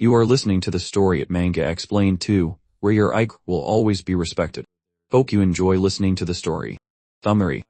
You are listening to the story at Manga Explained 2, where your Ike will always be respected. Hope you enjoy listening to the story. Summary.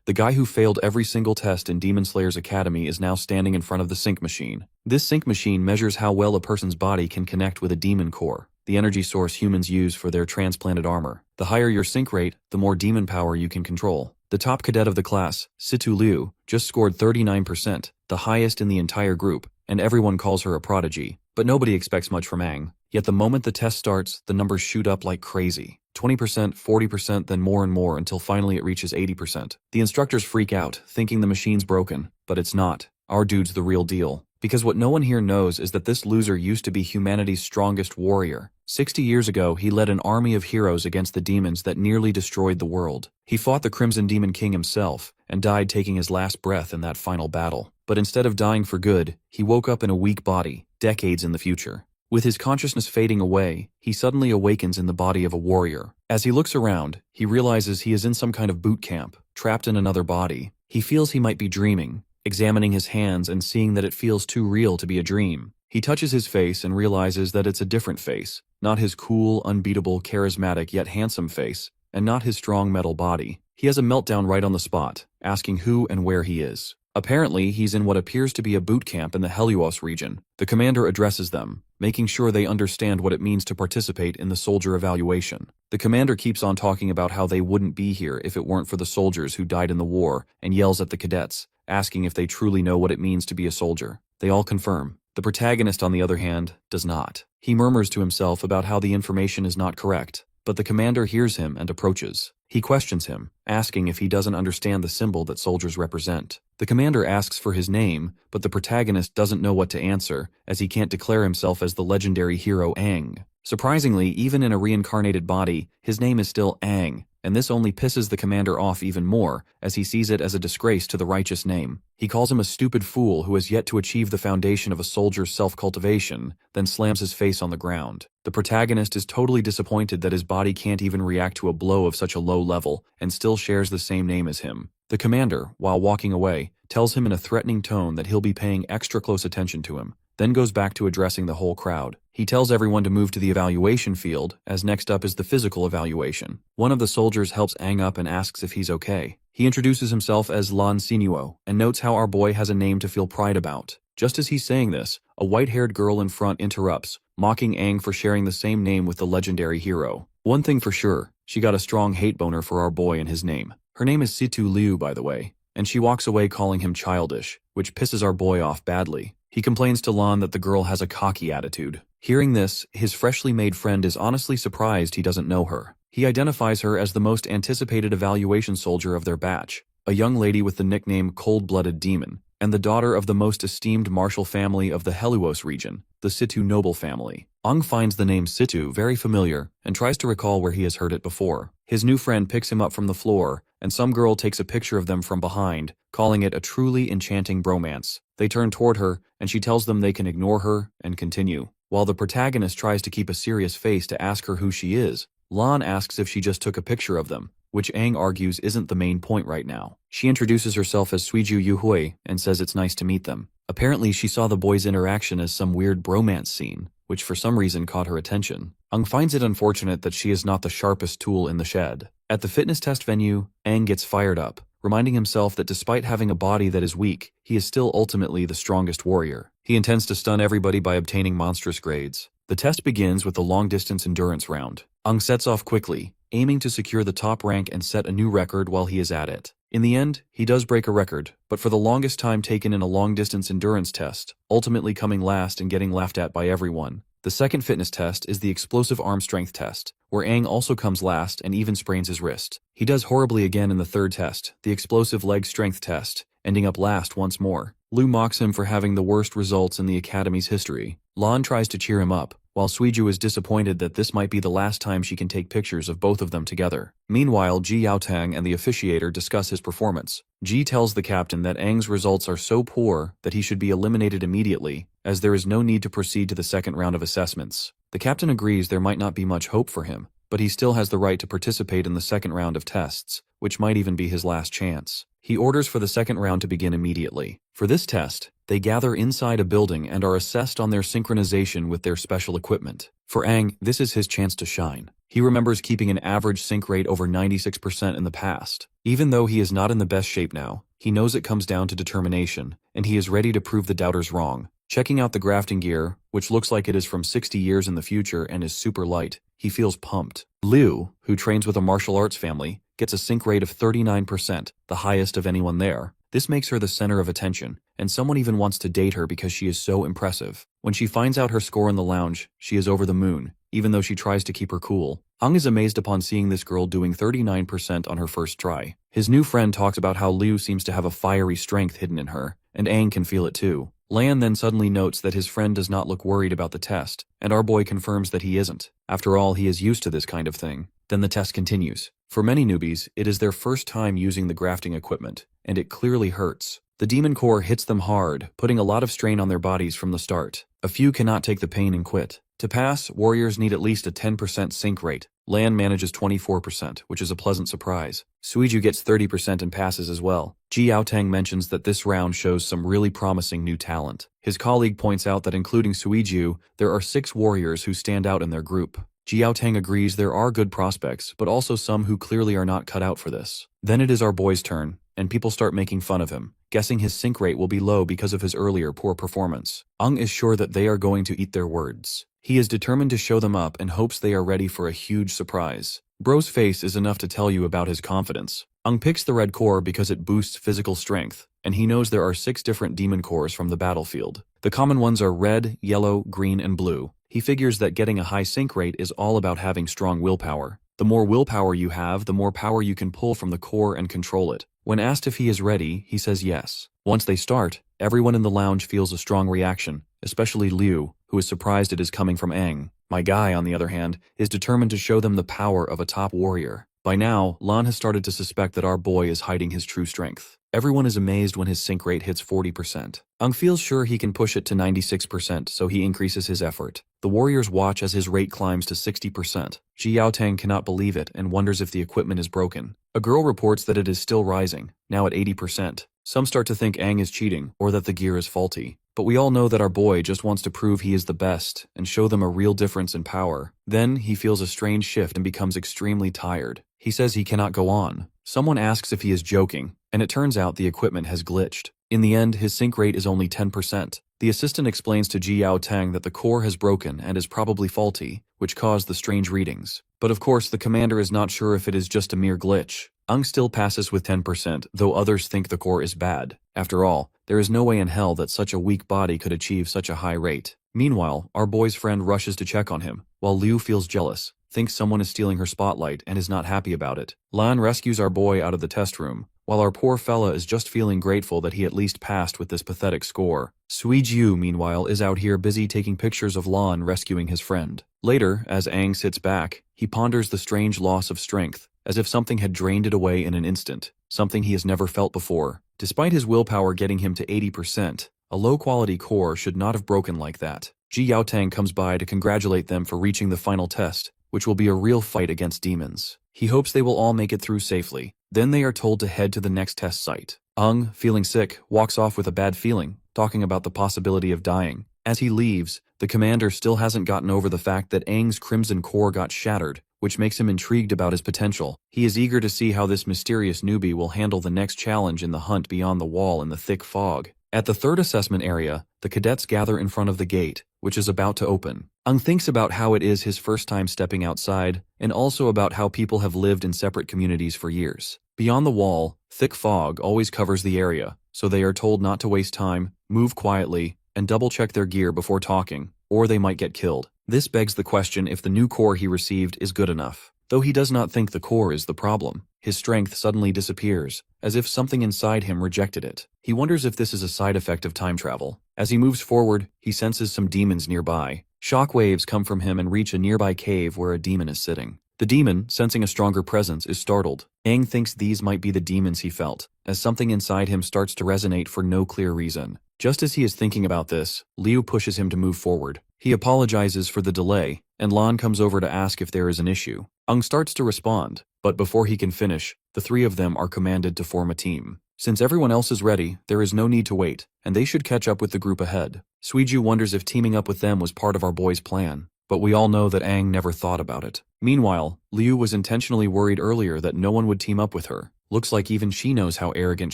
The guy who failed every single test in Demon Slayer's Academy is now standing in front of the sync machine. This sync machine measures how well a person's body can connect with a demon core, the energy source humans use for their transplanted armor. The higher your sync rate, the more demon power you can control. The top cadet of the class, Situ Liu, just scored 39%, the highest in the entire group, and everyone calls her a prodigy. But nobody expects much from Aang. Yet the moment the test starts, the numbers shoot up like crazy. 20%, 40%, then more and more until finally it reaches 80%. The instructors freak out, thinking the machine's broken, but it's not. Our dude's the real deal. Because what no one here knows is that this loser used to be humanity's strongest warrior. 60 years ago, he led an army of heroes against the demons that nearly destroyed the world. He fought the Crimson Demon King himself, and died taking his last breath in that final battle. But instead of dying for good, he woke up in a weak body, decades in the future. With his consciousness fading away, he suddenly awakens in the body of a warrior. As he looks around, he realizes he is in some kind of boot camp, trapped in another body. He feels he might be dreaming, examining his hands and seeing that it feels too real to be a dream. He touches his face and realizes that it's a different face, not his cool, unbeatable, charismatic yet handsome face, and not his strong metal body. He has a meltdown right on the spot, asking who and where he is. Apparently, he's in what appears to be a boot camp in the Helios region. The commander addresses them, making sure they understand what it means to participate in the soldier evaluation. The commander keeps on talking about how they wouldn't be here if it weren't for the soldiers who died in the war, and yells at the cadets, asking if they truly know what it means to be a soldier. They all confirm. The protagonist, on the other hand, does not. He murmurs to himself about how the information is not correct, but the commander hears him and approaches. He questions him, asking if he doesn't understand the symbol that soldiers represent. The commander asks for his name, but the protagonist doesn't know what to answer, as he can't declare himself as the legendary hero Aang. Surprisingly, even in a reincarnated body, his name is still Aang, and this only pisses the commander off even more, as he sees it as a disgrace to the righteous name. He calls him a stupid fool who has yet to achieve the foundation of a soldier's self-cultivation, then slams his face on the ground. The protagonist is totally disappointed that his body can't even react to a blow of such a low level, and still shares the same name as him. The commander, while walking away, tells him in a threatening tone that he'll be paying extra close attention to him, then goes back to addressing the whole crowd. He tells everyone to move to the evaluation field, as next up is the physical evaluation. One of the soldiers helps Aang up and asks if he's okay. He introduces himself as Lan Sinuo, and notes how our boy has a name to feel pride about. Just as he's saying this, a white-haired girl in front interrupts, mocking Aang for sharing the same name with the legendary hero. One thing for sure, she got a strong hate boner for our boy and his name. Her name is Situ Liu, by the way, and she walks away calling him childish, which pisses our boy off badly. He complains to Lan that the girl has a cocky attitude. Hearing this, his freshly made friend is honestly surprised he doesn't know her. He identifies her as the most anticipated evaluation soldier of their batch, a young lady with the nickname Cold-Blooded Demon, and the daughter of the most esteemed martial family of the Helios region, the Situ noble family. Aang finds the name Situ very familiar and tries to recall where he has heard it before. His new friend picks him up from the floor, and some girl takes a picture of them from behind, calling it a truly enchanting bromance. They turn toward her, and she tells them they can ignore her and continue. While the protagonist tries to keep a serious face to ask her who she is, Lan asks if she just took a picture of them, which Aang argues isn't the main point right now. She introduces herself as Suiju Yuhui and says it's nice to meet them. Apparently, she saw the boys' interaction as some weird bromance scene, which for some reason caught her attention. Aang finds it unfortunate that she is not the sharpest tool in the shed. At the fitness test venue, Aang gets fired up, reminding himself that despite having a body that is weak, he is still ultimately the strongest warrior. He intends to stun everybody by obtaining monstrous grades. The test begins with the long-distance endurance round. Aang sets off quickly, aiming to secure the top rank and set a new record while he is at it. In the end, he does break a record, but for the longest time taken in a long-distance endurance test, ultimately coming last and getting laughed at by everyone. The second fitness test is the explosive arm strength test, where Aang also comes last and even sprains his wrist. He does horribly again in the third test, the explosive leg strength test, ending up last once more. Liu mocks him for having the worst results in the Academy's history. Lan tries to cheer him up, while Suiju is disappointed that this might be the last time she can take pictures of both of them together. Meanwhile, Ji Yaotang and the officiator discuss his performance. Ji tells the captain that Aang's results are so poor that he should be eliminated immediately, as there is no need to proceed to the second round of assessments. The captain agrees there might not be much hope for him, but he still has the right to participate in the second round of tests, which might even be his last chance. He orders for the second round to begin immediately. For this test, They gather inside a building and are assessed on their synchronization with their special equipment. For Aang, this is his chance to shine. He remembers keeping an average sync rate over 96% in the past. Even though he is not in the best shape now, he knows it comes down to determination, and he is ready to prove the doubters wrong. Checking out the grafting gear, which looks like it is from 60 years in the future and is super light, he feels pumped. Liu, who trains with a martial arts family, gets a sync rate of 39%, the highest of anyone there. This makes her the center of attention, and someone even wants to date her because she is so impressive. When she finds out her score in the lounge, she is over the moon, even though she tries to keep her cool. Aang is amazed upon seeing this girl doing 39% on her first try. His new friend talks about how Liu seems to have a fiery strength hidden in her, and Aang can feel it too. Lan then suddenly notes that his friend does not look worried about the test, and our boy confirms that he isn't. After all, he is used to this kind of thing. Then the test continues. For many newbies, it is their first time using the grafting equipment, and it clearly hurts. The demon core hits them hard, putting a lot of strain on their bodies from the start. A few cannot take the pain and quit. To pass, warriors need at least a 10% sync rate. Lan manages 24%, which is a pleasant surprise. Suiju gets 30% and passes as well. Ji Yaotang mentions that this round shows some really promising new talent. His colleague points out that including Suiju, there are 6 warriors who stand out in their group. Ji Yaotang agrees there are good prospects, but also some who clearly are not cut out for this. Then it is our boy's turn, and people start making fun of him, guessing his sync rate will be low because of his earlier poor performance. Aang is sure that they are going to eat their words. He is determined to show them up and hopes they are ready for a huge surprise. Bro's face is enough to tell you about his confidence. Aang picks the red core because it boosts physical strength, and he knows there are 6 different demon cores from the battlefield. The common ones are red, yellow, green, and blue. He figures that getting a high sync rate is all about having strong willpower. The more willpower you have, the more power you can pull from the core and control it. When asked if he is ready, he says yes. Once they start, everyone in the lounge feels a strong reaction, especially Liu, who is surprised it is coming from Aang. My guy, on the other hand, is determined to show them the power of a top warrior. By now, Lan has started to suspect that our boy is hiding his true strength. Everyone is amazed when his sync rate hits 40%. Aang feels sure he can push it to 96%, so he increases his effort. The warriors watch as his rate climbs to 60%. Ji Yaotang cannot believe it and wonders if the equipment is broken. A girl reports that it is still rising, now at 80%. Some start to think Aang is cheating, or that the gear is faulty. But we all know that our boy just wants to prove he is the best and show them a real difference in power. Then he feels a strange shift and becomes extremely tired. He says he cannot go on. Someone asks if he is joking, and it turns out the equipment has glitched. In the end, his sync rate is only 10%. The assistant explains to Ji Yaotang that the core has broken and is probably faulty, which caused the strange readings. But of course, the commander is not sure if it is just a mere glitch. Aang still passes with 10%, though others think the core is bad. After all, there is no way in hell that such a weak body could achieve such a high rate. Meanwhile, our boy's friend rushes to check on him, while Liu feels jealous, thinks someone is stealing her spotlight, and is not happy about it. Lan rescues our boy out of the test room, while our poor fella is just feeling grateful that he at least passed with this pathetic score. Suiju, meanwhile, is out here busy taking pictures of Lan rescuing his friend. Later, as Aang sits back, he ponders the strange loss of strength, as if something had drained it away in an instant, something he has never felt before. Despite his willpower getting him to 80%, a low-quality core should not have broken like that. Ji Yaotang comes by to congratulate them for reaching the final test, which will be a real fight against demons. He hopes they will all make it through safely. Then they are told to head to the next test site. Aang, feeling sick, walks off with a bad feeling, talking about the possibility of dying. As he leaves, the commander still hasn't gotten over the fact that Aang's crimson core got shattered, which makes him intrigued about his potential. He is eager to see how this mysterious newbie will handle the next challenge in the hunt beyond the wall in the thick fog. At the third assessment area, the cadets gather in front of the gate, which is about to open. Aang thinks about how it is his first time stepping outside, and also about how people have lived in separate communities for years. Beyond the wall, thick fog always covers the area, so they are told not to waste time, move quietly, and double-check their gear before talking, or they might get killed. This begs the question if the new core he received is good enough. Though he does not think the core is the problem, his strength suddenly disappears, as if something inside him rejected it. He wonders if this is a side effect of time travel. As he moves forward, he senses some demons nearby. Shock waves come from him and reach a nearby cave where a demon is sitting. The demon, sensing a stronger presence, is startled. Aang thinks these might be the demons he felt, as something inside him starts to resonate for no clear reason. Just as he is thinking about this, Liu pushes him to move forward. He apologizes for the delay, and Lan comes over to ask if there is an issue. Aang starts to respond, but before he can finish, the 3 of them are commanded to form a team. Since everyone else is ready, there is no need to wait, and they should catch up with the group ahead. Suiju wonders if teaming up with them was part of our boy's plan, but we all know that Aang never thought about it. Meanwhile, Liu was intentionally worried earlier that no one would team up with her. Looks like even she knows how arrogant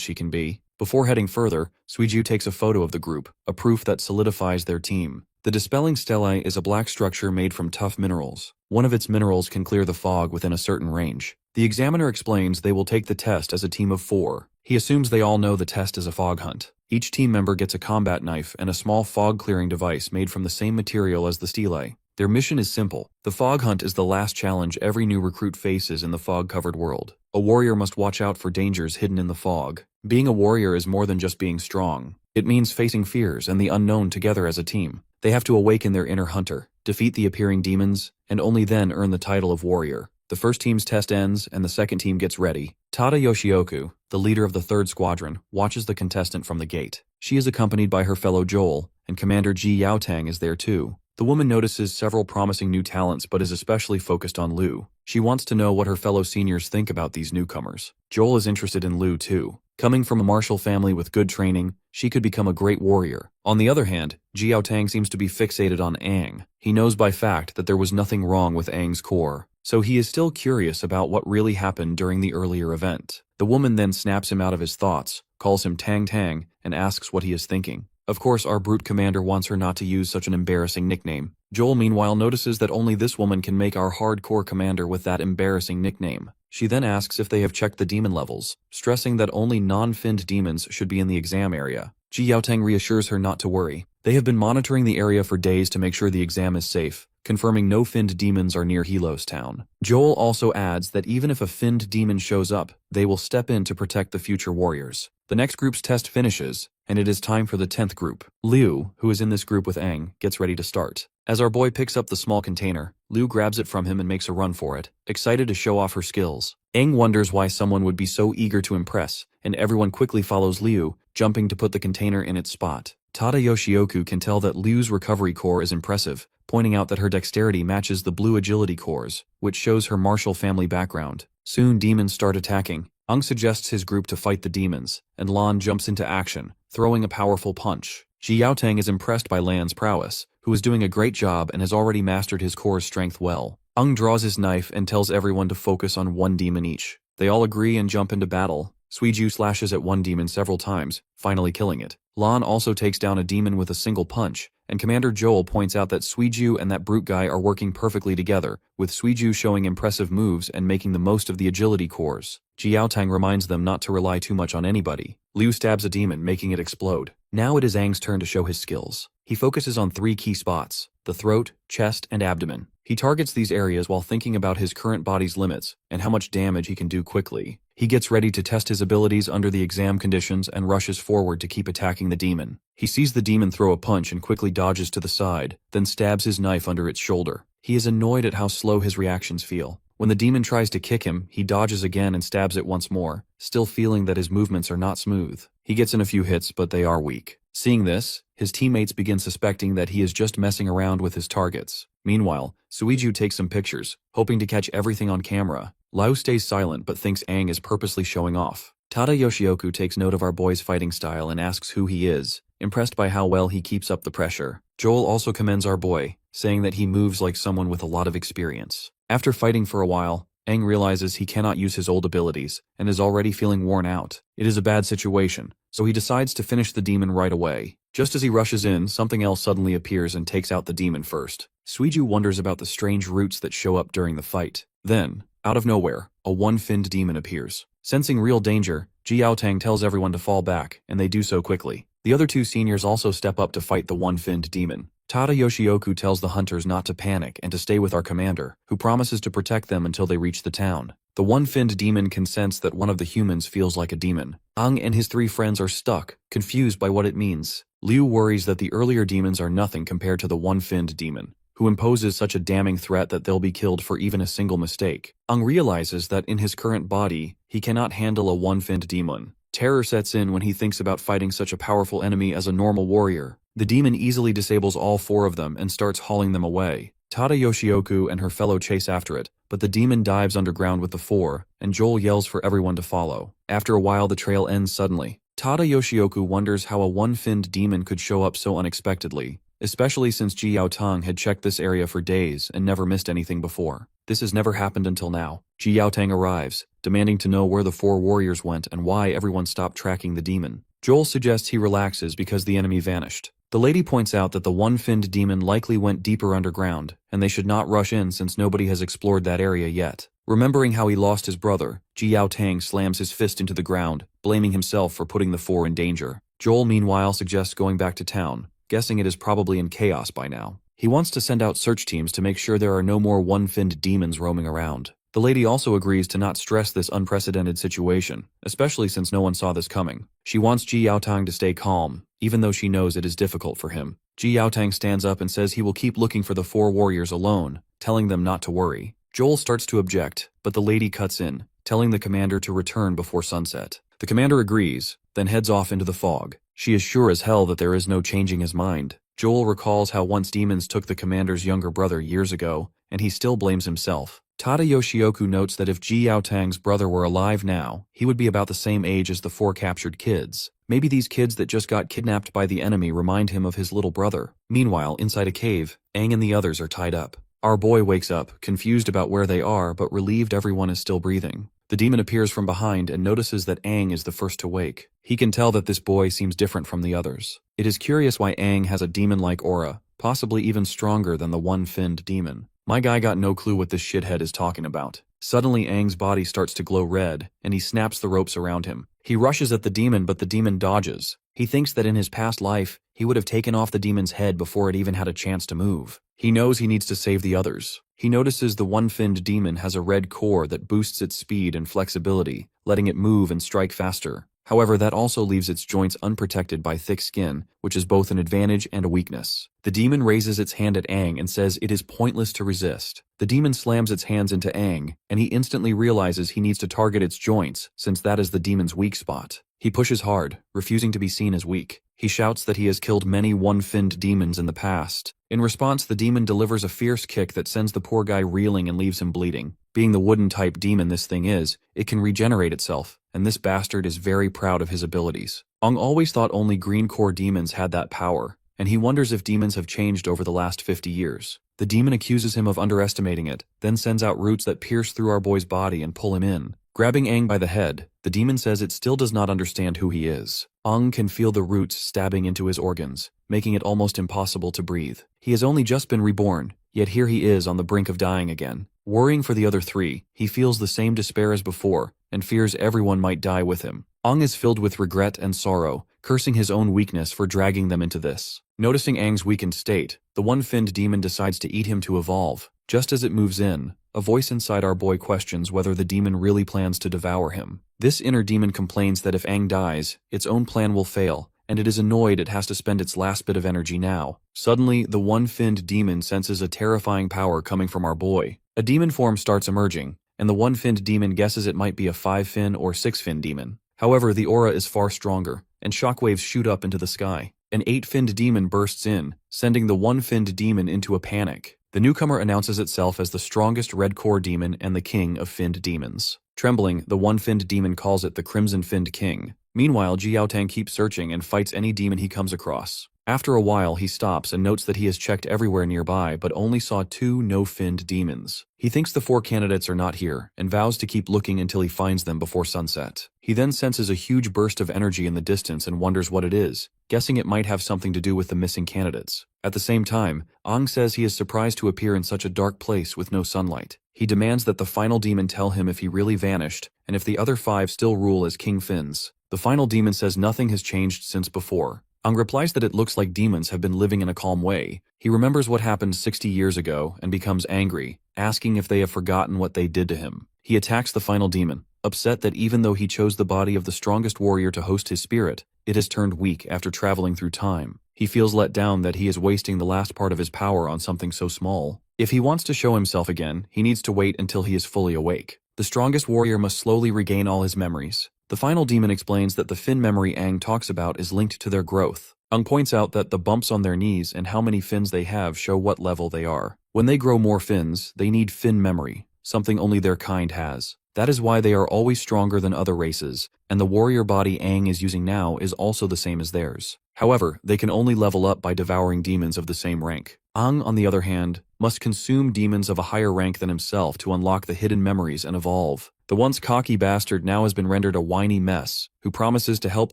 she can be. Before heading further, Suiju takes a photo of the group, a proof that solidifies their team. The Dispelling Stellae is a black structure made from tough minerals. One of its minerals can clear the fog within a certain range. The examiner explains they will take the test as a team of 4. He assumes they all know the test is a fog hunt. Each team member gets a combat knife and a small fog-clearing device made from the same material as the stelae. Their mission is simple. The fog hunt is the last challenge every new recruit faces in the fog-covered world. A warrior must watch out for dangers hidden in the fog. Being a warrior is more than just being strong. It means facing fears and the unknown together as a team. They have to awaken their inner hunter, defeat the appearing demons, and only then earn the title of warrior. The first team's test ends and the second team gets ready. Tada Yoshioku, the leader of the 3rd Squadron, watches the contestant from the gate. She is accompanied by her fellow Joel, and Commander Ji Yaotang is there too. The woman notices several promising new talents but is especially focused on Liu. She wants to know what her fellow seniors think about these newcomers. Joel is interested in Liu too. Coming from a martial family with good training, she could become a great warrior. On the other hand, Ji Yaotang seems to be fixated on Aang. He knows by fact that there was nothing wrong with Aang's core, so he is still curious about what really happened during the earlier event. The woman then snaps him out of his thoughts, calls him Tang Tang, and asks what he is thinking. Of course, our brute commander wants her not to use such an embarrassing nickname. Joel meanwhile notices that only this woman can make our hardcore commander with that embarrassing nickname. She then asks if they have checked the demon levels, stressing that only non-finned demons should be in the exam area. Ji Yaotang reassures her not to worry. They have been monitoring the area for days to make sure the exam is safe, confirming no finned demons are near Helos Town. Joel also adds that even if a finned demon shows up, they will step in to protect the future warriors. The next group's test finishes, and it is time for the 10th group. Liu, who is in this group with Aang, gets ready to start. As our boy picks up the small container, Liu grabs it from him and makes a run for it, excited to show off her skills. Aang wonders why someone would be so eager to impress, and everyone quickly follows Liu, jumping to put the container in its spot. Tada Yoshioku can tell that Liu's recovery core is impressive, pointing out that her dexterity matches the blue agility cores, which shows her martial family background. Soon demons start attacking. Aang suggests his group to fight the demons, and Lan jumps into action, throwing a powerful punch. Ji Yaotang is impressed by Lan's prowess, who is doing a great job and has already mastered his core's strength well. Aang draws his knife and tells everyone to focus on one demon each. They all agree and jump into battle. Suiju slashes at one demon several times, finally killing it. Lan also takes down a demon with a single punch, and Commander Joel points out that Suiju and that brute guy are working perfectly together, with Suiju showing impressive moves and making the most of the agility cores. Ji Yaotang reminds them not to rely too much on anybody. Liu stabs a demon, making it explode. Now it is Aang's turn to show his skills. He focuses on 3 key spots: the throat, chest, and abdomen. He targets these areas while thinking about his current body's limits and how much damage he can do quickly. He gets ready to test his abilities under the exam conditions and rushes forward to keep attacking the demon. He sees the demon throw a punch and quickly dodges to the side, then stabs his knife under its shoulder. He is annoyed at how slow his reactions feel. When the demon tries to kick him, he dodges again and stabs it once more, still feeling that his movements are not smooth. He gets in a few hits, but they are weak. Seeing this, his teammates begin suspecting that he is just messing around with his targets. Meanwhile, Suiju takes some pictures, hoping to catch everything on camera. Liu stays silent but thinks Aang is purposely showing off. Tada Yoshioku takes note of our boy's fighting style and asks who he is, impressed by how well he keeps up the pressure. Joel also commends our boy, saying that he moves like someone with a lot of experience. After fighting for a while, Aang realizes he cannot use his old abilities and is already feeling worn out. It is a bad situation, so he decides to finish the demon right away. Just as he rushes in, something else suddenly appears and takes out the demon first. Suiju wonders about the strange roots that show up during the fight. Then, out of nowhere, a one-finned demon appears. Sensing real danger, Ji Yaotang tells everyone to fall back, and they do so quickly. The other 2 seniors also step up to fight the one-finned demon. Tada Yoshioku tells the hunters not to panic and to stay with our commander, who promises to protect them until they reach the town. The one-finned demon can sense that one of the humans feels like a demon. Aang and his 3 friends are stuck, confused by what it means. Liu worries that the earlier demons are nothing compared to the one-finned demon, who imposes such a damning threat that they'll be killed for even a single mistake. Aang realizes that in his current body, he cannot handle a one-finned demon. Terror sets in when he thinks about fighting such a powerful enemy as a normal warrior. The demon easily disables all 4 of them and starts hauling them away. Tada Yoshioku and her fellow chase after it, but the demon dives underground with the 4, and Joel yells for everyone to follow. After a while the trail ends suddenly. Tada Yoshioku wonders how a one-finned demon could show up so unexpectedly, especially since Ji Yaotang had checked this area for days and never missed anything before. This has never happened until now. Ji Yaotang arrives, demanding to know where the 4 warriors went and why everyone stopped tracking the demon. Joel suggests he relaxes because the enemy vanished. The lady points out that the one-finned demon likely went deeper underground, and they should not rush in since nobody has explored that area yet. Remembering how he lost his brother, Ji Yaotang slams his fist into the ground, blaming himself for putting the 4 in danger. Joel meanwhile suggests going back to town, guessing it is probably in chaos by now. He wants to send out search teams to make sure there are no more one-finned demons roaming around. The lady also agrees to not stress this unprecedented situation, especially since no one saw this coming. She wants Ji Yaotang to stay calm, even though she knows it is difficult for him. Ji Yaotang stands up and says he will keep looking for the 4 warriors alone, telling them not to worry. Joel starts to object, but the lady cuts in, telling the commander to return before sunset. The commander agrees, then heads off into the fog. She is sure as hell that there is no changing his mind. Joel recalls how once demons took the commander's younger brother years ago, and he still blames himself. Tada Yoshioku notes that if Ji Yaotang's brother were alive now, he would be about the same age as the 4 captured kids. Maybe these kids that just got kidnapped by the enemy remind him of his little brother. Meanwhile, inside a cave, Aang and the others are tied up. Our boy wakes up, confused about where they are but relieved everyone is still breathing. The demon appears from behind and notices that Aang is the first to wake. He can tell that this boy seems different from the others. It is curious why Aang has a demon-like aura, possibly even stronger than the one-finned demon. My guy got no clue what this shithead is talking about. Suddenly Aang's body starts to glow red, and he snaps the ropes around him. He rushes at the demon, but the demon dodges. He thinks that in his past life, he would have taken off the demon's head before it even had a chance to move. He knows he needs to save the others. He notices the one-finned demon has a red core that boosts its speed and flexibility, letting it move and strike faster. However, that also leaves its joints unprotected by thick skin, which is both an advantage and a weakness. The demon raises its hand at Aang and says it is pointless to resist. The demon slams its hands into Aang, and he instantly realizes he needs to target its joints, since that is the demon's weak spot. He pushes hard, refusing to be seen as weak. He shouts that he has killed many one-finned demons in the past. In response, the demon delivers a fierce kick that sends the poor guy reeling and leaves him bleeding. Being the wooden-type demon this thing is, it can regenerate itself, and this bastard is very proud of his abilities. Aang always thought only green core demons had that power, and he wonders if demons have changed over the last 50 years. The demon accuses him of underestimating it, then sends out roots that pierce through our boy's body and pull him in. Grabbing Aang by the head, the demon says it still does not understand who he is. Aang can feel the roots stabbing into his organs, making it almost impossible to breathe. He has only just been reborn, yet here he is on the brink of dying again. Worrying for the other 3, he feels the same despair as before, and fears everyone might die with him. Aang is filled with regret and sorrow, cursing his own weakness for dragging them into this. Noticing Aang's weakened state, the one-finned demon decides to eat him to evolve. Just as it moves in, a voice inside our boy questions whether the demon really plans to devour him. This inner demon complains that if Aang dies, its own plan will fail, and it is annoyed it has to spend its last bit of energy now. Suddenly, the one-finned demon senses a terrifying power coming from our boy. A demon form starts emerging, and the one-finned demon guesses it might be a 5-fin or 6-fin demon. However, the aura is far stronger, and shockwaves shoot up into the sky. An 8-finned demon bursts in, sending the one-finned demon into a panic. The newcomer announces itself as the strongest red core demon and the king of finned demons. Trembling, the one-finned demon calls it the Crimson-Finned King. Meanwhile, Ji Yaotang keeps searching and fights any demon he comes across. After a while, he stops and notes that he has checked everywhere nearby but only saw 2 no-finned demons. He thinks the 4 candidates are not here and vows to keep looking until he finds them before sunset. He then senses a huge burst of energy in the distance and wonders what it is, guessing it might have something to do with the missing candidates. At the same time, Aang says he is surprised to appear in such a dark place with no sunlight. He demands that the final demon tell him if he really vanished and if the other 5 still rule as King Finns. The final demon says nothing has changed since before. Aang replies that it looks like demons have been living in a calm way. He remembers what happened 60 years ago and becomes angry, asking if they have forgotten what they did to him. He attacks the final demon, upset that even though he chose the body of the strongest warrior to host his spirit, it has turned weak after traveling through time. He feels let down that he is wasting the last part of his power on something so small. If he wants to show himself again, he needs to wait until he is fully awake. The strongest warrior must slowly regain all his memories. The final demon explains that the fin memory Aang talks about is linked to their growth. Aang points out that the bumps on their knees and how many fins they have show what level they are. When they grow more fins, they need fin memory, something only their kind has. That is why they are always stronger than other races, and the warrior body Aang is using now is also the same as theirs. However, they can only level up by devouring demons of the same rank. Aang, on the other hand, must consume demons of a higher rank than himself to unlock the hidden memories and evolve. The once cocky bastard now has been rendered a whiny mess, who promises to help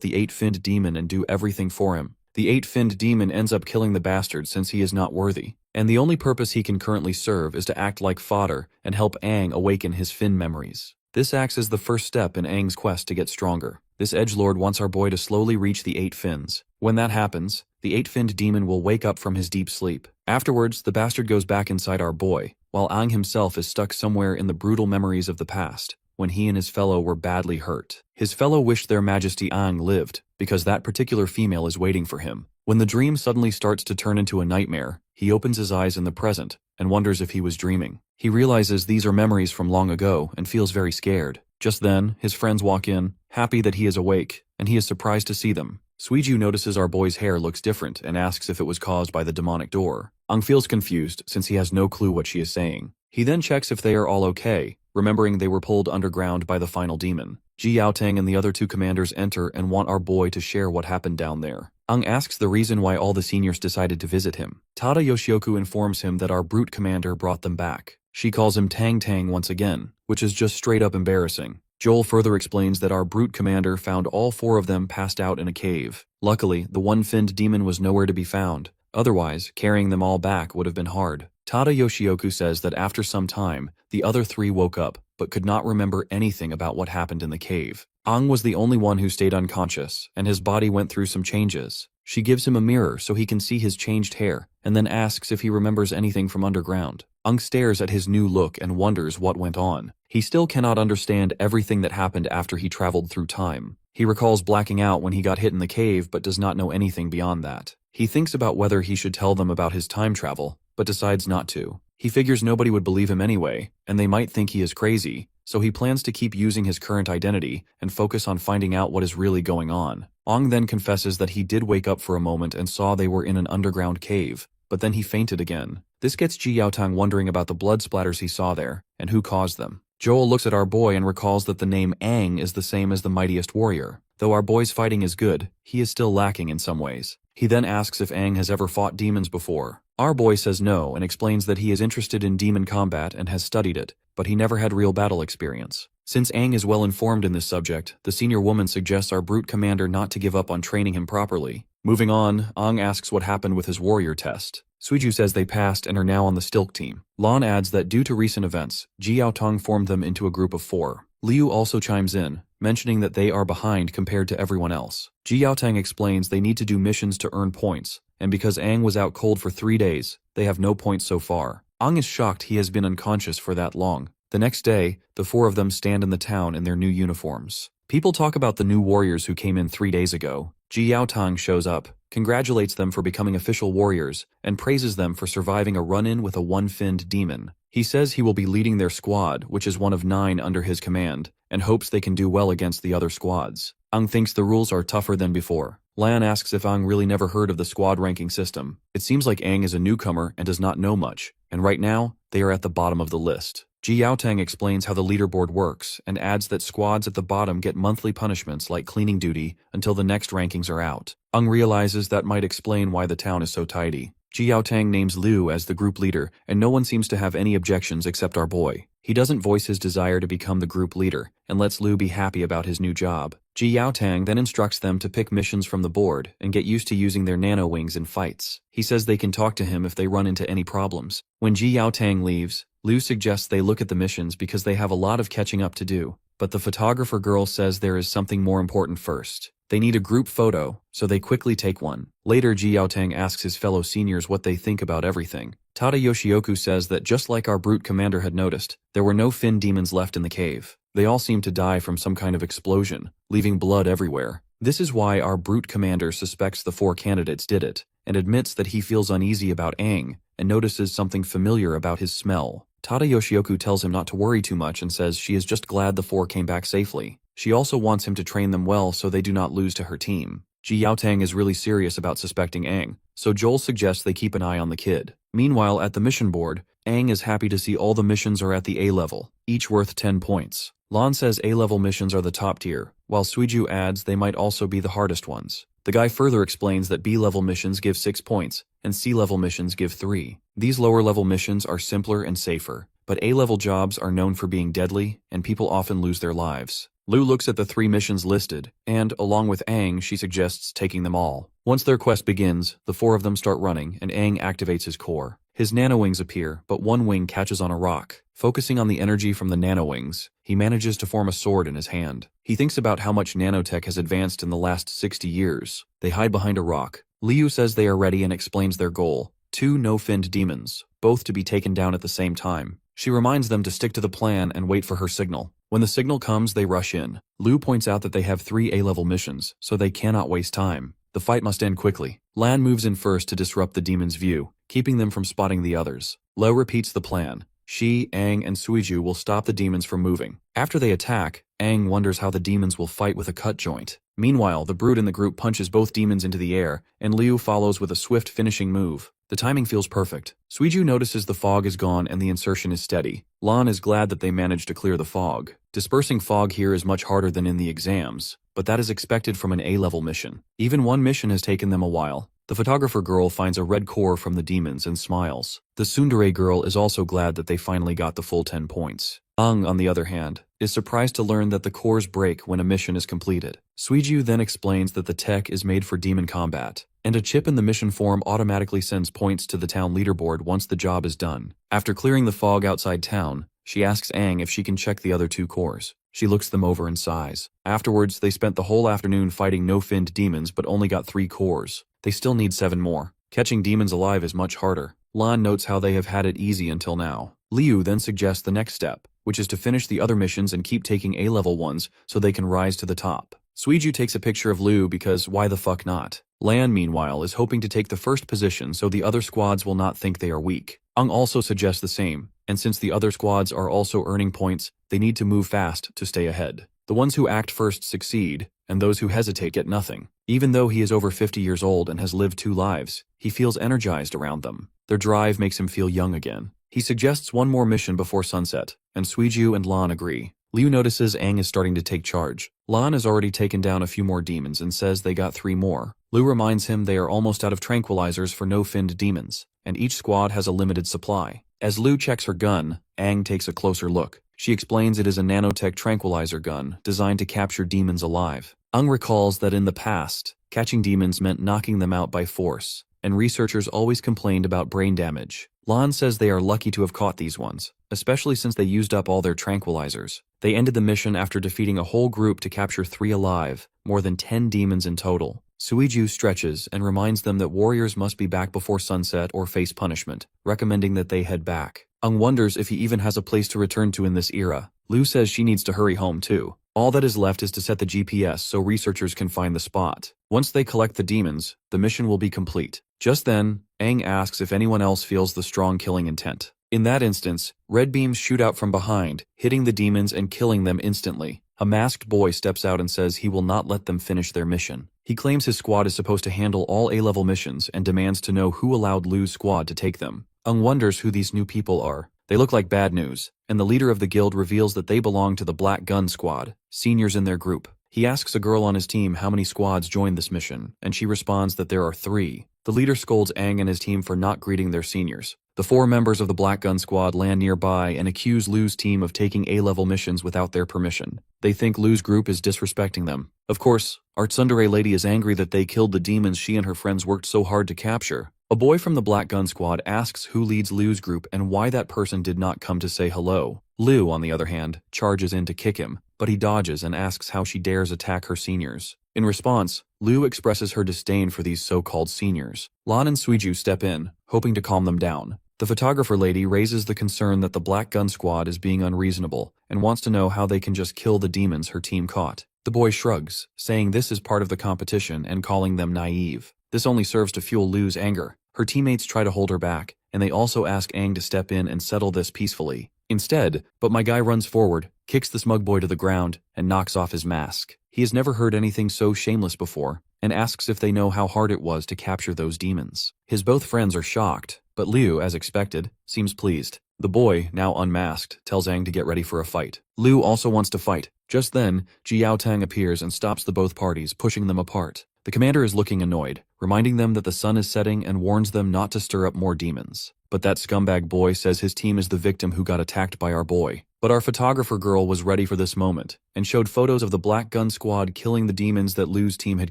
the eight-finned demon and do everything for him. The eight-finned demon ends up killing the bastard since he is not worthy, and the only purpose he can currently serve is to act like fodder and help Aang awaken his Finn memories. This acts as the first step in Aang's quest to get stronger. This edgelord wants our boy to slowly reach the 8 fins. When that happens, the 8-finned demon will wake up from his deep sleep. Afterwards, the bastard goes back inside our boy, while Aang himself is stuck somewhere in the brutal memories of the past, when he and his fellow were badly hurt. His fellow wished their majesty Aang lived, because that particular female is waiting for him. When the dream suddenly starts to turn into a nightmare, he opens his eyes in the present, and wonders if he was dreaming. He realizes these are memories from long ago, and feels very scared. Just then, his friends walk in, happy that he is awake, and he is surprised to see them. Suiju notices our boy's hair looks different and asks if it was caused by the demonic door. Aang feels confused since he has no clue what she is saying. He then checks if they are all okay, remembering they were pulled underground by the final demon. Ji Yaotang and the other 2 commanders enter and want our boy to share what happened down there. Aang asks the reason why all the seniors decided to visit him. Tada Yoshioku informs him that our brute commander brought them back. She calls him Tang Tang once again, which is just straight up embarrassing. Joel further explains that our brute commander found all 4 of them passed out in a cave. Luckily, the one-finned demon was nowhere to be found. Otherwise, carrying them all back would have been hard. Tada Yoshioku says that after some time, the other 3 woke up, but could not remember anything about what happened in the cave. Aang was the only one who stayed unconscious, and his body went through some changes. She gives him a mirror so he can see his changed hair, and then asks if he remembers anything from underground. Aang stares at his new look and wonders what went on. He still cannot understand everything that happened after he traveled through time. He recalls blacking out when he got hit in the cave but does not know anything beyond that. He thinks about whether he should tell them about his time travel, but decides not to. He figures nobody would believe him anyway, and they might think he is crazy, so he plans to keep using his current identity and focus on finding out what is really going on. Aang then confesses that he did wake up for a moment and saw they were in an underground cave, but then he fainted again. This gets Ji Yaotang wondering about the blood splatters he saw there, and who caused them. Joel looks at our boy and recalls that the name Aang is the same as the mightiest warrior. Though our boy's fighting is good, he is still lacking in some ways. He then asks if Aang has ever fought demons before. Our boy says no and explains that he is interested in demon combat and has studied it, but he never had real battle experience. Since Aang is well informed in this subject, the senior woman suggests our brute commander not to give up on training him properly. Moving on, Aang asks what happened with his warrior test. Suiju says they passed and are now on the Stilk team. Lan adds that due to recent events, Ji Yaotang formed them into a group of 4. Liu also chimes in, mentioning that they are behind compared to everyone else. Ji Yaotang explains they need to do missions to earn points, and because Aang was out cold for 3 days, they have no points so far. Aang is shocked he has been unconscious for that long. The next day, the 4 of them stand in the town in their new uniforms. People talk about the new warriors who came in 3 days ago. Ji Yaotang shows up, congratulates them for becoming official warriors, and praises them for surviving a run-in with a one-finned demon. He says he will be leading their squad, which is one of 9 under his command, and hopes they can do well against the other squads. Aang thinks the rules are tougher than before. Lan asks if Aang really never heard of the squad ranking system. It seems like Aang is a newcomer and does not know much, and right now, they are at the bottom of the list. Ji Yaotang explains how the leaderboard works and adds that squads at the bottom get monthly punishments like cleaning duty until the next rankings are out. Aang realizes that might explain why the town is so tidy. Ji Yaotang names Liu as the group leader, and no one seems to have any objections except our boy. He doesn't voice his desire to become the group leader, and lets Liu be happy about his new job. Ji Yaotang then instructs them to pick missions from the board and get used to using their nano wings in fights. He says they can talk to him if they run into any problems. When Ji Yaotang leaves, Liu suggests they look at the missions because they have a lot of catching up to do, but the photographer girl says there is something more important first. They need a group photo, so they quickly take one. Later, Ji Yaotang asks his fellow seniors what they think about everything. Tada Yoshioku says that just like our brute commander had noticed, there were no fin demons left in the cave. They all seemed to die from some kind of explosion, leaving blood everywhere. This is why our brute commander suspects the 4 candidates did it, and admits that he feels uneasy about Aang, and notices something familiar about his smell. Tada Yoshioku tells him not to worry too much and says she is just glad the 4 came back safely. She also wants him to train them well so they do not lose to her team. Ji Yaotang is really serious about suspecting Aang, so Joel suggests they keep an eye on the kid. Meanwhile, at the mission board, Aang is happy to see all the missions are at the A level, each worth 10 points. Lan says A-level missions are the top tier, while Suiju adds they might also be the hardest ones. The guy further explains that B-level missions give 6 points, and C-level missions give 3. These lower-level missions are simpler and safer, but A-level jobs are known for being deadly, and people often lose their lives. Lu looks at the 3 missions listed, and, along with Aang, she suggests taking them all. Once their quest begins, the 4 of them start running, and Aang activates his core. His nano-wings appear, but one wing catches on a rock. Focusing on the energy from the nano-wings, he manages to form a sword in his hand. He thinks about how much nanotech has advanced in the last 60 years. They hide behind a rock. Liu says they are ready and explains their goal. 2 no-finned demons, both to be taken down at the same time. She reminds them to stick to the plan and wait for her signal. When the signal comes, they rush in. Liu points out that they have 3 A-level missions, so they cannot waste time. The fight must end quickly. Lan moves in first to disrupt the demons' view, keeping them from spotting the others. Lo repeats the plan. She, Aang, and Suiju will stop the demons from moving. After they attack, Aang wonders how the demons will fight with a cut joint. Meanwhile, the brute in the group punches both demons into the air, and Liu follows with a swift finishing move. The timing feels perfect. Suiju notices the fog is gone and the insertion is steady. Lan is glad that they managed to clear the fog. Dispersing fog here is much harder than in the exams, but that is expected from an A-level mission. Even one mission has taken them a while. The photographer girl finds a red core from the demons and smiles. The tsundere girl is also glad that they finally got the full 10 points. Aang, on the other hand, is surprised to learn that the cores break when a mission is completed. Suiju then explains that the tech is made for demon combat, and a chip in the mission form automatically sends points to the town leaderboard once the job is done. After clearing the fog outside town, she asks Aang if she can check the other 2 cores. She looks them over and sighs. Afterwards, they spent the whole afternoon fighting no-finned demons but only got 3 cores. They still need 7 more. Catching demons alive is much harder. Lan notes how they have had it easy until now. Liu then suggests the next step, which is to finish the other missions and keep taking A-level ones so they can rise to the top. Suiju takes a picture of Liu because why the fuck not? Lan, meanwhile, is hoping to take the first position so the other squads will not think they are weak. Aang also suggests the same, and since the other squads are also earning points, they need to move fast to stay ahead. The ones who act first succeed, and those who hesitate get nothing. Even though he is over 50 years old and has lived 2 lives, he feels energized around them. Their drive makes him feel young again. He suggests one more mission before sunset, and Suiju and Lan agree. Liu notices Aang is starting to take charge. Lan has already taken down a few more demons and says they got 3 more. Liu reminds him they are almost out of tranquilizers for no-finned demons, and each squad has a limited supply. As Liu checks her gun, Aang takes a closer look. She explains it is a nanotech tranquilizer gun designed to capture demons alive. Aang recalls that in the past, catching demons meant knocking them out by force, and researchers always complained about brain damage. Lan says they are lucky to have caught these ones, especially since they used up all their tranquilizers. They ended the mission after defeating a whole group to capture 3 alive, more than 10 demons in total. Suiju stretches and reminds them that warriors must be back before sunset or face punishment, recommending that they head back. Aang wonders if he even has a place to return to in this era. Liu says she needs to hurry home too. All that is left is to set the GPS so researchers can find the spot. Once they collect the demons, the mission will be complete. Just then, Aang asks if anyone else feels the strong killing intent. In that instance, red beams shoot out from behind, hitting the demons and killing them instantly. A masked boy steps out and says he will not let them finish their mission. He claims his squad is supposed to handle all A-level missions and demands to know who allowed Liu's squad to take them. Aang wonders who these new people are. They look like bad news, and the leader of the guild reveals that they belong to the Black Gun Squad, seniors in their group. He asks a girl on his team how many squads joined this mission, and she responds that there are 3. The leader scolds Aang and his team for not greeting their seniors. The 4 members of the Black Gun Squad land nearby and accuse Liu's team of taking A-level missions without their permission. They think Liu's group is disrespecting them. Of course, our tsundere lady is angry that they killed the demons she and her friends worked so hard to capture. A boy from the Black Gun Squad asks who leads Liu's group and why that person did not come to say hello. Liu, on the other hand, charges in to kick him, but he dodges and asks how she dares attack her seniors. In response, Liu expresses her disdain for these so-called seniors. Lan and Suiju step in, hoping to calm them down. The photographer lady raises the concern that the Black Gun Squad is being unreasonable and wants to know how they can just kill the demons her team caught. The boy shrugs, saying this is part of the competition and calling them naive. This only serves to fuel Liu's anger. Her teammates try to hold her back, and they also ask Aang to step in and settle this peacefully. Instead, but my guy runs forward, kicks the smug boy to the ground, and knocks off his mask. He has never heard anything so shameless before, and asks if they know how hard it was to capture those demons. His both friends are shocked, but Liu, as expected, seems pleased. The boy, now unmasked, tells Aang to get ready for a fight. Liu also wants to fight. Just then, Ji Yaotang appears and stops the both parties, pushing them apart. The commander is looking annoyed, reminding them that the sun is setting and warns them not to stir up more demons. But that scumbag boy says his team is the victim who got attacked by our boy. But our photographer girl was ready for this moment, and showed photos of the Black Gun Squad killing the demons that Liu's team had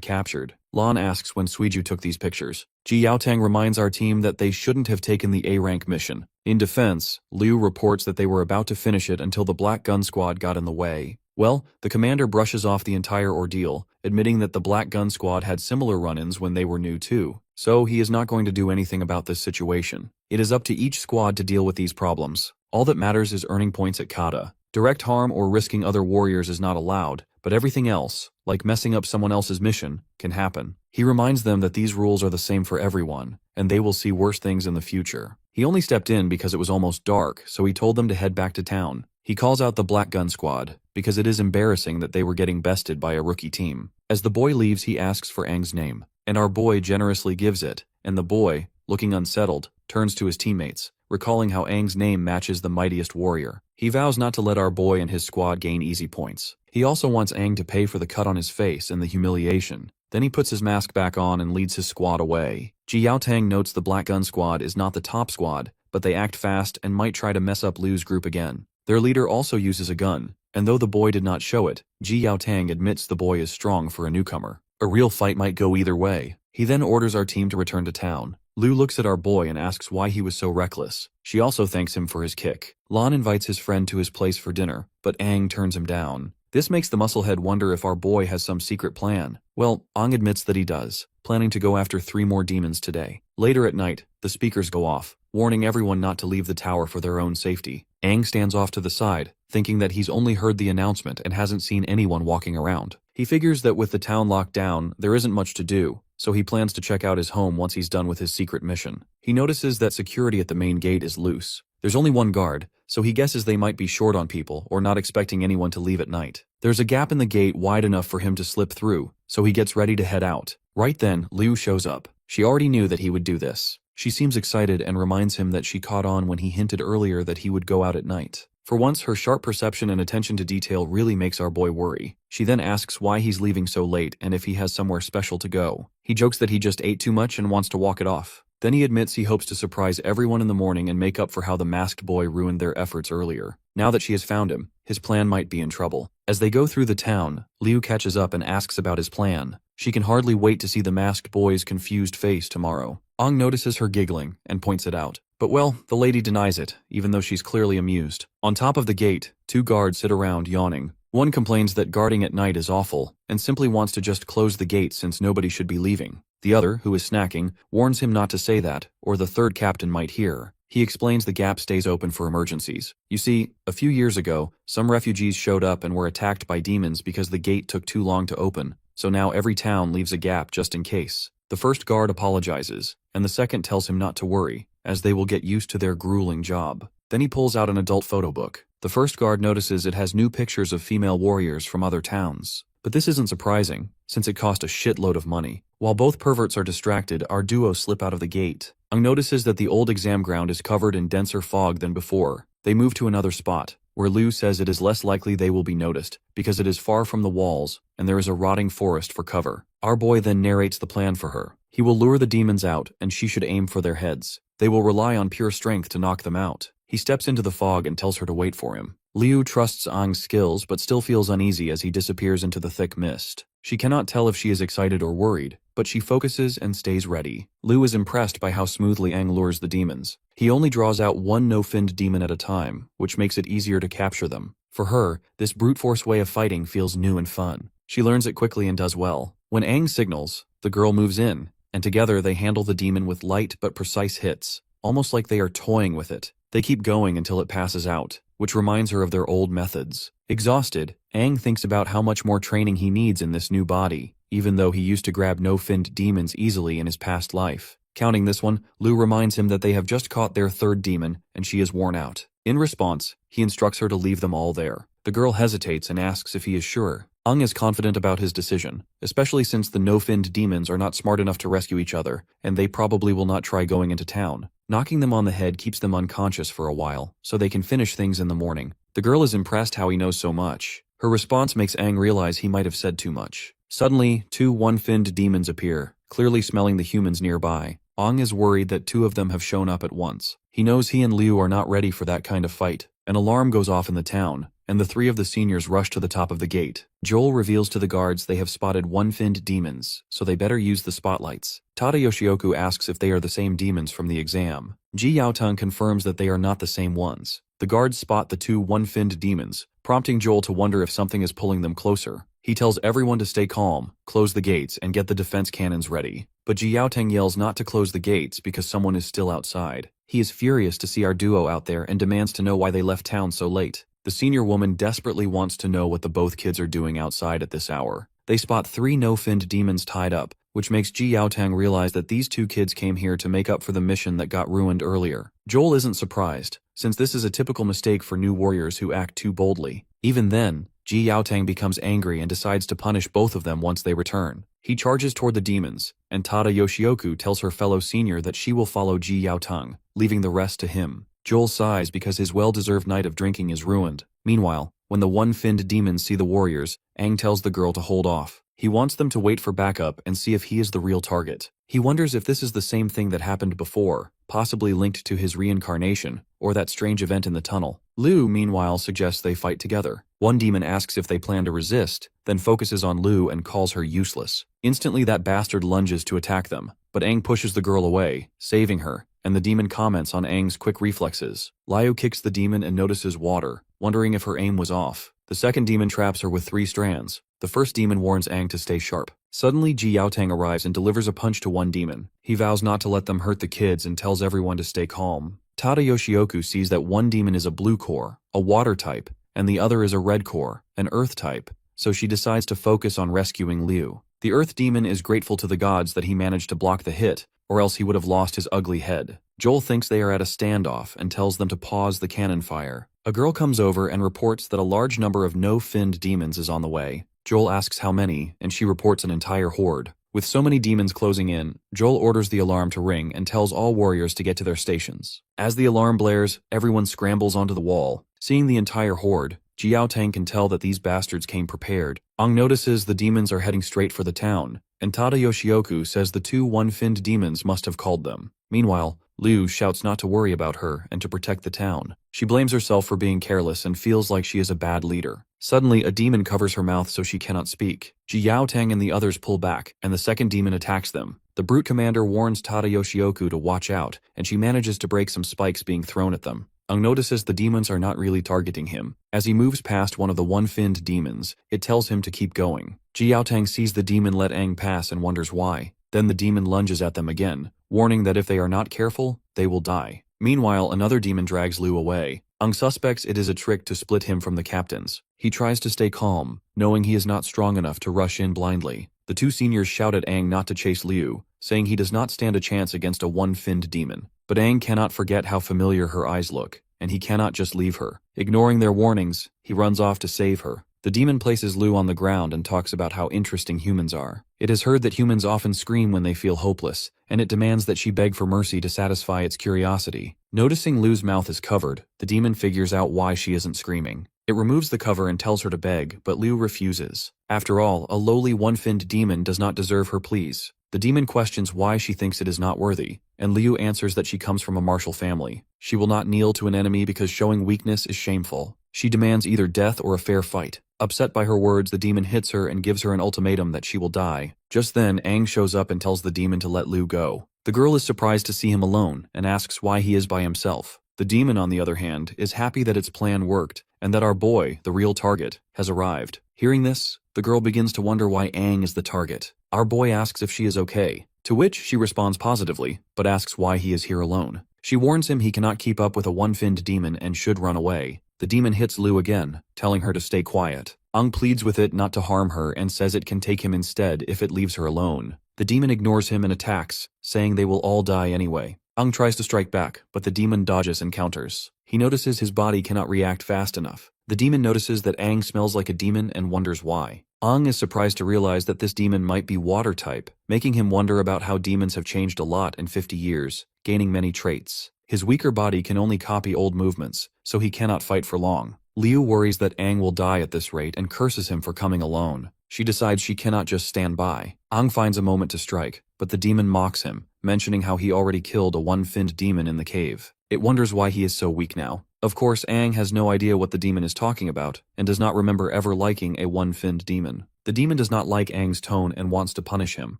captured. Lan asks when Suiju took these pictures. Ji Yaotang reminds our team that they shouldn't have taken the A-rank mission. In defense, Liu reports that they were about to finish it until the Black Gun Squad got in the way. Well, the commander brushes off the entire ordeal, admitting that the Black Gun Squad had similar run-ins when they were new too. So he is not going to do anything about this situation. It is up to each squad to deal with these problems. All that matters is earning points at kata. Direct harm or risking other warriors is not allowed, but everything else, like messing up someone else's mission, can happen. He reminds them that these rules are the same for everyone, and they will see worse things in the future. He only stepped in because it was almost dark, so he told them to head back to town. He calls out the Black Gun Squad, because it is embarrassing that they were getting bested by a rookie team. As the boy leaves, he asks for Aang's name, and our boy generously gives it, and the boy, looking unsettled, turns to his teammates, recalling how Aang's name matches the mightiest warrior. He vows not to let our boy and his squad gain easy points. He also wants Aang to pay for the cut on his face and the humiliation. Then he puts his mask back on and leads his squad away. Ji Yaotang notes the Black Gun Squad is not the top squad, but they act fast and might try to mess up Liu's group again. Their leader also uses a gun, and though the boy did not show it, Ji Yaotang admits the boy is strong for a newcomer. A real fight might go either way. He then orders our team to return to town. Liu looks at our boy and asks why he was so reckless. She also thanks him for his kick. Lan invites his friend to his place for dinner, but Aang turns him down. This makes the musclehead wonder if our boy has some secret plan. Well, Aang admits that he does, planning to go after 3 more demons today. Later at night, the speakers go off, warning everyone not to leave the tower for their own safety. Aang stands off to the side, thinking that he's only heard the announcement and hasn't seen anyone walking around. He figures that with the town locked down, there isn't much to do, so he plans to check out his home once he's done with his secret mission. He notices that security at the main gate is loose. There's only one guard, so he guesses they might be short on people or not expecting anyone to leave at night. There's a gap in the gate wide enough for him to slip through, so he gets ready to head out. Right then, Liu shows up. She already knew that he would do this. She seems excited and reminds him that she caught on when he hinted earlier that he would go out at night. For once, her sharp perception and attention to detail really makes our boy worry. She then asks why he's leaving so late and if he has somewhere special to go. He jokes that he just ate too much and wants to walk it off. Then he admits he hopes to surprise everyone in the morning and make up for how the masked boy ruined their efforts earlier. Now that she has found him, his plan might be in trouble. As they go through the town, Liu catches up and asks about his plan. She can hardly wait to see the masked boy's confused face tomorrow. Aang notices her giggling and points it out. But well, the lady denies it, even though she's clearly amused. On top of the gate, 2 guards sit around yawning. One complains that guarding at night is awful, and simply wants to just close the gate since nobody should be leaving. The other, who is snacking, warns him not to say that, or the third captain might hear. He explains the gap stays open for emergencies. You see, a few years ago, some refugees showed up and were attacked by demons because the gate took too long to open, so now every town leaves a gap just in case. The first guard apologizes, and the second tells him not to worry, as they will get used to their grueling job. Then he pulls out an adult photo book. The first guard notices it has new pictures of female warriors from other towns. But this isn't surprising, since it cost a shitload of money. While both perverts are distracted, our duo slip out of the gate. Aang notices that the old exam ground is covered in denser fog than before. They move to another spot, where Liu says it is less likely they will be noticed, because it is far from the walls, and there is a rotting forest for cover. Our boy then narrates the plan for her. He will lure the demons out, and she should aim for their heads. They will rely on pure strength to knock them out. He steps into the fog and tells her to wait for him. Liu trusts Aang's skills but still feels uneasy as he disappears into the thick mist. She cannot tell if she is excited or worried, but she focuses and stays ready. Liu is impressed by how smoothly Aang lures the demons. He only draws out 1 no-finned demon at a time, which makes it easier to capture them. For her, this brute force way of fighting feels new and fun. She learns it quickly and does well. When Aang signals, the girl moves in, and together they handle the demon with light but precise hits, almost like they are toying with it. They keep going until it passes out, which reminds her of their old methods. Exhausted, Aang thinks about how much more training he needs in this new body, even though he used to grab no-finned demons easily in his past life. Counting this one, Liu reminds him that they have just caught their 3rd demon, and she is worn out. In response, he instructs her to leave them all there. The girl hesitates and asks if he is sure. Ung is confident about his decision, especially since the no-finned demons are not smart enough to rescue each other, and they probably will not try going into town. Knocking them on the head keeps them unconscious for a while, so they can finish things in the morning. The girl is impressed how he knows so much. Her response makes Aang realize he might have said too much. Suddenly, 2 one-finned demons appear, clearly smelling the humans nearby. Aang is worried that 2 of them have shown up at once. He knows he and Liu are not ready for that kind of fight. An alarm goes off in the town, and the 3 of the seniors rush to the top of the gate. Joel reveals to the guards they have spotted one-finned demons, so they better use the spotlights. Tada Yoshioku asks if they are the same demons from the exam. Ji Yaotong confirms that they are not the same ones. The guards spot the 2 one-finned demons, prompting Joel to wonder if something is pulling them closer. He tells everyone to stay calm, close the gates, and get the defense cannons ready. But Ji Yaotong yells not to close the gates because someone is still outside. He is furious to see our duo out there and demands to know why they left town so late. The senior woman desperately wants to know what the both kids are doing outside at this hour. They spot 3 no-finned demons tied up, which makes Ji Yaotong realize that these 2 kids came here to make up for the mission that got ruined earlier. Joel isn't surprised, since this is a typical mistake for new warriors who act too boldly. Even then, Ji Yaotong becomes angry and decides to punish both of them once they return. He charges toward the demons, and Tada Yoshioku tells her fellow senior that she will follow Ji Yaotong, leaving the rest to him. Joel sighs because his well-deserved night of drinking is ruined. Meanwhile, when the one-finned demons see the warriors, Aang tells the girl to hold off. He wants them to wait for backup and see if he is the real target. He wonders if this is the same thing that happened before, possibly linked to his reincarnation, or that strange event in the tunnel. Liu, meanwhile, suggests they fight together. One demon asks if they plan to resist, then focuses on Liu and calls her useless. Instantly that bastard lunges to attack them, but Aang pushes the girl away, saving her, and the demon comments on Aang's quick reflexes. Liu kicks the demon and notices water, wondering if her aim was off. The second demon traps her with 3 strands. The first demon warns Aang to stay sharp. Suddenly, Ji Yaotong arrives and delivers a punch to one demon. He vows not to let them hurt the kids and tells everyone to stay calm. Tada Yoshioku sees that one demon is a blue core, a water type, and the other is a red core, an earth type, so she decides to focus on rescuing Liu. The earth demon is grateful to the gods that he managed to block the hit, or else he would have lost his ugly head. Joel thinks they are at a standoff and tells them to pause the cannon fire. A girl comes over and reports that a large number of no-finned demons is on the way. Joel asks how many, and she reports an entire horde. With so many demons closing in, Joel orders the alarm to ring and tells all warriors to get to their stations. As the alarm blares, everyone scrambles onto the wall. Seeing the entire horde, Ji Yaotong can tell that these bastards came prepared. Aang notices the demons are heading straight for the town, and Tada Yoshioku says the 2 one-finned demons must have called them. Meanwhile, Liu shouts not to worry about her and to protect the town. She blames herself for being careless and feels like she is a bad leader. Suddenly, a demon covers her mouth so she cannot speak. Ji Yaotong and the others pull back, and the second demon attacks them. The brute commander warns Tada Yoshioku to watch out, and she manages to break some spikes being thrown at them. Aang notices the demons are not really targeting him. As he moves past one of the one-finned demons, it tells him to keep going. Ji Yaotong sees the demon let Aang pass and wonders why. Then the demon lunges at them again, warning that if they are not careful, they will die. Meanwhile, another demon drags Liu away. Aang suspects it is a trick to split him from the captains. He tries to stay calm, knowing he is not strong enough to rush in blindly. The 2 seniors shout at Aang not to chase Liu, saying he does not stand a chance against a one-finned demon. But Aang cannot forget how familiar her eyes look, and he cannot just leave her. Ignoring their warnings, he runs off to save her. The demon places Liu on the ground and talks about how interesting humans are. It is heard that humans often scream when they feel hopeless, and it demands that she beg for mercy to satisfy its curiosity. Noticing Liu's mouth is covered, the demon figures out why she isn't screaming. It removes the cover and tells her to beg, but Liu refuses. After all, a lowly one-finned demon does not deserve her pleas. The demon questions why she thinks it is not worthy, and Liu answers that she comes from a martial family. She will not kneel to an enemy because showing weakness is shameful. She demands either death or a fair fight. Upset by her words, the demon hits her and gives her an ultimatum that she will die. Just then, Aang shows up and tells the demon to let Liu go. The girl is surprised to see him alone and asks why he is by himself. The demon, on the other hand, is happy that its plan worked and that our boy, the real target, has arrived. Hearing this, the girl begins to wonder why Aang is the target. Our boy asks if she is okay, to which she responds positively, but asks why he is here alone. She warns him he cannot keep up with a one-finned demon and should run away. The demon hits Liu again, telling her to stay quiet. Aang pleads with it not to harm her and says it can take him instead if it leaves her alone. The demon ignores him and attacks, saying they will all die anyway. Aang tries to strike back, but the demon dodges and counters. He notices his body cannot react fast enough. The demon notices that Aang smells like a demon and wonders why. Aang is surprised to realize that this demon might be water type, making him wonder about how demons have changed a lot in 50 years, gaining many traits. His weaker body can only copy old movements, so he cannot fight for long. Liu worries that Aang will die at this rate and curses him for coming alone. She decides she cannot just stand by. Aang finds a moment to strike, but the demon mocks him, mentioning how he already killed a one-finned demon in the cave. It wonders why he is so weak now. Of course, Aang has no idea what the demon is talking about, and does not remember ever liking a one-finned demon. The demon does not like Aang's tone and wants to punish him.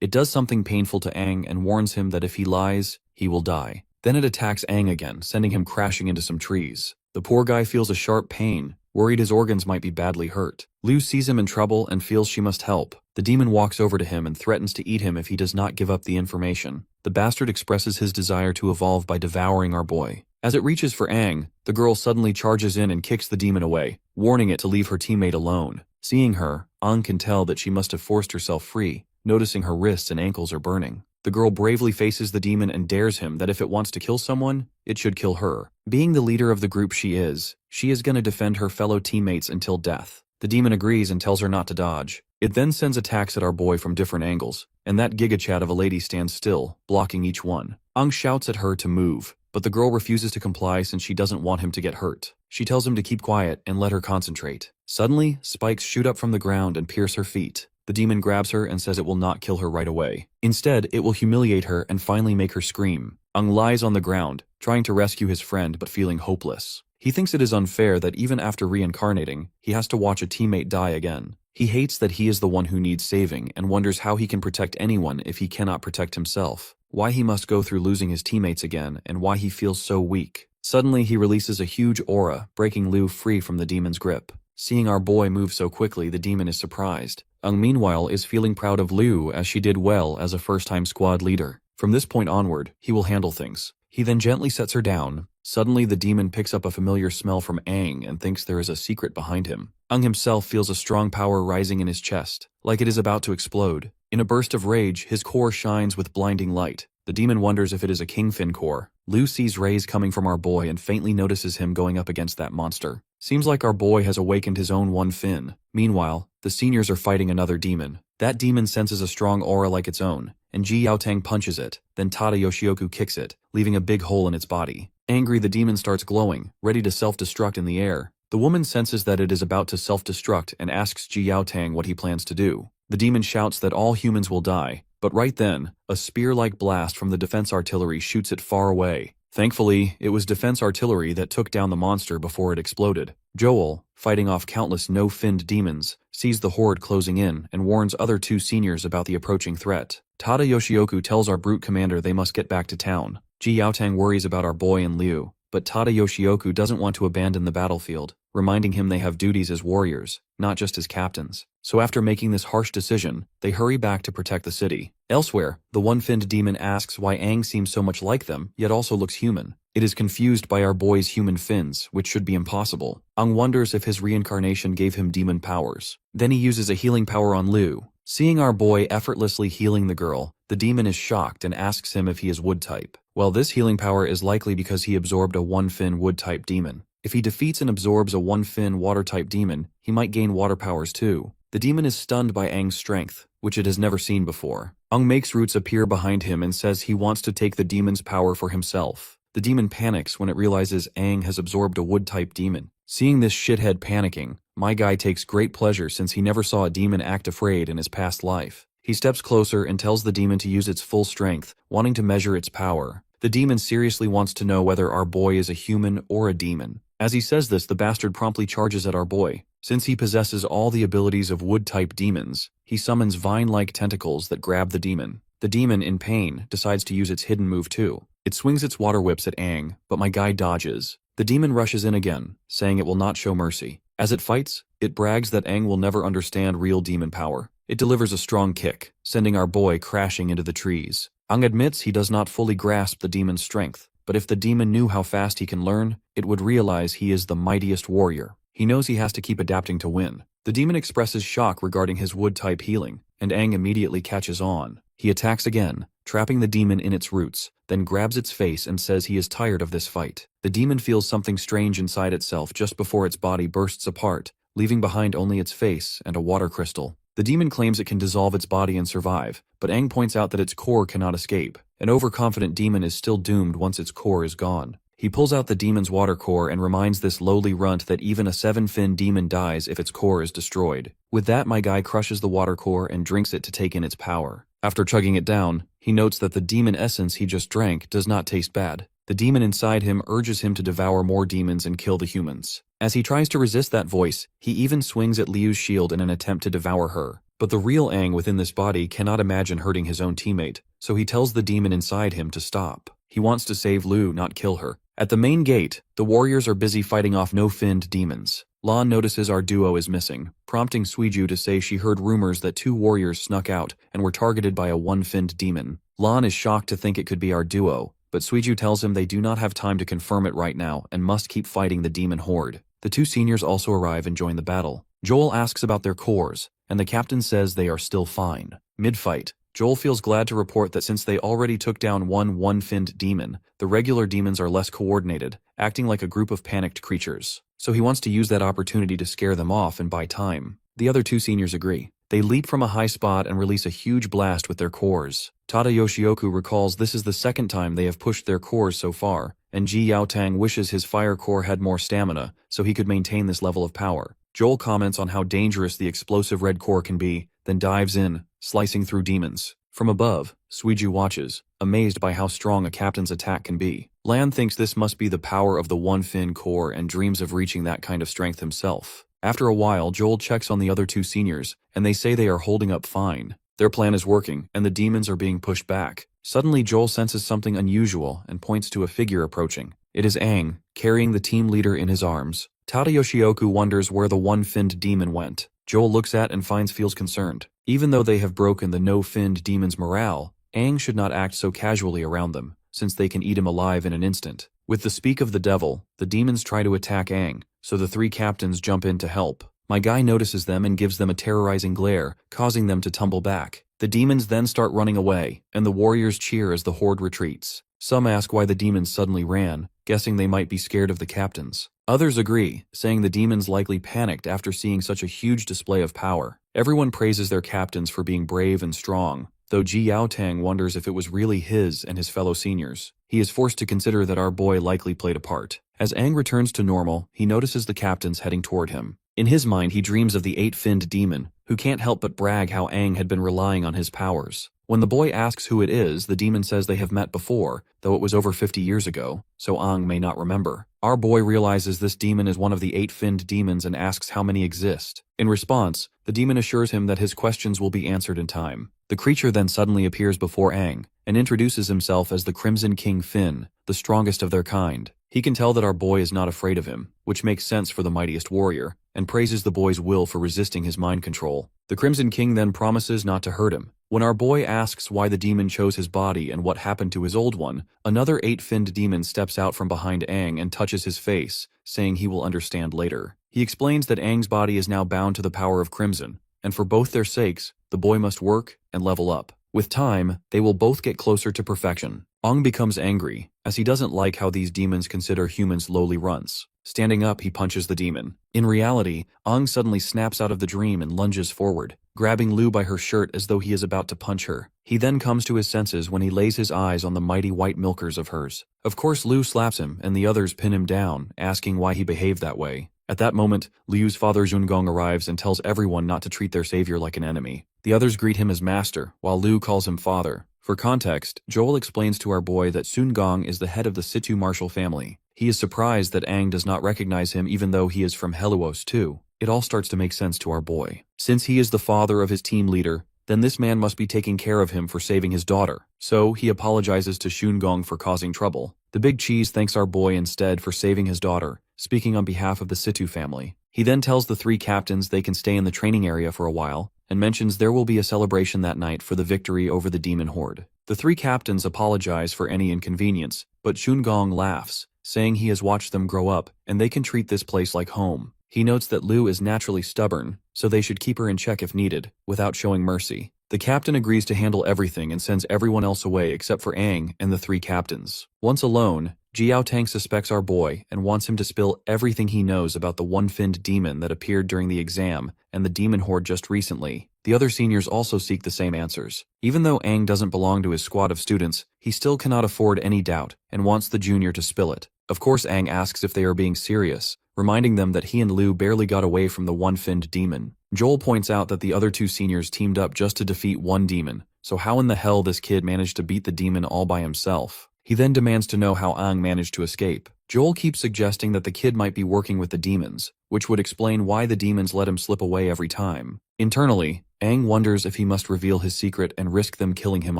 It does something painful to Aang and warns him that if he lies, he will die. Then it attacks Aang again, sending him crashing into some trees. The poor guy feels a sharp pain, worried his organs might be badly hurt. Liu sees him in trouble and feels she must help. The demon walks over to him and threatens to eat him if he does not give up the information. The bastard expresses his desire to evolve by devouring our boy. As it reaches for Aang, the girl suddenly charges in and kicks the demon away, warning it to leave her teammate alone. Seeing her, Aang can tell that she must have forced herself free, noticing her wrists and ankles are burning. The girl bravely faces the demon and dares him that if it wants to kill someone, it should kill her. Being the leader of the group she is gonna defend her fellow teammates until death. The demon agrees and tells her not to dodge. It then sends attacks at our boy from different angles, and that gigachat of a lady stands still, blocking each one. Aang shouts at her to move, but the girl refuses to comply since she doesn't want him to get hurt. She tells him to keep quiet and let her concentrate. Suddenly, spikes shoot up from the ground and pierce her feet. The demon grabs her and says it will not kill her right away. Instead, it will humiliate her and finally make her scream. Aang lies on the ground, trying to rescue his friend but feeling hopeless. He thinks it is unfair that even after reincarnating, he has to watch a teammate die again. He hates that he is the one who needs saving and wonders how he can protect anyone if he cannot protect himself. Why he must go through losing his teammates again and why he feels so weak. Suddenly, he releases a huge aura, breaking Liu free from the demon's grip. Seeing our boy move so quickly, the demon is surprised. Aang meanwhile is feeling proud of Liu as she did well as a first-time squad leader. From this point onward, he will handle things. He then gently sets her down. Suddenly the demon picks up a familiar smell from Aang and thinks there is a secret behind him. Aang himself feels a strong power rising in his chest, like it is about to explode. In a burst of rage, his core shines with blinding light. The demon wonders if it is a kingfin core. Liu sees rays coming from our boy and faintly notices him going up against that monster. Seems like our boy has awakened his own one fin. Meanwhile, the seniors are fighting another demon. That demon senses a strong aura like its own, and Ji Yaotang punches it, then Tada Yoshioku kicks it, leaving a big hole in its body. Angry, the demon starts glowing, ready to self-destruct in the air. The woman senses that it is about to self-destruct and asks Ji Yaotang what he plans to do. The demon shouts that all humans will die, but right then, a spear-like blast from the defense artillery shoots it far away. Thankfully, it was defense artillery that took down the monster before it exploded. Joel, fighting off countless no-finned demons, sees the horde closing in and warns other two seniors about the approaching threat. Tada Yoshioku tells our brute commander they must get back to town. Ji Yaotang worries about our boy and Liu, but Tada Yoshioku doesn't want to abandon the battlefield, reminding him they have duties as warriors, not just as captains. So after making this harsh decision, they hurry back to protect the city. Elsewhere, the one-finned demon asks why Aang seems so much like them, yet also looks human. It is confused by our boy's human fins, which should be impossible. Aang wonders if his reincarnation gave him demon powers. Then he uses a healing power on Liu. Seeing our boy effortlessly healing the girl, the demon is shocked and asks him if he is wood type. Well, this healing power is likely because he absorbed a one-fin wood type demon. If he defeats and absorbs a one-fin water type demon, he might gain water powers too. The demon is stunned by Aang's strength, which it has never seen before. Aang makes roots appear behind him and says he wants to take the demon's power for himself. The demon panics when it realizes Aang has absorbed a wood-type demon. Seeing this shithead panicking, my guy takes great pleasure since he never saw a demon act afraid in his past life. He steps closer and tells the demon to use its full strength, wanting to measure its power. The demon seriously wants to know whether our boy is a human or a demon. As he says this, the bastard promptly charges at our boy. Since he possesses all the abilities of wood-type demons, he summons vine-like tentacles that grab the demon. The demon, in pain, decides to use its hidden move too. It swings its water whips at Aang, but my guy dodges. The demon rushes in again, saying it will not show mercy. As it fights, it brags that Aang will never understand real demon power. It delivers a strong kick, sending our boy crashing into the trees. Aang admits he does not fully grasp the demon's strength, but if the demon knew how fast he can learn, it would realize he is the mightiest warrior. He knows he has to keep adapting to win. The demon expresses shock regarding his wood-type healing, and Aang immediately catches on. He attacks again, trapping the demon in its roots, then grabs its face and says he is tired of this fight. The demon feels something strange inside itself just before its body bursts apart, leaving behind only its face and a water crystal. The demon claims it can dissolve its body and survive, but Aang points out that its core cannot escape. An overconfident demon is still doomed once its core is gone. He pulls out the demon's water core and reminds this lowly runt that even a 7-fin demon dies if its core is destroyed. With that, my guy crushes the water core and drinks it to take in its power. After chugging it down, he notes that the demon essence he just drank does not taste bad. The demon inside him urges him to devour more demons and kill the humans. As he tries to resist that voice, he even swings at Liu's shield in an attempt to devour her. But the real Aang within this body cannot imagine hurting his own teammate, so he tells the demon inside him to stop. He wants to save Liu, not kill her. At the main gate, the warriors are busy fighting off no-finned demons. Lan notices our duo is missing, prompting Suiju to say she heard rumors that 2 warriors snuck out and were targeted by a 1-finned demon. Lan is shocked to think it could be our duo, but Suiju tells him they do not have time to confirm it right now and must keep fighting the demon horde. The 2 seniors also arrive and join the battle. Joel asks about their cores, and the captain says they are still fine. Mid-fight, Joel feels glad to report that since they already took down one finned demon, the regular demons are less coordinated, acting like a group of panicked creatures. So he wants to use that opportunity to scare them off and buy time. The other 2 seniors agree. They leap from a high spot and release a huge blast with their cores. Tada Yoshioku recalls this is the 2nd time they have pushed their cores so far, and Ji Yaotang wishes his fire core had more stamina so he could maintain this level of power. Joel comments on how dangerous the explosive red core can be, then dives in, slicing through demons. From above, Suiju watches, amazed by how strong a captain's attack can be. Lan thinks this must be the power of the 1-fin core and dreams of reaching that kind of strength himself. After a while, Joel checks on the other 2 seniors, and they say they are holding up fine. Their plan is working, and the demons are being pushed back. Suddenly, Joel senses something unusual and points to a figure approaching. It is Aang, carrying the team leader in his arms. Tada Yoshioku wonders where the 1-finned demon went. Joel looks at and feels concerned. Even though they have broken the no-finned demon's morale, Aang should not act so casually around them, since they can eat him alive in an instant. With the speak of the devil, the demons try to attack Aang, so the 3 captains jump in to help. My guy notices them and gives them a terrorizing glare, causing them to tumble back. The demons then start running away, and the warriors cheer as the horde retreats. Some ask why the demons suddenly ran, guessing they might be scared of the captains. Others agree, saying the demons likely panicked after seeing such a huge display of power. Everyone praises their captains for being brave and strong, though Ji Yaotang wonders if it was really his and his fellow seniors. He is forced to consider that our boy likely played a part. As Aang returns to normal, he notices the captains heading toward him. In his mind, he dreams of the 8-finned demon, who can't help but brag how Aang had been relying on his powers. When the boy asks who it is, the demon says they have met before, though it was over 50 years ago, so Aang may not remember. Our boy realizes this demon is one of the 8-finned demons and asks how many exist. In response, the demon assures him that his questions will be answered in time. The creature then suddenly appears before Aang, and introduces himself as the Crimson King Finn, the strongest of their kind. He can tell that our boy is not afraid of him, which makes sense for the mightiest warrior, and praises the boy's will for resisting his mind control. The Crimson King then promises not to hurt him. When our boy asks why the demon chose his body and what happened to his old one, another 8-finned demon steps out from behind Aang and touches his face, saying he will understand later. He explains that Aang's body is now bound to the power of Crimson, and for both their sakes, the boy must work and level up. With time, they will both get closer to perfection. Aang becomes angry, as he doesn't like how these demons consider humans lowly runts. Standing up, he punches the demon. In reality, Aang suddenly snaps out of the dream and lunges forward, grabbing Lu by her shirt as though he is about to punch her. He then comes to his senses when he lays his eyes on the mighty white milkers of hers. Of course, Lu slaps him, and the others pin him down, asking why he behaved that way. At that moment, Liu's father Zhongong arrives and tells everyone not to treat their savior like an enemy. The others greet him as master, while Liu calls him father. For context, Joel explains to our boy that Sun Gong is the head of the Situ martial family. He is surprised that Aang does not recognize him even though he is from Heluos too. It all starts to make sense to our boy. Since he is the father of his team leader, then this man must be taking care of him for saving his daughter. So he apologizes to Sun Gong for causing trouble. The big cheese thanks our boy instead for saving his daughter, speaking on behalf of the Situ family. He then tells the 3 captains they can stay in the training area for a while, and mentions there will be a celebration that night for the victory over the demon horde. The 3 captains apologize for any inconvenience, but Sun Gong laughs, saying he has watched them grow up, and they can treat this place like home. He notes that Lu is naturally stubborn, so they should keep her in check if needed, without showing mercy. The captain agrees to handle everything and sends everyone else away except for Aang and the 3 captains. Once alone, Jiao Tang suspects our boy and wants him to spill everything he knows about the one-finned demon that appeared during the exam and the demon horde just recently. The other seniors also seek the same answers. Even though Aang doesn't belong to his squad of students, he still cannot afford any doubt and wants the junior to spill it. Of course, Aang asks if they are being serious, reminding them that he and Liu barely got away from the one-finned demon. Joel points out that the other 2 seniors teamed up just to defeat one demon, so how in the hell this kid managed to beat the demon all by himself? He then demands to know how Aang managed to escape. Joel keeps suggesting that the kid might be working with the demons, which would explain why the demons let him slip away every time. Internally, Aang wonders if he must reveal his secret and risk them killing him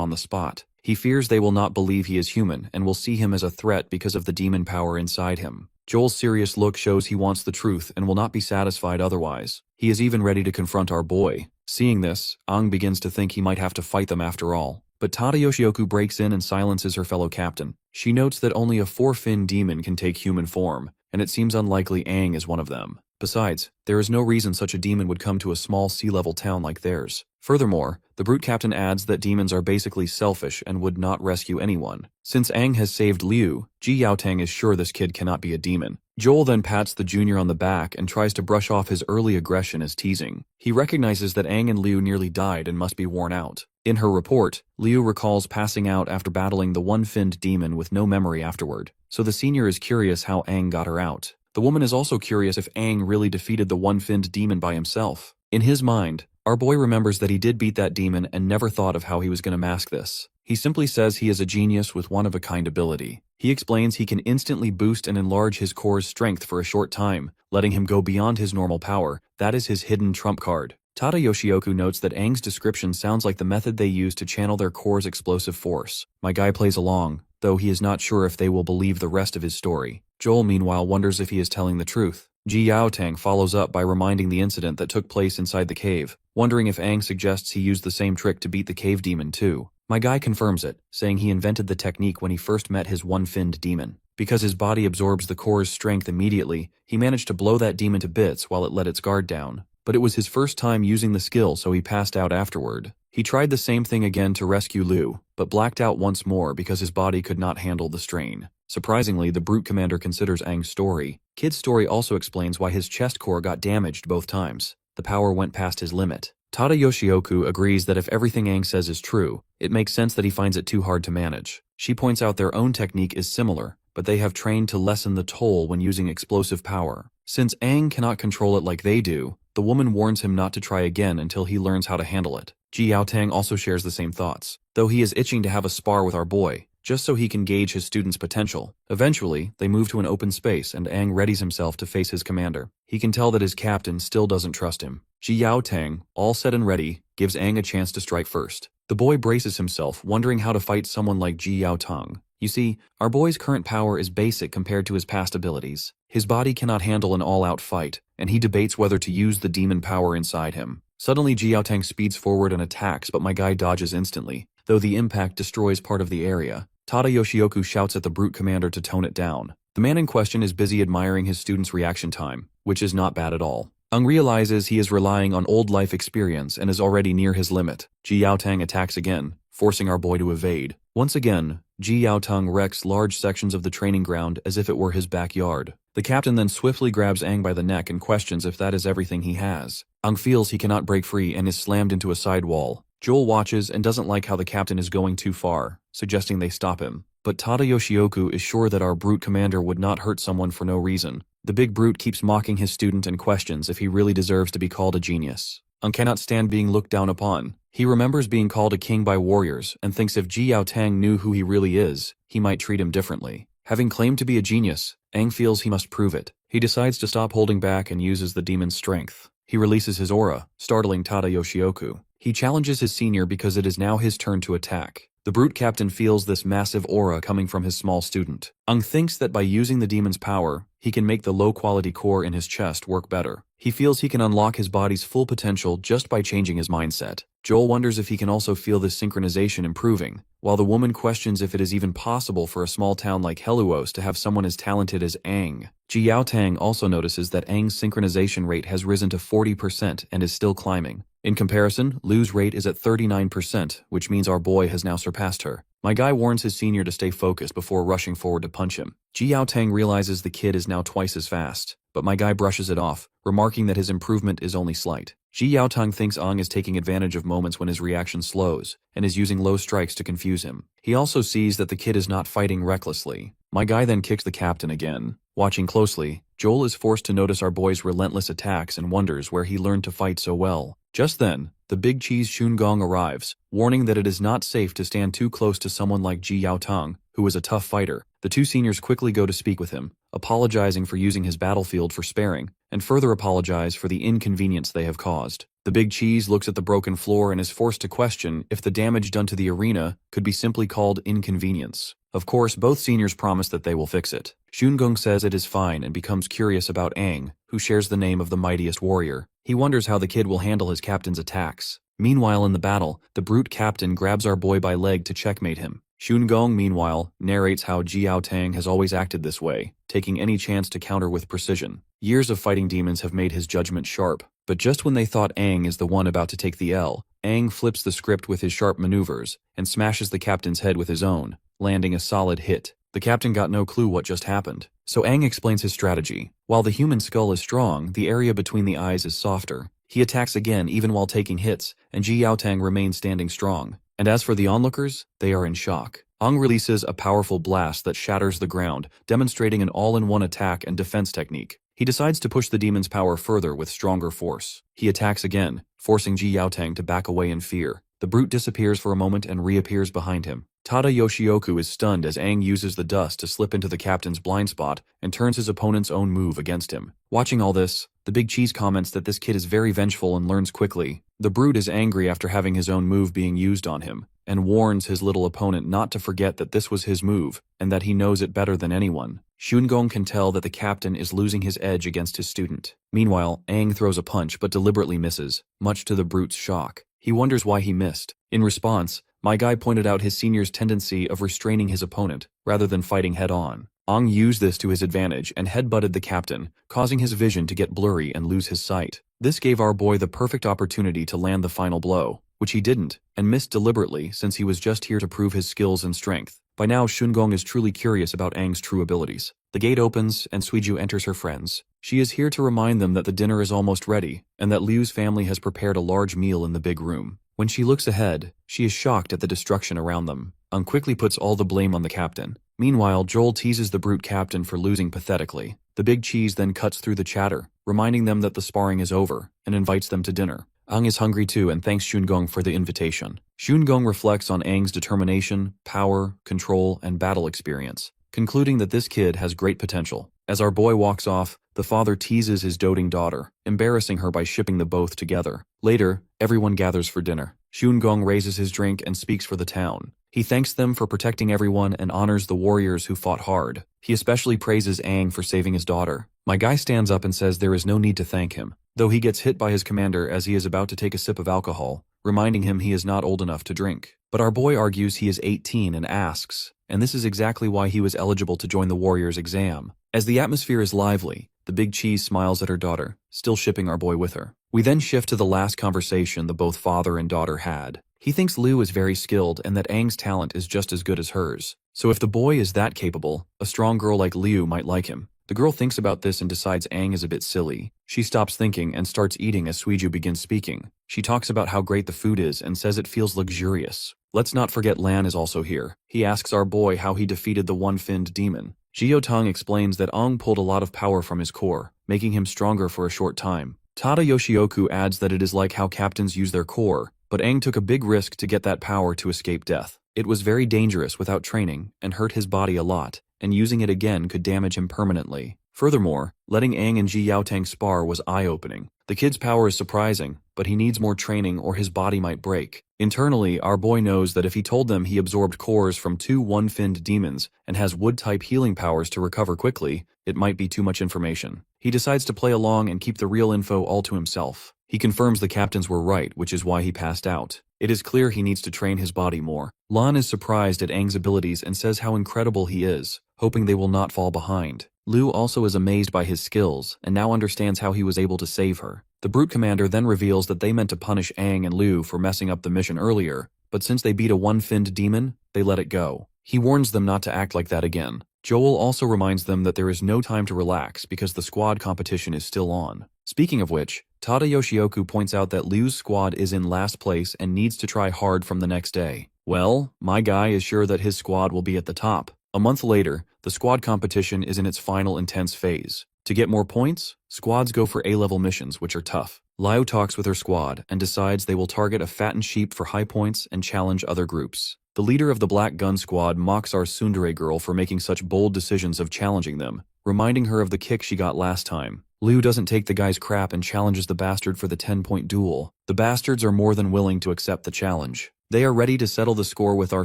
on the spot. He fears they will not believe he is human and will see him as a threat because of the demon power inside him. Joel's serious look shows he wants the truth and will not be satisfied otherwise. He is even ready to confront our boy. Seeing this, Aang begins to think he might have to fight them after all. But Tada Yoshioku breaks in and silences her fellow captain. She notes that only a 4-fin demon can take human form, and it seems unlikely Aang is one of them. Besides, there is no reason such a demon would come to a small sea-level town like theirs. Furthermore, the brute captain adds that demons are basically selfish and would not rescue anyone. Since Aang has saved Liu, Ji Yaotang is sure this kid cannot be a demon. Joel then pats the junior on the back and tries to brush off his early aggression as teasing. He recognizes that Aang and Liu nearly died and must be worn out. In her report, Liu recalls passing out after battling the one-finned demon with no memory afterward, so the senior is curious how Aang got her out. The woman is also curious if Aang really defeated the one-finned demon by himself. In his mind, our boy remembers that he did beat that demon and never thought of how he was going to mask this. He simply says he is a genius with one-of-a-kind ability. He explains he can instantly boost and enlarge his core's strength for a short time, letting him go beyond his normal power. That is his hidden trump card. Tada Yoshioku notes that Aang's description sounds like the method they use to channel their core's explosive force. My guy plays along, though he is not sure if they will believe the rest of his story. Joel meanwhile wonders if he is telling the truth. Ji Yaotang follows up by reminding the incident that took place inside the cave, wondering if Aang suggests he used the same trick to beat the cave demon too. My guy confirms it, saying he invented the technique when he first met his one-finned demon. Because his body absorbs the core's strength immediately, he managed to blow that demon to bits while it let its guard down. But it was his first time using the skill, so he passed out afterward. He tried the same thing again to rescue Liu, but blacked out once more because his body could not handle the strain. Surprisingly, the brute commander considers Aang's story. Kid's story also explains why his chest core got damaged both times. The power went past his limit. Tada Yoshioku agrees that if everything Aang says is true, it makes sense that he finds it too hard to manage. She points out their own technique is similar, but they have trained to lessen the toll when using explosive power. Since Aang cannot control it like they do, the woman warns him not to try again until he learns how to handle it. Ji Yaotang also shares the same thoughts, though he is itching to have a spar with our boy, just so he can gauge his student's potential. Eventually, they move to an open space and Aang readies himself to face his commander. He can tell that his captain still doesn't trust him. Ji Yaotang, all set and ready, gives Aang a chance to strike first. The boy braces himself, wondering how to fight someone like Ji Yaotang. You see, our boy's current power is basic compared to his past abilities. His body cannot handle an all-out fight, and he debates whether to use the demon power inside him. Suddenly, Ji Yaotang speeds forward and attacks, but my guy dodges instantly, though the impact destroys part of the area. Tada Yoshioku shouts at the brute commander to tone it down. The man in question is busy admiring his student's reaction time, which is not bad at all. Aang realizes he is relying on old life experience and is already near his limit. Ji Yaotang attacks again, forcing our boy to evade. Once again, Ji Yaotang wrecks large sections of the training ground as if it were his backyard. The captain then swiftly grabs Aang by the neck and questions if that is everything he has. Aang feels he cannot break free and is slammed into a side wall. Joel watches and doesn't like how the captain is going too far, suggesting they stop him. But Tada Yoshioku is sure that our brute commander would not hurt someone for no reason. The big brute keeps mocking his student and questions if he really deserves to be called a genius. Aang cannot stand being looked down upon. He remembers being called a king by warriors and thinks if Ji Yaotang knew who he really is, he might treat him differently. Having claimed to be a genius, Aang feels he must prove it. He decides to stop holding back and uses the demon's strength. He releases his aura, startling Tada Yoshioku. He challenges his senior because it is now his turn to attack. The brute captain feels this massive aura coming from his small student. Aang thinks that by using the demon's power, he can make the low-quality core in his chest work better. He feels he can unlock his body's full potential just by changing his mindset. Joel wonders if he can also feel this synchronization improving, while the woman questions if it is even possible for a small town like Heluos to have someone as talented as Aang. Ji Yaotang also notices that Aang's synchronization rate has risen to 40% and is still climbing. In comparison, Lu's rate is at 39%, which means our boy has now surpassed her. My guy warns his senior to stay focused before rushing forward to punch him. Ji Yaotang realizes the kid is now twice as fast, but my guy brushes it off, remarking that his improvement is only slight. Ji Yaotang thinks Ang is taking advantage of moments when his reaction slows, and is using low strikes to confuse him. He also sees that the kid is not fighting recklessly. My guy then kicks the captain again. Watching closely, Joel is forced to notice our boy's relentless attacks and wonders where he learned to fight so well. Just then, the big cheese Shungong arrives, warning that it is not safe to stand too close to someone like Ji Yaotang, who is a tough fighter. The two seniors quickly go to speak with him, apologizing for using his battlefield for sparing, and further apologize for the inconvenience they have caused. The big cheese looks at the broken floor and is forced to question if the damage done to the arena could be simply called inconvenience. Of course, both seniors promise that they will fix it. Shungong says it is fine and becomes curious about Ang, who shares the name of the mightiest warrior. He wonders how the kid will handle his captain's attacks. Meanwhile in the battle, the brute captain grabs our boy by leg to checkmate him. Shungong, meanwhile, narrates how Ji Yaotang has always acted this way, taking any chance to counter with precision. Years of fighting demons have made his judgment sharp, but just when they thought Ang is the one about to take the L, Ang flips the script with his sharp maneuvers and smashes the captain's head with his own, landing a solid hit. The captain got no clue what just happened, so Ang explains his strategy. While the human skull is strong, the area between the eyes is softer. He attacks again even while taking hits, and Ji Yaotang remains standing strong. And as for the onlookers, they are in shock. Ang releases a powerful blast that shatters the ground, demonstrating an all-in-one attack and defense technique. He decides to push the demon's power further with stronger force. He attacks again, forcing Ji Yaotang to back away in fear. The brute disappears for a moment and reappears behind him. Tada Yoshioku is stunned as Ang uses the dust to slip into the captain's blind spot and turns his opponent's own move against him. Watching all this, the big cheese comments that this kid is very vengeful and learns quickly. The brute is angry after having his own move being used on him, and warns his little opponent not to forget that this was his move, and that he knows it better than anyone. Shungong can tell that the captain is losing his edge against his student. Meanwhile, Ang throws a punch but deliberately misses, much to the brute's shock. He wonders why he missed. In response, my guy pointed out his senior's tendency of restraining his opponent, rather than fighting head-on. Ang used this to his advantage and headbutted the captain, causing his vision to get blurry and lose his sight. This gave our boy the perfect opportunity to land the final blow, which he didn't, and missed deliberately since he was just here to prove his skills and strength. By now, Shungong is truly curious about Ang's true abilities. The gate opens, and Suiju enters her friends. She is here to remind them that the dinner is almost ready, and that Liu's family has prepared a large meal in the big room. When she looks ahead, she is shocked at the destruction around them. Ang quickly puts all the blame on the captain. Meanwhile, Joel teases the brute captain for losing pathetically. The big cheese then cuts through the chatter, reminding them that the sparring is over, and invites them to dinner. Ang is hungry too and thanks Shungong for the invitation. Shungong reflects on Ang's determination, power, control, and battle experience, concluding that this kid has great potential. As our boy walks off, the father teases his doting daughter, embarrassing her by shipping the both together. Later, everyone gathers for dinner. Shungong raises his drink and speaks for the town. He thanks them for protecting everyone and honors the warriors who fought hard. He especially praises Ang for saving his daughter. My guy stands up and says there is no need to thank him, though he gets hit by his commander as he is about to take a sip of alcohol, reminding him he is not old enough to drink. But our boy argues he is 18 and asks, and this is exactly why he was eligible to join the warrior's exam. As the atmosphere is lively, the big cheese smiles at her daughter, still shipping our boy with her. We then shift to the last conversation the both father and daughter had. He thinks Liu is very skilled and that Ang's talent is just as good as hers. So if the boy is that capable, a strong girl like Liu might like him. The girl thinks about this and decides Ang is a bit silly. She stops thinking and starts eating as Suiju begins speaking. She talks about how great the food is and says it feels luxurious. Let's not forget Lan is also here. He asks our boy how he defeated the one-finned demon. Jiotong explains that Ang pulled a lot of power from his core, making him stronger for a short time. Tada Yoshioku adds that it is like how captains use their core, but Ang took a big risk to get that power to escape death. It was very dangerous without training and hurt his body a lot, and using it again could damage him permanently. Furthermore, letting Ang and Ji Yaotang spar was eye-opening. The kid's power is surprising, but he needs more training or his body might break. Internally, our boy knows that if he told them he absorbed cores from 2 one-finned demons and has wood-type healing powers to recover quickly, it might be too much information. He decides to play along and keep the real info all to himself. He confirms the captains were right, which is why he passed out. It is clear he needs to train his body more. Lan is surprised at Ang's abilities and says how incredible he is, hoping they will not fall behind. Liu also is amazed by his skills and now understands how he was able to save her. The Brute Commander then reveals that they meant to punish Aang and Liu for messing up the mission earlier, but since they beat a one-finned demon, they let it go. He warns them not to act like that again. Joel also reminds them that there is no time to relax because the squad competition is still on. Speaking of which, Tada Yoshioku points out that Liu's squad is in last place and needs to try hard from the next day. Well, my guy is sure that his squad will be at the top. A month later, the squad competition is in its final intense phase. To get more points, squads go for A-level missions, which are tough. Liu talks with her squad and decides they will target a fattened sheep for high points and challenge other groups. The leader of the Black Gun Squad mocks our tsundere girl for making such bold decisions of challenging them, reminding her of the kick she got last time. Liu doesn't take the guy's crap and challenges the bastard for the 10-point duel. The bastards are more than willing to accept the challenge. They are ready to settle the score with our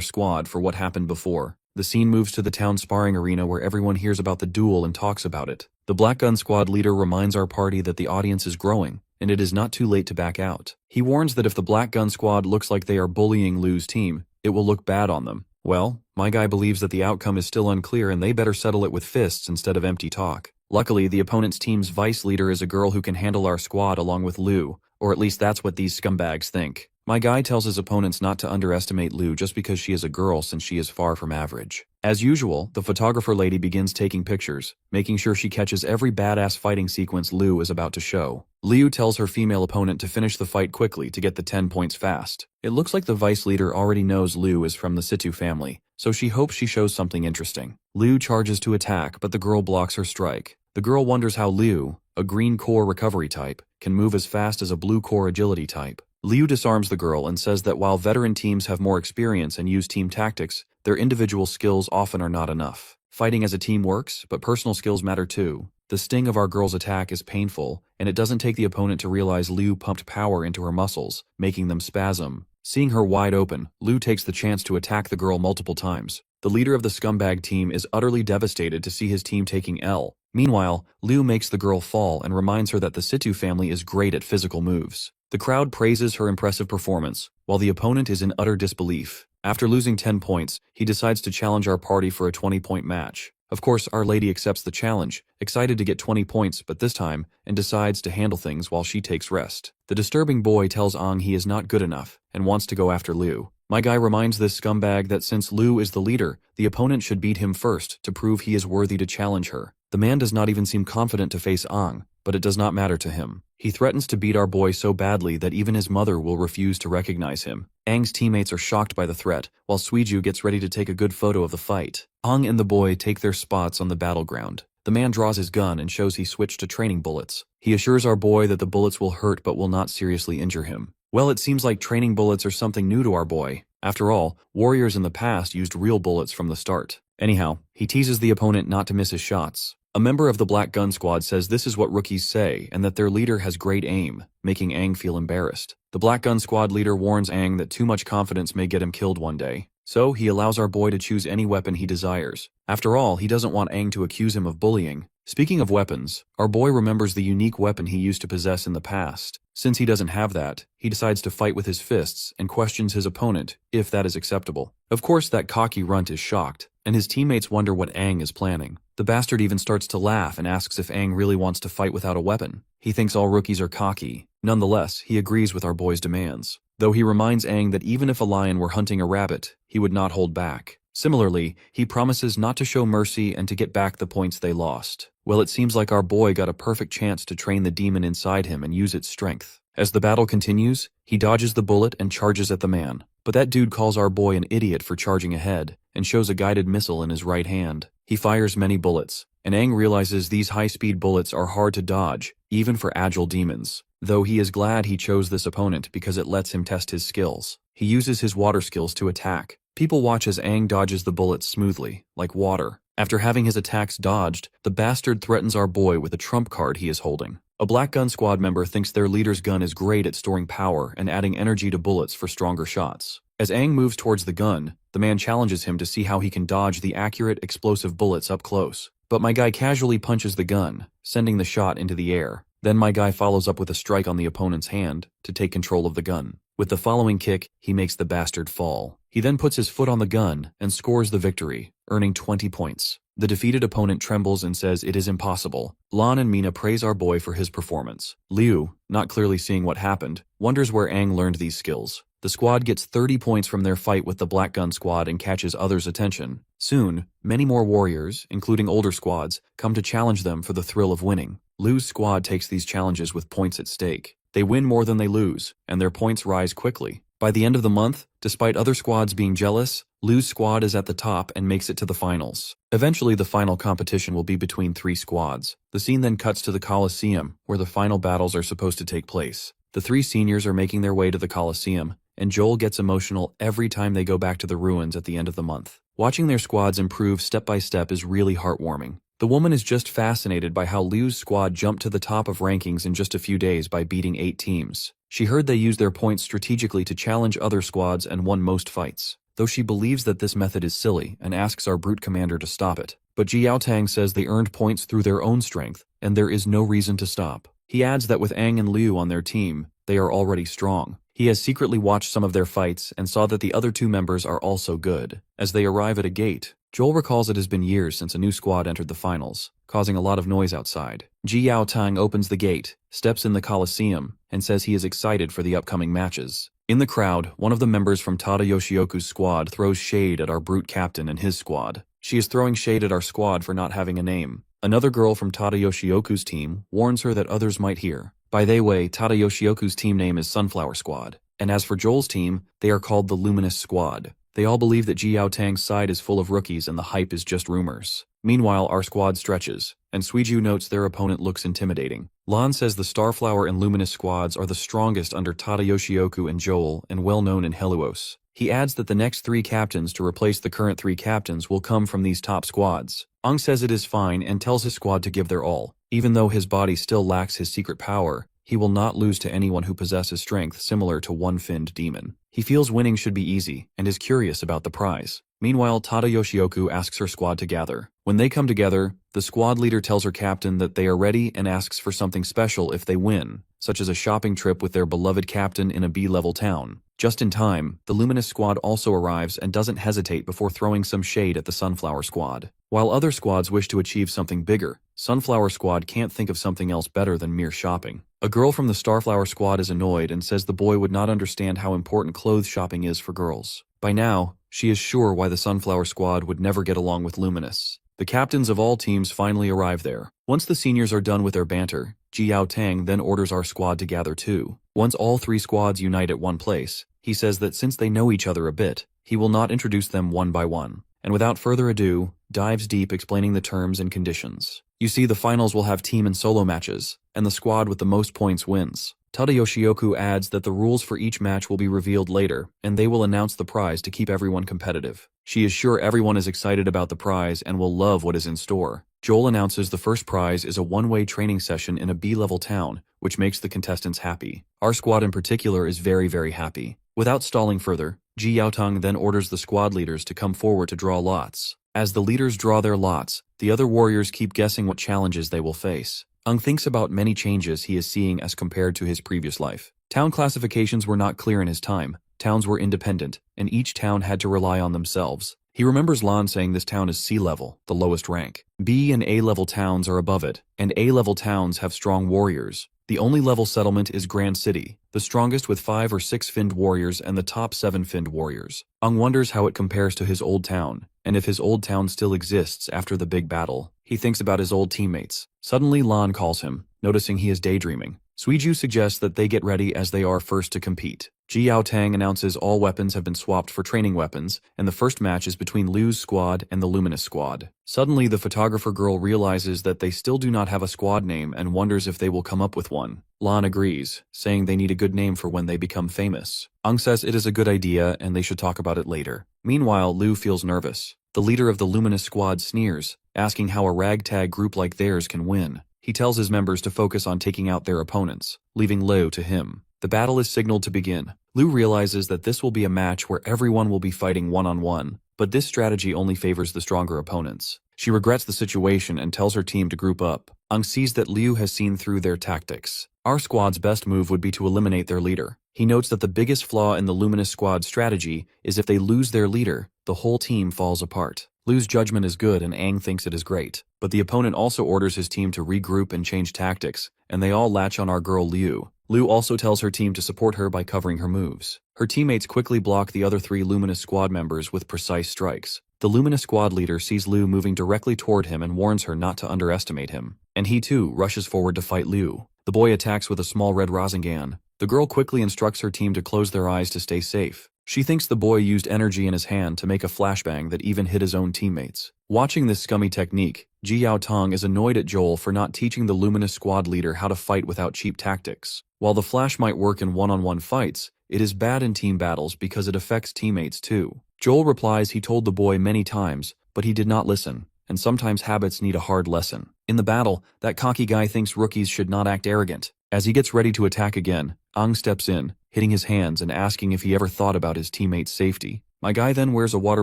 squad for what happened before. The scene moves to the town sparring arena where everyone hears about the duel and talks about it. The Black Gun Squad leader reminds our party that the audience is growing, and it is not too late to back out. He warns that if the Black Gun Squad looks like they are bullying Liu's team, it will look bad on them. Well, my guy believes that the outcome is still unclear and they better settle it with fists instead of empty talk. Luckily, the opponent's team's vice leader is a girl who can handle our squad along with Liu, or at least that's what these scumbags think. My guy tells his opponents not to underestimate Liu just because she is a girl since she is far from average. As usual, the photographer lady begins taking pictures, making sure she catches every badass fighting sequence Liu is about to show. Liu tells her female opponent to finish the fight quickly to get the 10 points fast. It looks like the vice leader already knows Liu is from the Situ family, so she hopes she shows something interesting. Liu charges to attack, but the girl blocks her strike. The girl wonders how Liu, a green core recovery type, can move as fast as a blue core agility type. Liu disarms the girl and says that while veteran teams have more experience and use team tactics, their individual skills often are not enough. Fighting as a team works, but personal skills matter too. The sting of our girl's attack is painful, and it doesn't take the opponent to realize Liu pumped power into her muscles, making them spasm. Seeing her wide open, Liu takes the chance to attack the girl multiple times. The leader of the scumbag team is utterly devastated to see his team taking L. Meanwhile, Liu makes the girl fall and reminds her that the Situ family is great at physical moves. The crowd praises her impressive performance, while the opponent is in utter disbelief. After losing 10 points, he decides to challenge our party for a 20-point match. Of course, Our Lady accepts the challenge, excited to get 20 points but this time, and decides to handle things while she takes rest. The disturbing boy tells Aang he is not good enough, and wants to go after Liu. My guy reminds this scumbag that since Liu is the leader, the opponent should beat him first to prove he is worthy to challenge her. The man does not even seem confident to face Aang, but it does not matter to him. He threatens to beat our boy so badly that even his mother will refuse to recognize him. Aang's teammates are shocked by the threat, while Suiju gets ready to take a good photo of the fight. Aang and the boy take their spots on the battleground. The man draws his gun and shows he switched to training bullets. He assures our boy that the bullets will hurt but will not seriously injure him. Well, it seems like training bullets are something new to our boy. After all, warriors in the past used real bullets from the start. Anyhow, he teases the opponent not to miss his shots. A member of the Black Gun Squad says this is what rookies say and that their leader has great aim, making Aang feel embarrassed. The Black Gun Squad leader warns Aang that too much confidence may get him killed one day. So he allows our boy to choose any weapon he desires. After all, he doesn't want Aang to accuse him of bullying. Speaking of weapons, our boy remembers the unique weapon he used to possess in the past. Since he doesn't have that, he decides to fight with his fists and questions his opponent, if that is acceptable. Of course, that cocky runt is shocked, and his teammates wonder what Aang is planning. The bastard even starts to laugh and asks if Aang really wants to fight without a weapon. He thinks all rookies are cocky. Nonetheless, he agrees with our boy's demands, though he reminds Aang that even if a lion were hunting a rabbit, he would not hold back. Similarly, he promises not to show mercy and to get back the points they lost. Well, it seems like our boy got a perfect chance to train the demon inside him and use its strength. As the battle continues, he dodges the bullet and charges at the man. But that dude calls our boy an idiot for charging ahead, and shows a guided missile in his right hand. He fires many bullets, and Aang realizes these high-speed bullets are hard to dodge, even for agile demons. Though he is glad he chose this opponent because it lets him test his skills. He uses his water skills to attack. People watch as Aang dodges the bullets smoothly, like water. After having his attacks dodged, the bastard threatens our boy with a trump card he is holding. A Black Gun Squad member thinks their leader's gun is great at storing power and adding energy to bullets for stronger shots. As Aang moves towards the gun, the man challenges him to see how he can dodge the accurate, explosive bullets up close. But my guy casually punches the gun, sending the shot into the air. Then my guy follows up with a strike on the opponent's hand to take control of the gun. With the following kick, he makes the bastard fall. He then puts his foot on the gun and scores the victory, earning 20 points. The defeated opponent trembles and says it is impossible. Lan and Mina praise our boy for his performance. Liu, not clearly seeing what happened, wonders where Aang learned these skills. The squad gets 30 points from their fight with the Black Gun squad and catches others' attention. Soon, many more warriors, including older squads, come to challenge them for the thrill of winning. Liu's squad takes these challenges with points at stake. They win more than they lose, and their points rise quickly. By the end of the month, despite other squads being jealous, Liu's squad is at the top and makes it to the finals. Eventually, the final competition will be between 3 squads. The scene then cuts to the Colosseum, where the final battles are supposed to take place. The 3 seniors are making their way to the Colosseum, and Joel gets emotional every time they go back to the ruins at the end of the month. Watching their squads improve step by step is really heartwarming. The woman is just fascinated by how Liu's squad jumped to the top of rankings in just a few days by beating 8 teams. She heard they used their points strategically to challenge other squads and won most fights, though she believes that this method is silly and asks our brute commander to stop it. But Jiaotang says they earned points through their own strength, and there is no reason to stop. He adds that with Aang and Liu on their team, they are already strong. He has secretly watched some of their fights and saw that the other 2 members are also good. As they arrive at a gate, Joel recalls it has been years since a new squad entered the finals, causing a lot of noise outside. Jiaotang opens the gate, steps in the Colosseum, and says he is excited for the upcoming matches. In the crowd, one of the members from Tada Yoshioku's squad throws shade at our brute captain and his squad. She is throwing shade at our squad for not having a name. Another girl from Tada Yoshioku's team warns her that others might hear. By the way, Tada Yoshioku's team name is Sunflower Squad. And as for Joel's team, they are called the Luminous Squad. They all believe that Jiaotang's side is full of rookies and the hype is just rumors. Meanwhile, our squad stretches, and Suiju notes their opponent looks intimidating. Lan says the Starflower and Luminous squads are the strongest under Tada Yoshioku and Joel and well known in Helios. He adds that the next 3 captains to replace the current 3 captains will come from these top squads. Aang says it is fine and tells his squad to give their all. Even though his body still lacks his secret power, he will not lose to anyone who possesses strength similar to one-finned demon. He feels winning should be easy and is curious about the prize. Meanwhile, Tada Yoshioku asks her squad to gather. When they come together, the squad leader tells her captain that they are ready and asks for something special if they win, such as a shopping trip with their beloved captain in a B-level town. Just in time, the Luminous squad also arrives and doesn't hesitate before throwing some shade at the Sunflower squad. While other squads wish to achieve something bigger, Sunflower squad can't think of something else better than mere shopping. A girl from the Starflower squad is annoyed and says the boy would not understand how important clothes shopping is for girls. By now, she is sure why the Sunflower squad would never get along with Luminous. The captains of all teams finally arrive there. Once the seniors are done with their banter, Jiaotang then orders our squad to gather too. Once all 3 squads unite at one place, he says that since they know each other a bit, he will not introduce them one by one, and without further ado, dives deep explaining the terms and conditions. You see, the finals will have team and solo matches, and the squad with the most points wins. Tada Yoshioku adds that the rules for each match will be revealed later, and they will announce the prize to keep everyone competitive. She is sure everyone is excited about the prize and will love what is in store. Joel announces the first prize is a one-way training session in a B-level town, which makes the contestants happy. Our squad in particular is very, very happy. Without stalling further, Ji Yaotong then orders the squad leaders to come forward to draw lots. As the leaders draw their lots, the other warriors keep guessing what challenges they will face. Aang thinks about many changes he is seeing as compared to his previous life. Town classifications were not clear in his time. Towns were independent, and each town had to rely on themselves. He remembers Lan saying this town is C level, the lowest rank. B and A level towns are above it, and A level towns have strong warriors. The only level settlement is Grand City, the strongest with 5 or 6 finned warriors and the top 7 finned warriors. Aang wonders how it compares to his old town, and if his old town still exists after the big battle. He thinks about his old teammates. Suddenly Lan calls him, noticing he is daydreaming. Suiju suggests that they get ready as they are first to compete. Ji Yaotang announces all weapons have been swapped for training weapons, and the first match is between Liu's squad and the Luminous squad. Suddenly the photographer girl realizes that they still do not have a squad name and wonders if they will come up with one. Lan agrees, saying they need a good name for when they become famous. Aang says it is a good idea and they should talk about it later. Meanwhile, Liu feels nervous. The leader of the Luminous squad sneers, asking how a ragtag group like theirs can win. He tells his members to focus on taking out their opponents, leaving Liu to him. The battle is signaled to begin. Liu realizes that this will be a match where everyone will be fighting one-on-one, but this strategy only favors the stronger opponents. She regrets the situation and tells her team to group up. Aang sees that Liu has seen through their tactics. Our squad's best move would be to eliminate their leader. He notes that the biggest flaw in the Luminous squad strategy is if they lose their leader, the whole team falls apart. Lu's judgment is good and Aang thinks it is great, but the opponent also orders his team to regroup and change tactics, and they all latch on our girl Liu. Lu also tells her team to support her by covering her moves. Her teammates quickly block the other 3 Luminous Squad members with precise strikes. The Luminous Squad leader sees Lu moving directly toward him and warns her not to underestimate him, and he too rushes forward to fight Liu. The boy attacks with a small red Rasengan. The girl quickly instructs her team to close their eyes to stay safe. She thinks the boy used energy in his hand to make a flashbang that even hit his own teammates. Watching this scummy technique, Ji Yao Tong is annoyed at Joel for not teaching the Luminous Squad leader how to fight without cheap tactics. While the flash might work in one-on-one fights, it is bad in team battles because it affects teammates too. Joel replies he told the boy many times, but he did not listen, and sometimes habits need a hard lesson. In the battle, that cocky guy thinks rookies should not act arrogant. As he gets ready to attack again, Aang steps in, hitting his hands and asking if he ever thought about his teammates' safety. My guy then wears a water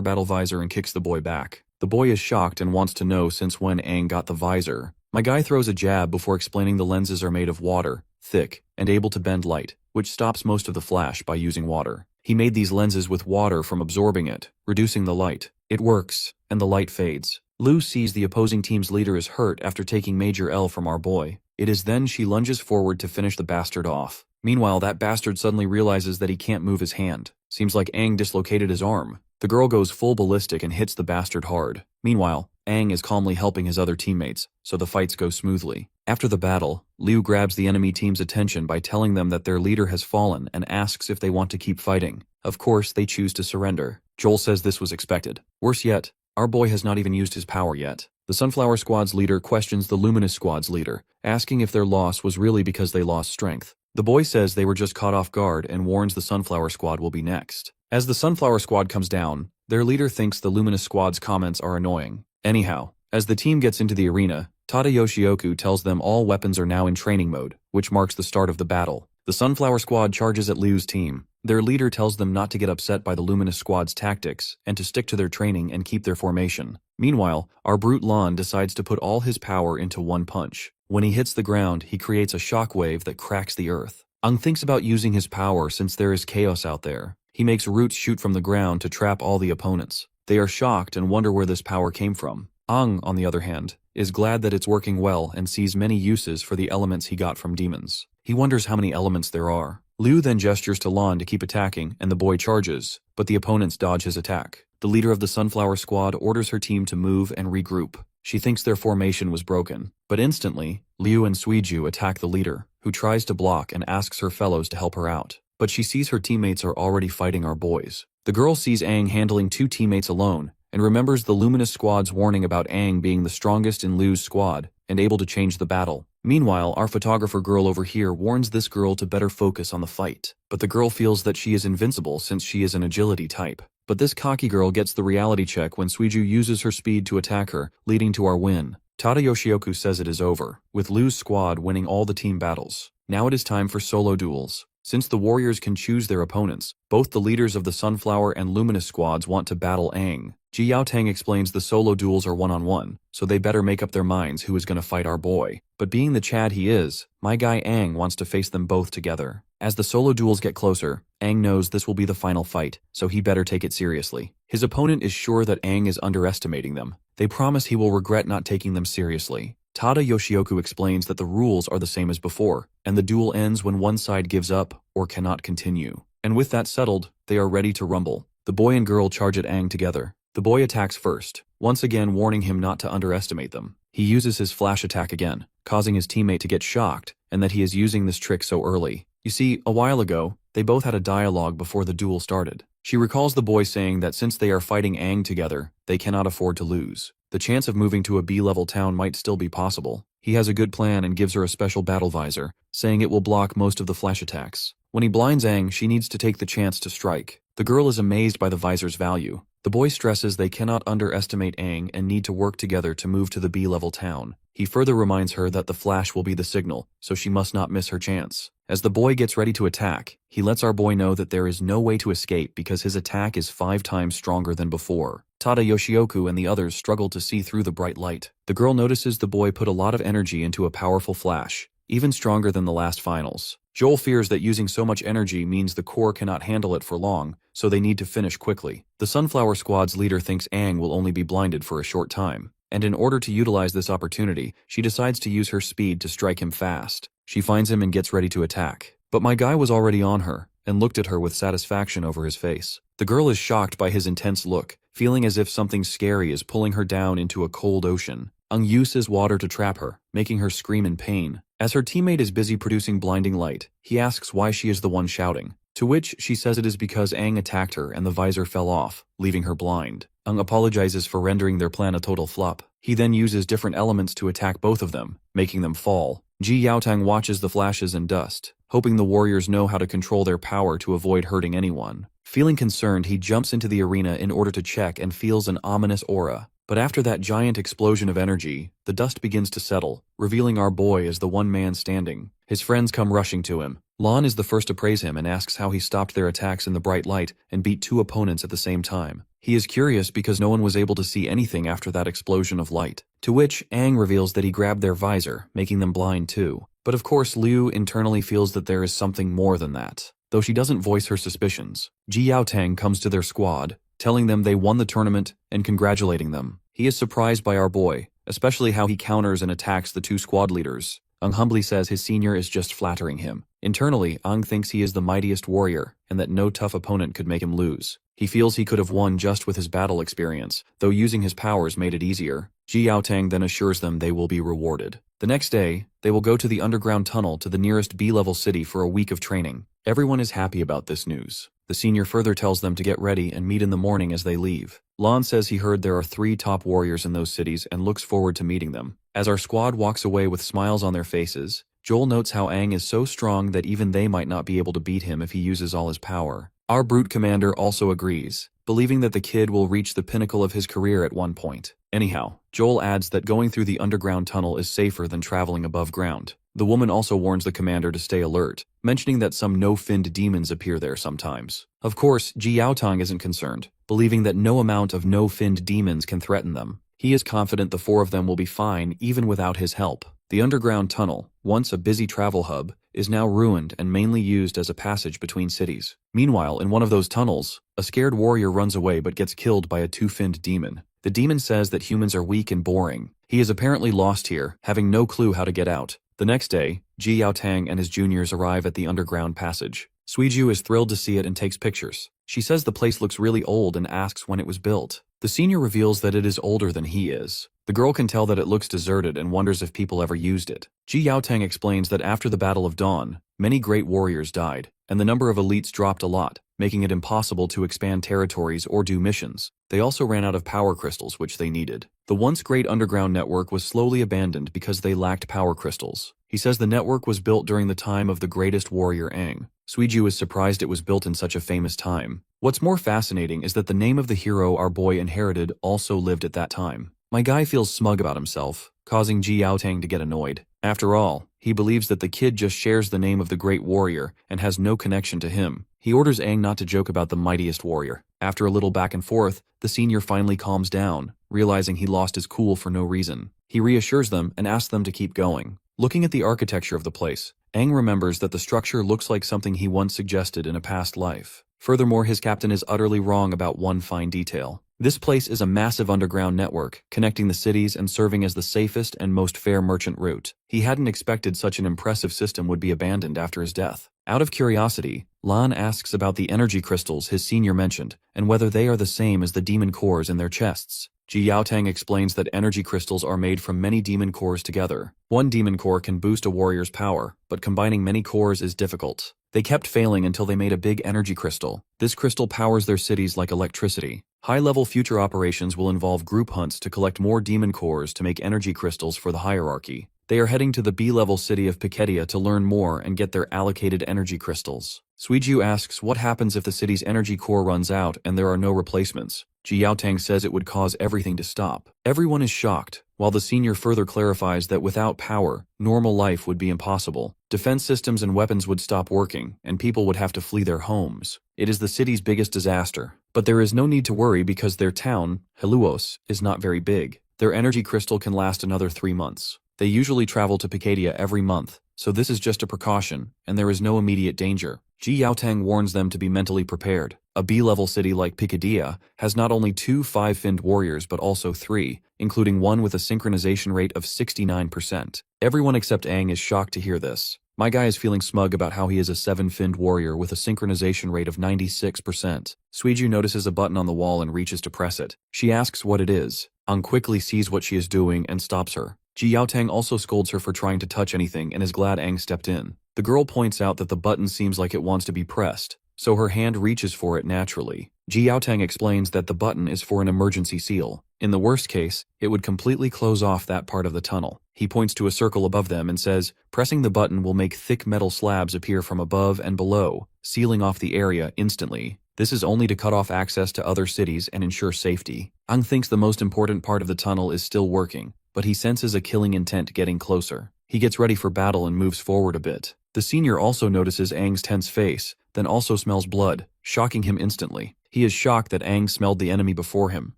battle visor and kicks the boy back. The boy is shocked and wants to know since when Aang got the visor. My guy throws a jab before explaining the lenses are made of water, thick, and able to bend light, which stops most of the flash by using water. He made these lenses with water from absorbing it, reducing the light. It works, and the light fades. Lu sees the opposing team's leader is hurt after taking Major L from our boy. It is then she lunges forward to finish the bastard off. Meanwhile, that bastard suddenly realizes that he can't move his hand. Seems like Aang dislocated his arm. The girl goes full ballistic and hits the bastard hard. Meanwhile, Aang is calmly helping his other teammates, so the fights go smoothly. After the battle, Liu grabs the enemy team's attention by telling them that their leader has fallen and asks if they want to keep fighting. Of course, they choose to surrender. Joel says this was expected. Worse yet, our boy has not even used his power yet. The Sunflower Squad's leader questions the Luminous Squad's leader, asking if their loss was really because they lost strength. The boy says they were just caught off guard and warns the Sunflower Squad will be next. As the Sunflower Squad comes down, their leader thinks the Luminous Squad's comments are annoying. Anyhow, as the team gets into the arena, Tada Yoshioku tells them all weapons are now in training mode, which marks the start of the battle. The Sunflower Squad charges at Liu's team. Their leader tells them not to get upset by the Luminous Squad's tactics and to stick to their training and keep their formation. Meanwhile, our brute Lan decides to put all his power into one punch. When he hits the ground, he creates a shockwave that cracks the earth. Aang thinks about using his power since there is chaos out there. He makes roots shoot from the ground to trap all the opponents. They are shocked and wonder where this power came from. Aang, on the other hand, is glad that it's working well and sees many uses for the elements he got from demons. He wonders how many elements there are. Liu then gestures to Lan to keep attacking and the boy charges, but the opponents dodge his attack. The leader of the Sunflower Squad orders her team to move and regroup. She thinks their formation was broken, but instantly, Liu and Suiju attack the leader, who tries to block and asks her fellows to help her out. But she sees her teammates are already fighting our boys. The girl sees Aang handling 2 teammates alone, and remembers the Luminous Squad's warning about Aang being the strongest in Liu's squad and able to change the battle. Meanwhile, our photographer girl over here warns this girl to better focus on the fight, but the girl feels that she is invincible since she is an agility type. But this cocky girl gets the reality check when Suiju uses her speed to attack her, leading to our win. Tada Yoshioku says it is over, with Liu's squad winning all the team battles. Now it is time for solo duels. Since the warriors can choose their opponents, both the leaders of the Sunflower and Luminous Squads want to battle Aang. Ji Yao Tang explains the solo duels are one-on-one, so they better make up their minds who is going to fight our boy. But being the Chad he is, my guy Aang wants to face them both together. As the solo duels get closer, Aang knows this will be the final fight, so he better take it seriously. His opponent is sure that Aang is underestimating them. They promise he will regret not taking them seriously. Tada Yoshioku explains that the rules are the same as before, and the duel ends when one side gives up or cannot continue. And with that settled, they are ready to rumble. The boy and girl charge at Aang together. The boy attacks first, once again warning him not to underestimate them. He uses his flash attack again, causing his teammate to get shocked, and that he is using this trick so early. You see, a while ago, they both had a dialogue before the duel started. She recalls the boy saying that since they are fighting Aang together, they cannot afford to lose. The chance of moving to a B-level town might still be possible. He has a good plan and gives her a special battle visor, saying it will block most of the flash attacks. When he blinds Aang, she needs to take the chance to strike. The girl is amazed by the visor's value. The boy stresses they cannot underestimate Aang and need to work together to move to the B-level town. He further reminds her that the flash will be the signal, so she must not miss her chance. As the boy gets ready to attack, he lets our boy know that there is no way to escape because his attack is 5 times stronger than before. Tada Yoshioku and the others struggle to see through the bright light. The girl notices the boy put a lot of energy into a powerful flash. even stronger than the last finals. Joel fears that using so much energy means the core cannot handle it for long, so they need to finish quickly. The Sunflower Squad's leader thinks Aang will only be blinded for a short time, and in order to utilize this opportunity, she decides to use her speed to strike him fast. She finds him and gets ready to attack. But my guy was already on her, and looked at her with satisfaction over his face. The girl is shocked by his intense look, feeling as if something scary is pulling her down into a cold ocean. Aang uses water to trap her, making her scream in pain. As her teammate is busy producing blinding light, he asks why she is the one shouting, to which she says it is because Aang attacked her and the visor fell off, leaving her blind. Aang apologizes for rendering their plan a total flop. He then uses different elements to attack both of them, making them fall. Ji Yaotang watches the flashes and dust, hoping the warriors know how to control their power to avoid hurting anyone. Feeling concerned, he jumps into the arena in order to check and feels an ominous aura. But after that giant explosion of energy, the dust begins to settle, revealing our boy as the one man standing. His friends come rushing to him. Lan is the first to praise him and asks how he stopped their attacks in the bright light and beat two opponents at the same time. He is curious because no one was able to see anything after that explosion of light. To which Aang reveals that he grabbed their visor, making them blind too. But of course Liu internally feels that there is something more than that, though she doesn't voice her suspicions. Ji Yaotang comes to their squad, telling them they won the tournament and congratulating them. He is surprised by our boy, especially how he counters and attacks the two squad leaders. Aang humbly says his senior is just flattering him. Internally, Aang thinks he is the mightiest warrior and that no tough opponent could make him lose. He feels he could have won just with his battle experience, though using his powers made it easier. Ji Yaotang then assures them they will be rewarded. The next day, they will go to the underground tunnel to the nearest B-level city for a week of training. Everyone is happy about this news. The senior further tells them to get ready and meet in the morning as they leave. Lan says he heard there are 3 top warriors in those cities and looks forward to meeting them. As our squad walks away with smiles on their faces, Joel notes how Aang is so strong that even they might not be able to beat him if he uses all his power. Our brute commander also agrees, believing that the kid will reach the pinnacle of his career at one point. Anyhow, Joel adds that going through the underground tunnel is safer than traveling above ground. The woman also warns the commander to stay alert, mentioning that some no-finned demons appear there sometimes. Of course, Ji Yaotang isn't concerned, believing that no amount of no-finned demons can threaten them. He is confident the 4 of them will be fine even without his help. The underground tunnel, once a busy travel hub, is now ruined and mainly used as a passage between cities. Meanwhile, in one of those tunnels, a scared warrior runs away but gets killed by a 2-finned demon. The demon says that humans are weak and boring. He is apparently lost here, having no clue how to get out. The next day, Ji Yaotang and his juniors arrive at the underground passage. Suiju is thrilled to see it and takes pictures. She says the place looks really old and asks when it was built. The senior reveals that it is older than he is. The girl can tell that it looks deserted and wonders if people ever used it. Ji Yaotang explains that after the Battle of Dawn, many great warriors died, and the number of elites dropped a lot, making it impossible to expand territories or do missions. They also ran out of power crystals, which they needed. The once great underground network was slowly abandoned because they lacked power crystals. He says the network was built during the time of the greatest warrior Aang. Suiju is surprised it was built in such a famous time. What's more fascinating is that the name of the hero our boy inherited also lived at that time. My guy feels smug about himself, causing Ji Yaotang to get annoyed. After all, he believes that the kid just shares the name of the great warrior and has no connection to him. He orders Aang not to joke about the mightiest warrior. After a little back and forth, the senior finally calms down, realizing he lost his cool for no reason. He reassures them and asks them to keep going. Looking at the architecture of the place, Aang remembers that the structure looks like something he once suggested in a past life. Furthermore, his captain is utterly wrong about one fine detail. This place is a massive underground network, connecting the cities and serving as the safest and most fair merchant route. He hadn't expected such an impressive system would be abandoned after his death. Out of curiosity, Lan asks about the energy crystals his senior mentioned, and whether they are the same as the demon cores in their chests. Ji Yaotang explains that energy crystals are made from many demon cores together. One demon core can boost a warrior's power, but combining many cores is difficult. They kept failing until they made a big energy crystal. This crystal powers their cities like electricity. High-level future operations will involve group hunts to collect more demon cores to make energy crystals for the hierarchy. They are heading to the B-level city of Piketia to learn more and get their allocated energy crystals. Suiju asks what happens if the city's energy core runs out and there are no replacements. Ji Yaotang says it would cause everything to stop. Everyone is shocked, while the senior further clarifies that without power, normal life would be impossible. Defense systems and weapons would stop working, and people would have to flee their homes. It is the city's biggest disaster. But there is no need to worry because their town, Heluos, is not very big. Their energy crystal can last another 3 months. They usually travel to Piketia every month, so this is just a precaution, and there is no immediate danger. Ji Yaotang warns them to be mentally prepared. A B-level city like Picardie has not only 2 5-finned warriors but also 3, including one with a synchronization rate of 69%. Everyone except Aang is shocked to hear this. My guy is feeling smug about how he is a 7-finned warrior with a synchronization rate of 96%. Suiju notices a button on the wall and reaches to press it. She asks what it is. Aang quickly sees what she is doing and stops her. Ji Yaotang also scolds her for trying to touch anything and is glad Aang stepped in. The girl points out that the button seems like it wants to be pressed, so her hand reaches for it naturally. Ji Yaotang explains that the button is for an emergency seal. In the worst case, it would completely close off that part of the tunnel. He points to a circle above them and says, pressing the button will make thick metal slabs appear from above and below, sealing off the area instantly. This is only to cut off access to other cities and ensure safety. Aang thinks the most important part of the tunnel is still working, but he senses a killing intent getting closer. He gets ready for battle and moves forward a bit. The senior also notices Aang's tense face, then also smells blood, shocking him instantly. He is shocked that Aang smelled the enemy before him.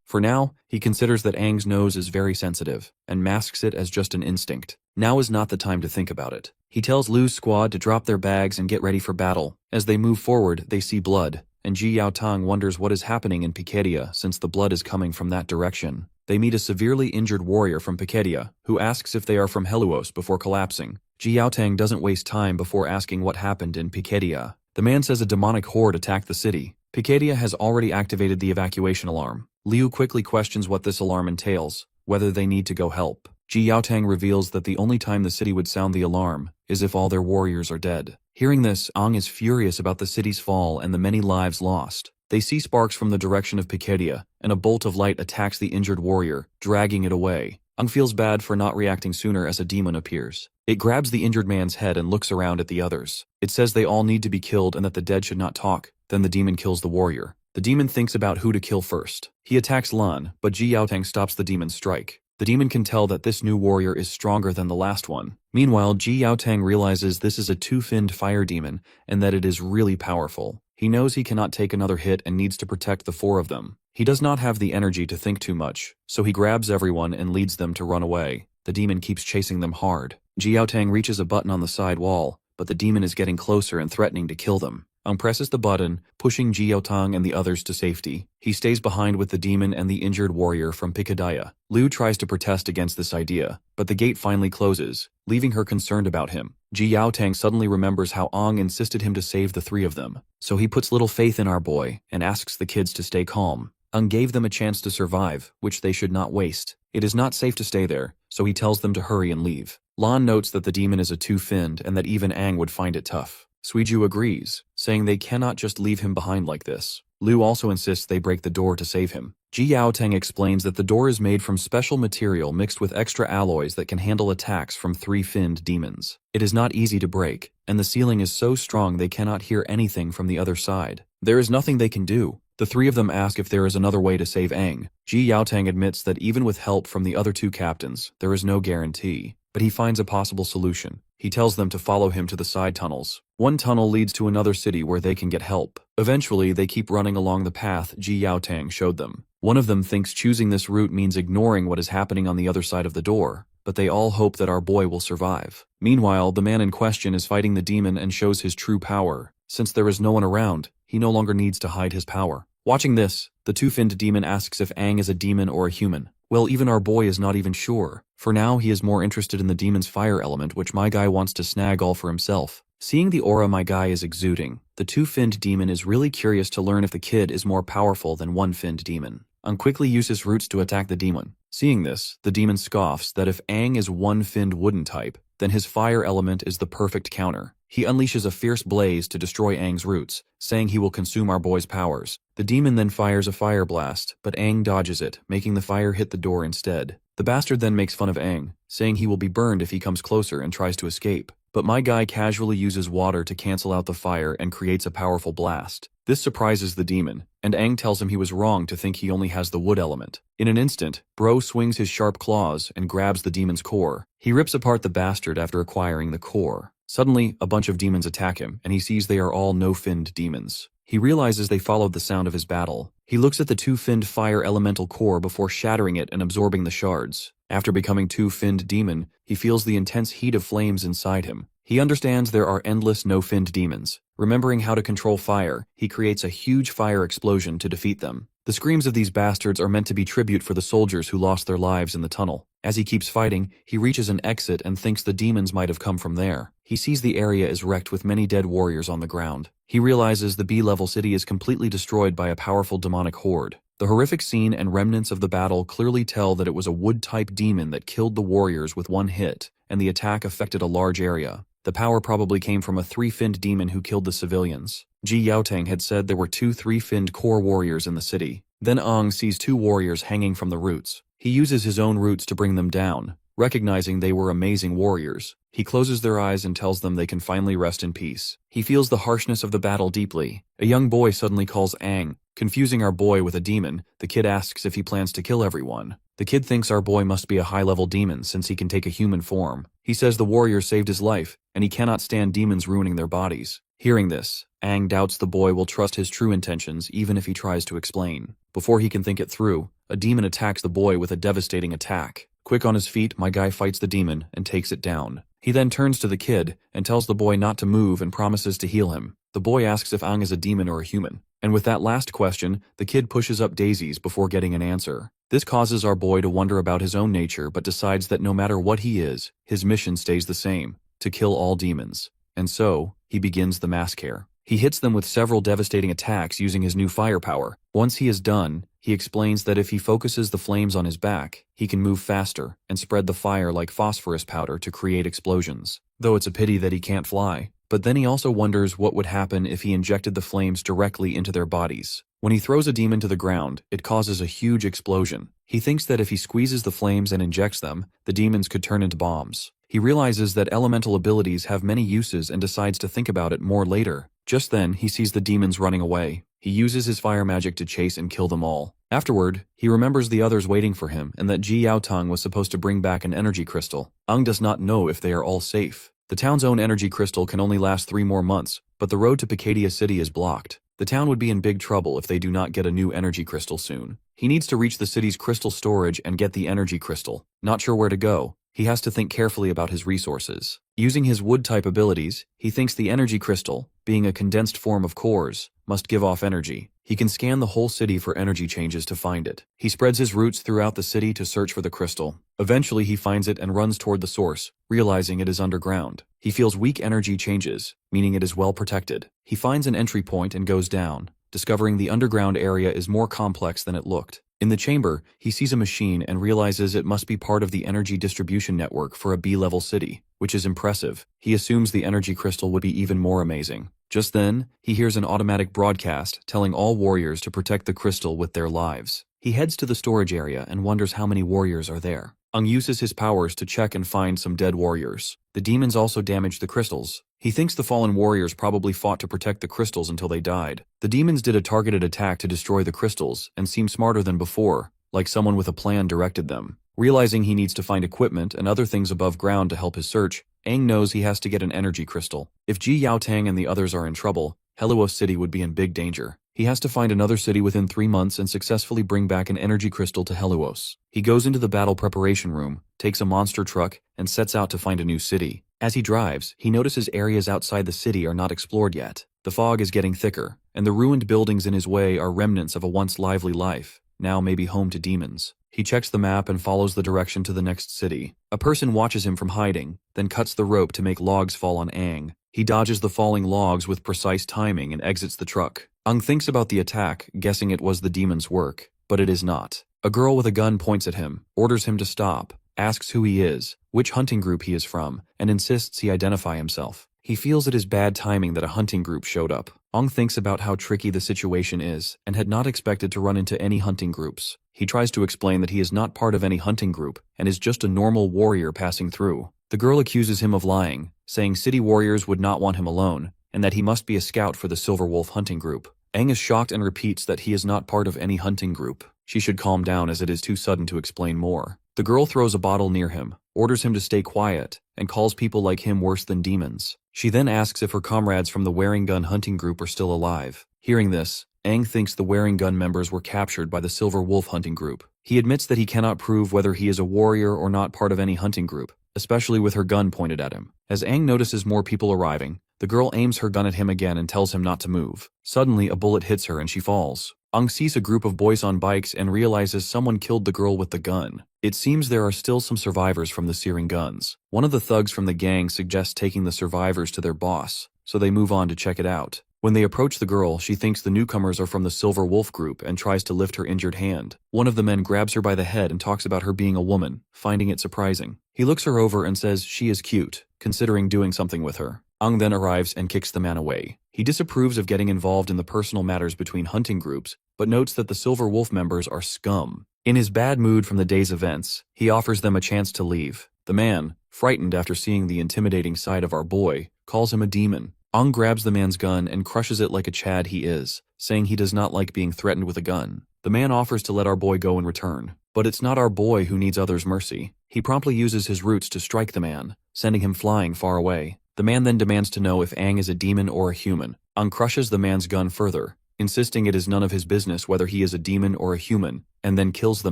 For now, he considers that Aang's nose is very sensitive, and masks it as just an instinct. Now is not the time to think about it. He tells Lu's squad to drop their bags and get ready for battle. As they move forward, they see blood, and Ji Yaotang wonders what is happening in Picardie since the blood is coming from that direction. They meet a severely injured warrior from Picardie, who asks if they are from Heluos before collapsing. Ji Yaotang doesn't waste time before asking what happened in Picardie. The man says a demonic horde attacked the city. Picardie has already activated the evacuation alarm. Liu quickly questions what this alarm entails, whether they need to go help. Ji Yaotang reveals that the only time the city would sound the alarm is if all their warriors are dead. Hearing this, Aang is furious about the city's fall and the many lives lost. They see sparks from the direction of Picardie, and a bolt of light attacks the injured warrior, dragging it away. Aang feels bad for not reacting sooner as a demon appears. It grabs the injured man's head and looks around at the others. It says they all need to be killed and that the dead should not talk. Then the demon kills the warrior. The demon thinks about who to kill first. He attacks Lan, but Ji Yaotang stops the demon's strike. The demon can tell that this new warrior is stronger than the last one. Meanwhile, Ji Yaotang realizes this is a 2-finned fire demon and that it is really powerful. He knows he cannot take another hit and needs to protect the 4 of them. He does not have the energy to think too much, so he grabs everyone and leads them to run away. The demon keeps chasing them hard. Ji Yaotang reaches a button on the side wall, but the demon is getting closer and threatening to kill them. Aang presses the button, pushing Ji Yaotang and the others to safety. He stays behind with the demon and the injured warrior from Picardie. Liu tries to protest against this idea, but the gate finally closes, leaving her concerned about him. Ji Yaotang suddenly remembers how Aang insisted him to save the 3 of them, so he puts little faith in our boy and asks the kids to stay calm. Aang gave them a chance to survive, which they should not waste. It is not safe to stay there, so he tells them to hurry and leave. Lan notes that the demon is a 2-finned and that even Aang would find it tough. Suiju agrees, saying they cannot just leave him behind like this. Liu also insists they break the door to save him. Ji Yaotang explains that the door is made from special material mixed with extra alloys that can handle attacks from 3-finned demons. It is not easy to break, and the ceiling is so strong they cannot hear anything from the other side. There is nothing they can do. The 3 of them ask if there is another way to save Aang. Ji Yaotang admits that even with help from the other 2 captains, there is no guarantee, but he finds a possible solution. He tells them to follow him to the side tunnels. One tunnel leads to another city where they can get help. Eventually, they keep running along the path Ji Yaotang showed them. One of them thinks choosing this route means ignoring what is happening on the other side of the door, but they all hope that our boy will survive. Meanwhile, the man in question is fighting the demon and shows his true power. Since there is no one around, he no longer needs to hide his power. Watching this, the 2-finned demon asks if Aang is a demon or a human. Well, even our boy is not even sure. For now, he is more interested in the demon's fire element, which my guy wants to snag all for himself. Seeing the aura my guy is exuding, the 2-finned demon is really curious to learn if the kid is more powerful than 1-finned demon. Aang quickly uses roots to attack the demon. Seeing this, the demon scoffs that if Aang is 1-finned wooden type, then his fire element is the perfect counter. He unleashes a fierce blaze to destroy Aang's roots, saying he will consume our boy's powers. The demon then fires a fire blast, but Aang dodges it, making the fire hit the door instead. The bastard then makes fun of Aang, saying he will be burned if he comes closer and tries to escape. But my guy casually uses water to cancel out the fire and creates a powerful blast. This surprises the demon, and Aang tells him he was wrong to think he only has the wood element. In an instant, Bro swings his sharp claws and grabs the demon's core. He rips apart the bastard after acquiring the core. Suddenly, a bunch of demons attack him, and he sees they are all no-finned demons. He realizes they followed the sound of his battle. He looks at the 2-finned fire elemental core before shattering it and absorbing the shards. After becoming 2-finned demon, he feels the intense heat of flames inside him. He understands there are endless no-finned demons. Remembering how to control fire, he creates a huge fire explosion to defeat them. The screams of these bastards are meant to be tribute for the soldiers who lost their lives in the tunnel. As he keeps fighting, he reaches an exit and thinks the demons might have come from there. He sees the area is wrecked with many dead warriors on the ground. He realizes the B-level city is completely destroyed by a powerful demonic horde. The horrific scene and remnants of the battle clearly tell that it was a wood-type demon that killed the warriors with one hit, and the attack affected a large area. The power probably came from a three-finned demon who killed the civilians. Ji Yaotang had said there were 2 three-finned core warriors in the city. Then Ong sees 2 warriors hanging from the roots. He uses his own roots to bring them down, recognizing they were amazing warriors. He closes their eyes and tells them they can finally rest in peace. He feels the harshness of the battle deeply. A young boy suddenly calls Aang. Confusing our boy with a demon, the kid asks if he plans to kill everyone. The kid thinks our boy must be a high-level demon since he can take a human form. He says the warrior saved his life, and he cannot stand demons ruining their bodies. Hearing this, Aang doubts the boy will trust his true intentions even if he tries to explain. Before he can think it through, a demon attacks the boy with a devastating attack. Quick on his feet, my guy fights the demon and takes it down. He then turns to the kid and tells the boy not to move and promises to heal him. The boy asks if Aang is a demon or a human. And with that last question, the kid pushes up daisies before getting an answer. This causes our boy to wonder about his own nature but decides that no matter what he is, his mission stays the same, to kill all demons. And so, he begins the massacre. He hits them with several devastating attacks using his new firepower. Once he is done, he explains that if he focuses the flames on his back, he can move faster and spread the fire like phosphorus powder to create explosions. Though it's a pity that he can't fly. But then he also wonders what would happen if he injected the flames directly into their bodies. When he throws a demon to the ground, it causes a huge explosion. He thinks that if he squeezes the flames and injects them, the demons could turn into bombs. He realizes that elemental abilities have many uses and decides to think about it more later. Just then, he sees the demons running away. He uses his fire magic to chase and kill them all. Afterward, he remembers the others waiting for him and that Ji Yaotang was supposed to bring back an energy crystal. Aang does not know if they are all safe. The town's own energy crystal can only last 3 more months, but the road to Pikadia City is blocked. The town would be in big trouble if they do not get a new energy crystal soon. He needs to reach the city's crystal storage and get the energy crystal. Not sure where to go, he has to think carefully about his resources. Using his wood-type abilities, he thinks the energy crystal, being a condensed form of cores, must give off energy. He can scan the whole city for energy changes to find it. He spreads his roots throughout the city to search for the crystal. Eventually he finds it and runs toward the source, realizing it is underground. He feels weak energy changes, meaning it is well protected. He finds an entry point and goes down, discovering the underground area is more complex than it looked. In the chamber, he sees a machine and realizes it must be part of the energy distribution network for a B-level city, which is impressive. He assumes the energy crystal would be even more amazing. Just then, he hears an automatic broadcast telling all warriors to protect the crystal with their lives. He heads to the storage area and wonders how many warriors are there. Aang uses his powers to check and find some dead warriors. The demons also damaged the crystals. He thinks the fallen warriors probably fought to protect the crystals until they died. The demons did a targeted attack to destroy the crystals and seem smarter than before, like someone with a plan directed them. Realizing he needs to find equipment and other things above ground to help his search, Aang knows he has to get an energy crystal. If Ji Yaotang and the others are in trouble, Helluos City would be in big danger. He has to find another city within 3 months and successfully bring back an energy crystal to Helluos. He goes into the battle preparation room, takes a monster truck, and sets out to find a new city. As he drives, he notices areas outside the city are not explored yet. The fog is getting thicker, and the ruined buildings in his way are remnants of a once lively life, now maybe home to demons. He checks the map and follows the direction to the next city. A person watches him from hiding, then cuts the rope to make logs fall on Aang. He dodges the falling logs with precise timing and exits the truck. Aang thinks about the attack, guessing it was the demon's work, but it is not. A girl with a gun points at him, orders him to stop, asks who he is, which hunting group he is from, and insists he identify himself. He feels it is bad timing that a hunting group showed up. Aang thinks about how tricky the situation is and had not expected to run into any hunting groups. He tries to explain that he is not part of any hunting group and is just a normal warrior passing through. The girl accuses him of lying, saying city warriors would not want him alone, and that he must be a scout for the Silver Wolf hunting group. Aang is shocked and repeats that he is not part of any hunting group. She should calm down as it is too sudden to explain more. The girl throws a bottle near him, orders him to stay quiet, and calls people like him worse than demons. She then asks if her comrades from the Wearing Gun hunting group are still alive. Hearing this, Aang thinks the Wearing Gun members were captured by the Silver Wolf hunting group. He admits that he cannot prove whether he is a warrior or not part of any hunting group, especially with her gun pointed at him. As Aang notices more people arriving, the girl aims her gun at him again and tells him not to move. Suddenly, a bullet hits her and she falls. Aang sees a group of boys on bikes and realizes someone killed the girl with the gun. It seems there are still some survivors from the searing guns. One of the thugs from the gang suggests taking the survivors to their boss, so they move on to check it out. When they approach the girl, she thinks the newcomers are from the Silver Wolf group and tries to lift her injured hand. One of the men grabs her by the head and talks about her being a woman, finding it surprising. He looks her over and says she is cute, considering doing something with her. Aang then arrives and kicks the man away. He disapproves of getting involved in the personal matters between hunting groups, but notes that the Silver Wolf members are scum. In his bad mood from the day's events, he offers them a chance to leave. The man, frightened after seeing the intimidating side of our boy, calls him a demon. Aang grabs the man's gun and crushes it like a Chad he is, saying he does not like being threatened with a gun. The man offers to let our boy go in return, but it's not our boy who needs others' mercy. He promptly uses his roots to strike the man, sending him flying far away. The man then demands to know if Aang is a demon or a human. Aang crushes the man's gun further, insisting it is none of his business whether he is a demon or a human, and then kills the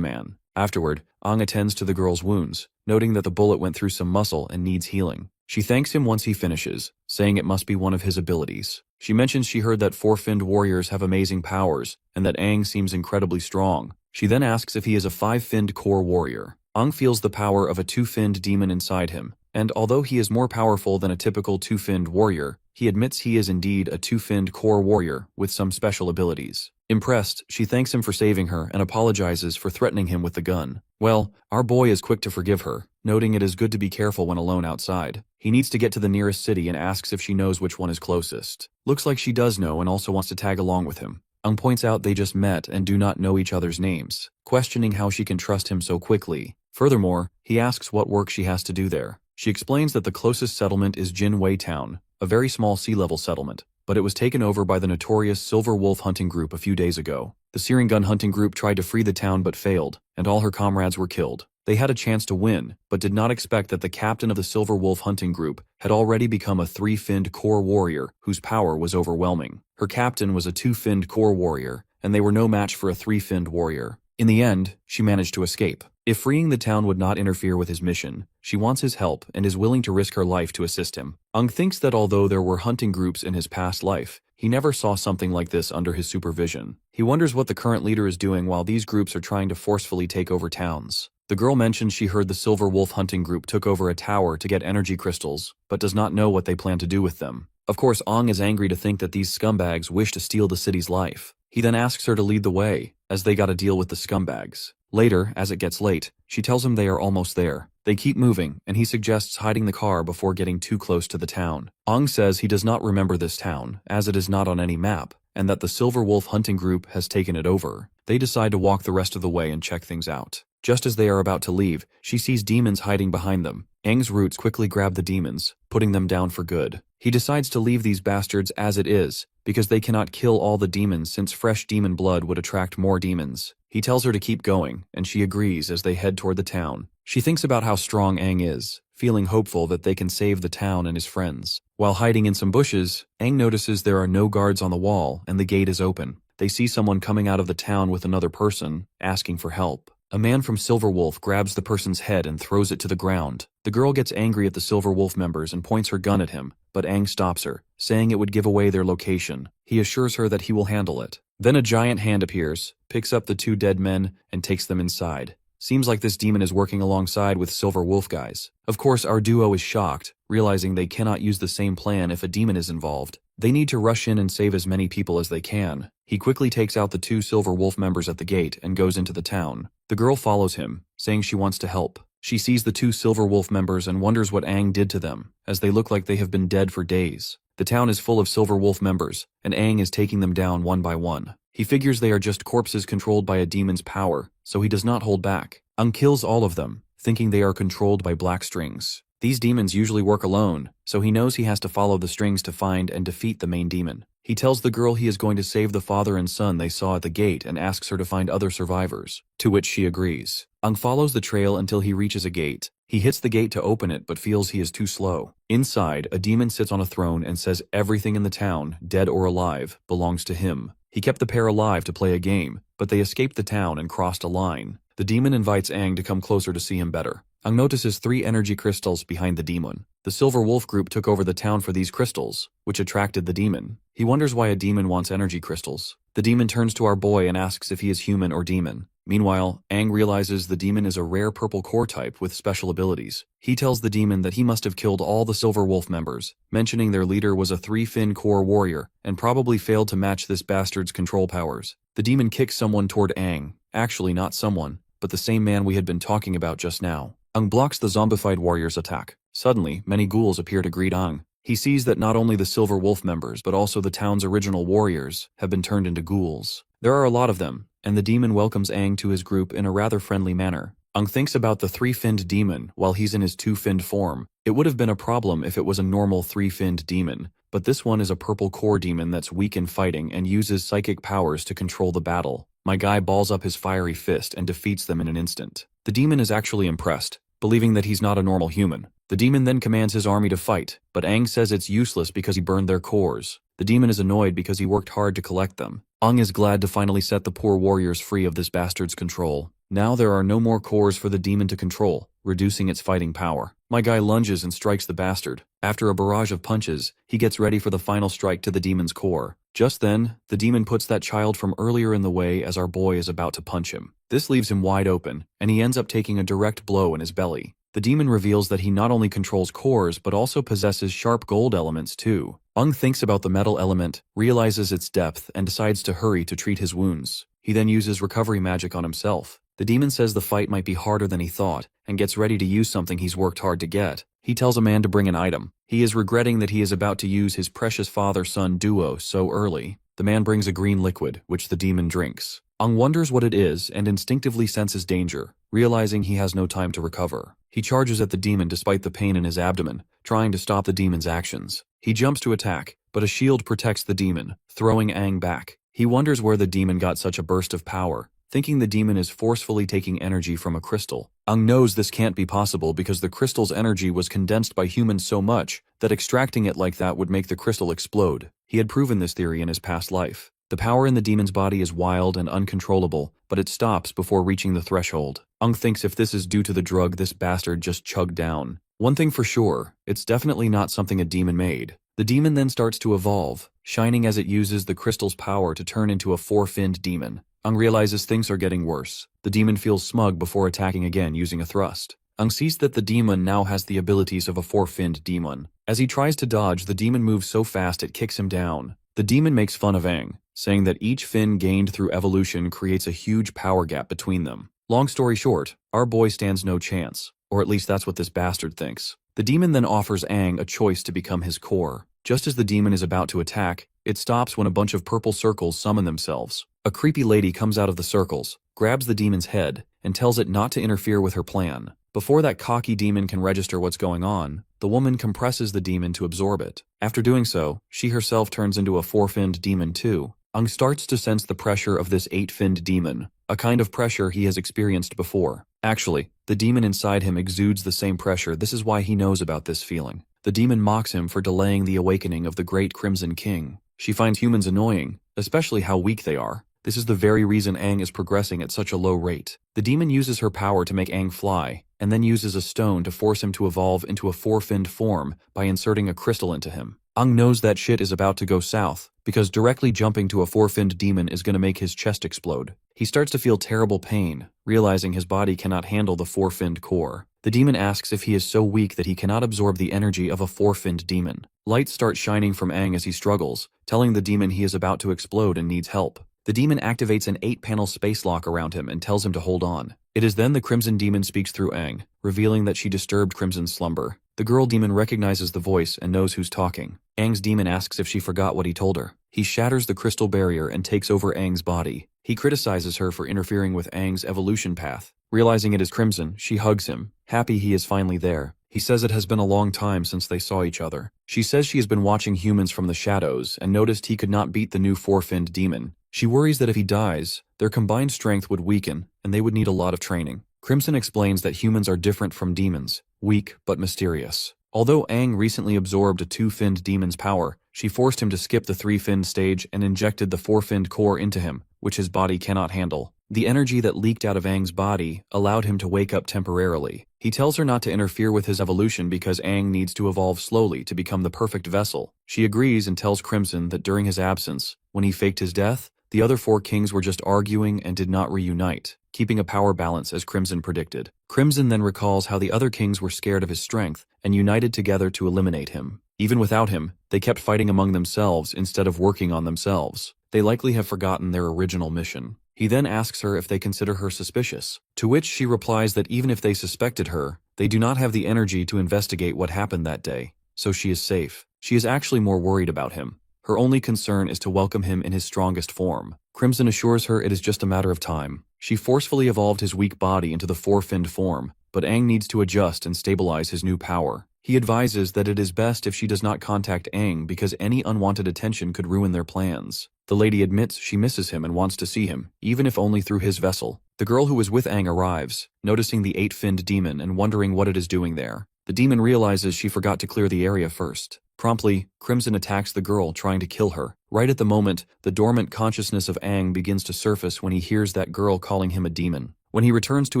man. Afterward, Aang attends to the girl's wounds, noting that the bullet went through some muscle and needs healing. She thanks him once he finishes, saying it must be one of his abilities. She mentions she heard that four-finned warriors have amazing powers, and that Aang seems incredibly strong. She then asks if he is a five-finned core warrior. Aang feels the power of a two-finned demon inside him, and although he is more powerful than a typical two-finned warrior, he admits he is indeed a two-finned core warrior with some special abilities. Impressed, she thanks him for saving her and apologizes for threatening him with the gun. Well, our boy is quick to forgive her, noting it is good to be careful when alone outside. He needs to get to the nearest city and asks if she knows which one is closest. Looks like she does know and also wants to tag along with him. Aang points out they just met and do not know each other's names, questioning how she can trust him so quickly. Furthermore, he asks what work she has to do there. She explains that the closest settlement is Jin Wei Town, a very small sea-level settlement, but it was taken over by the notorious Silver Wolf hunting group a few days ago. The Searing Gun hunting group tried to free the town but failed, and all her comrades were killed. They had a chance to win, but did not expect that the captain of the Silver Wolf hunting group had already become a three-finned core warrior whose power was overwhelming. Her captain was a two-finned core warrior, and they were no match for a three-finned warrior. In the end, she managed to escape. If freeing the town would not interfere with his mission, she wants his help and is willing to risk her life to assist him. Aang thinks that although there were hunting groups in his past life, he never saw something like this under his supervision. He wonders what the current leader is doing while these groups are trying to forcefully take over towns. The girl mentions she heard the Silver Wolf hunting group took over a tower to get energy crystals, but does not know what they plan to do with them. Of course, Aang is angry to think that these scumbags wish to steal the city's life. He then asks her to lead the way, as they gotta deal with the scumbags. Later, as it gets late, she tells him they are almost there. They keep moving, and he suggests hiding the car before getting too close to the town. Aang says he does not remember this town, as it is not on any map, and that the Silver Wolf hunting group has taken it over. They decide to walk the rest of the way and check things out. Just as they are about to leave, she sees demons hiding behind them. Aang's roots quickly grab the demons, putting them down for good. He decides to leave these bastards as it is, because they cannot kill all the demons since fresh demon blood would attract more demons. He tells her to keep going, and she agrees as they head toward the town. She thinks about how strong Aang is, feeling hopeful that they can save the town and his friends. While hiding in some bushes, Aang notices there are no guards on the wall and the gate is open. They see someone coming out of the town with another person, asking for help. A man from Silver Wolf grabs the person's head and throws it to the ground. The girl gets angry at the Silver Wolf members and points her gun at him, but Aang stops her, saying it would give away their location. He assures her that he will handle it. Then a giant hand appears, picks up the two dead men, and takes them inside. Seems like this demon is working alongside with Silver Wolf guys. Of course, our duo is shocked, realizing they cannot use the same plan if a demon is involved. They need to rush in and save as many people as they can. He quickly takes out the two Silver Wolf members at the gate and goes into the town. The girl follows him, saying she wants to help. She sees the two Silver Wolf members and wonders what Aang did to them, as they look like they have been dead for days. The town is full of Silver Wolf members, and Aang is taking them down one by one. He figures they are just corpses controlled by a demon's power, so he does not hold back. Aang kills all of them, thinking they are controlled by black strings. These demons usually work alone, so he knows he has to follow the strings to find and defeat the main demon. He tells the girl he is going to save the father and son they saw at the gate and asks her to find other survivors, to which she agrees. Aang follows the trail until he reaches a gate. He hits the gate to open it but feels he is too slow. Inside, a demon sits on a throne and says everything in the town, dead or alive, belongs to him. He kept the pair alive to play a game, but they escaped the town and crossed a line. The demon invites Aang to come closer to see him better. Ang notices 3 energy crystals behind the demon. The Silver Wolf group took over the town for these crystals, which attracted the demon. He wonders why a demon wants energy crystals. The demon turns to our boy and asks if he is human or demon. Meanwhile, Aang realizes the demon is a rare purple core type with special abilities. He tells the demon that he must have killed all the Silver Wolf members, mentioning their leader was a 3-fin core warrior, and probably failed to match this bastard's control powers. The demon kicks someone toward Aang. Actually not someone, but the same man we had been talking about just now. Aang blocks the zombified warrior's attack. Suddenly, many ghouls appear to greet Aang. He sees that not only the Silver Wolf members but also the town's original warriors have been turned into ghouls. There are a lot of them, and the demon welcomes Aang to his group in a rather friendly manner. Aang thinks about the 3-finned demon while he's in his 2-finned form. It would have been a problem if it was a normal 3-finned demon, but this one is a purple core demon that's weak in fighting and uses psychic powers to control the battle. My guy balls up his fiery fist and defeats them in an instant. The demon is actually impressed, believing that he's not a normal human. The demon then commands his army to fight, but Aang says it's useless because he burned their cores. The demon is annoyed because he worked hard to collect them. Aang is glad to finally set the poor warriors free of this bastard's control. Now there are no more cores for the demon to control, reducing its fighting power. My guy lunges and strikes the bastard. After a barrage of punches, he gets ready for the final strike to the demon's core. Just then, the demon puts that child from earlier in the way as our boy is about to punch him. This leaves him wide open, and he ends up taking a direct blow in his belly. The demon reveals that he not only controls cores but also possesses sharp gold elements too. Aang thinks about the metal element, realizes its depth, and decides to hurry to treat his wounds. He then uses recovery magic on himself. The demon says the fight might be harder than he thought, and gets ready to use something he's worked hard to get. He tells a man to bring an item. He is regretting that he is about to use his precious father-son duo so early. The man brings a green liquid, which the demon drinks. Aang wonders what it is and instinctively senses danger, realizing he has no time to recover. He charges at the demon despite the pain in his abdomen, trying to stop the demon's actions. He jumps to attack, but a shield protects the demon, throwing Aang back. He wonders where the demon got such a burst of power, thinking the demon is forcefully taking energy from a crystal. Aang knows this can't be possible because the crystal's energy was condensed by humans so much that extracting it like that would make the crystal explode. He had proven this theory in his past life. The power in the demon's body is wild and uncontrollable, but it stops before reaching the threshold. Aang thinks if this is due to the drug this bastard just chugged down. One thing for sure, it's definitely not something a demon made. The demon then starts to evolve, shining as it uses the crystal's power to turn into a 4-finned demon. Aang realizes things are getting worse. The demon feels smug before attacking again using a thrust. Aang sees that the demon now has the abilities of a 4-finned demon. As he tries to dodge, the demon moves so fast it kicks him down. The demon makes fun of Aang, saying that each fin gained through evolution creates a huge power gap between them. Long story short, our boy stands no chance, or at least that's what this bastard thinks. The demon then offers Aang a choice to become his core. Just as the demon is about to attack, it stops when a bunch of purple circles summon themselves. A creepy lady comes out of the circles, grabs the demon's head, and tells it not to interfere with her plan. Before that cocky demon can register what's going on, the woman compresses the demon to absorb it. After doing so, she herself turns into a 4-finned demon too. Aang starts to sense the pressure of this 8-finned demon, a kind of pressure he has experienced before. Actually, the demon inside him exudes the same pressure. This is why he knows about this feeling. The demon mocks him for delaying the awakening of the great Crimson King. She finds humans annoying, especially how weak they are. This is the very reason Aang is progressing at such a low rate. The demon uses her power to make Aang fly, and then uses a stone to force him to evolve into a 4-finned form by inserting a crystal into him. Aang knows that shit is about to go south, because directly jumping to a 4-finned demon is going to make his chest explode. He starts to feel terrible pain, realizing his body cannot handle the 4-finned core. The demon asks if he is so weak that he cannot absorb the energy of a 4-finned demon. Lights start shining from Aang as he struggles, telling the demon he is about to explode and needs help. The demon activates an 8-panel space lock around him and tells him to hold on. It is then the Crimson Demon speaks through Aang, revealing that she disturbed Crimson's slumber. The girl demon recognizes the voice and knows who's talking. Aang's demon asks if she forgot what he told her. He shatters the crystal barrier and takes over Aang's body. He criticizes her for interfering with Aang's evolution path. Realizing it is Crimson, she hugs him, happy he is finally there. He says it has been a long time since they saw each other. She says she has been watching humans from the shadows and noticed he could not beat the new 4-finned demon. She worries that if he dies, their combined strength would weaken and they would need a lot of training. Crimson explains that humans are different from demons, weak but mysterious. Although Aang recently absorbed a 2-finned demon's power, she forced him to skip the 3-finned stage and injected the 4-finned core into him, which his body cannot handle. The energy that leaked out of Aang's body allowed him to wake up temporarily. He tells her not to interfere with his evolution because Aang needs to evolve slowly to become the perfect vessel. She agrees and tells Crimson that during his absence, when he faked his death, the other four kings were just arguing and did not reunite, keeping a power balance as Crimson predicted. Crimson then recalls how the other kings were scared of his strength and united together to eliminate him. Even without him, they kept fighting among themselves instead of working on themselves. They likely have forgotten their original mission. He then asks her if they consider her suspicious, to which she replies that even if they suspected her, they do not have the energy to investigate what happened that day, so she is safe. She is actually more worried about him. Her only concern is to welcome him in his strongest form. Crimson assures her it is just a matter of time. She forcefully evolved his weak body into the four-finned form, but Aang needs to adjust and stabilize his new power. He advises that it is best if she does not contact Aang because any unwanted attention could ruin their plans. The lady admits she misses him and wants to see him, even if only through his vessel. The girl who was with Aang arrives, noticing the eight-finned demon and wondering what it is doing there. The demon realizes she forgot to clear the area first. Promptly, Crimson attacks the girl, trying to kill her. Right at the moment, the dormant consciousness of Aang begins to surface when he hears that girl calling him a demon. When he returns to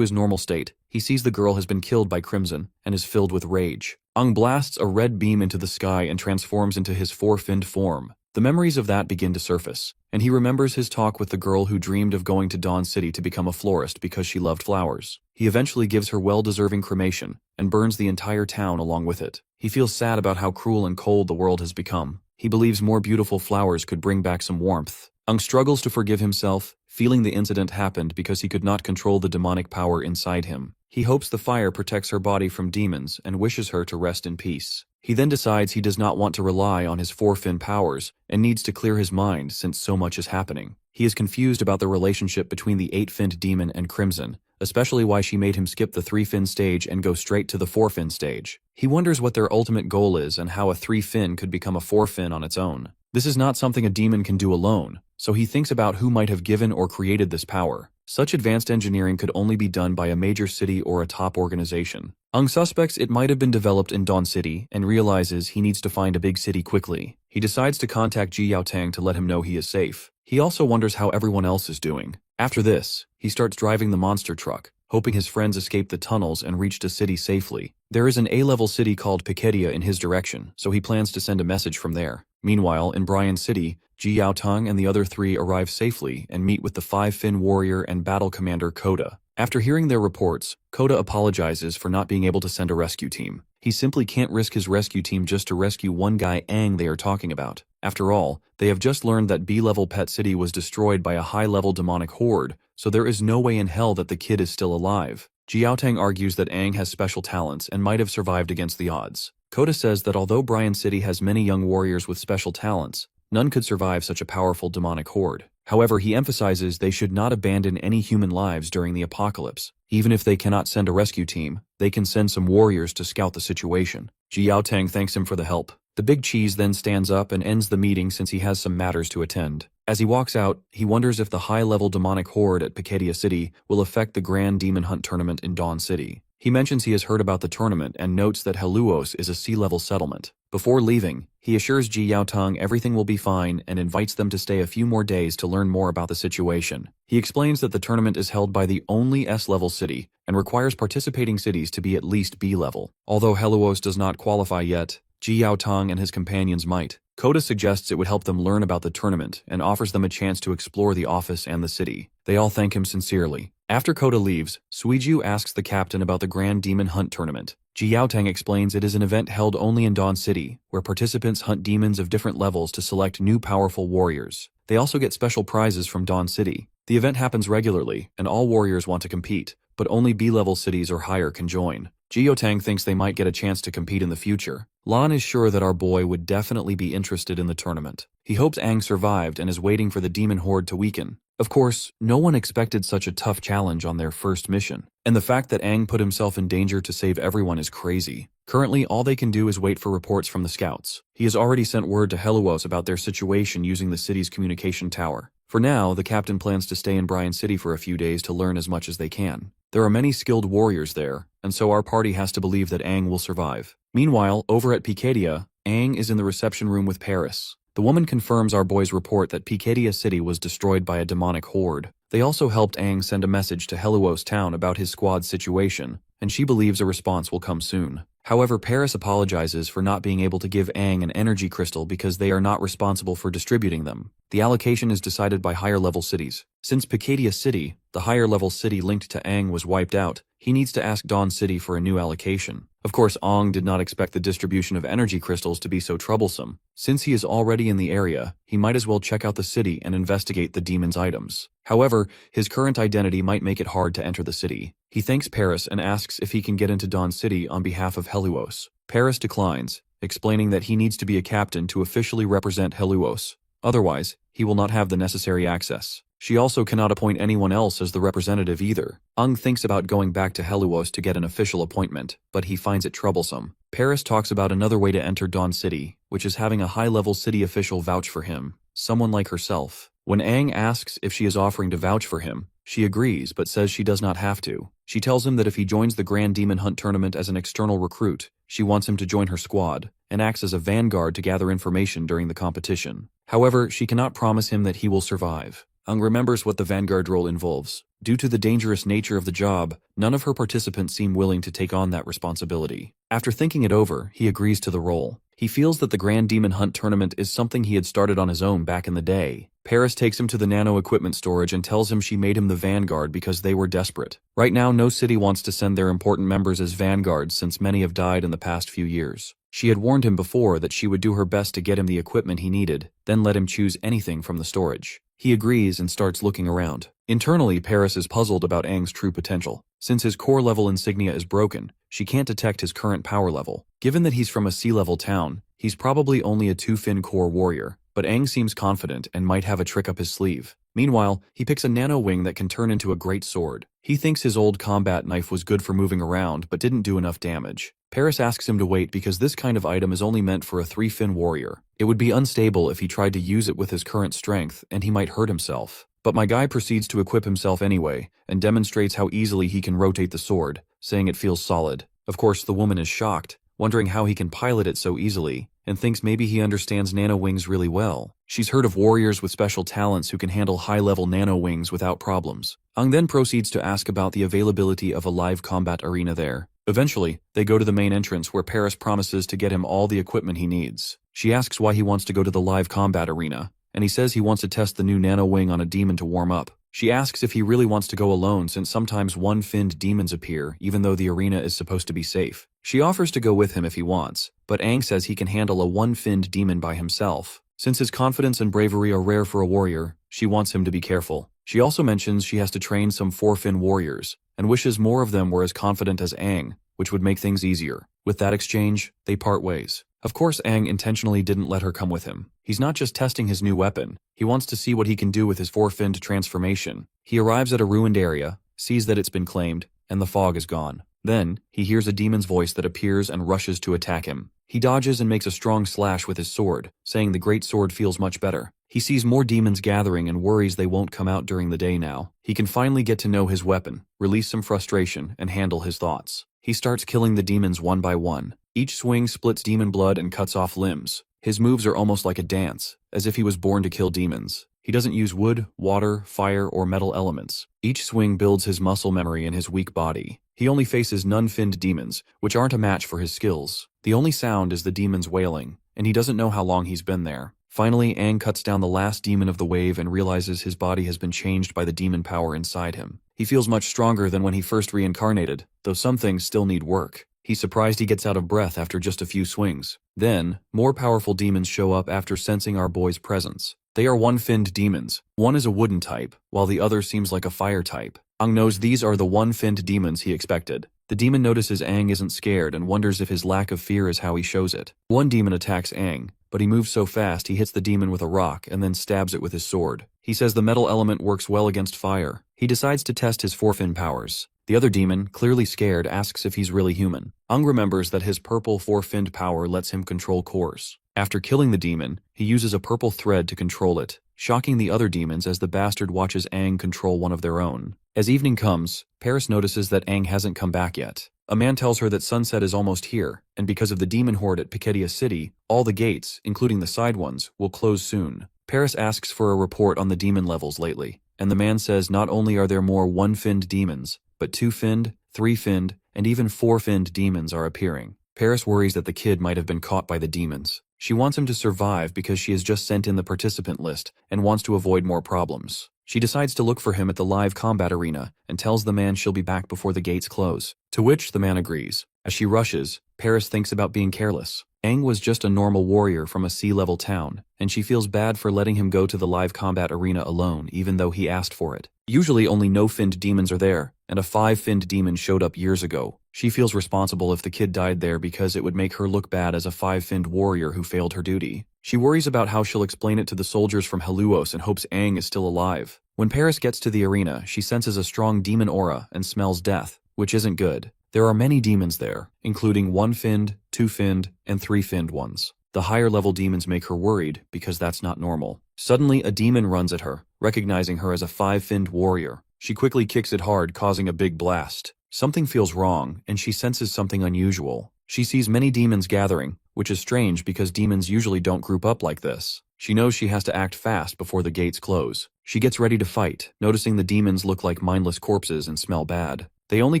his normal state, he sees the girl has been killed by Crimson and is filled with rage. Aang blasts a red beam into the sky and transforms into his four-finned form. The memories of that begin to surface, and he remembers his talk with the girl who dreamed of going to Dawn City to become a florist because she loved flowers. He eventually gives her well-deserving cremation and burns the entire town along with it. He feels sad about how cruel and cold the world has become. He believes more beautiful flowers could bring back some warmth. Aang struggles to forgive himself, feeling the incident happened because he could not control the demonic power inside him. He hopes the fire protects her body from demons and wishes her to rest in peace. He then decides he does not want to rely on his four-fin powers and needs to clear his mind since so much is happening. He is confused about the relationship between the eight-finned demon and Crimson, especially why she made him skip the three-fin stage and go straight to the four-fin stage. He wonders what their ultimate goal is and how a three-fin could become a four-fin on its own. This is not something a demon can do alone, so he thinks about who might have given or created this power. Such advanced engineering could only be done by a major city or a top organization. Aang suspects it might have been developed in Dawn City and realizes he needs to find a big city quickly. He decides to contact Ji Yaotang to let him know he is safe. He also wonders how everyone else is doing. After this, he starts driving the monster truck, hoping his friends escape the tunnels and reach the city safely. There is an A-level city called Pikedia in his direction, so he plans to send a message from there. Meanwhile, in Bryan City, Ji Yaotang and the other three arrive safely and meet with the five-fin warrior and battle commander Koda. After hearing their reports, Koda apologizes for not being able to send a rescue team. He simply can't risk his rescue team just to rescue one guy Aang they are talking about. After all, they have just learned that B-level Pet City was destroyed by a high-level demonic horde, so there is no way in hell that the kid is still alive. Ji Yaotang argues that Aang has special talents and might have survived against the odds. Koda says that although Bryan City has many young warriors with special talents, none could survive such a powerful demonic horde. However, he emphasizes they should not abandon any human lives during the apocalypse. Even if they cannot send a rescue team, they can send some warriors to scout the situation. Ji Yaotang thanks him for the help. The big cheese then stands up and ends the meeting since he has some matters to attend. As he walks out, he wonders if the high-level demonic horde at Pikedia City will affect the Grand Demon Hunt tournament in Dawn City. He mentions he has heard about the tournament and notes that Heluos is a sea-level settlement. Before leaving, he assures Ji Yaotang everything will be fine and invites them to stay a few more days to learn more about the situation. He explains that the tournament is held by the only S-level city and requires participating cities to be at least B-level. Although Heluos does not qualify yet, Ji Yaotang and his companions might. Koda suggests it would help them learn about the tournament and offers them a chance to explore the office and the city. They all thank him sincerely. After Koda leaves, Suiju asks the captain about the Grand Demon Hunt tournament. Ji Yaotang explains it is an event held only in Dawn City, where participants hunt demons of different levels to select new powerful warriors. They also get special prizes from Dawn City. The event happens regularly, and all warriors want to compete, but only B-level cities or higher can join. Ji Yaotang thinks they might get a chance to compete in the future. Lan is sure that our boy would definitely be interested in the tournament. He hopes Aang survived and is waiting for the demon horde to weaken. Of course, no one expected such a tough challenge on their first mission, and the fact that Aang put himself in danger to save everyone is crazy. Currently, all they can do is wait for reports from the scouts. He has already sent word to Heluos about their situation using the city's communication tower. For now, the captain plans to stay in Bryan City for a few days to learn as much as they can. There are many skilled warriors there, and so our party has to believe that Aang will survive. Meanwhile, over at Pikedia, Aang is in the reception room with Paris. The woman confirms our boy's report that Pikadia City was destroyed by a demonic horde. They also helped Aang send a message to Heluos town about his squad's situation, and she believes a response will come soon. However, Paris apologizes for not being able to give Aang an energy crystal because they are not responsible for distributing them. The allocation is decided by higher-level cities. Since Pikadia City, the higher-level city linked to Aang, was wiped out, he needs to ask Dawn City for a new allocation. Of course, Aang did not expect the distribution of energy crystals to be so troublesome. Since he is already in the area, he might as well check out the city and investigate the demon's items. However, his current identity might make it hard to enter the city. He thanks Paris and asks if he can get into Dawn City on behalf of Heluos. Paris declines, explaining that he needs to be a captain to officially represent Heluos. Otherwise, he will not have the necessary access. She also cannot appoint anyone else as the representative either. Aang thinks about going back to Heluos to get an official appointment, but he finds it troublesome. Paris talks about another way to enter Dawn City, which is having a high-level city official vouch for him, someone like herself. When Aang asks if she is offering to vouch for him, she agrees but says she does not have to. She tells him that if he joins the Grand Demon Hunt tournament as an external recruit, she wants him to join her squad, and acts as a vanguard to gather information during the competition. However, she cannot promise him that he will survive. Aang remembers what the vanguard role involves. Due to the dangerous nature of the job, none of her participants seem willing to take on that responsibility. After thinking it over, he agrees to the role. He feels that the Grand Demon Hunt tournament is something he had started on his own back in the day. Paris takes him to the nano equipment storage and tells him she made him the vanguard because they were desperate. Right now, no city wants to send their important members as vanguards since many have died in the past few years. She had warned him before that she would do her best to get him the equipment he needed, then let him choose anything from the storage. He agrees and starts looking around. Internally, Paris is puzzled about Aang's true potential. Since his core level insignia is broken, she can't detect his current power level. Given that he's from a sea-level town, he's probably only a 2-fin core warrior, but Aang seems confident and might have a trick up his sleeve. Meanwhile, he picks a nano wing that can turn into a great sword. He thinks his old combat knife was good for moving around but didn't do enough damage. Paris asks him to wait because this kind of item is only meant for a 3-fin warrior. It would be unstable if he tried to use it with his current strength, and he might hurt himself. But my guy proceeds to equip himself anyway, and demonstrates how easily he can rotate the sword, saying it feels solid. Of course, the woman is shocked, wondering how he can pilot it so easily, and thinks maybe he understands nano wings really well. She's heard of warriors with special talents who can handle high-level nano wings without problems. Aang then proceeds to ask about the availability of a live combat arena there. Eventually, they go to the main entrance where Paris promises to get him all the equipment he needs. She asks why he wants to go to the live combat arena, and he says he wants to test the new nano wing on a demon to warm up. She asks if he really wants to go alone since sometimes one-finned demons appear even though the arena is supposed to be safe. She offers to go with him if he wants, but Aang says he can handle a one-finned demon by himself. Since his confidence and bravery are rare for a warrior, she wants him to be careful. She also mentions she has to train some 4-fin warriors, and wishes more of them were as confident as Aang, which would make things easier. With that exchange, they part ways. Of course, Aang intentionally didn't let her come with him. He's not just testing his new weapon, he wants to see what he can do with his 4-finned transformation. He arrives at a ruined area, sees that it's been claimed, and the fog is gone. Then, he hears a demon's voice that appears and rushes to attack him. He dodges and makes a strong slash with his sword, saying the great sword feels much better. He sees more demons gathering and worries they won't come out during the day now. He can finally get to know his weapon, release some frustration, and handle his thoughts. He starts killing the demons one by one. Each swing splits demon blood and cuts off limbs. His moves are almost like a dance, as if he was born to kill demons. He doesn't use wood, water, fire, or metal elements. Each swing builds his muscle memory in his weak body. He only faces none-finned demons, which aren't a match for his skills. The only sound is the demons wailing, and he doesn't know how long he's been there. Finally, Aang cuts down the last demon of the wave and realizes his body has been changed by the demon power inside him. He feels much stronger than when he first reincarnated, though some things still need work. He's surprised he gets out of breath after just a few swings. Then, more powerful demons show up after sensing our boy's presence. They are one-finned demons. One is a wooden type, while the other seems like a fire type. Aang knows these are the one-finned demons he expected. The demon notices Aang isn't scared and wonders if his lack of fear is how he shows it. One demon attacks Aang, but he moves so fast he hits the demon with a rock and then stabs it with his sword. He says the metal element works well against fire. He decides to test his 4-fin powers. The other demon, clearly scared, asks if he's really human. Aang remembers that his purple 4-finned power lets him control cores. After killing the demon, he uses a purple thread to control it, shocking the other demons as the bastard watches Aang control one of their own. As evening comes, Paris notices that Aang hasn't come back yet. A man tells her that sunset is almost here, and because of the demon horde at Piketia City, all the gates, including the side ones, will close soon. Paris asks for a report on the demon levels lately, and the man says not only are there more one-finned demons, but two-finned, three-finned, and even four-finned demons are appearing. Paris worries that the kid might have been caught by the demons. She wants him to survive because she has just sent in the participant list and wants to avoid more problems. She decides to look for him at the live combat arena and tells the man she'll be back before the gates close, to which the man agrees. As she rushes, Paris thinks about being careless. Aang was just a normal warrior from a sea-level town, and she feels bad for letting him go to the live combat arena alone even though he asked for it. Usually only no-finned demons are there, and a five-finned demon showed up years ago. She feels responsible if the kid died there because it would make her look bad as a five-finned warrior who failed her duty. She worries about how she'll explain it to the soldiers from Heluos and hopes Aang is still alive. When Paris gets to the arena, she senses a strong demon aura and smells death, which isn't good. There are many demons there, including one-finned, two-finned, and three-finned ones. The higher-level demons make her worried because that's not normal. Suddenly, a demon runs at her, recognizing her as a five-finned warrior. She quickly kicks it hard, causing a big blast. Something feels wrong, and she senses something unusual. She sees many demons gathering, which is strange because demons usually don't group up like this. She knows she has to act fast before the gates close. She gets ready to fight, noticing the demons look like mindless corpses and smell bad. They only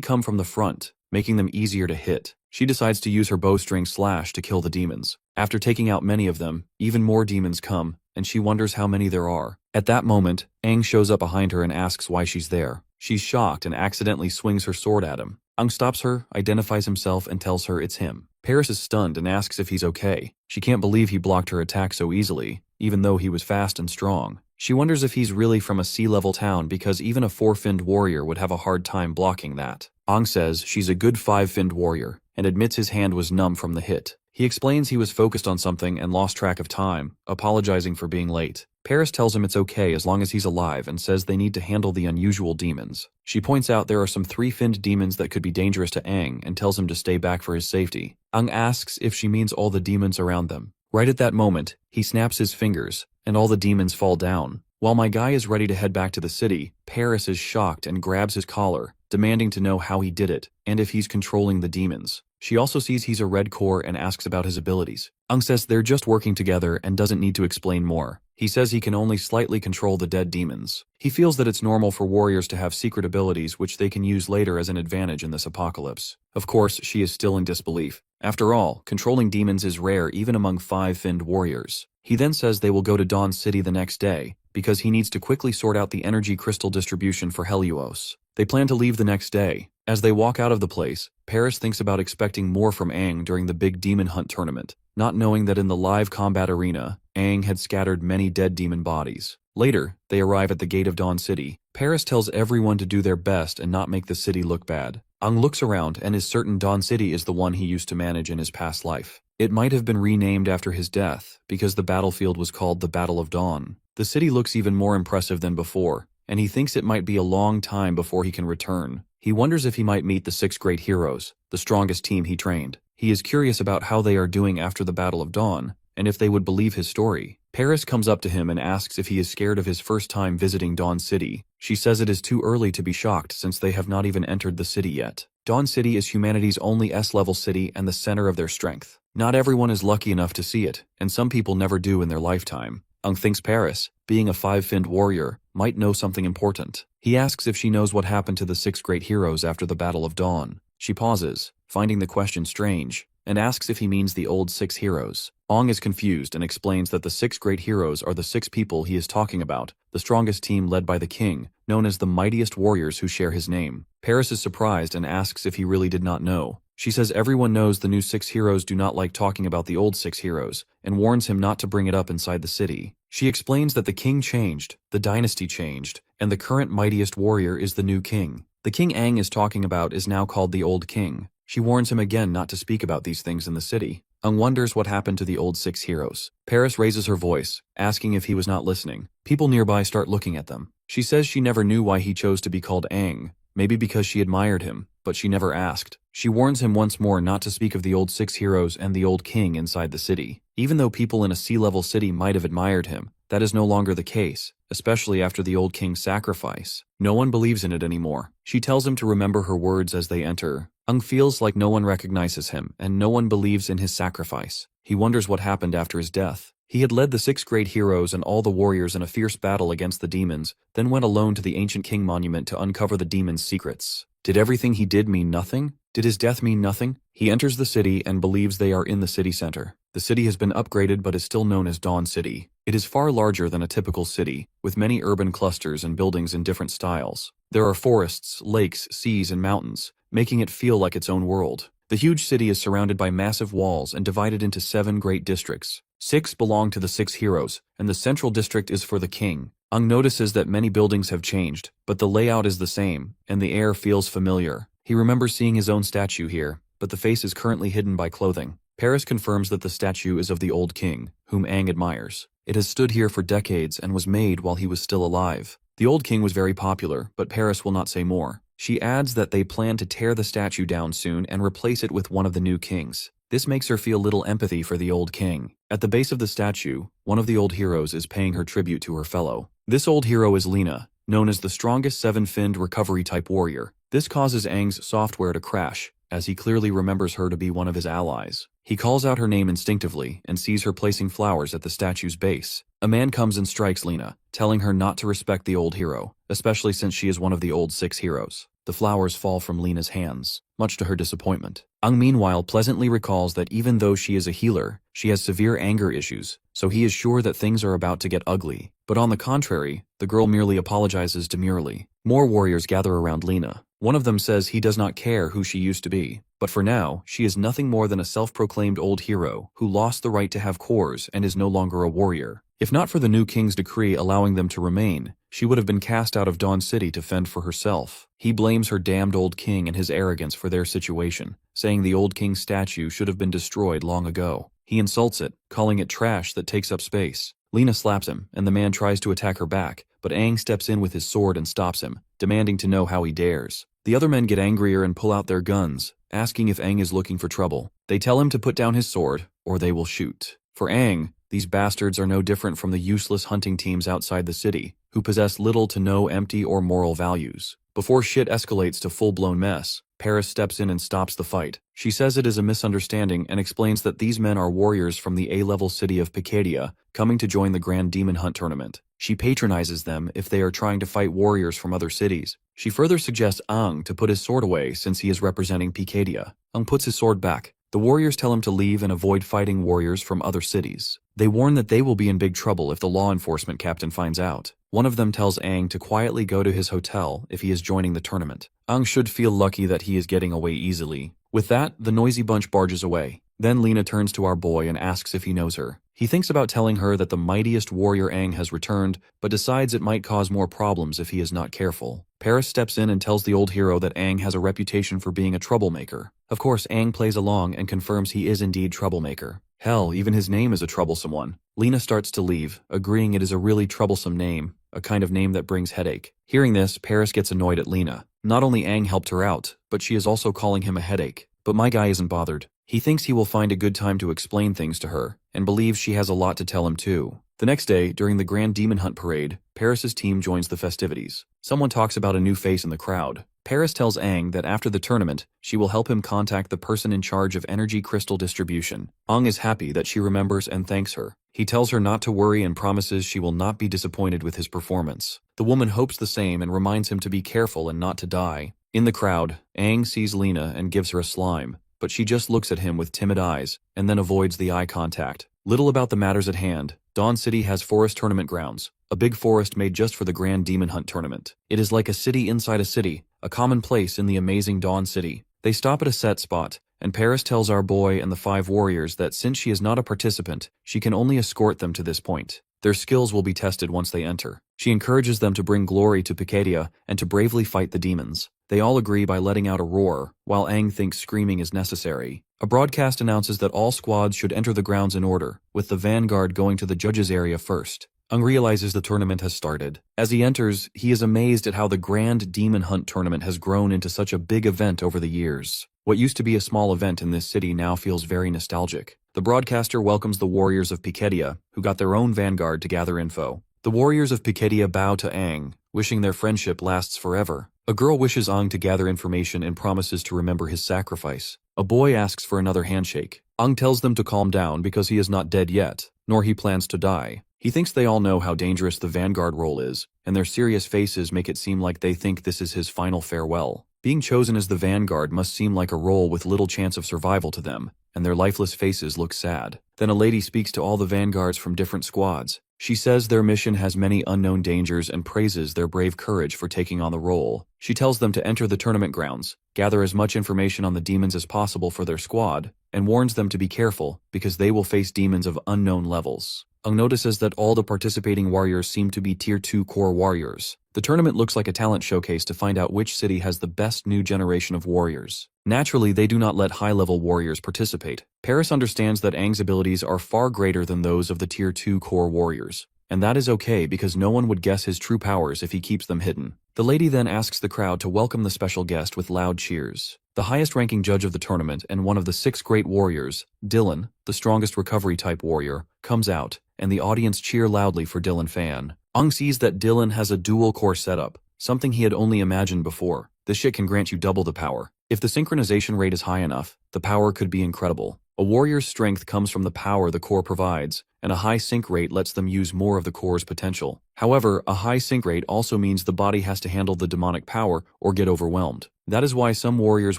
come from the front, making them easier to hit. She decides to use her bowstring slash to kill the demons. After taking out many of them, even more demons come, and she wonders how many there are. At that moment, Aang shows up behind her and asks why she's there. She's shocked and accidentally swings her sword at him. Aang stops her, identifies himself, and tells her it's him. Paris is stunned and asks if he's okay. She can't believe he blocked her attack so easily, even though he was fast and strong. She wonders if he's really from a sea-level town because even a four-finned warrior would have a hard time blocking that. Aang says she's a good five-finned warrior, and admits his hand was numb from the hit. He explains he was focused on something and lost track of time, apologizing for being late. Paris tells him it's okay as long as he's alive and says they need to handle the unusual demons. She points out there are some three-finned demons that could be dangerous to Aang and tells him to stay back for his safety. Aang asks if she means all the demons around them. Right at that moment, he snaps his fingers, and all the demons fall down. While my guy is ready to head back to the city, Paris is shocked and grabs his collar, demanding to know how he did it, and if he's controlling the demons. She also sees he's a red core and asks about his abilities. Aang says they're just working together and doesn't need to explain more. He says he can only slightly control the dead demons. He feels that it's normal for warriors to have secret abilities which they can use later as an advantage in this apocalypse. Of course, she is still in disbelief. After all, controlling demons is rare even among five-finned warriors. He then says they will go to Dawn City the next day, because he needs to quickly sort out the energy crystal distribution for Heluos. They plan to leave the next day. As they walk out of the place, Paris thinks about expecting more from Aang during the big demon hunt tournament, not knowing that in the live combat arena, Aang had scattered many dead demon bodies. Later, they arrive at the gate of Dawn City. Paris tells everyone to do their best and not make the city look bad. Aang looks around and is certain Dawn City is the one he used to manage in his past life. It might have been renamed after his death, because the battlefield was called the Battle of Dawn. The city looks even more impressive than before, and he thinks it might be a long time before he can return. He wonders if he might meet the 6 great heroes, the strongest team he trained. He is curious about how they are doing after the Battle of Dawn, and if they would believe his story. Paris comes up to him and asks if he is scared of his first time visiting Dawn City. She says it is too early to be shocked since they have not even entered the city yet. Dawn City is humanity's only S-level city and the center of their strength. Not everyone is lucky enough to see it, and some people never do in their lifetime. Aang thinks Paris, being a five-finned warrior, might know something important. He asks if she knows what happened to the 6 great heroes after the Battle of Dawn. She pauses, finding the question strange, and asks if he means the old 6 heroes. Aang is confused and explains that the 6 great heroes are the 6 people he is talking about, the strongest team led by the king, known as the mightiest warriors who share his name. Paris is surprised and asks if he really did not know. She says everyone knows the new 6 heroes do not like talking about the old 6 heroes, and warns him not to bring it up inside the city. She explains that the king changed, the dynasty changed, and the current mightiest warrior is the new king. The king Aang is talking about is now called the Old King. She warns him again not to speak about these things in the city. Aang wonders what happened to the old 6 heroes. Paris raises her voice, asking if he was not listening. People nearby start looking at them. She says she never knew why he chose to be called Aang, maybe because she admired him, but she never asked. She warns him once more not to speak of the old 6 heroes and the old king inside the city. Even though people in a sea-level city might have admired him, that is no longer the case, especially after the old king's sacrifice. No one believes in it anymore. She tells him to remember her words as they enter. Ung feels like no one recognizes him and no one believes in his sacrifice. He wonders what happened after his death. He had led the 6 great heroes and all the warriors in a fierce battle against the demons, then went alone to the ancient king monument to uncover the demons' secrets. Did everything he did mean nothing? Did his death mean nothing? He enters the city and believes they are in the city center. The city has been upgraded but is still known as Dawn City. It is far larger than a typical city, with many urban clusters and buildings in different styles. There are forests, lakes, seas, and mountains, making it feel like its own world. The huge city is surrounded by massive walls and divided into 7 great districts. 6 belong to the 6 heroes, and the central district is for the king. Ung notices that many buildings have changed, but the layout is the same, and the air feels familiar. He remembers seeing his own statue here, but the face is currently hidden by clothing. Paris confirms that the statue is of the old king, whom Aang admires. It has stood here for decades and was made while he was still alive. The old king was very popular, but Paris will not say more. She adds that they plan to tear the statue down soon and replace it with one of the new kings. This makes her feel little empathy for the old king. At the base of the statue, one of the old heroes is paying her tribute to her fellow. This old hero is Lena, known as the strongest 7-finned recovery-type warrior. This causes Aang's software to crash, as he clearly remembers her to be one of his allies. He calls out her name instinctively and sees her placing flowers at the statue's base. A man comes and strikes Lena, telling her not to respect the old hero, especially since she is one of the old 6 heroes. The flowers fall from Lena's hands, much to her disappointment. Ung meanwhile pleasantly recalls that even though she is a healer, she has severe anger issues, so he is sure that things are about to get ugly. But on the contrary, the girl merely apologizes demurely. More warriors gather around Lena. One of them says he does not care who she used to be, but for now, she is nothing more than a self-proclaimed old hero who lost the right to have cores and is no longer a warrior. If not for the new king's decree allowing them to remain, she would have been cast out of Dawn City to fend for herself. He blames her damned old king and his arrogance for their situation, saying the old king's statue should have been destroyed long ago. He insults it, calling it trash that takes up space. Lena slaps him, and the man tries to attack her back, but Aang steps in with his sword and stops him, demanding to know how he dares. The other men get angrier and pull out their guns, asking if Aang is looking for trouble. They tell him to put down his sword, or they will shoot. For Aang, these bastards are no different from the useless hunting teams outside the city, who possess little to no empty or moral values. Before shit escalates to full-blown mess, Paris steps in and stops the fight. She says it is a misunderstanding and explains that these men are warriors from the A-level city of Pikadia, coming to join the Grand Demon Hunt tournament. She patronizes them if they are trying to fight warriors from other cities. She further suggests Aang to put his sword away since he is representing Pikadia. Aang puts his sword back. The warriors tell him to leave and avoid fighting warriors from other cities. They warn that they will be in big trouble if the law enforcement captain finds out. One of them tells Aang to quietly go to his hotel if he is joining the tournament. Aang should feel lucky that he is getting away easily. With that, the noisy bunch barges away. Then Lena turns to our boy and asks if he knows her. He thinks about telling her that the mightiest warrior Aang has returned, but decides it might cause more problems if he is not careful. Paris steps in and tells the old hero that Aang has a reputation for being a troublemaker. Of course, Aang plays along and confirms he is indeed troublemaker. Hell, even his name is a troublesome one. Lena starts to leave, agreeing it is a really troublesome name, a kind of name that brings headache. Hearing this, Paris gets annoyed at Lena. Not only Aang helped her out, but she is also calling him a headache. But my guy isn't bothered. He thinks he will find a good time to explain things to her, and believes she has a lot to tell him too. The next day, during the Grand Demon Hunt parade, Paris's team joins the festivities. Someone talks about a new face in the crowd. Paris tells Aang that after the tournament, she will help him contact the person in charge of energy crystal distribution. Aang is happy that she remembers and thanks her. He tells her not to worry and promises she will not be disappointed with his performance. The woman hopes the same and reminds him to be careful and not to die. In the crowd, Aang sees Lena and gives her a slime, but she just looks at him with timid eyes, and then avoids the eye contact. Little about the matters at hand. Dawn City has forest tournament grounds, a big forest made just for the Grand Demon Hunt tournament. It is like a city inside a city, a common place in the amazing Dawn City. They stop at a set spot, and Paris tells our boy and the 5 warriors that since she is not a participant, she can only escort them to this point. Their skills will be tested once they enter. She encourages them to bring glory to Pikadia and to bravely fight the demons. They all agree by letting out a roar, while Aang thinks screaming is necessary. A broadcast announces that all squads should enter the grounds in order, with the vanguard going to the judges' area first. Aang realizes the tournament has started. As he enters, he is amazed at how the Grand Demon Hunt tournament has grown into such a big event over the years. What used to be a small event in this city now feels very nostalgic. The broadcaster welcomes the warriors of Pikadia, who got their own vanguard to gather info. The warriors of Piketia bow to Aang, wishing their friendship lasts forever. A girl wishes Aang to gather information and promises to remember his sacrifice. A boy asks for another handshake. Aang tells them to calm down because he is not dead yet, nor he plans to die. He thinks they all know how dangerous the vanguard role is, and their serious faces make it seem like they think this is his final farewell. Being chosen as the vanguard must seem like a role with little chance of survival to them, and their lifeless faces look sad. Then a lady speaks to all the vanguards from different squads. She says their mission has many unknown dangers and praises their brave courage for taking on the role. She tells them to enter the tournament grounds, gather as much information on the demons as possible for their squad, and warns them to be careful because they will face demons of unknown levels. Aang notices that all the participating warriors seem to be Tier 2 core warriors. The tournament looks like a talent showcase to find out which city has the best new generation of warriors. Naturally, they do not let high-level warriors participate. Paris understands that Aang's abilities are far greater than those of the Tier 2 core warriors. And that is okay because no one would guess his true powers if he keeps them hidden. The lady then asks the crowd to welcome the special guest with loud cheers. The highest-ranking judge of the tournament and one of the 6 great warriors, Dylan, the strongest recovery-type warrior, comes out, and the audience cheer loudly for Dylan Fan. Aang sees that Dylan has a dual-core setup, something he had only imagined before. This shit can grant you double the power. If the synchronization rate is high enough, the power could be incredible. A warrior's strength comes from the power the core provides, and a high sync rate lets them use more of the core's potential. However, a high sync rate also means the body has to handle the demonic power or get overwhelmed. That is why some warriors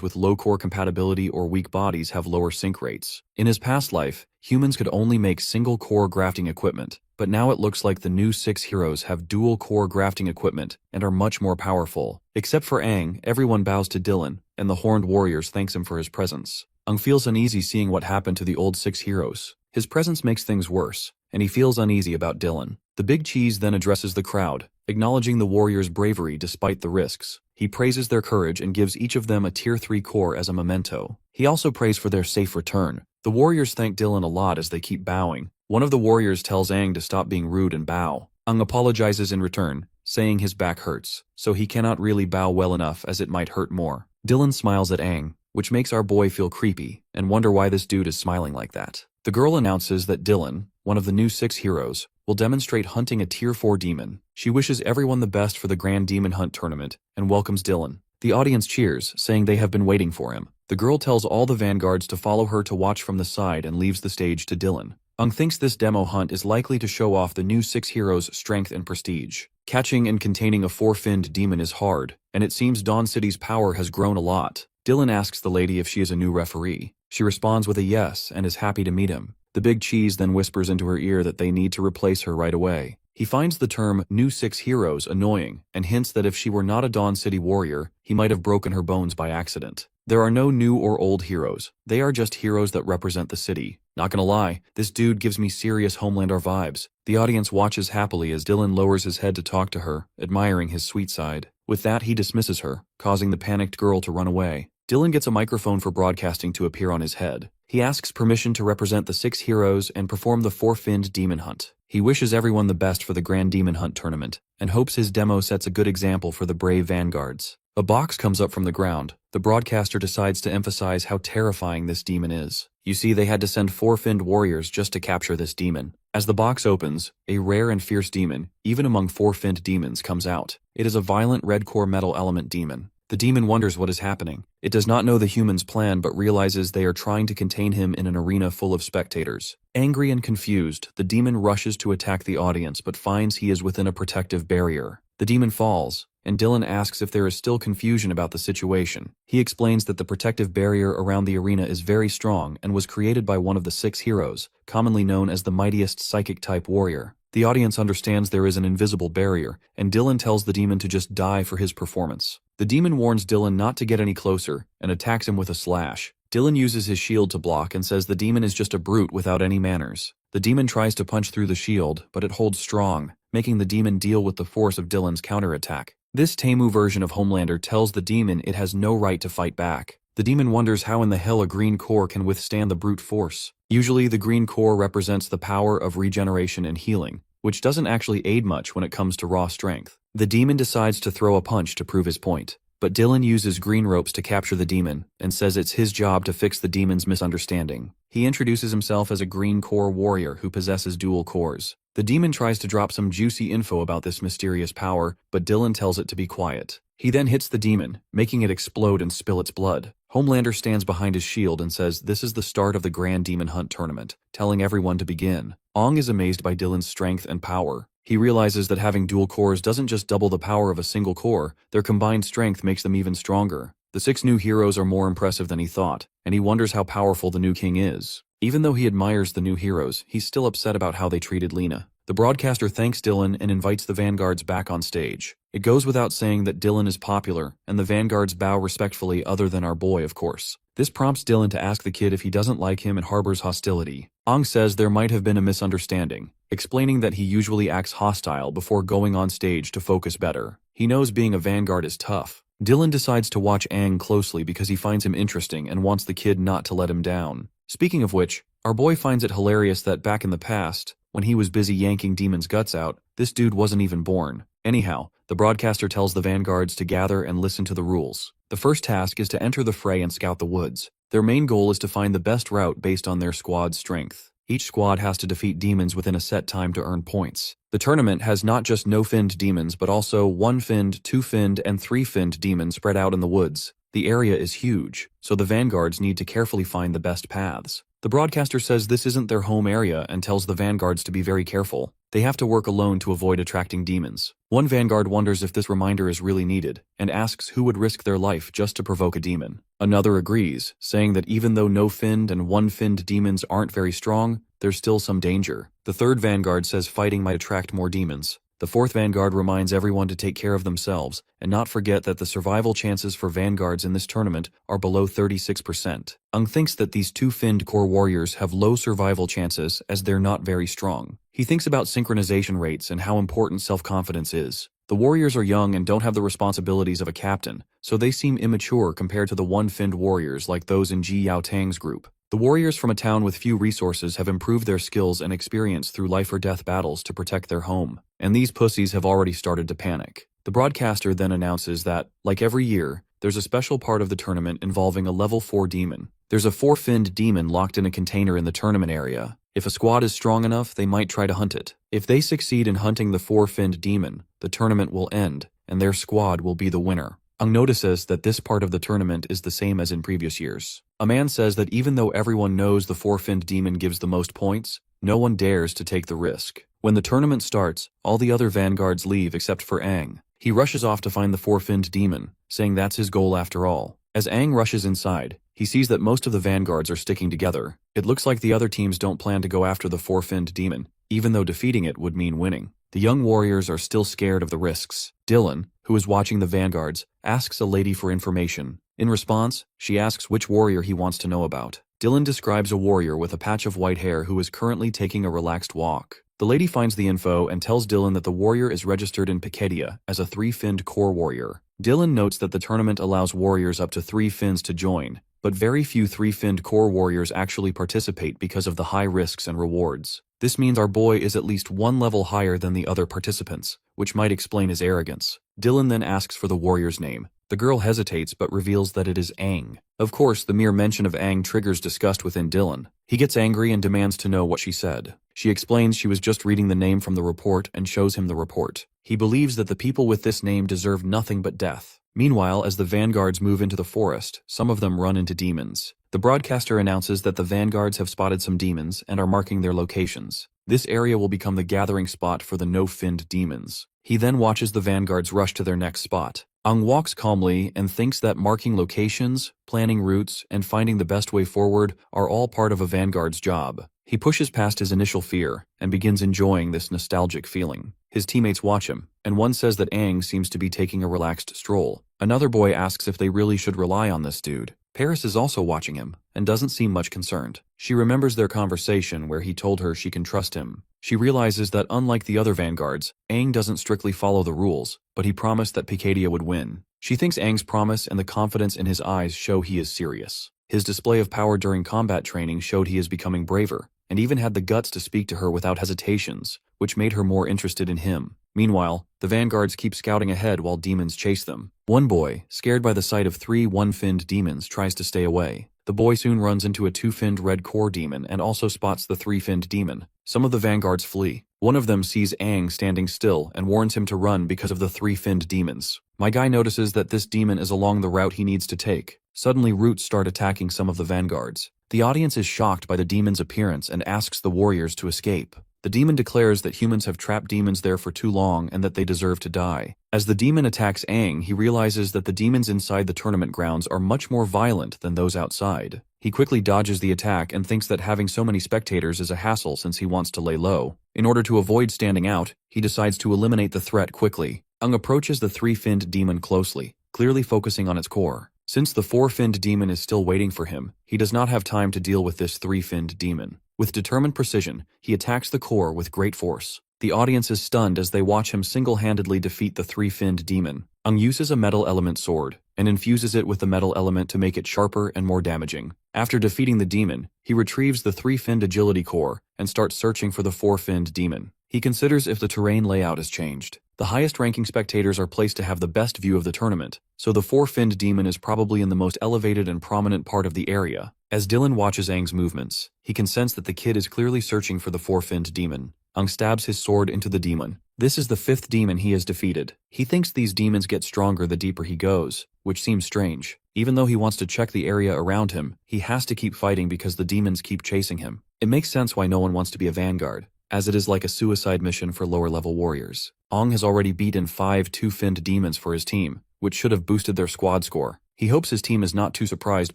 with low core compatibility or weak bodies have lower sync rates. In his past life, humans could only make single core grafting equipment, but now it looks like the new 6 heroes have dual core grafting equipment and are much more powerful. Except for Aang, everyone bows to Dylan, and the horned warriors thanks him for his presence. Aang feels uneasy seeing what happened to the old 6 heroes. His presence makes things worse, and he feels uneasy about Dylan. The big cheese then addresses the crowd, acknowledging the warriors' bravery despite the risks. He praises their courage and gives each of them a Tier 3 core as a memento. He also prays for their safe return. The warriors thank Dylan a lot as they keep bowing. One of the warriors tells Aang to stop being rude and bow. Aang apologizes in return, saying his back hurts, so he cannot really bow well enough as it might hurt more. Dylan smiles at Aang, which makes our boy feel creepy, and wonder why this dude is smiling like that. The girl announces that Dylan, one of the new 6 heroes, will demonstrate hunting a Tier 4 demon. She wishes everyone the best for the Grand Demon Hunt tournament, and welcomes Dylan. The audience cheers, saying they have been waiting for him. The girl tells all the vanguards to follow her to watch from the side and leaves the stage to Dylan. Aang thinks this demo hunt is likely to show off the new 6 heroes' strength and prestige. Catching and containing a 4-finned demon is hard, and it seems Dawn City's power has grown a lot. Dylan asks the lady if she is a new referee. She responds with a yes and is happy to meet him. The big cheese then whispers into her ear that they need to replace her right away. He finds the term new 6 heroes annoying and hints that if she were not a Dawn City warrior, he might have broken her bones by accident. There are no new or old heroes. They are just heroes that represent the city. Not gonna lie, this dude gives me serious Homelander vibes. The audience watches happily as Dylan lowers his head to talk to her, admiring his sweet side. With that, he dismisses her, causing the panicked girl to run away. Dylan gets a microphone for broadcasting to appear on his head. He asks permission to represent the 6 heroes and perform the 4-finned demon hunt. He wishes everyone the best for the Grand Demon Hunt tournament, and hopes his demo sets a good example for the brave vanguards. A box comes up from the ground. The broadcaster decides to emphasize how terrifying this demon is. You see, they had to send 4-finned warriors just to capture this demon. As the box opens, a rare and fierce demon, even among 4-finned demons, comes out. It is a violent red core metal element demon. The demon wonders what is happening. It does not know the human's plan but realizes they are trying to contain him in an arena full of spectators. Angry and confused, the demon rushes to attack the audience but finds he is within a protective barrier. The demon falls, and Dylan asks if there is still confusion about the situation. He explains that the protective barrier around the arena is very strong and was created by one of the 6 heroes, commonly known as the mightiest psychic-type warrior. The audience understands there is an invisible barrier, and Dylan tells the demon to just die for his performance. The demon warns Dylan not to get any closer, and attacks him with a slash. Dylan uses his shield to block and says the demon is just a brute without any manners. The demon tries to punch through the shield, but it holds strong, making the demon deal with the force of Dylan's counterattack. This Temu version of Homelander tells the demon it has no right to fight back. The demon wonders how in the hell a green core can withstand the brute force. Usually the green core represents the power of regeneration and healing, which doesn't actually aid much when it comes to raw strength. The demon decides to throw a punch to prove his point. but Dylan uses green ropes to capture the demon and says it's his job to fix the demon's misunderstanding. He introduces himself as a green core warrior who possesses dual cores. The demon tries to drop some juicy info about this mysterious power, but Dylan tells it to be quiet. He then hits the demon, making it explode and spill its blood. Homelander stands behind his shield and says this is the start of the Grand Demon Hunt tournament, telling everyone to begin. Ong is amazed by Dylan's strength and power. He realizes that having dual cores doesn't just double the power of a single core, their combined strength makes them even stronger. The 6 new heroes are more impressive than he thought, and he wonders how powerful the new king is. Even though he admires the new heroes, he's still upset about how they treated Lena. The broadcaster thanks Dylan and invites the Vanguards back on stage. It goes without saying that Dylan is popular, and the Vanguards bow respectfully other than our boy, of course. This prompts Dylan to ask the kid if he doesn't like him and harbors hostility. Ong says there might have been a misunderstanding, explaining that he usually acts hostile before going on stage to focus better. He knows being a Vanguard is tough. Dylan decides to watch Aang closely because he finds him interesting and wants the kid not to let him down. Speaking of which, our boy finds it hilarious that back in the past, when he was busy yanking demons' guts out, this dude wasn't even born. Anyhow, the broadcaster tells the Vanguards to gather and listen to the rules. The first task is to enter the fray and scout the woods. Their main goal is to find the best route based on their squad's strength. Each squad has to defeat demons within a set time to earn points. The tournament has not just no-finned demons but also 1-finned, 2-finned, and 3-finned demons spread out in the woods. The area is huge, so the Vanguards need to carefully find the best paths. The broadcaster says this isn't their home area and tells the Vanguards to be very careful. They have to work alone to avoid attracting demons. One Vanguard wonders if this reminder is really needed, and asks who would risk their life just to provoke a demon. Another agrees, saying that even though no-finned and 1-finned demons aren't very strong, there's still some danger. The third Vanguard says fighting might attract more demons. The fourth Vanguard reminds everyone to take care of themselves and not forget that the survival chances for Vanguards in this tournament are below 36%. Ung thinks that these 2-finned core warriors have low survival chances as they're not very strong. He thinks about synchronization rates and how important self-confidence is. The warriors are young and don't have the responsibilities of a captain, so they seem immature compared to the 1-finned warriors like those in Ji Yao Tang's group. The warriors from a town with few resources have improved their skills and experience through life-or-death battles to protect their home, and these pussies have already started to panic. The broadcaster then announces that, like every year, there's a special part of the tournament involving a level 4 demon. There's a 4-finned demon locked in a container in the tournament area. If a squad is strong enough, they might try to hunt it. If they succeed in hunting the 4-finned demon, the tournament will end, and their squad will be the winner. Ung notices that this part of the tournament is the same as in previous years. A man says that even though everyone knows the 4-finned demon gives the most points, no one dares to take the risk. When the tournament starts, all the other Vanguards leave except for Aang. He rushes off to find the 4-finned demon, saying that's his goal after all. As Aang rushes inside, he sees that most of the Vanguards are sticking together. It looks like the other teams don't plan to go after the 4-finned demon, even though defeating it would mean winning. The young warriors are still scared of the risks. Dylan, who is watching the Vanguards, asks a lady for information. In response, she asks which warrior he wants to know about. Dylan describes a warrior with a patch of white hair who is currently taking a relaxed walk. The lady finds the info and tells Dylan that the warrior is registered in Pikedia as a 3-finned core warrior. Dylan notes that the tournament allows warriors up to 3 fins to join, but very few 3-finned core warriors actually participate because of the high risks and rewards. This means our boy is at least 1 level higher than the other participants, which might explain his arrogance. Dylan then asks for the warrior's name. The girl hesitates but reveals that it is Aang. Of course, the mere mention of Aang triggers disgust within Dylan. He gets angry and demands to know what she said. She explains she was just reading the name from the report and shows him the report. He believes that the people with this name deserve nothing but death. Meanwhile, as the Vanguards move into the forest, some of them run into demons. The broadcaster announces that the Vanguards have spotted some demons and are marking their locations. This area will become the gathering spot for the no-finned demons. He then watches the Vanguards rush to their next spot. Ung walks calmly and thinks that marking locations, planning routes, and finding the best way forward are all part of a Vanguard's job. He pushes past his initial fear and begins enjoying this nostalgic feeling. His teammates watch him, and one says that Aang seems to be taking a relaxed stroll. Another boy asks if they really should rely on this dude. Paris is also watching him, and doesn't seem much concerned. She remembers their conversation where he told her she can trust him. She realizes that unlike the other Vanguards, Aang doesn't strictly follow the rules, but he promised that Pikedia would win. She thinks Aang's promise and the confidence in his eyes show he is serious. His display of power during combat training showed he is becoming braver, and even had the guts to speak to her without hesitations, which made her more interested in him. Meanwhile, the vanguards keep scouting ahead while demons chase them. One boy, scared by the sight of 3 one-finned demons, tries to stay away. The boy soon runs into a 2-finned red core demon and also spots the 3-finned demon. Some of the vanguards flee. One of them sees Aang standing still and warns him to run because of the 3-finned demons. My guy notices that this demon is along the route he needs to take. Suddenly roots start attacking some of the vanguards. The audience is shocked by the demon's appearance and asks the warriors to escape. The demon declares that humans have trapped demons there for too long and that they deserve to die. As the demon attacks Aang, he realizes that the demons inside the tournament grounds are much more violent than those outside. He quickly dodges the attack and thinks that having so many spectators is a hassle since he wants to lay low. In order to avoid standing out, he decides to eliminate the threat quickly. Aang approaches the 3-finned demon closely, clearly focusing on its core. Since the 4-finned demon is still waiting for him, he does not have time to deal with this 3-finned demon. With determined precision, he attacks the core with great force. The audience is stunned as they watch him single-handedly defeat the 3-finned demon. Aang uses a metal element sword and infuses it with the metal element to make it sharper and more damaging. After defeating the demon, he retrieves the 3-finned agility core and starts searching for the 4-finned demon. He considers if the terrain layout has changed. The highest-ranking spectators are placed to have the best view of the tournament, so the 4-finned demon is probably in the most elevated and prominent part of the area. As Dylan watches Aang's movements, he can sense that the kid is clearly searching for the 4-finned demon. Aang stabs his sword into the demon. This is the 5th demon he has defeated. He thinks these demons get stronger the deeper he goes, which seems strange. Even though he wants to check the area around him, he has to keep fighting because the demons keep chasing him. It makes sense why no one wants to be a vanguard, as it is like a suicide mission for lower-level warriors. Aang has already beaten 5 2-finned demons for his team, which should have boosted their squad score. He hopes his team is not too surprised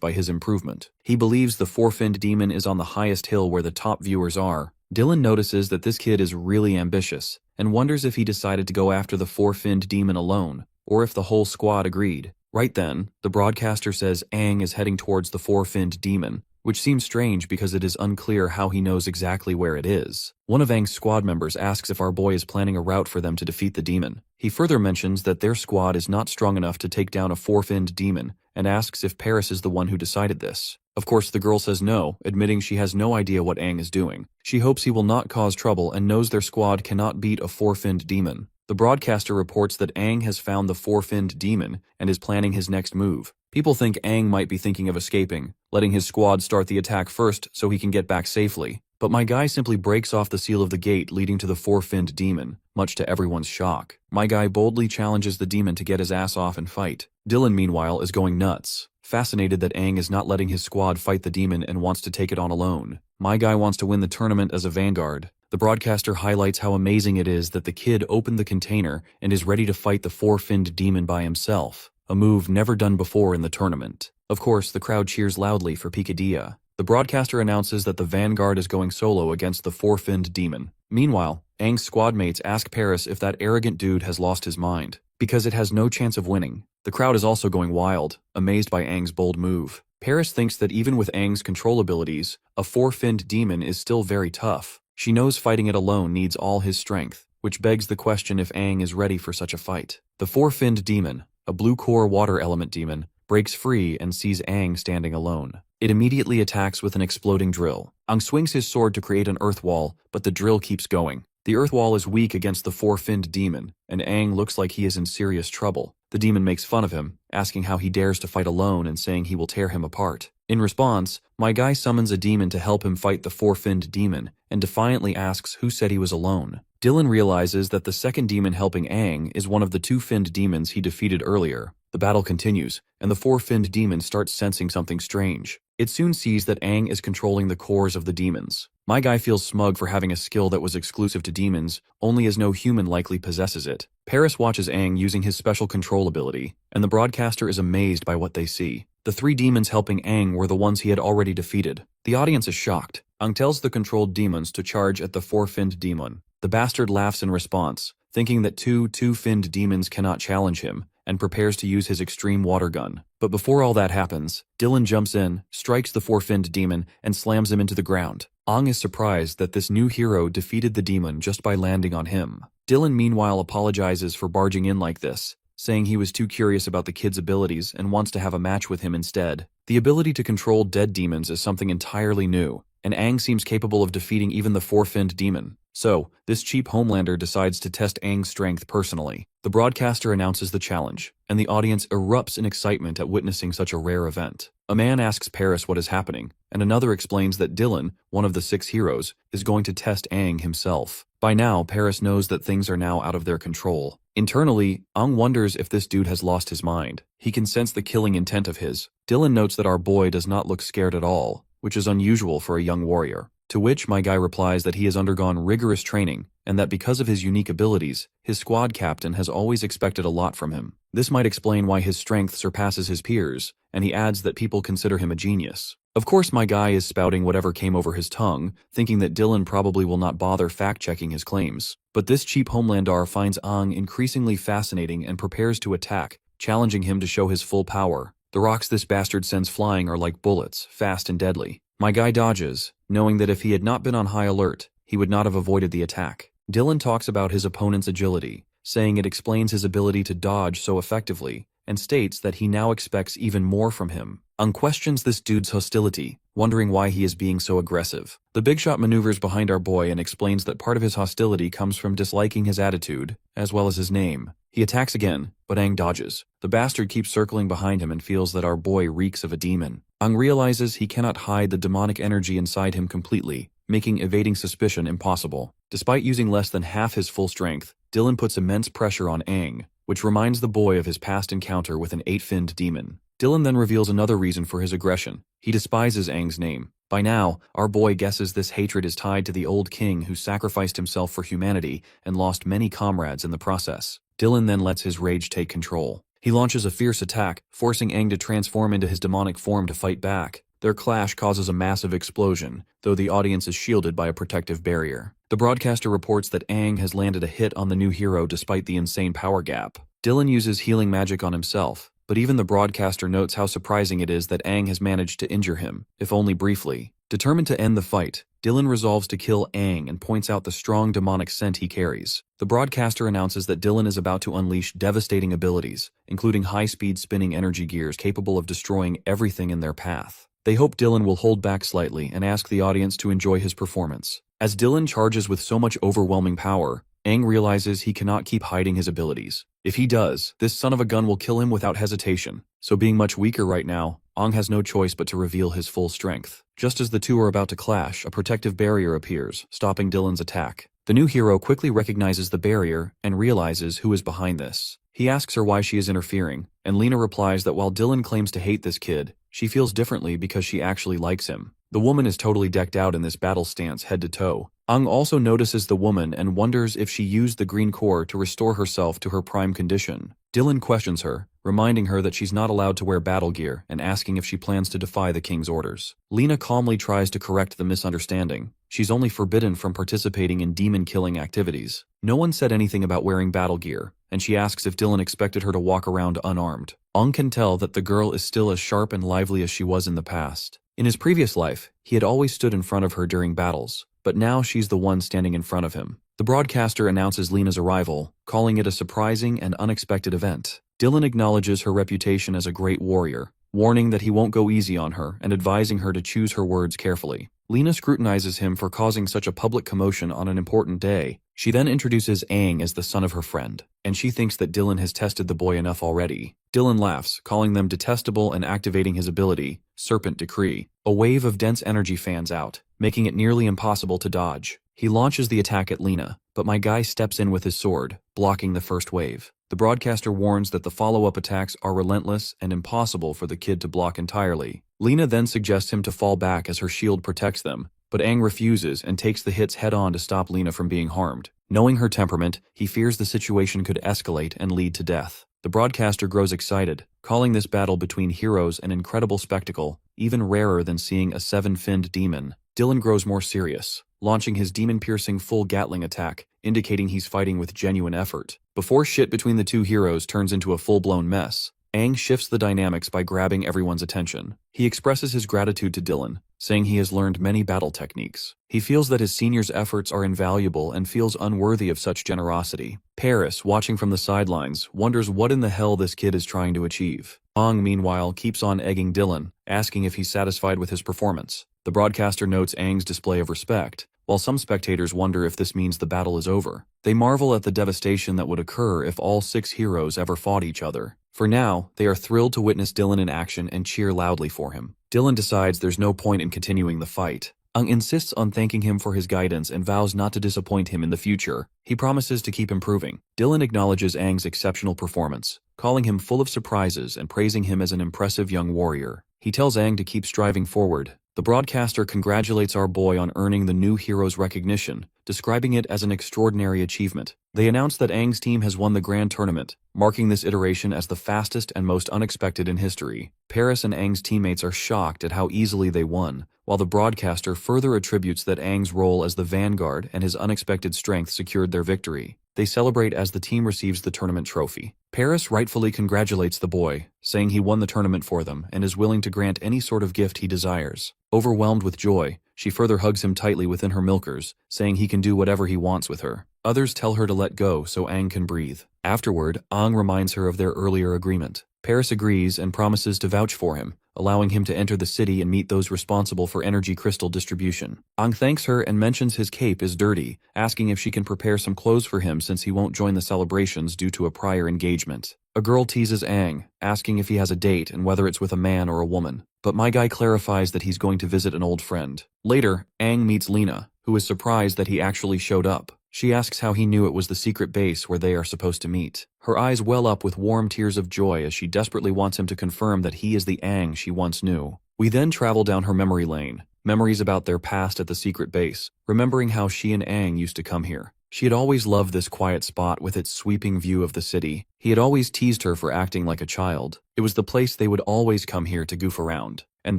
by his improvement. He believes the 4-finned demon is on the highest hill where the top viewers are. Dylan notices that this kid is really ambitious, and wonders if he decided to go after the 4-finned demon alone, or if the whole squad agreed. Right then, the broadcaster says Aang is heading towards the 4-finned demon, which seems strange because it is unclear how he knows exactly where it is. One of Aang's squad members asks if our boy is planning a route for them to defeat the demon. He further mentions that their squad is not strong enough to take down a 4-finned demon, and asks if Paris is the one who decided this. Of course, the girl says no, admitting she has no idea what Aang is doing. She hopes he will not cause trouble and knows their squad cannot beat a 4-finned demon. The broadcaster reports that Aang has found the 4-finned demon and is planning his next move. People think Aang might be thinking of escaping, letting his squad start the attack first so he can get back safely. But my guy simply breaks off the seal of the gate leading to the 4-finned demon, much to everyone's shock. My guy boldly challenges the demon to get his ass off and fight. Dylan, meanwhile, is going nuts, fascinated that Aang is not letting his squad fight the demon and wants to take it on alone. My guy wants to win the tournament as a vanguard. The broadcaster highlights how amazing it is that the kid opened the container and is ready to fight the 4-finned demon by himself, a move never done before in the tournament. Of course, the crowd cheers loudly for Picadilla. The broadcaster announces that the vanguard is going solo against the 4-finned demon. Meanwhile, Aang's squad mates ask Paris if that arrogant dude has lost his mind, because it has no chance of winning. The crowd is also going wild, amazed by Aang's bold move. Paris thinks that even with Aang's control abilities, a 4-finned demon is still very tough. She knows fighting it alone needs all his strength, which begs the question if Aang is ready for such a fight. The 4-finned demon, a blue core water element demon, breaks free and sees Aang standing alone. It immediately attacks with an exploding drill. Aang swings his sword to create an earth wall, but the drill keeps going. The earth wall is weak against the 4-finned demon, and Aang looks like he is in serious trouble. The demon makes fun of him, asking how he dares to fight alone and saying he will tear him apart. In response, my guy summons a demon to help him fight the 4-finned demon, and defiantly asks who said he was alone. Dylan realizes that the second demon helping Aang is one of the 2-finned demons he defeated earlier. The battle continues, and the 4-finned demon starts sensing something strange. It soon sees that Aang is controlling the cores of the demons. My guy feels smug for having a skill that was exclusive to demons, only as no human likely possesses it. Paris watches Aang using his special control ability, and the broadcaster is amazed by what they see. The 3 demons helping Aang were the ones he had already defeated. The audience is shocked. Aang tells the controlled demons to charge at the 4-finned demon. The bastard laughs in response, thinking that 2-finned demons cannot challenge him, and prepares to use his extreme water gun. But before all that happens, Dylan jumps in, strikes the 4-finned demon, and slams him into the ground. Aang is surprised that this new hero defeated the demon just by landing on him. Dylan meanwhile apologizes for barging in like this, saying he was too curious about the kid's abilities and wants to have a match with him instead. The ability to control dead demons is something entirely new, and Aang seems capable of defeating even the four-finned demon. So, this cheap Homelander decides to test Aang's strength personally. The broadcaster announces the challenge, and the audience erupts in excitement at witnessing such a rare event. A man asks Paris what is happening, and another explains that Dylan, one of the 6 heroes, is going to test Aang himself. By now, Paris knows that things are now out of their control. Internally, Aang wonders if this dude has lost his mind. He can sense the killing intent of his. Dylan notes that our boy does not look scared at all, which is unusual for a young warrior. To which my guy replies that he has undergone rigorous training, and that because of his unique abilities, his squad captain has always expected a lot from him. This might explain why his strength surpasses his peers, and he adds that people consider him a genius. Of course, my guy is spouting whatever came over his tongue, thinking that Dylan probably will not bother fact-checking his claims. But this cheap Homelander finds Aang increasingly fascinating and prepares to attack, challenging him to show his full power. The rocks this bastard sends flying are like bullets, fast and deadly. My guy dodges, knowing that if he had not been on high alert, he would not have avoided the attack. Dylan talks about his opponent's agility, saying it explains his ability to dodge so effectively, and states that he now expects even more from him. Aang questions this dude's hostility, wondering why he is being so aggressive. The big shot maneuvers behind our boy and explains that part of his hostility comes from disliking his attitude, as well as his name. He attacks again, but Aang dodges. The bastard keeps circling behind him and feels that our boy reeks of a demon. Aang realizes he cannot hide the demonic energy inside him completely, making evading suspicion impossible. Despite using less than half his full strength, Dylan puts immense pressure on Aang, which reminds the boy of his past encounter with an 8-finned demon. Dylan then reveals another reason for his aggression. He despises Aang's name. By now, our boy guesses this hatred is tied to the old king who sacrificed himself for humanity and lost many comrades in the process. Dylan then lets his rage take control. He launches a fierce attack, forcing Aang to transform into his demonic form to fight back. Their clash causes a massive explosion, though the audience is shielded by a protective barrier. The broadcaster reports that Aang has landed a hit on the new hero despite the insane power gap. Dylan uses healing magic on himself, but even the broadcaster notes how surprising it is that Aang has managed to injure him, if only briefly. Determined to end the fight, Dylan resolves to kill Aang and points out the strong demonic scent he carries. The broadcaster announces that Dylan is about to unleash devastating abilities, including high-speed spinning energy gears capable of destroying everything in their path. They hope Dylan will hold back slightly and ask the audience to enjoy his performance. As Dylan charges with so much overwhelming power, Aang realizes he cannot keep hiding his abilities. If he does, this son of a gun will kill him without hesitation. So being much weaker right now, Aang has no choice but to reveal his full strength. Just as the two are about to clash, a protective barrier appears, stopping Dylan's attack. The new hero quickly recognizes the barrier and realizes who is behind this. He asks her why she is interfering, and Lena replies that while Dylan claims to hate this kid, she feels differently because she actually likes him. The woman is totally decked out in this battle stance head to toe. Aang also notices the woman and wonders if she used the green core to restore herself to her prime condition. Dylan questions her, reminding her that she's not allowed to wear battle gear and asking if she plans to defy the king's orders. Lena calmly tries to correct the misunderstanding. She's only forbidden from participating in demon-killing activities. No one said anything about wearing battle gear, and she asks if Dylan expected her to walk around unarmed. Aang can tell that the girl is still as sharp and lively as she was in the past. In his previous life, he had always stood in front of her during battles, but now she's the one standing in front of him. The broadcaster announces Lena's arrival, calling it a surprising and unexpected event. Dylan acknowledges her reputation as a great warrior, warning that he won't go easy on her and advising her to choose her words carefully. Lena scrutinizes him for causing such a public commotion on an important day. She then introduces Aang as the son of her friend, and she thinks that Dylan has tested the boy enough already. Dylan laughs, calling them detestable and activating his ability, Serpent Decree. A wave of dense energy fans out, making it nearly impossible to dodge. He launches the attack at Lena, but my guy steps in with his sword, blocking the first wave. The broadcaster warns that the follow-up attacks are relentless and impossible for the kid to block entirely. Lena then suggests him to fall back as her shield protects them, but Aang refuses and takes the hits head-on to stop Lena from being harmed. Knowing her temperament, he fears the situation could escalate and lead to death. The broadcaster grows excited, calling this battle between heroes an incredible spectacle, even rarer than seeing a 7-finned demon. Dylan grows more serious, launching his demon-piercing full Gatling attack, indicating he's fighting with genuine effort. Before shit between the two heroes turns into a full-blown mess, Aang shifts the dynamics by grabbing everyone's attention. He expresses his gratitude to Dylan, saying he has learned many battle techniques. He feels that his senior's efforts are invaluable and feels unworthy of such generosity. Paris, watching from the sidelines, wonders what in the hell this kid is trying to achieve. Aang, meanwhile, keeps on egging Dylan, asking if he's satisfied with his performance. The broadcaster notes Aang's display of respect, while some spectators wonder if this means the battle is over. They marvel at the devastation that would occur if all 6 heroes ever fought each other. For now, they are thrilled to witness Dylan in action and cheer loudly for him. Dylan decides there's no point in continuing the fight. Aang insists on thanking him for his guidance and vows not to disappoint him in the future. He promises to keep improving. Dylan acknowledges Aang's exceptional performance, calling him full of surprises and praising him as an impressive young warrior. He tells Aang to keep striving forward. The broadcaster congratulates our boy on earning the new hero's recognition, describing it as an extraordinary achievement. They announce that Aang's team has won the grand tournament, marking this iteration as the fastest and most unexpected in history. Paris and Aang's teammates are shocked at how easily they won, while the broadcaster further attributes that Aang's role as the vanguard and his unexpected strength secured their victory. They celebrate as the team receives the tournament trophy. Paris rightfully congratulates the boy, saying he won the tournament for them and is willing to grant any sort of gift he desires. Overwhelmed with joy, she further hugs him tightly within her milkers, saying he can do whatever he wants with her. Others tell her to let go so Aang can breathe. Afterward, Aang reminds her of their earlier agreement. Paris agrees and promises to vouch for him, allowing him to enter the city and meet those responsible for energy crystal distribution. Aang thanks her and mentions his cape is dirty, asking if she can prepare some clothes for him since he won't join the celebrations due to a prior engagement. A girl teases Aang, asking if he has a date and whether it's with a man or a woman. But my guy clarifies that he's going to visit an old friend. Later, Aang meets Lena, who is surprised that he actually showed up. She asks how he knew it was the secret base where they are supposed to meet. Her eyes well up with warm tears of joy as she desperately wants him to confirm that he is the Aang she once knew. We then travel down her memory lane, memories about their past at the secret base, remembering how she and Aang used to come here. She had always loved this quiet spot with its sweeping view of the city. He had always teased her for acting like a child. It was the place they would always come here to goof around. And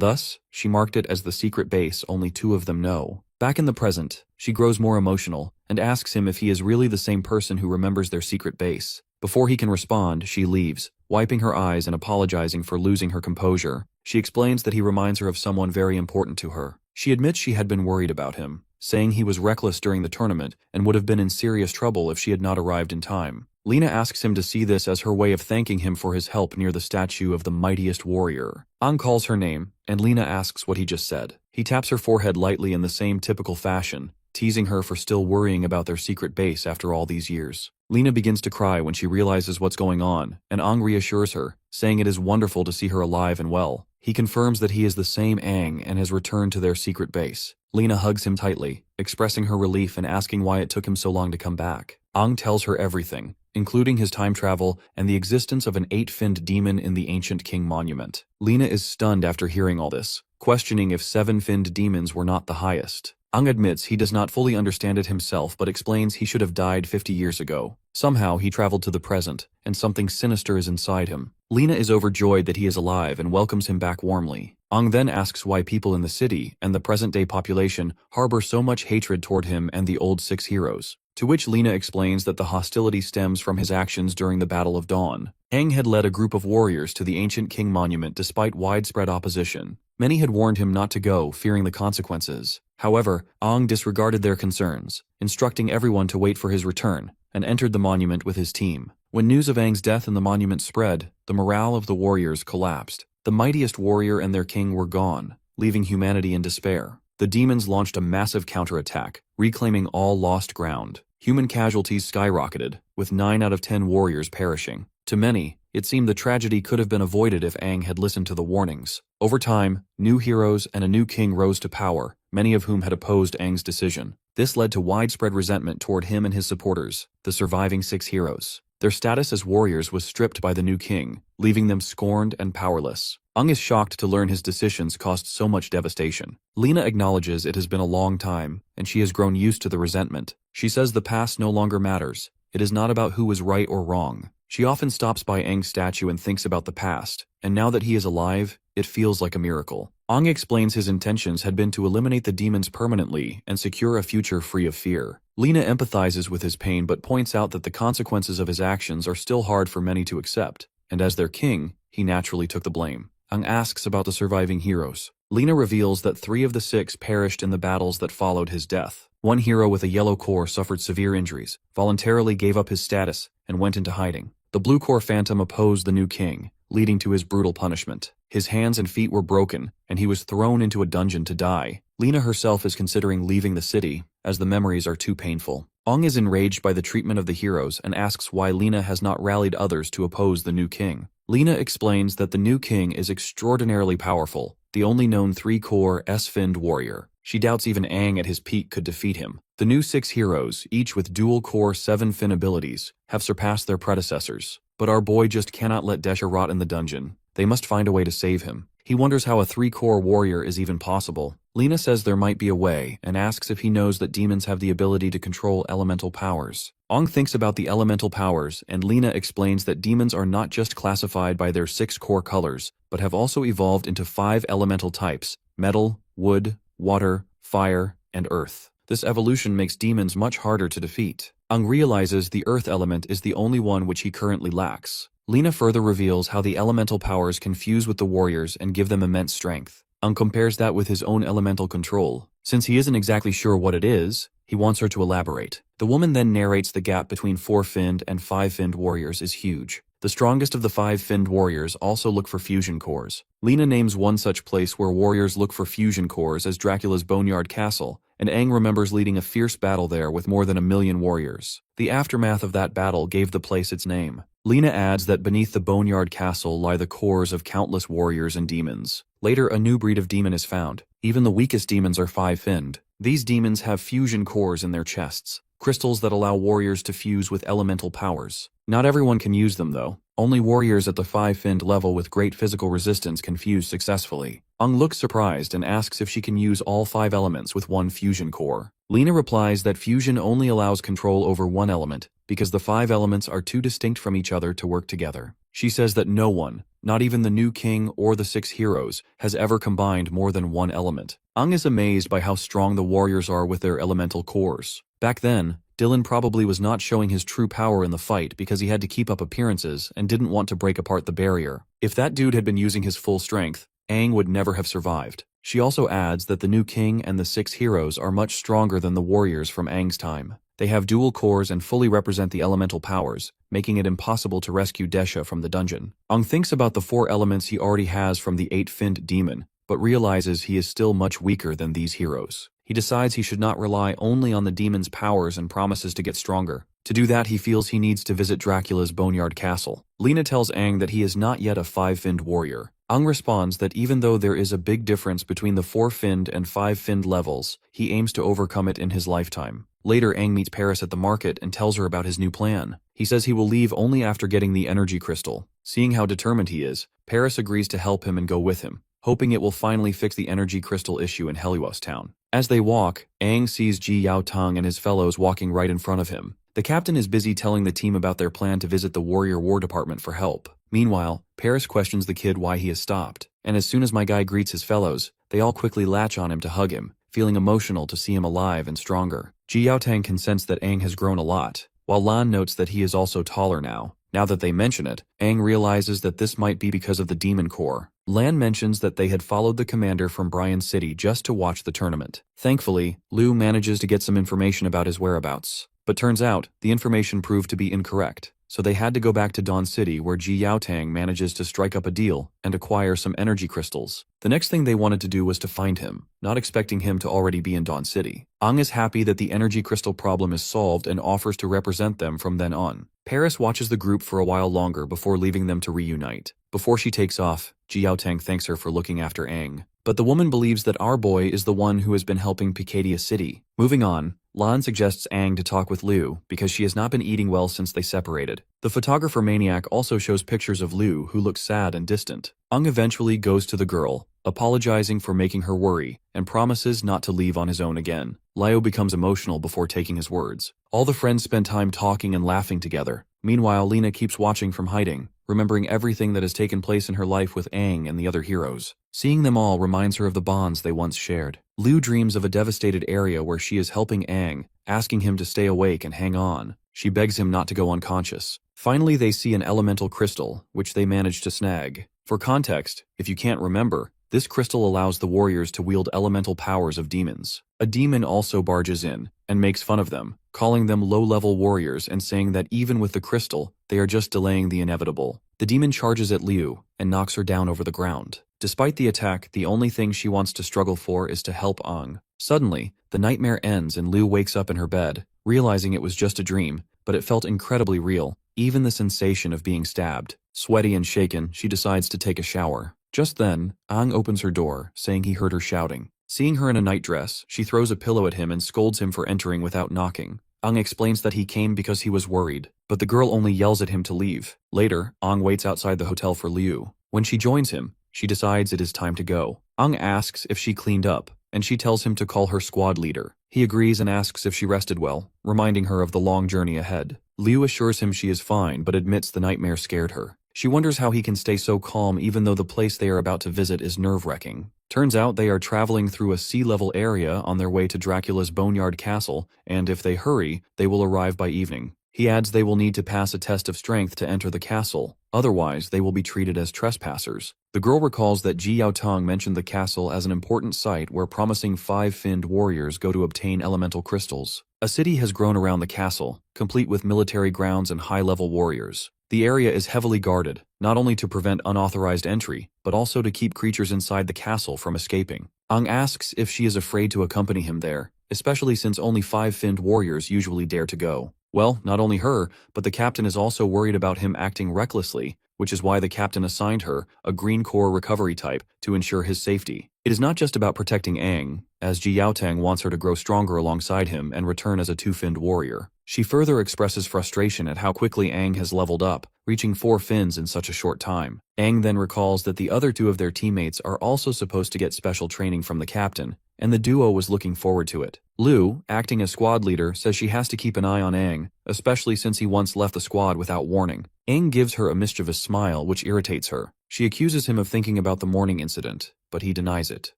thus, she marked it as the secret base only 2 of them know. Back in the present, she grows more emotional and asks him if he is really the same person who remembers their secret base. Before he can respond, she leaves, wiping her eyes and apologizing for losing her composure. She explains that he reminds her of someone very important to her. She admits she had been worried about him, saying he was reckless during the tournament and would have been in serious trouble if she had not arrived in time. Lena asks him to see this as her way of thanking him for his help near the statue of the mightiest warrior. Aang calls her name, and Lena asks what he just said. He taps her forehead lightly in the same typical fashion, teasing her for still worrying about their secret base after all these years. Lena begins to cry when she realizes what's going on, and Aang reassures her, saying it is wonderful to see her alive and well. He confirms that he is the same Aang and has returned to their secret base. Lena hugs him tightly, expressing her relief and asking why it took him so long to come back. Aang tells her everything, including his time travel and the existence of an 8-finned demon in the ancient king monument. Lena is stunned after hearing all this, questioning if 7-finned demons were not the highest. Aang admits he does not fully understand it himself but explains he should have died 50 years ago. Somehow he traveled to the present, and something sinister is inside him. Lena is overjoyed that he is alive and welcomes him back warmly. Aang then asks why people in the city and the present-day population harbor so much hatred toward him and the old 6 heroes. To which Lena explains that the hostility stems from his actions during the Battle of Dawn. Aang had led a group of warriors to the ancient king monument despite widespread opposition. Many had warned him not to go, fearing the consequences. However, Aang disregarded their concerns, instructing everyone to wait for his return, and entered the monument with his team. When news of Aang's death in the monument spread, the morale of the warriors collapsed. The mightiest warrior and their king were gone, leaving humanity in despair. The demons launched a massive counterattack, reclaiming all lost ground. Human casualties skyrocketed, with 9 out of 10 warriors perishing. To many, it seemed the tragedy could have been avoided if Aang had listened to the warnings. Over time, new heroes and a new king rose to power, many of whom had opposed Aang's decision. This led to widespread resentment toward him and his supporters, the surviving 6 heroes. Their status as warriors was stripped by the new king, leaving them scorned and powerless. Aang is shocked to learn his decisions caused so much devastation. Lena acknowledges it has been a long time, and she has grown used to the resentment. She says the past no longer matters. It is not about who was right or wrong. She often stops by Aang's statue and thinks about the past, and now that he is alive, it feels like a miracle. Aang explains his intentions had been to eliminate the demons permanently and secure a future free of fear. Lena empathizes with his pain but points out that the consequences of his actions are still hard for many to accept, and as their king, he naturally took the blame. Aang asks about the surviving heroes. Lena reveals that 3 of the 6 perished in the battles that followed his death. One hero with a yellow core suffered severe injuries, voluntarily gave up his status, and went into hiding. The blue core phantom opposed the new king, leading to his brutal punishment. His hands and feet were broken, and he was thrown into a dungeon to die. Lena herself is considering leaving the city, as the memories are too painful. Ong is enraged by the treatment of the heroes and asks why Lena has not rallied others to oppose the new king. Lena explains that the new king is extraordinarily powerful, the only known 3-core S-finned warrior. She doubts even Aang at his peak could defeat him. The new 6 heroes, each with dual-core 7-fin abilities, have surpassed their predecessors. But our boy just cannot let Desha rot in the dungeon. They must find a way to save him. He wonders how a 3-core warrior is even possible. Lena says there might be a way, and asks if he knows that demons have the ability to control elemental powers. Ong thinks about the elemental powers, and Lena explains that demons are not just classified by their 6 core colors, but have also evolved into 5 elemental types: metal, wood, water, fire, and earth. This evolution makes demons much harder to defeat. Ong realizes the earth element is the only one which he currently lacks. Lena further reveals how the elemental powers can fuse with the warriors and give them immense strength. Ong compares that with his own elemental control. Since he isn't exactly sure what it is, he wants her to elaborate. The woman then narrates the gap between 4-finned and 5-finned warriors is huge. The strongest of the 5-finned warriors also look for fusion cores. Lena names one such place where warriors look for fusion cores as Dracula's Boneyard Castle, and Aang remembers leading a fierce battle there with more than 1 million warriors. The aftermath of that battle gave the place its name. Lena adds that beneath the Boneyard Castle lie the cores of countless warriors and demons. Later, a new breed of demon is found. Even the weakest demons are 5-finned. These demons have fusion cores in their chests, crystals that allow warriors to fuse with elemental powers. Not everyone can use them though. Only warriors at the 5-finned level with great physical resistance can fuse successfully. Ong looks surprised and asks if she can use all 5 elements with one fusion core. Lena replies that fusion only allows control over one element, because the 5 elements are too distinct from each other to work together. She says that no one, not even the new king or the 6 heroes, has ever combined more than one element. Ong is amazed by how strong the warriors are with their elemental cores. Back then, Dylan probably was not showing his true power in the fight because he had to keep up appearances and didn't want to break apart the barrier. If that dude had been using his full strength, Aang would never have survived. She also adds that the new king and the 6 heroes are much stronger than the warriors from Aang's time. They have dual cores and fully represent the elemental powers, making it impossible to rescue Desha from the dungeon. Ong thinks about the 4 elements he already has from the 8-finned demon, but realizes he is still much weaker than these heroes. He decides he should not rely only on the demon's powers and promises to get stronger. To do that, he feels he needs to visit Dracula's Boneyard Castle. Lena tells Aang that he is not yet a 5-finned warrior. Ong responds that even though there is a big difference between the 4-finned and 5-finned levels, he aims to overcome it in his lifetime. Later, Aang meets Paris at the market and tells her about his new plan. He says he will leave only after getting the energy crystal. Seeing how determined he is, Paris agrees to help him and go with him, hoping it will finally fix the energy crystal issue in Helios Town. As they walk, Aang sees Ji Yao Tong and his fellows walking right in front of him. The captain is busy telling the team about their plan to visit the Warrior War Department for help. Meanwhile, Paris questions the kid why he has stopped, and as soon as my guy greets his fellows, they all quickly latch on him to hug him, feeling emotional to see him alive and stronger. Ji Yao Tang can sense that Aang has grown a lot, while Lan notes that he is also taller now. Now that they mention it, Aang realizes that this might be because of the Demon Corps. Lan mentions that they had followed the commander from Bryan City just to watch the tournament. Thankfully, Liu manages to get some information about his whereabouts. But turns out, the information proved to be incorrect, so they had to go back to Dawn City where Ji Yaotang manages to strike up a deal and acquire some energy crystals. The next thing they wanted to do was to find him, not expecting him to already be in Dawn City. Aang is happy that the energy crystal problem is solved and offers to represent them from then on. Paris watches the group for a while longer before leaving them to reunite. Before she takes off, Ji Yaotang thanks her for looking after Aang. But the woman believes that our boy is the one who has been helping Picadia City. Moving on, Lan suggests Aang to talk with Liu because she has not been eating well since they separated. The photographer maniac also shows pictures of Liu who looks sad and distant. Aang eventually goes to the girl, apologizing for making her worry, and promises not to leave on his own again. Liu becomes emotional before taking his words. All the friends spend time talking and laughing together. Meanwhile, Lena keeps watching from hiding, remembering everything that has taken place in her life with Aang and the other heroes. Seeing them all reminds her of the bonds they once shared. Liu dreams of a devastated area where she is helping Aang, asking him to stay awake and hang on. She begs him not to go unconscious. Finally, they see an elemental crystal, which they manage to snag. For context, if you can't remember, this crystal allows the warriors to wield elemental powers of demons. A demon also barges in and makes fun of them, calling them low-level warriors and saying that even with the crystal, they are just delaying the inevitable. The demon charges at Liu and knocks her down over the ground. Despite the attack, the only thing she wants to struggle for is to help Ang. Suddenly, the nightmare ends and Liu wakes up in her bed, realizing it was just a dream, but it felt incredibly real, even the sensation of being stabbed. Sweaty and shaken, she decides to take a shower. Just then, Ang opens her door, saying he heard her shouting. Seeing her in a nightdress, she throws a pillow at him and scolds him for entering without knocking. Ang explains that he came because he was worried, but the girl only yells at him to leave. Later, Ang waits outside the hotel for Liu. When she joins him, she decides it is time to go. Ang asks if she cleaned up, and she tells him to call her squad leader. He agrees and asks if she rested well, reminding her of the long journey ahead. Liu assures him she is fine but admits the nightmare scared her. She wonders how he can stay so calm even though the place they are about to visit is nerve-wracking. Turns out they are traveling through a sea-level area on their way to Dracula's Boneyard Castle, and if they hurry, they will arrive by evening. He adds they will need to pass a test of strength to enter the castle, otherwise they will be treated as trespassers. The girl recalls that Ji Yaotong mentioned the castle as an important site where promising five-finned warriors go to obtain elemental crystals. A city has grown around the castle, complete with military grounds and high-level warriors. The area is heavily guarded, not only to prevent unauthorized entry, but also to keep creatures inside the castle from escaping. Ang asks if she is afraid to accompany him there, especially since only five-finned warriors usually dare to go. Well, not only her, but the captain is also worried about him acting recklessly, which is why the captain assigned her, a green core recovery type, to ensure his safety. It is not just about protecting Aang, as Ji Yaotang wants her to grow stronger alongside him and return as a two-finned warrior. She further expresses frustration at how quickly Aang has leveled up, reaching 4 fins in such a short time. Aang then recalls that the other 2 of their teammates are also supposed to get special training from the captain, and the duo was looking forward to it. Liu, acting as squad leader, says she has to keep an eye on Aang, especially since he once left the squad without warning. Aang gives her a mischievous smile which irritates her. She accuses him of thinking about the morning incident, but he denies it.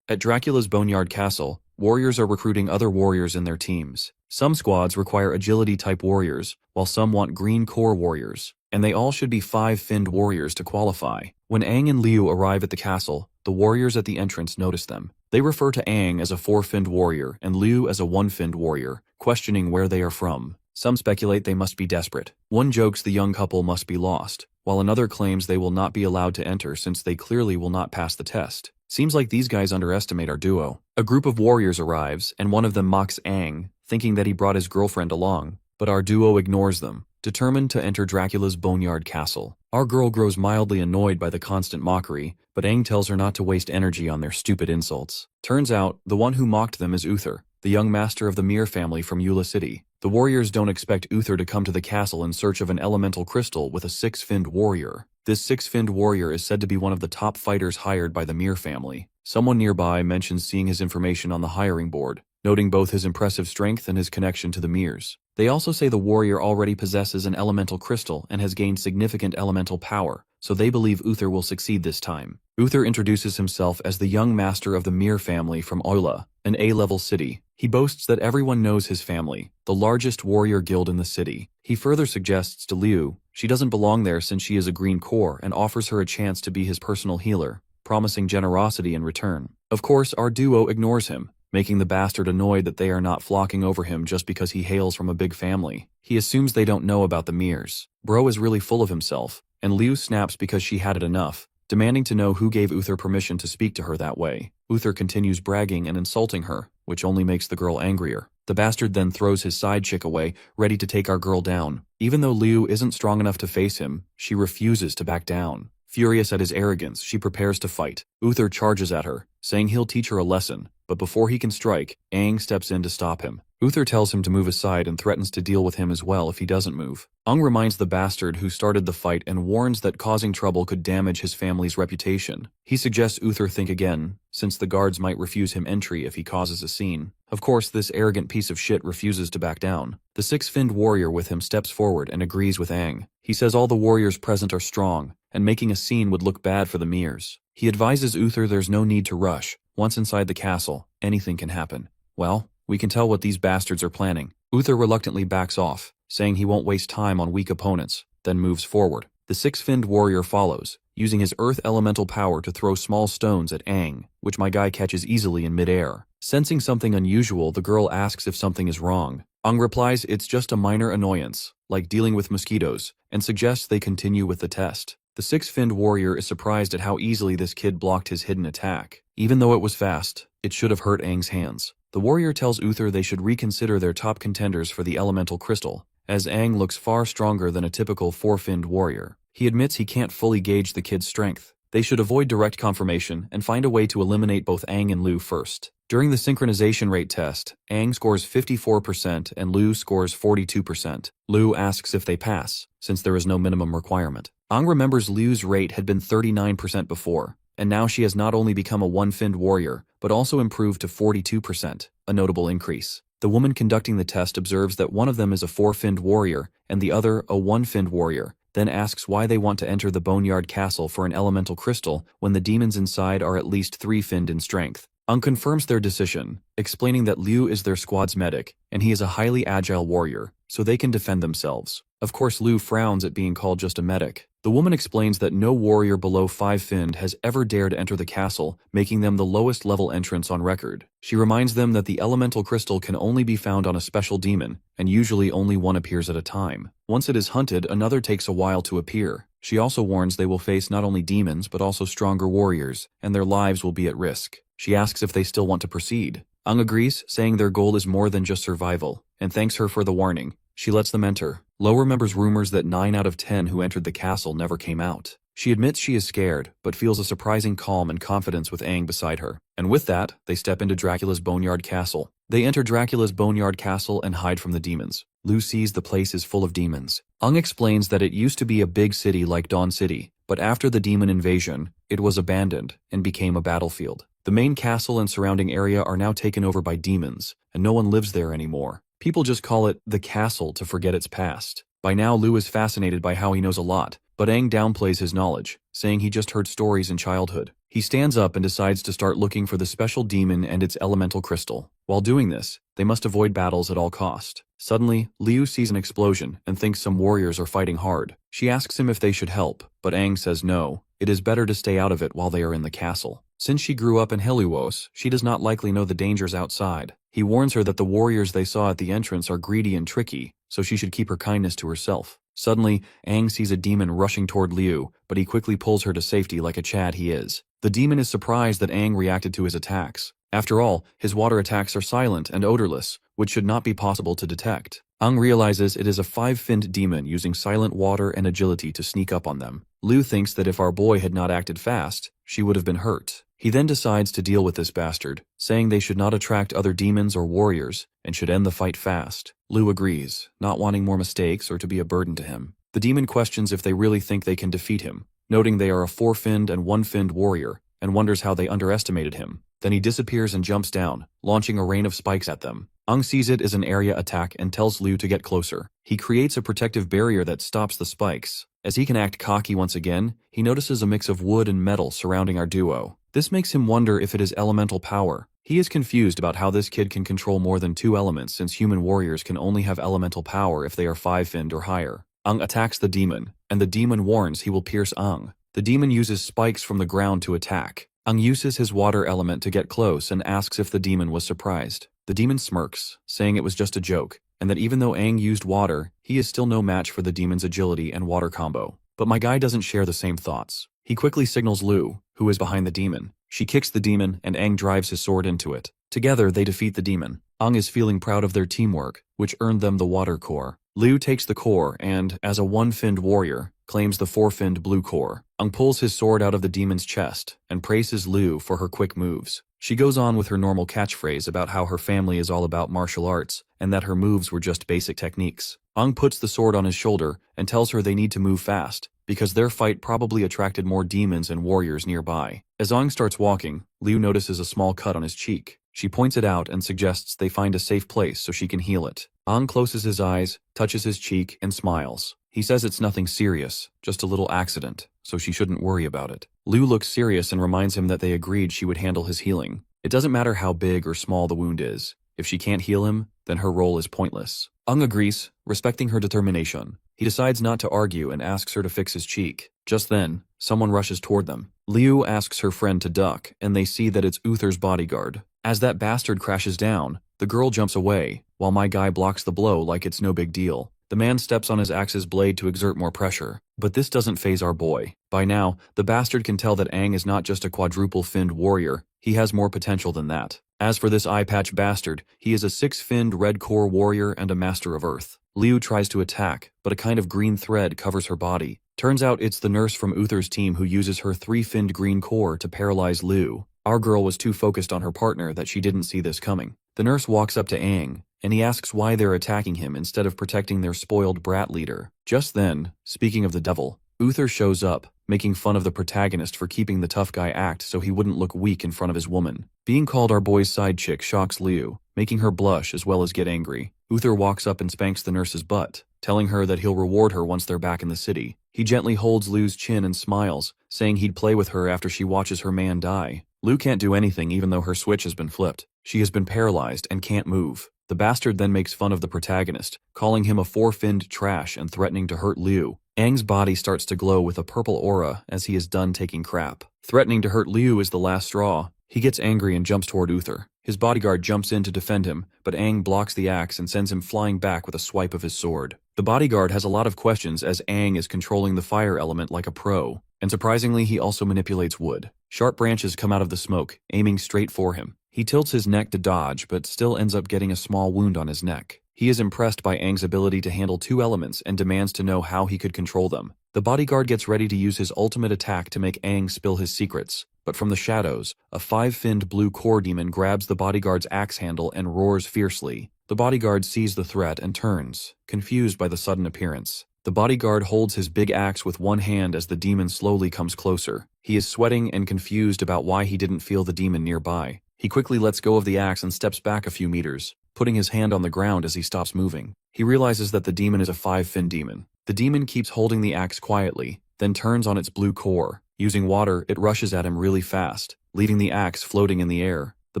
At Dracula's Boneyard Castle, warriors are recruiting other warriors in their teams. Some squads require agility-type warriors, while some want green core warriors, and they all should be 5-finned warriors to qualify. When Aang and Liu arrive at the castle, the warriors at the entrance notice them. They refer to Aang as a 4-finned warrior and Liu as a 1-finned warrior, questioning where they are from. Some speculate they must be desperate. One jokes the young couple must be lost, while another claims they will not be allowed to enter since they clearly will not pass the test. Seems like these guys underestimate our duo. A group of warriors arrives, and one of them mocks Aang, thinking that he brought his girlfriend along, but our duo ignores them, determined to enter Dracula's Boneyard Castle. Our girl grows mildly annoyed by the constant mockery, but Aang tells her not to waste energy on their stupid insults. Turns out, the one who mocked them is Uther, the young master of the Mir family from Eula City. The warriors don't expect Uther to come to the castle in search of an elemental crystal with a 6-finned warrior. This 6-finned warrior is said to be one of the top fighters hired by the Mir family. Someone nearby mentions seeing his information on the hiring board, noting both his impressive strength and his connection to the Mirs. They also say the warrior already possesses an elemental crystal and has gained significant elemental power, so they believe Uther will succeed this time. Uther introduces himself as the young master of the Mir family from Oila, an A-level city. He boasts that everyone knows his family, the largest warrior guild in the city. He further suggests to Liu she doesn't belong there since she is a green core and offers her a chance to be his personal healer, promising generosity in return. Of course, our duo ignores him, making the bastard annoyed that they are not flocking over him just because he hails from a big family. He assumes they don't know about the Mirs. Bro is really full of himself, and Liu snaps because she had it enough, demanding to know who gave Uther permission to speak to her that way. Uther continues bragging and insulting her, which only makes the girl angrier. The bastard then throws his side chick away, ready to take our girl down. Even though Liu isn't strong enough to face him, she refuses to back down. Furious at his arrogance, she prepares to fight. Uther charges at her, saying he'll teach her a lesson, but before he can strike, Aang steps in to stop him. Uther tells him to move aside and threatens to deal with him as well if he doesn't move. Aang reminds the bastard who started the fight and warns that causing trouble could damage his family's reputation. He suggests Uther think again, since the guards might refuse him entry if he causes a scene. Of course, this arrogant piece of shit refuses to back down. The 6-finned warrior with him steps forward and agrees with Aang. He says all the warriors present are strong, and making a scene would look bad for the Mirs. He advises Uther there's no need to rush. Once inside the castle, anything can happen. Well, we can tell what these bastards are planning. Uther reluctantly backs off, saying he won't waste time on weak opponents, then moves forward. The 6-finned warrior follows, using his earth elemental power to throw small stones at Aang, which my guy catches easily in midair. Sensing something unusual, the girl asks if something is wrong. Aang replies it's just a minor annoyance, like dealing with mosquitoes, and suggests they continue with the test. The six-finned warrior is surprised at how easily this kid blocked his hidden attack. Even though it was fast, it should have hurt Aang's hands. The warrior tells Uther they should reconsider their top contenders for the elemental crystal, as Aang looks far stronger than a typical four-finned warrior. He admits he can't fully gauge the kid's strength. They should avoid direct confirmation and find a way to eliminate both Aang and Lu first. During the synchronization rate test, Aang scores 54% and Lu scores 42%. Lu asks if they pass, since there is no minimum requirement. Aang remembers Lu's rate had been 39% before, and now she has not only become a one-finned warrior, but also improved to 42%, a notable increase. The woman conducting the test observes that one of them is a four-finned warrior and the other a one-finned warrior, then asks why they want to enter the Boneyard Castle for an elemental crystal when the demons inside are at least three-finned in strength. Aang confirms their decision, explaining that Liu is their squad's medic, and he is a highly agile warrior, so they can defend themselves. Of course, Liu frowns at being called just a medic. The woman explains that no warrior below 5-finned has ever dared enter the castle, making them the lowest level entrance on record. She reminds them that the elemental crystal can only be found on a special demon, and usually only one appears at a time. Once it is hunted, another takes a while to appear. She also warns they will face not only demons but also stronger warriors, and their lives will be at risk. She asks if they still want to proceed. Aang agrees, saying their goal is more than just survival, and thanks her for the warning. She lets them enter. Lo remembers rumors that 9 out of 10 who entered the castle never came out. She admits she is scared, but feels a surprising calm and confidence with Aang beside her. And with that, they step into Dracula's Boneyard Castle. They enter Dracula's Boneyard Castle and hide from the demons. Lu sees the place is full of demons. Aang explains that it used to be a big city like Dawn City, but after the demon invasion, it was abandoned and became a battlefield. The main castle and surrounding area are now taken over by demons, and no one lives there anymore. People just call it the castle to forget its past. By now, Lu is fascinated by how he knows a lot, but Aang downplays his knowledge, saying he just heard stories in childhood. He stands up and decides to start looking for the special demon and its elemental crystal. While doing this, they must avoid battles at all cost. Suddenly, Liu sees an explosion and thinks some warriors are fighting hard. She asks him if they should help, but Aang says no, it is better to stay out of it while they are in the castle. Since she grew up in Heluos, she does not likely know the dangers outside. He warns her that the warriors they saw at the entrance are greedy and tricky, so she should keep her kindness to herself. Suddenly, Aang sees a demon rushing toward Liu, but he quickly pulls her to safety like a Chad he is. The demon is surprised that Aang reacted to his attacks. After all, his water attacks are silent and odorless, which should not be possible to detect. Aang realizes it is a 5-finned demon using silent water and agility to sneak up on them. Liu thinks that if our boy had not acted fast, she would have been hurt. He then decides to deal with this bastard, saying they should not attract other demons or warriors, and should end the fight fast. Liu agrees, not wanting more mistakes or to be a burden to him. The demon questions if they really think they can defeat him, noting they are a 4-finned and 1-finned warrior, and wonders how they underestimated him. Then he disappears and jumps down, launching a rain of spikes at them. Aang sees it as an area attack and tells Liu to get closer. He creates a protective barrier that stops the spikes. As he can act cocky once again, he notices a mix of wood and metal surrounding our duo. This makes him wonder if it is elemental power. He is confused about how this kid can control more than 2 elements since human warriors can only have elemental power if they are 5-finned or higher. Aang attacks the demon, and the demon warns he will pierce Aang. The demon uses spikes from the ground to attack. Aang uses his water element to get close and asks if the demon was surprised. The demon smirks, saying it was just a joke, and that even though Aang used water, he is still no match for the demon's agility and water combo. But my guy doesn't share the same thoughts. He quickly signals Lu, who is behind the demon. She kicks the demon and Aang drives his sword into it. Together, they defeat the demon. Aang is feeling proud of their teamwork, which earned them the water core. Liu takes the core and, as a 1-finned warrior, claims the 4-finned blue core. Aang pulls his sword out of the demon's chest and praises Liu for her quick moves. She goes on with her normal catchphrase about how her family is all about martial arts and that her moves were just basic techniques. Aang puts the sword on his shoulder and tells her they need to move fast, because their fight probably attracted more demons and warriors nearby. As Aang starts walking, Liu notices a small cut on his cheek. She points it out and suggests they find a safe place so she can heal it. Aang closes his eyes, touches his cheek, and smiles. He says it's nothing serious, just a little accident, so she shouldn't worry about it. Liu looks serious and reminds him that they agreed she would handle his healing. It doesn't matter how big or small the wound is. If she can't heal him, then her role is pointless. Aang agrees, respecting her determination. He decides not to argue and asks her to fix his cheek. Just then, someone rushes toward them. Liu asks her friend to duck, and they see that it's Uther's bodyguard. As that bastard crashes down, the girl jumps away, while my guy blocks the blow like it's no big deal. The man steps on his axe's blade to exert more pressure, but this doesn't faze our boy. By now, the bastard can tell that Aang is not just a quadruple-finned warrior, he has more potential than that. As for this eye-patch bastard, he is a six-finned red core warrior and a master of earth. Liu tries to attack, but a kind of green thread covers her body. Turns out it's the nurse from Uther's team who uses her three-finned green core to paralyze Liu. Our girl was too focused on her partner that she didn't see this coming. The nurse walks up to Aang, and he asks why they're attacking him instead of protecting their spoiled brat leader. Just then, speaking of the devil, Uther shows up, making fun of the protagonist for keeping the tough guy act so he wouldn't look weak in front of his woman. Being called our boy's side chick shocks Liu, making her blush as well as get angry. Uther walks up and spanks the nurse's butt, telling her that he'll reward her once they're back in the city. He gently holds Liu's chin and smiles, saying he'd play with her after she watches her man die. Liu can't do anything even though her switch has been flipped. She has been paralyzed and can't move. The bastard then makes fun of the protagonist, calling him a four-finned trash and threatening to hurt Liu. Aang's body starts to glow with a purple aura as he is done taking crap. Threatening to hurt Liu is the last straw. He gets angry and jumps toward Uther. His bodyguard jumps in to defend him, but Aang blocks the axe and sends him flying back with a swipe of his sword. The bodyguard has a lot of questions as Aang is controlling the fire element like a pro, and surprisingly he also manipulates wood. Sharp branches come out of the smoke, aiming straight for him. He tilts his neck to dodge, but still ends up getting a small wound on his neck. He is impressed by Aang's ability to handle two elements and demands to know how he could control them. The bodyguard gets ready to use his ultimate attack to make Aang spill his secrets, but from the shadows, a five-finned blue core demon grabs the bodyguard's axe handle and roars fiercely. The bodyguard sees the threat and turns, confused by the sudden appearance. The bodyguard holds his big axe with one hand as the demon slowly comes closer. He is sweating and confused about why he didn't feel the demon nearby. He quickly lets go of the axe and steps back a few meters, putting his hand on the ground as he stops moving. He realizes that the demon is a five-finned demon. The demon keeps holding the axe quietly, then turns on its blue core. Using water, it rushes at him really fast, leaving the axe floating in the air. The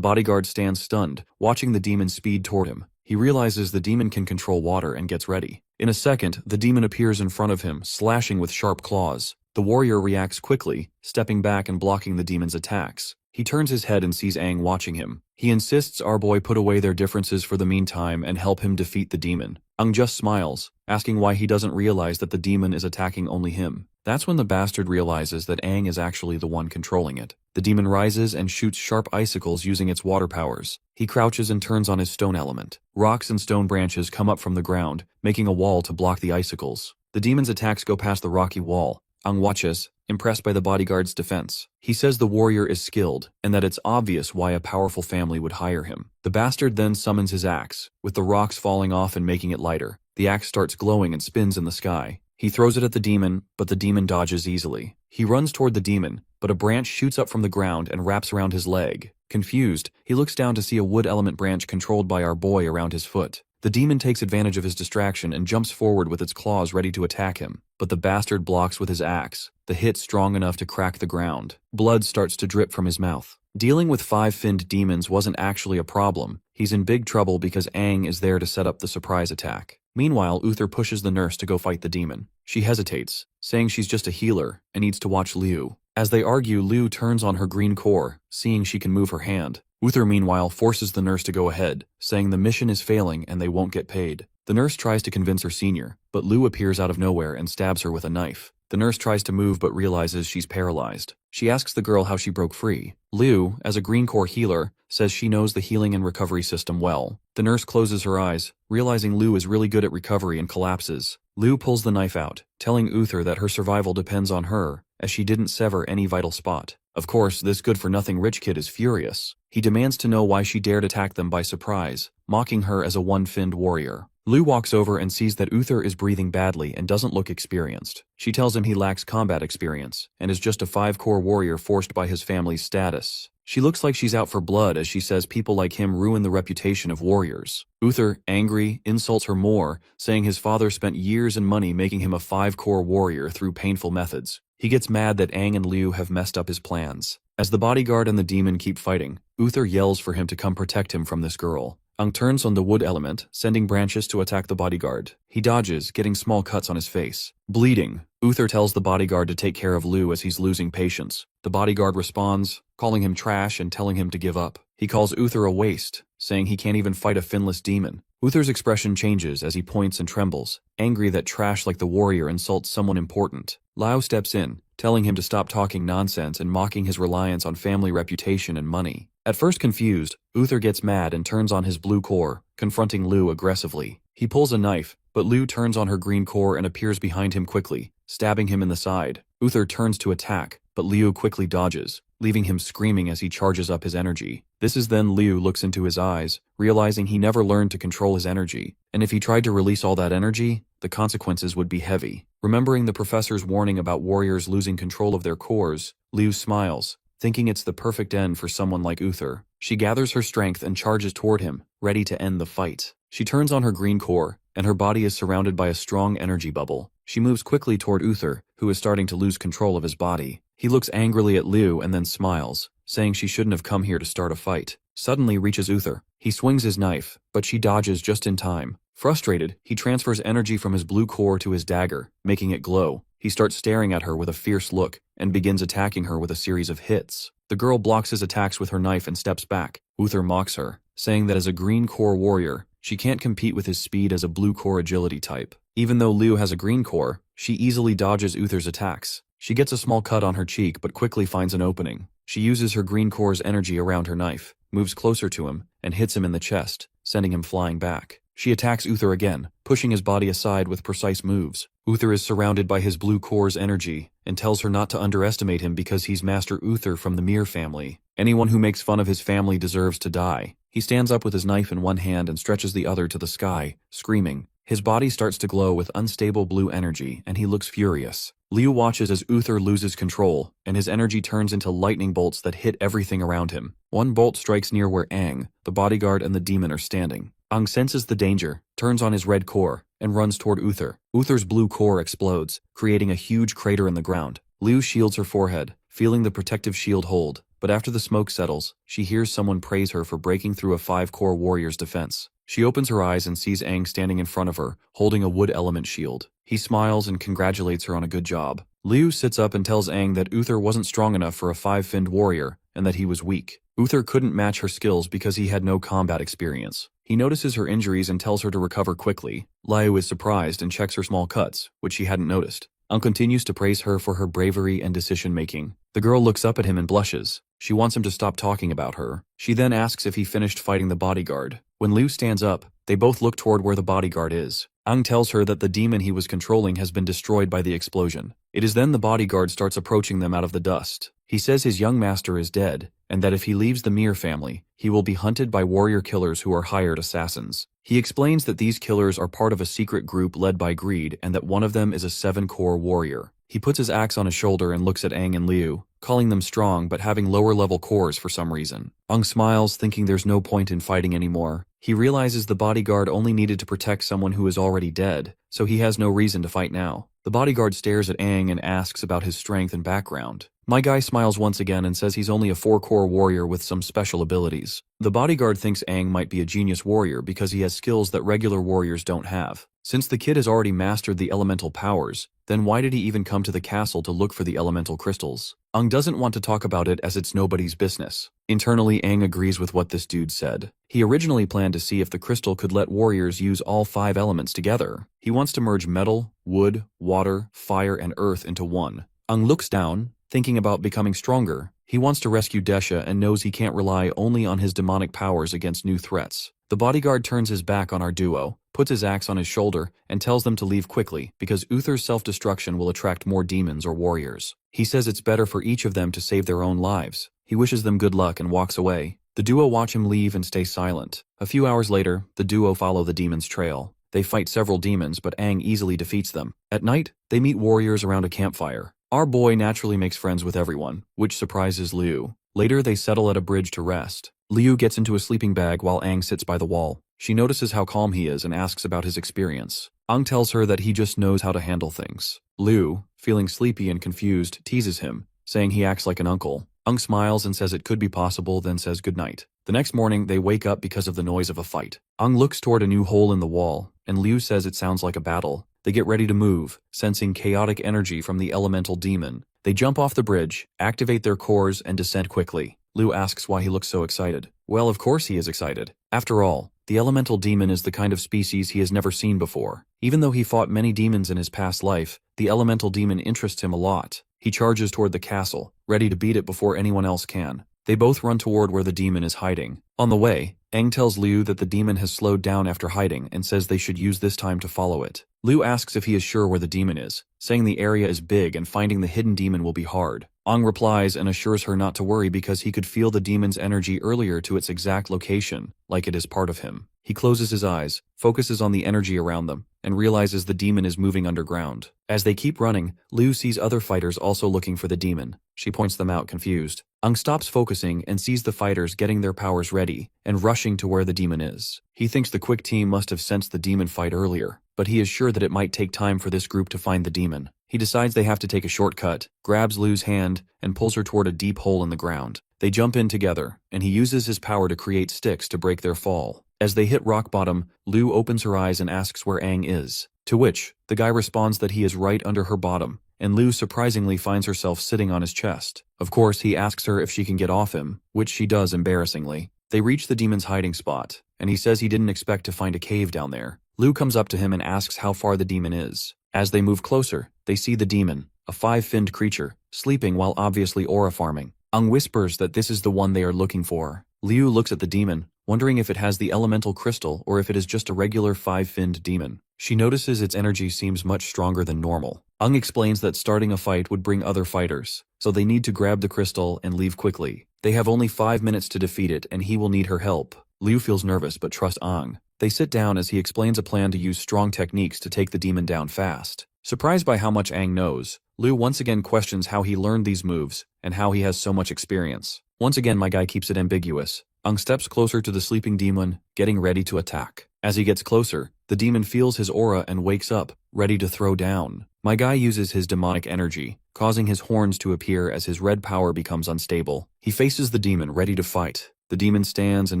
bodyguard stands stunned, watching the demon speed toward him. He realizes the demon can control water and gets ready. In a second, the demon appears in front of him, slashing with sharp claws. The warrior reacts quickly, stepping back and blocking the demon's attacks. He turns his head and sees Aang watching him. He insists our boy put away their differences for the meantime and help him defeat the demon. Aang just smiles, asking why he doesn't realize that the demon is attacking only him. That's when the bastard realizes that Aang is actually the one controlling it. The demon rises and shoots sharp icicles using its water powers. He crouches and turns on his stone element. Rocks and stone branches come up from the ground, making a wall to block the icicles. The demon's attacks go past the rocky wall. Aang watches, impressed by the bodyguard's defense. He says the warrior is skilled, and that it's obvious why a powerful family would hire him. The bastard then summons his axe, with the rocks falling off and making it lighter. The axe starts glowing and spins in the sky. He throws it at the demon, but the demon dodges easily. He runs toward the demon, but a branch shoots up from the ground and wraps around his leg. Confused, he looks down to see a wood element branch controlled by our boy around his foot. The demon takes advantage of his distraction and jumps forward with its claws ready to attack him, but the bastard blocks with his axe, the hit strong enough to crack the ground. Blood starts to drip from his mouth. Dealing with five-finned demons wasn't actually a problem. He's in big trouble because Aang is there to set up the surprise attack. Meanwhile, Uther pushes the nurse to go fight the demon. She hesitates, saying she's just a healer and needs to watch Liu. As they argue, Liu turns on her green core, seeing she can move her hand. Uther meanwhile forces the nurse to go ahead, saying the mission is failing and they won't get paid. The nurse tries to convince her senior, but Liu appears out of nowhere and stabs her with a knife. The nurse tries to move but realizes she's paralyzed. She asks the girl how she broke free. Liu, as a green core healer, says she knows the healing and recovery system well. The nurse closes her eyes, realizing Liu is really good at recovery and collapses. Liu pulls the knife out, telling Uther that her survival depends on her, as she didn't sever any vital spot. Of course, this good-for-nothing rich kid is furious. He demands to know why she dared attack them by surprise, mocking her as a one-finned warrior. Liu walks over and sees that Uther is breathing badly and doesn't look experienced. She tells him he lacks combat experience, and is just a five-core warrior forced by his family's status. She looks like she's out for blood as she says people like him ruin the reputation of warriors. Uther, angry, insults her more, saying his father spent years and money making him a five-core warrior through painful methods. He gets mad that Aang and Liu have messed up his plans. As the bodyguard and the demon keep fighting, Uther yells for him to come protect him from this girl. Aang turns on the wood element, sending branches to attack the bodyguard. He dodges, getting small cuts on his face. Bleeding, Uther tells the bodyguard to take care of Liu as he's losing patience. The bodyguard responds, calling him trash and telling him to give up. He calls Uther a waste, saying he can't even fight a finless demon. Uther's expression changes as he points and trembles, angry that trash like the warrior insults someone important. Lao steps in, telling him to stop talking nonsense and mocking his reliance on family reputation and money. At first confused, Uther gets mad and turns on his blue core, confronting Liu aggressively. He pulls a knife, but Liu turns on her green core and appears behind him quickly, stabbing him in the side. Uther turns to attack, but Liu quickly dodges, leaving him screaming as he charges up his energy. This is then Liu looks into his eyes, realizing he never learned to control his energy, and if he tried to release all that energy, the consequences would be heavy. Remembering the professor's warning about warriors losing control of their cores, Liu smiles, thinking it's the perfect end for someone like Uther. She gathers her strength and charges toward him, ready to end the fight. She turns on her green core, and her body is surrounded by a strong energy bubble. She moves quickly toward Uther, who is starting to lose control of his body. He looks angrily at Liu and then smiles, saying she shouldn't have come here to start a fight. Suddenly reaches Uther. He swings his knife, but she dodges just in time. Frustrated, he transfers energy from his blue core to his dagger, making it glow. He starts staring at her with a fierce look, and begins attacking her with a series of hits. The girl blocks his attacks with her knife and steps back. Uther mocks her, saying that as a green core warrior, she can't compete with his speed as a blue core agility type. Even though Liu has a green core, she easily dodges Uther's attacks. She gets a small cut on her cheek but quickly finds an opening. She uses her green core's energy around her knife, moves closer to him, and hits him in the chest, sending him flying back. She attacks Uther again, pushing his body aside with precise moves. Uther is surrounded by his blue core's energy, and tells her not to underestimate him because he's Master Uther from the Mir family. Anyone who makes fun of his family deserves to die. He stands up with his knife in one hand and stretches the other to the sky, screaming. His body starts to glow with unstable blue energy, and he looks furious. Liu watches as Uther loses control, and his energy turns into lightning bolts that hit everything around him. One bolt strikes near where Aang, the bodyguard, and the demon are standing. Aang senses the danger, turns on his red core, and runs toward Uther. Uther's blue core explodes, creating a huge crater in the ground. Liu shields her forehead, feeling the protective shield hold, but after the smoke settles, she hears someone praise her for breaking through a 5-core warrior's defense. She opens her eyes and sees Aang standing in front of her, holding a wood element shield. He smiles and congratulates her on a good job. Liu sits up and tells Aang that Uther wasn't strong enough for a 5-finned warrior, and that he was weak. Uther couldn't match her skills because he had no combat experience. He notices her injuries and tells her to recover quickly. Liu is surprised and checks her small cuts, which she hadn't noticed. Aang continues to praise her for her bravery and decision-making. The girl looks up at him and blushes. She wants him to stop talking about her. She then asks if he finished fighting the bodyguard. When Liu stands up, they both look toward where the bodyguard is. Aang tells her that the demon he was controlling has been destroyed by the explosion. It is then the bodyguard starts approaching them out of the dust. He says his young master is dead, and that if he leaves the Mir family, he will be hunted by warrior killers who are hired assassins. He explains that these killers are part of a secret group led by greed and that one of them is a 7-core warrior. He puts his axe on his shoulder and looks at Aang and Liu, calling them strong but having lower-level cores for some reason. Aang smiles, thinking there's no point in fighting anymore. He realizes the bodyguard only needed to protect someone who is already dead, so he has no reason to fight now. The bodyguard stares at Aang and asks about his strength and background. My guy smiles once again and says he's only a 4-core warrior with some special abilities. The bodyguard thinks Aang might be a genius warrior because he has skills that regular warriors don't have. Since the kid has already mastered the elemental powers, then why did he even come to the castle to look for the elemental crystals? Aang doesn't want to talk about it as it's nobody's business. Internally, Aang agrees with what this dude said. He originally planned to see if the crystal could let warriors use all 5 elements together. He wants to merge metal, wood, water, fire, and earth into one. Aang looks down, thinking about becoming stronger. He wants to rescue Desha and knows he can't rely only on his demonic powers against new threats. The bodyguard turns his back on our duo, puts his axe on his shoulder, and tells them to leave quickly because Uther's self-destruction will attract more demons or warriors. He says it's better for each of them to save their own lives. He wishes them good luck and walks away. The duo watch him leave and stay silent. A few hours later, the duo follow the demon's trail. They fight several demons, but Aang easily defeats them. At night, they meet warriors around a campfire. Our boy naturally makes friends with everyone, which surprises Liu. Later, they settle at a bridge to rest. Liu gets into a sleeping bag while Aang sits by the wall. She notices how calm he is and asks about his experience. Aang tells her that he just knows how to handle things. Liu, feeling sleepy and confused, teases him, saying he acts like an uncle. Aang smiles and says it could be possible, then says goodnight. The next morning, they wake up because of the noise of a fight. Aang looks toward a new hole in the wall, and Liu says it sounds like a battle. They get ready to move, sensing chaotic energy from the elemental demon. They jump off the bridge, activate their cores, and descend quickly. Liu asks why he looks so excited. Well, of course he is excited. After all, the elemental demon is the kind of species he has never seen before. Even though he fought many demons in his past life, the elemental demon interests him a lot. He charges toward the castle, ready to beat it before anyone else can. They both run toward where the demon is hiding. On the way, Aang tells Liu that the demon has slowed down after hiding and says they should use this time to follow it. Liu asks if he is sure where the demon is, saying the area is big and finding the hidden demon will be hard. Aang replies and assures her not to worry because he could feel the demon's energy earlier to its exact location, like it is part of him. He closes his eyes, focuses on the energy around them, and realizes the demon is moving underground. As they keep running, Liu sees other fighters also looking for the demon. She points them out, confused. Aang stops focusing and sees the fighters getting their powers ready and rushing to where the demon is. He thinks the quick team must have sensed the demon fight earlier, but he is sure that it might take time for this group to find the demon. He decides they have to take a shortcut, grabs Liu's hand, and pulls her toward a deep hole in the ground. They jump in together, and he uses his power to create sticks to break their fall. As they hit rock bottom, Liu opens her eyes and asks where Aang is, to which the guy responds that he is right under her bottom, and Liu surprisingly finds herself sitting on his chest. Of course, he asks her if she can get off him, which she does embarrassingly. They reach the demon's hiding spot, and he says he didn't expect to find a cave down there. Liu comes up to him and asks how far the demon is. As they move closer, they see the demon, a 5-finned creature, sleeping while obviously aura farming. Aang whispers that this is the one they are looking for. Liu looks at the demon, wondering if it has the elemental crystal or if it is just a regular 5-finned demon. She notices its energy seems much stronger than normal. Aang explains that starting a fight would bring other fighters, so they need to grab the crystal and leave quickly. They have only 5 minutes to defeat it and he will need her help. Liu feels nervous but trusts Aang. They sit down as he explains a plan to use strong techniques to take the demon down fast. Surprised by how much Aang knows, Liu once again questions how he learned these moves and how he has so much experience. Once again, my guy keeps it ambiguous. Aang steps closer to the sleeping demon, getting ready to attack. As he gets closer, the demon feels his aura and wakes up, ready to throw down. My guy uses his demonic energy, causing his horns to appear as his red power becomes unstable. He faces the demon, ready to fight. The demon stands and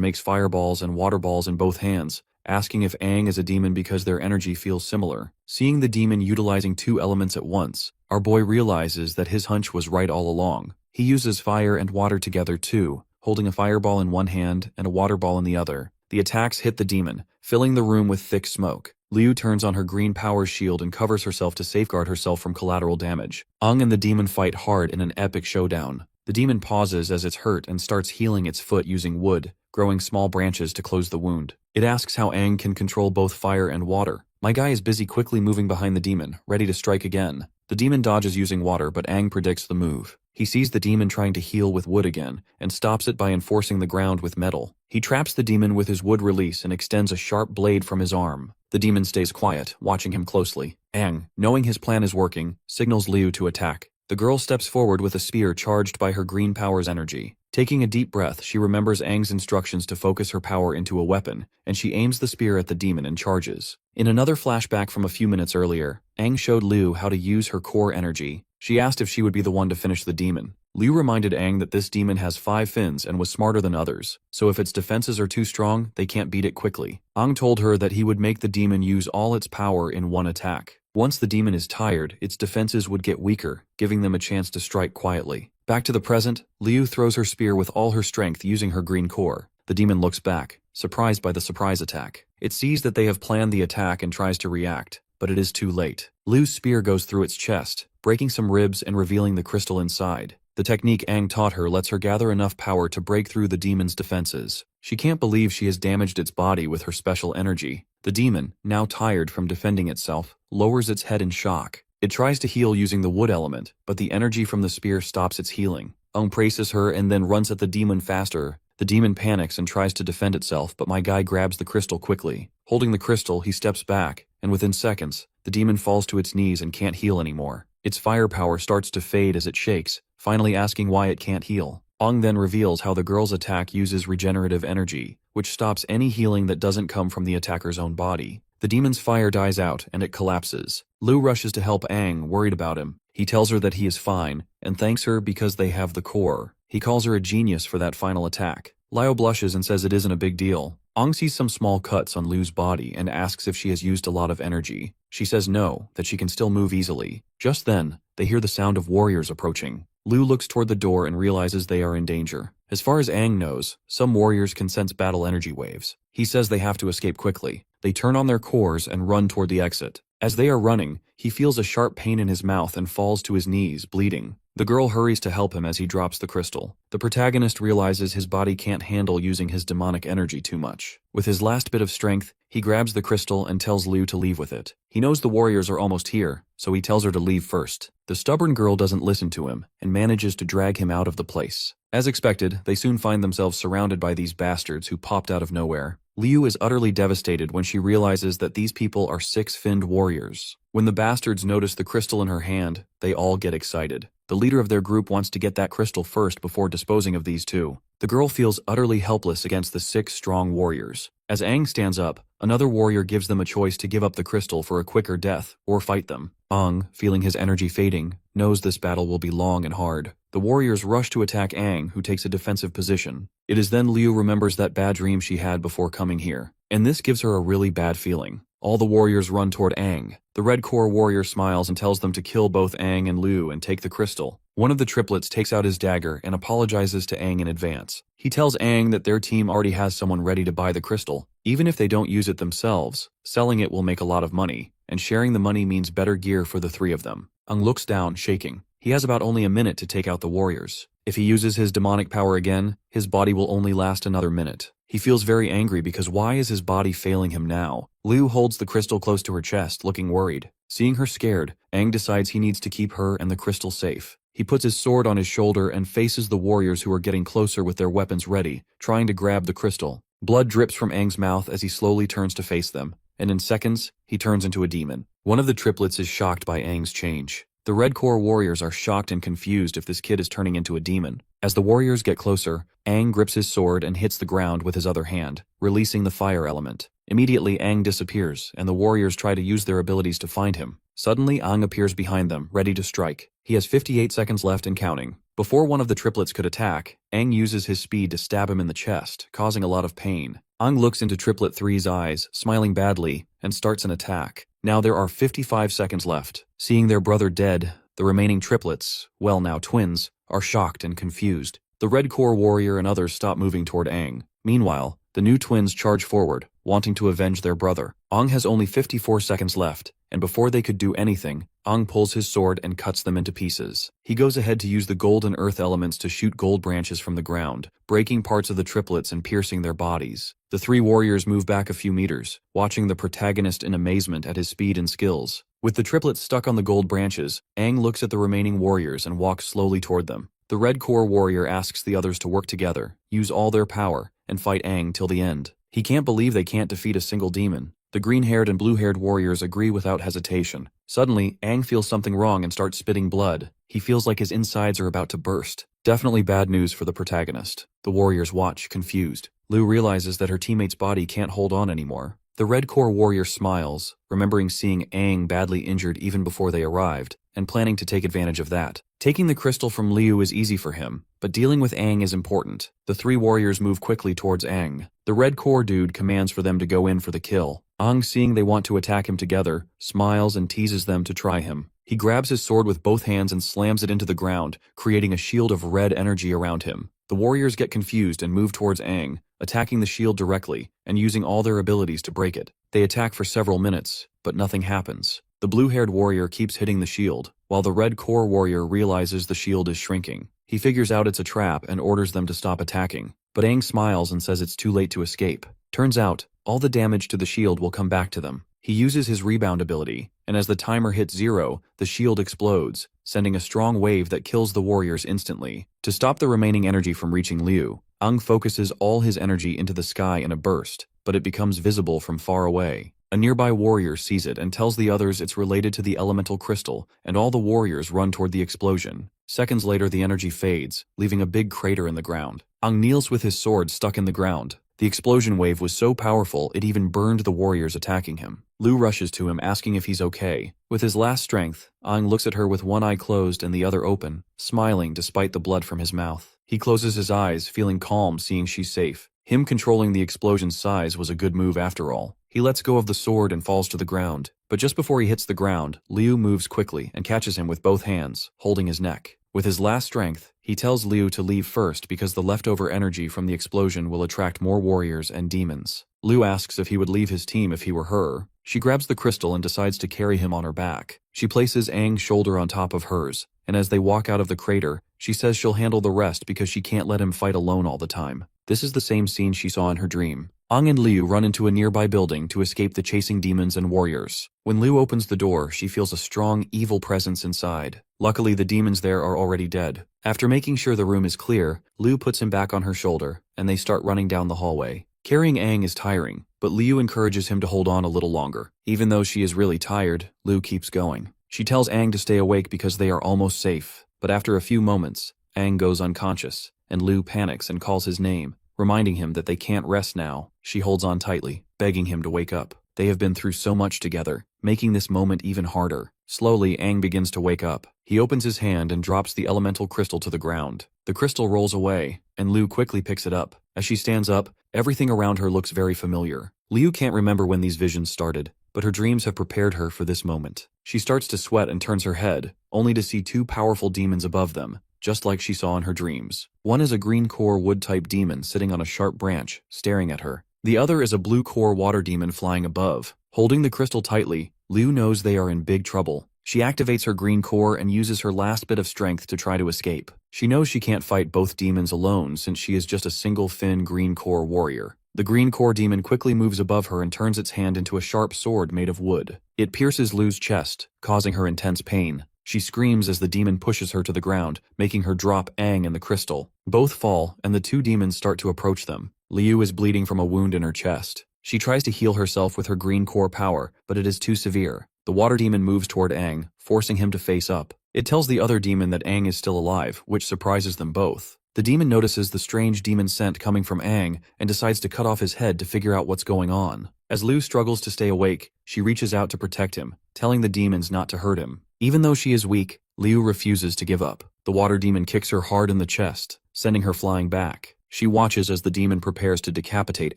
makes fireballs and water balls in both hands, asking if Aang is a demon because their energy feels similar. Seeing the demon utilizing 2 elements at once, our boy realizes that his hunch was right all along. He uses fire and water together too, holding a fireball in one hand and a water ball in the other. The attacks hit the demon, filling the room with thick smoke. Liu turns on her green power shield and covers herself to safeguard herself from collateral damage. Aang and the demon fight hard in an epic showdown. The demon pauses as it's hurt and starts healing its foot using wood, growing small branches to close the wound. It asks how Aang can control both fire and water. My guy is busy quickly moving behind the demon, ready to strike again. The demon dodges using water, but Aang predicts the move. He sees the demon trying to heal with wood again, and stops it by enforcing the ground with metal. He traps the demon with his wood release and extends a sharp blade from his arm. The demon stays quiet, watching him closely. Aang, knowing his plan is working, signals Liu to attack. The girl steps forward with a spear charged by her green power's energy. Taking a deep breath, she remembers Aang's instructions to focus her power into a weapon, and she aims the spear at the demon and charges. In another flashback from a few minutes earlier, Aang showed Liu how to use her core energy. She asked if she would be the one to finish the demon. Liu reminded Aang that this demon has 5 fins and was smarter than others, so if its defenses are too strong, they can't beat it quickly. Aang told her that he would make the demon use all its power in one attack. Once the demon is tired, its defenses would get weaker, giving them a chance to strike quietly. Back to the present, Liu throws her spear with all her strength using her green core. The demon looks back, surprised by the surprise attack. It sees that they have planned the attack and tries to react, but it is too late. Liu's spear goes through its chest, breaking some ribs and revealing the crystal inside. The technique Aang taught her lets her gather enough power to break through the demon's defenses. She can't believe she has damaged its body with her special energy. The demon, now tired from defending itself, lowers its head in shock. It tries to heal using the wood element, but the energy from the spear stops its healing. Aang praises her and then runs at the demon faster. The demon panics and tries to defend itself, but my guy grabs the crystal quickly. Holding the crystal, he steps back, and within seconds, the demon falls to its knees and can't heal anymore. Its firepower starts to fade as it shakes, finally asking why it can't heal. Aang then reveals how the girl's attack uses regenerative energy, which stops any healing that doesn't come from the attacker's own body. The demon's fire dies out and it collapses. Liu rushes to help Aang, worried about him. He tells her that he is fine, and thanks her because they have the core. He calls her a genius for that final attack. Liu blushes and says it isn't a big deal. Aang sees some small cuts on Liu's body and asks if she has used a lot of energy. She says no, that she can still move easily. Just then, they hear the sound of warriors approaching. Liu looks toward the door and realizes they are in danger. As far as Aang knows, some warriors can sense battle energy waves. He says they have to escape quickly. They turn on their cores and run toward the exit. As they are running, he feels a sharp pain in his mouth and falls to his knees, bleeding. The girl hurries to help him as he drops the crystal. The protagonist realizes his body can't handle using his demonic energy too much. With his last bit of strength, he grabs the crystal and tells Liu to leave with it. He knows the warriors are almost here, so he tells her to leave first. The stubborn girl doesn't listen to him and manages to drag him out of the place. As expected, they soon find themselves surrounded by these bastards who popped out of nowhere. Liu is utterly devastated when she realizes that these people are six-finned warriors. When the bastards notice the crystal in her hand, they all get excited. The leader of their group wants to get that crystal first before disposing of these two. The girl feels utterly helpless against the six strong warriors. As Aang stands up, another warrior gives them a choice to give up the crystal for a quicker death or fight them. Aang, feeling his energy fading, knows this battle will be long and hard. The warriors rush to attack Aang, who takes a defensive position. It is then Liu remembers that bad dream she had before coming here, and this gives her a really bad feeling. All the warriors run toward Aang. The Red Core warrior smiles and tells them to kill both Aang and Liu and take the crystal. One of the triplets takes out his dagger and apologizes to Aang in advance. He tells Aang that their team already has someone ready to buy the crystal. Even if they don't use it themselves, selling it will make a lot of money, and sharing the money means better gear for the three of them. Aang looks down, shaking. He has about only a minute to take out the warriors. If he uses his demonic power again, his body will only last another minute. He feels very angry because why is his body failing him now? Liu holds the crystal close to her chest, looking worried. Seeing her scared, Aang decides he needs to keep her and the crystal safe. He puts his sword on his shoulder and faces the warriors who are getting closer with their weapons ready, trying to grab the crystal. Blood drips from Aang's mouth as he slowly turns to face them, and in seconds, he turns into a demon. One of the triplets is shocked by Aang's change. The Red Core warriors are shocked and confused if this kid is turning into a demon. As the warriors get closer, Aang grips his sword and hits the ground with his other hand, releasing the fire element. Immediately, Aang disappears, and the warriors try to use their abilities to find him. Suddenly, Aang appears behind them, ready to strike. He has 58 seconds left and counting. Before one of the triplets could attack, Aang uses his speed to stab him in the chest, causing a lot of pain. Aang looks into Triplet 3's eyes, smiling badly, and starts an attack. Now there are 55 seconds left. Seeing their brother dead, the remaining triplets, well now twins, are shocked and confused. The Red Core warrior and others stop moving toward Aang. Meanwhile, the new twins charge forward, wanting to avenge their brother. Aang has only 54 seconds left, and before they could do anything, Aang pulls his sword and cuts them into pieces. He goes ahead to use the gold and earth elements to shoot gold branches from the ground, breaking parts of the triplets and piercing their bodies. The three warriors move back a few meters, watching the protagonist in amazement at his speed and skills. With the triplets stuck on the gold branches, Aang looks at the remaining warriors and walks slowly toward them. The Red Core warrior asks the others to work together, use all their power, and fight Aang till the end. He can't believe they can't defeat a single demon. The green-haired and blue-haired warriors agree without hesitation. Suddenly, Aang feels something wrong and starts spitting blood. He feels like his insides are about to burst. Definitely bad news for the protagonist. The warriors watch, confused. Liu realizes that her teammate's body can't hold on anymore. The Red Core warrior smiles, remembering seeing Aang badly injured even before they arrived, and planning to take advantage of that. Taking the crystal from Liu is easy for him, but dealing with Aang is important. The three warriors move quickly towards Aang. The Red Core dude commands for them to go in for the kill. Aang, seeing they want to attack him together, smiles and teases them to try him. He grabs his sword with both hands and slams it into the ground, creating a shield of red energy around him. The warriors get confused and move towards Aang, attacking the shield directly and using all their abilities to break it. They attack for several minutes, but nothing happens. The blue-haired warrior keeps hitting the shield, while the Red Core warrior realizes the shield is shrinking. He figures out it's a trap and orders them to stop attacking, but Aang smiles and says it's too late to escape. Turns out, all the damage to the shield will come back to them. He uses his rebound ability, and as the timer hits 0, the shield explodes, sending a strong wave that kills the warriors instantly. To stop the remaining energy from reaching Liu, Aang focuses all his energy into the sky in a burst, but it becomes visible from far away. A nearby warrior sees it and tells the others it's related to the elemental crystal, and all the warriors run toward the explosion. Seconds later, the energy fades, leaving a big crater in the ground. Aang kneels with his sword stuck in the ground. The explosion wave was so powerful it even burned the warriors attacking him. Liu rushes to him, asking if he's okay. With his last strength, Aang looks at her with one eye closed and the other open, smiling despite the blood from his mouth. He closes his eyes, feeling calm seeing she's safe. Him controlling the explosion's size was a good move after all. He lets go of the sword and falls to the ground, But just before he hits the ground, Liu moves quickly and catches him with both hands, holding his neck. With his last strength, he tells Liu to leave first because the leftover energy from the explosion will attract more warriors and demons. Liu asks if he would leave his team if he were her. She grabs the crystal and decides to carry him on her back. She places Aang's shoulder on top of hers, and as they walk out of the crater, she says she'll handle the rest because she can't let him fight alone all the time. This is the same scene she saw in her dream. Aang and Liu run into a nearby building to escape the chasing demons and warriors. When Liu opens the door, she feels a strong, evil presence inside. Luckily, the demons there are already dead. After making sure the room is clear, Liu puts him back on her shoulder, and they start running down the hallway. Carrying Aang is tiring, but Liu encourages him to hold on a little longer. Even though she is really tired, Liu keeps going. She tells Aang to stay awake because they are almost safe. But after a few moments, Aang goes unconscious, and Liu panics and calls his name, reminding him that they can't rest now. She holds on tightly, begging him to wake up. They have been through so much together, making this moment even harder. Slowly, Aang begins to wake up. He opens his hand and drops the elemental crystal to the ground. The crystal rolls away, and Liu quickly picks it up. As she stands up, everything around her looks very familiar. Liu can't remember when these visions started, but her dreams have prepared her for this moment. She starts to sweat and turns her head, only to see two powerful demons above them, just like she saw in her dreams. One is a green core wood-type demon sitting on a sharp branch, staring at her. The other is a blue core water demon flying above. Holding the crystal tightly, Liu knows they are in big trouble. She activates her green core and uses her last bit of strength to try to escape. She knows she can't fight both demons alone since she is just a single Fin green core warrior. The green core demon quickly moves above her and turns its hand into a sharp sword made of wood. It pierces Liu's chest, causing her intense pain. She screams as the demon pushes her to the ground, making her drop Aang and the crystal. Both fall, and the two demons start to approach them. Liu is bleeding from a wound in her chest. She tries to heal herself with her green core power, but it is too severe. The water demon moves toward Aang, forcing him to face up. It tells the other demon that Aang is still alive, which surprises them both. The demon notices the strange demon scent coming from Aang and decides to cut off his head to figure out what's going on. As Liu struggles to stay awake, she reaches out to protect him, telling the demons not to hurt him. Even though she is weak, Liu refuses to give up. The water demon kicks her hard in the chest, sending her flying back. She watches as the demon prepares to decapitate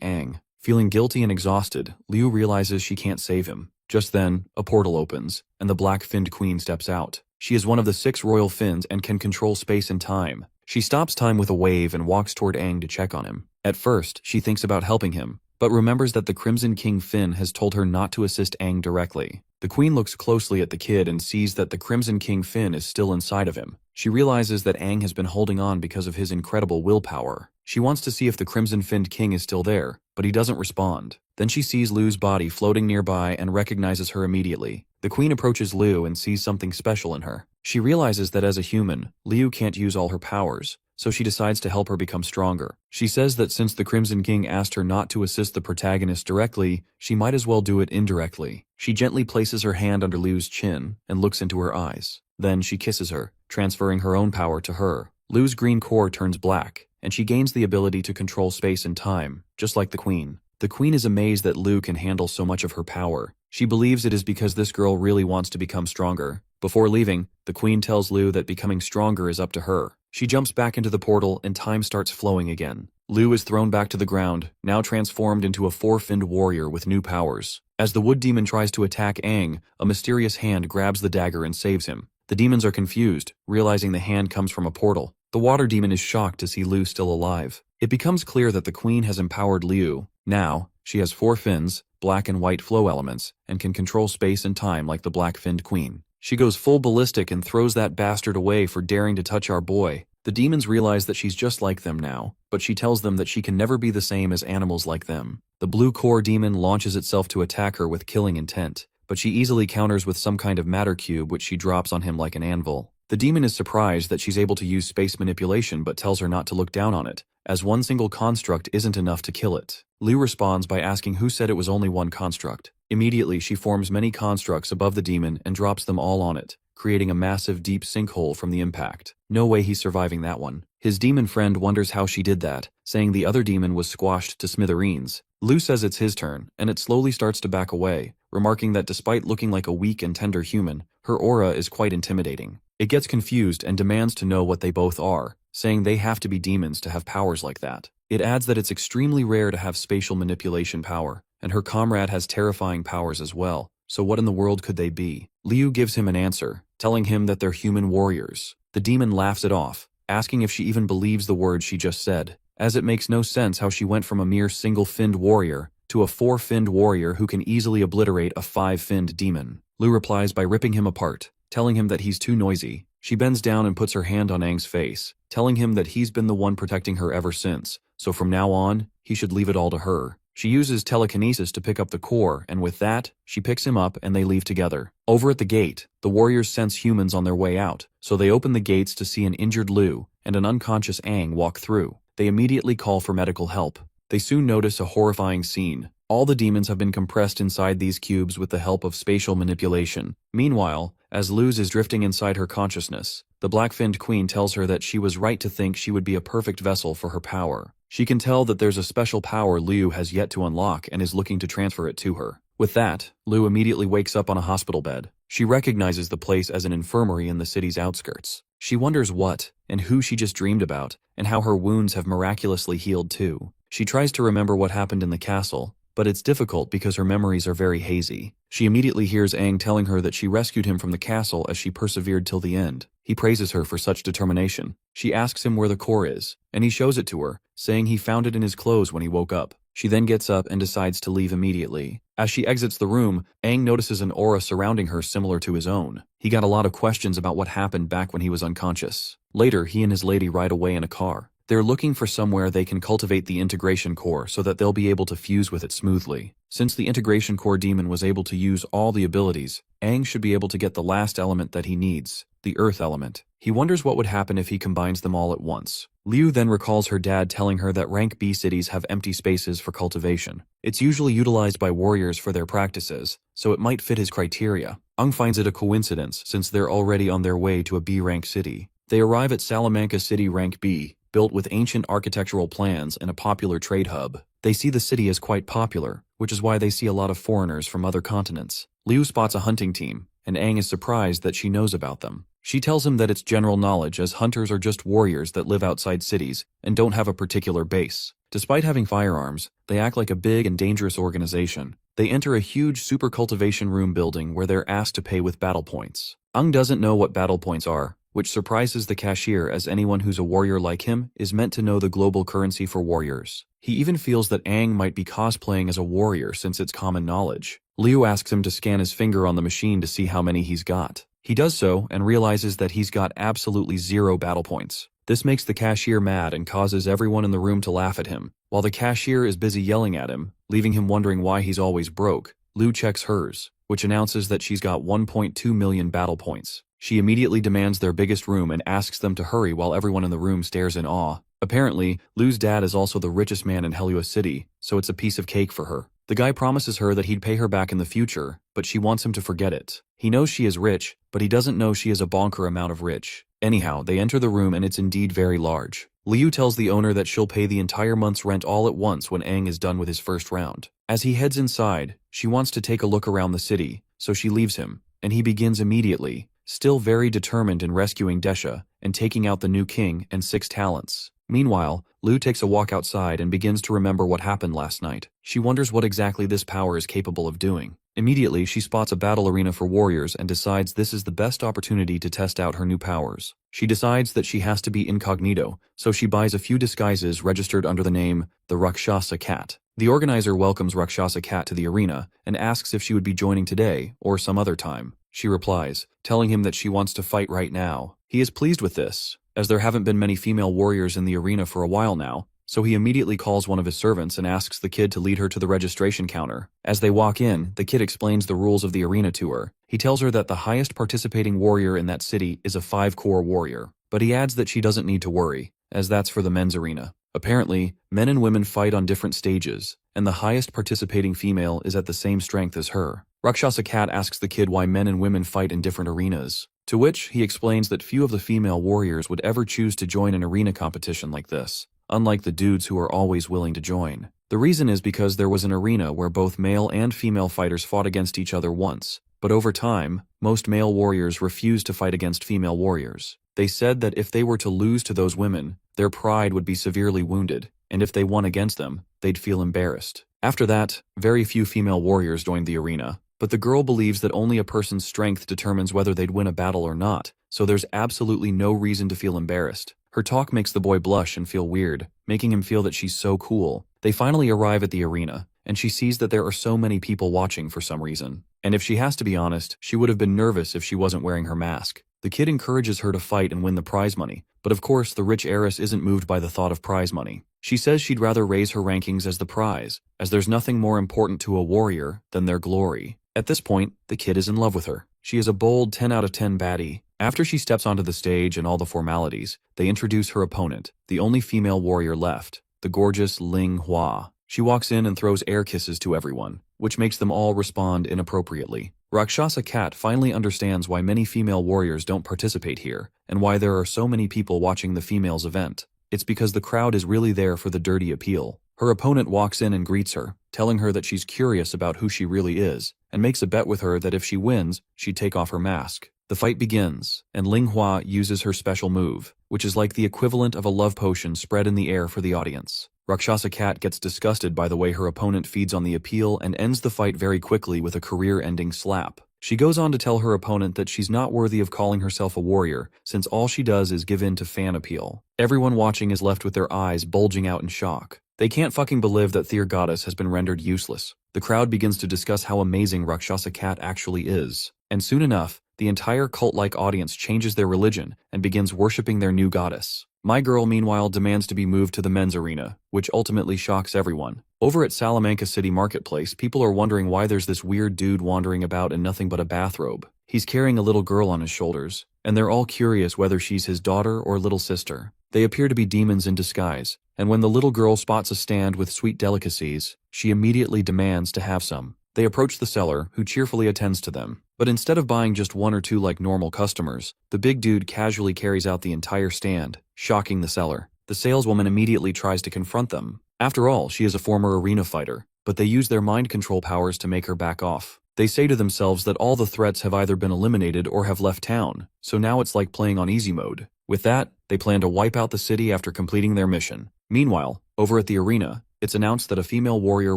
Aang. Feeling guilty and exhausted, Liu realizes she can't save him. Just then, a portal opens, and the black-finned queen steps out. She is one of the 6 royal Finns and can control space and time. She stops time with a wave and walks toward Aang to check on him. At first, she thinks about helping him, but remembers that the Crimson King Fin has told her not to assist Aang directly. The queen looks closely at the kid and sees that the Crimson King Fin is still inside of him. She realizes that Aang has been holding on because of his incredible willpower. She wants to see if the Crimson-Finned King is still there, but he doesn't respond. Then she sees Liu's body floating nearby and recognizes her immediately. The queen approaches Liu and sees something special in her. She realizes that as a human, Liu can't use all her powers, so she decides to help her become stronger. She says that since the Crimson King asked her not to assist the protagonist directly, she might as well do it indirectly. She gently places her hand under Liu's chin and looks into her eyes. Then she kisses her, transferring her own power to her. Liu's green core turns black, and she gains the ability to control space and time, just like the queen. The queen is amazed that Liu can handle so much of her power. She believes it is because this girl really wants to become stronger. Before leaving, the queen tells Liu that becoming stronger is up to her. She jumps back into the portal and time starts flowing again. Liu is thrown back to the ground, now transformed into a 4-finned warrior with new powers. As the wood demon tries to attack Aang, a mysterious hand grabs the dagger and saves him. The demons are confused, realizing the hand comes from a portal. The water demon is shocked to see Liu still alive. It becomes clear that the queen has empowered Liu. Now, she has 4 fins, black and white flow elements, and can control space and time like the black-finned queen. She goes full ballistic and throws that bastard away for daring to touch our boy. The demons realize that she's just like them now, but she tells them that she can never be the same as animals like them. The blue core demon launches itself to attack her with killing intent, but she easily counters with some kind of matter cube which she drops on him like an anvil. The demon is surprised that she's able to use space manipulation but tells her not to look down on it, as one single construct isn't enough to kill it. Liu responds by asking who said it was only one construct. Immediately, she forms many constructs above the demon and drops them all on it, creating a massive deep sinkhole from the impact. No way he's surviving that one. His demon friend wonders how she did that, saying the other demon was squashed to smithereens. Liu says it's his turn, and it slowly starts to back away, remarking that despite looking like a weak and tender human, her aura is quite intimidating. It gets confused and demands to know what they both are, saying they have to be demons to have powers like that. It adds that it's extremely rare to have spatial manipulation power, and her comrade has terrifying powers as well, so what in the world could they be? Liu gives him an answer, telling him that they're human warriors. The demon laughs it off, asking if she even believes the words she just said, as it makes no sense how she went from a mere single-finned warrior to a four-finned warrior who can easily obliterate a five-finned demon. Liu replies by ripping him apart, telling him that he's too noisy. She bends down and puts her hand on Aang's face, telling him that he's been the one protecting her ever since, so from now on, he should leave it all to her. She uses telekinesis to pick up the core, and with that, she picks him up and they leave together. Over at the gate, the warriors sense humans on their way out, so they open the gates to see an injured Liu and an unconscious Aang walk through. They immediately call for medical help. They soon notice a horrifying scene. All the demons have been compressed inside these cubes with the help of spatial manipulation. Meanwhile, as Luz is drifting inside her consciousness, the Black-Finned Queen tells her that she was right to think she would be a perfect vessel for her power. She can tell that there's a special power Liu has yet to unlock and is looking to transfer it to her. With that, Liu immediately wakes up on a hospital bed. She recognizes the place as an infirmary in the city's outskirts. She wonders what and who she just dreamed about, and how her wounds have miraculously healed too. She tries to remember what happened in the castle, but it's difficult because her memories are very hazy. She immediately hears Aang telling her that she rescued him from the castle as she persevered till the end. He praises her for such determination. She asks him where the core is, and he shows it to her, saying he found it in his clothes when he woke up. She then gets up and decides to leave immediately. As she exits the room, Aang notices an aura surrounding her similar to his own. He got a lot of questions about what happened back when he was unconscious. Later, he and his lady ride away in a car. They're looking for somewhere they can cultivate the integration core so that they'll be able to fuse with it smoothly. Since the integration core demon was able to use all the abilities, Aang should be able to get the last element that he needs, the earth element. He wonders what would happen if he combines them all at once. Liu then recalls her dad telling her that rank B cities have empty spaces for cultivation. It's usually utilized by warriors for their practices, so it might fit his criteria. Aang finds it a coincidence since they're already on their way to a B rank city. They arrive at Salamanca City rank B, built with ancient architectural plans and a popular trade hub. They see the city as quite popular, which is why they see a lot of foreigners from other continents. Liu spots a hunting team, and Aang is surprised that she knows about them. She tells him that it's general knowledge as hunters are just warriors that live outside cities and don't have a particular base. Despite having firearms, they act like a big and dangerous organization. They enter a huge super cultivation room building where they're asked to pay with battle points. Aang doesn't know what battle points are, which surprises the cashier as anyone who's a warrior like him is meant to know the global currency for warriors. He even feels that Aang might be cosplaying as a warrior since it's common knowledge. Liu asks him to scan his finger on the machine to see how many he's got. He does so and realizes that he's got absolutely 0 battle points. This makes the cashier mad and causes everyone in the room to laugh at him. While the cashier is busy yelling at him, leaving him wondering why he's always broke, Liu checks hers, which announces that she's got 1.2 million battle points. She immediately demands their biggest room and asks them to hurry while everyone in the room stares in awe. Apparently, Liu's dad is also the richest man in Helua City, so it's a piece of cake for her. The guy promises her that he'd pay her back in the future, but she wants him to forget it. He knows she is rich, but he doesn't know she is a bonker amount of rich. Anyhow, they enter the room and it's indeed very large. Liu tells the owner that she'll pay the entire month's rent all at once when Aang is done with his first round. As he heads inside, she wants to take a look around the city, so she leaves him, and he begins immediately, still very determined in rescuing Desha and taking out the new king and 6 talents. Meanwhile, Liu takes a walk outside and begins to remember what happened last night. She wonders what exactly this power is capable of doing. Immediately, she spots a battle arena for warriors and decides this is the best opportunity to test out her new powers. She decides that she has to be incognito, so she buys a few disguises registered under the name the Rakshasa Cat. The organizer welcomes Rakshasa Cat to the arena and asks if she would be joining today or some other time. She replies, telling him that she wants to fight right now. He is pleased with this, as there haven't been many female warriors in the arena for a while now, so he immediately calls one of his servants and asks the kid to lead her to the registration counter. As they walk in, the kid explains the rules of the arena to her. He tells her that the highest participating warrior in that city is a 5-core warrior, but he adds that she doesn't need to worry, as that's for the men's arena. Apparently, men and women fight on different stages, and the highest participating female is at the same strength as her. Rakshasa Cat asks the kid why men and women fight in different arenas, to which he explains that few of the female warriors would ever choose to join an arena competition like this, unlike the dudes who are always willing to join. The reason is because there was an arena where both male and female fighters fought against each other once, but over time, most male warriors refused to fight against female warriors. They said that if they were to lose to those women, their pride would be severely wounded, and if they won against them, they'd feel embarrassed. After that, very few female warriors joined the arena. But the girl believes that only a person's strength determines whether they'd win a battle or not, so there's absolutely no reason to feel embarrassed. Her talk makes the boy blush and feel weird, making him feel that she's so cool. They finally arrive at the arena, and she sees that there are so many people watching for some reason. And if she has to be honest, she would have been nervous if she wasn't wearing her mask. The kid encourages her to fight and win the prize money, but of course the rich heiress isn't moved by the thought of prize money. She says she'd rather raise her rankings as the prize, as there's nothing more important to a warrior than their glory. At this point, the kid is in love with her. She is a bold 10 out of 10 baddie. After she steps onto the stage and all the formalities, they introduce her opponent, the only female warrior left, the gorgeous Ling Hua. She walks in and throws air kisses to everyone, which makes them all respond inappropriately. Rakshasa Cat finally understands why many female warriors don't participate here, and why there are so many people watching the females' event. It's because the crowd is really there for the dirty appeal. Her opponent walks in and greets her, telling her that she's curious about who she really is, and makes a bet with her that if she wins, she'd take off her mask. The fight begins, and Ling Hua uses her special move, which is like the equivalent of a love potion spread in the air for the audience. Rakshasa Cat gets disgusted by the way her opponent feeds on the appeal and ends the fight very quickly with a career-ending slap. She goes on to tell her opponent that she's not worthy of calling herself a warrior, since all she does is give in to fan appeal. Everyone watching is left with their eyes bulging out in shock. They can't fucking believe that their goddess has been rendered useless. The crowd begins to discuss how amazing Rakshasa Cat actually is. And soon enough, the entire cult-like audience changes their religion and begins worshipping their new goddess. My girl, meanwhile, demands to be moved to the men's arena, which ultimately shocks everyone. Over at Salamanca City Marketplace, people are wondering why there's this weird dude wandering about in nothing but a bathrobe. He's carrying a little girl on his shoulders, and they're all curious whether she's his daughter or little sister. They appear to be demons in disguise, and when the little girl spots a stand with sweet delicacies, she immediately demands to have some. They approach the seller, who cheerfully attends to them. But instead of buying just one or two like normal customers, the big dude casually carries out the entire stand, shocking the seller. The saleswoman immediately tries to confront them. After all, she is a former arena fighter, but they use their mind control powers to make her back off. They say to themselves that all the threats have either been eliminated or have left town, so now it's like playing on easy mode. With that, they plan to wipe out the city after completing their mission. Meanwhile, over at the arena, it's announced that a female warrior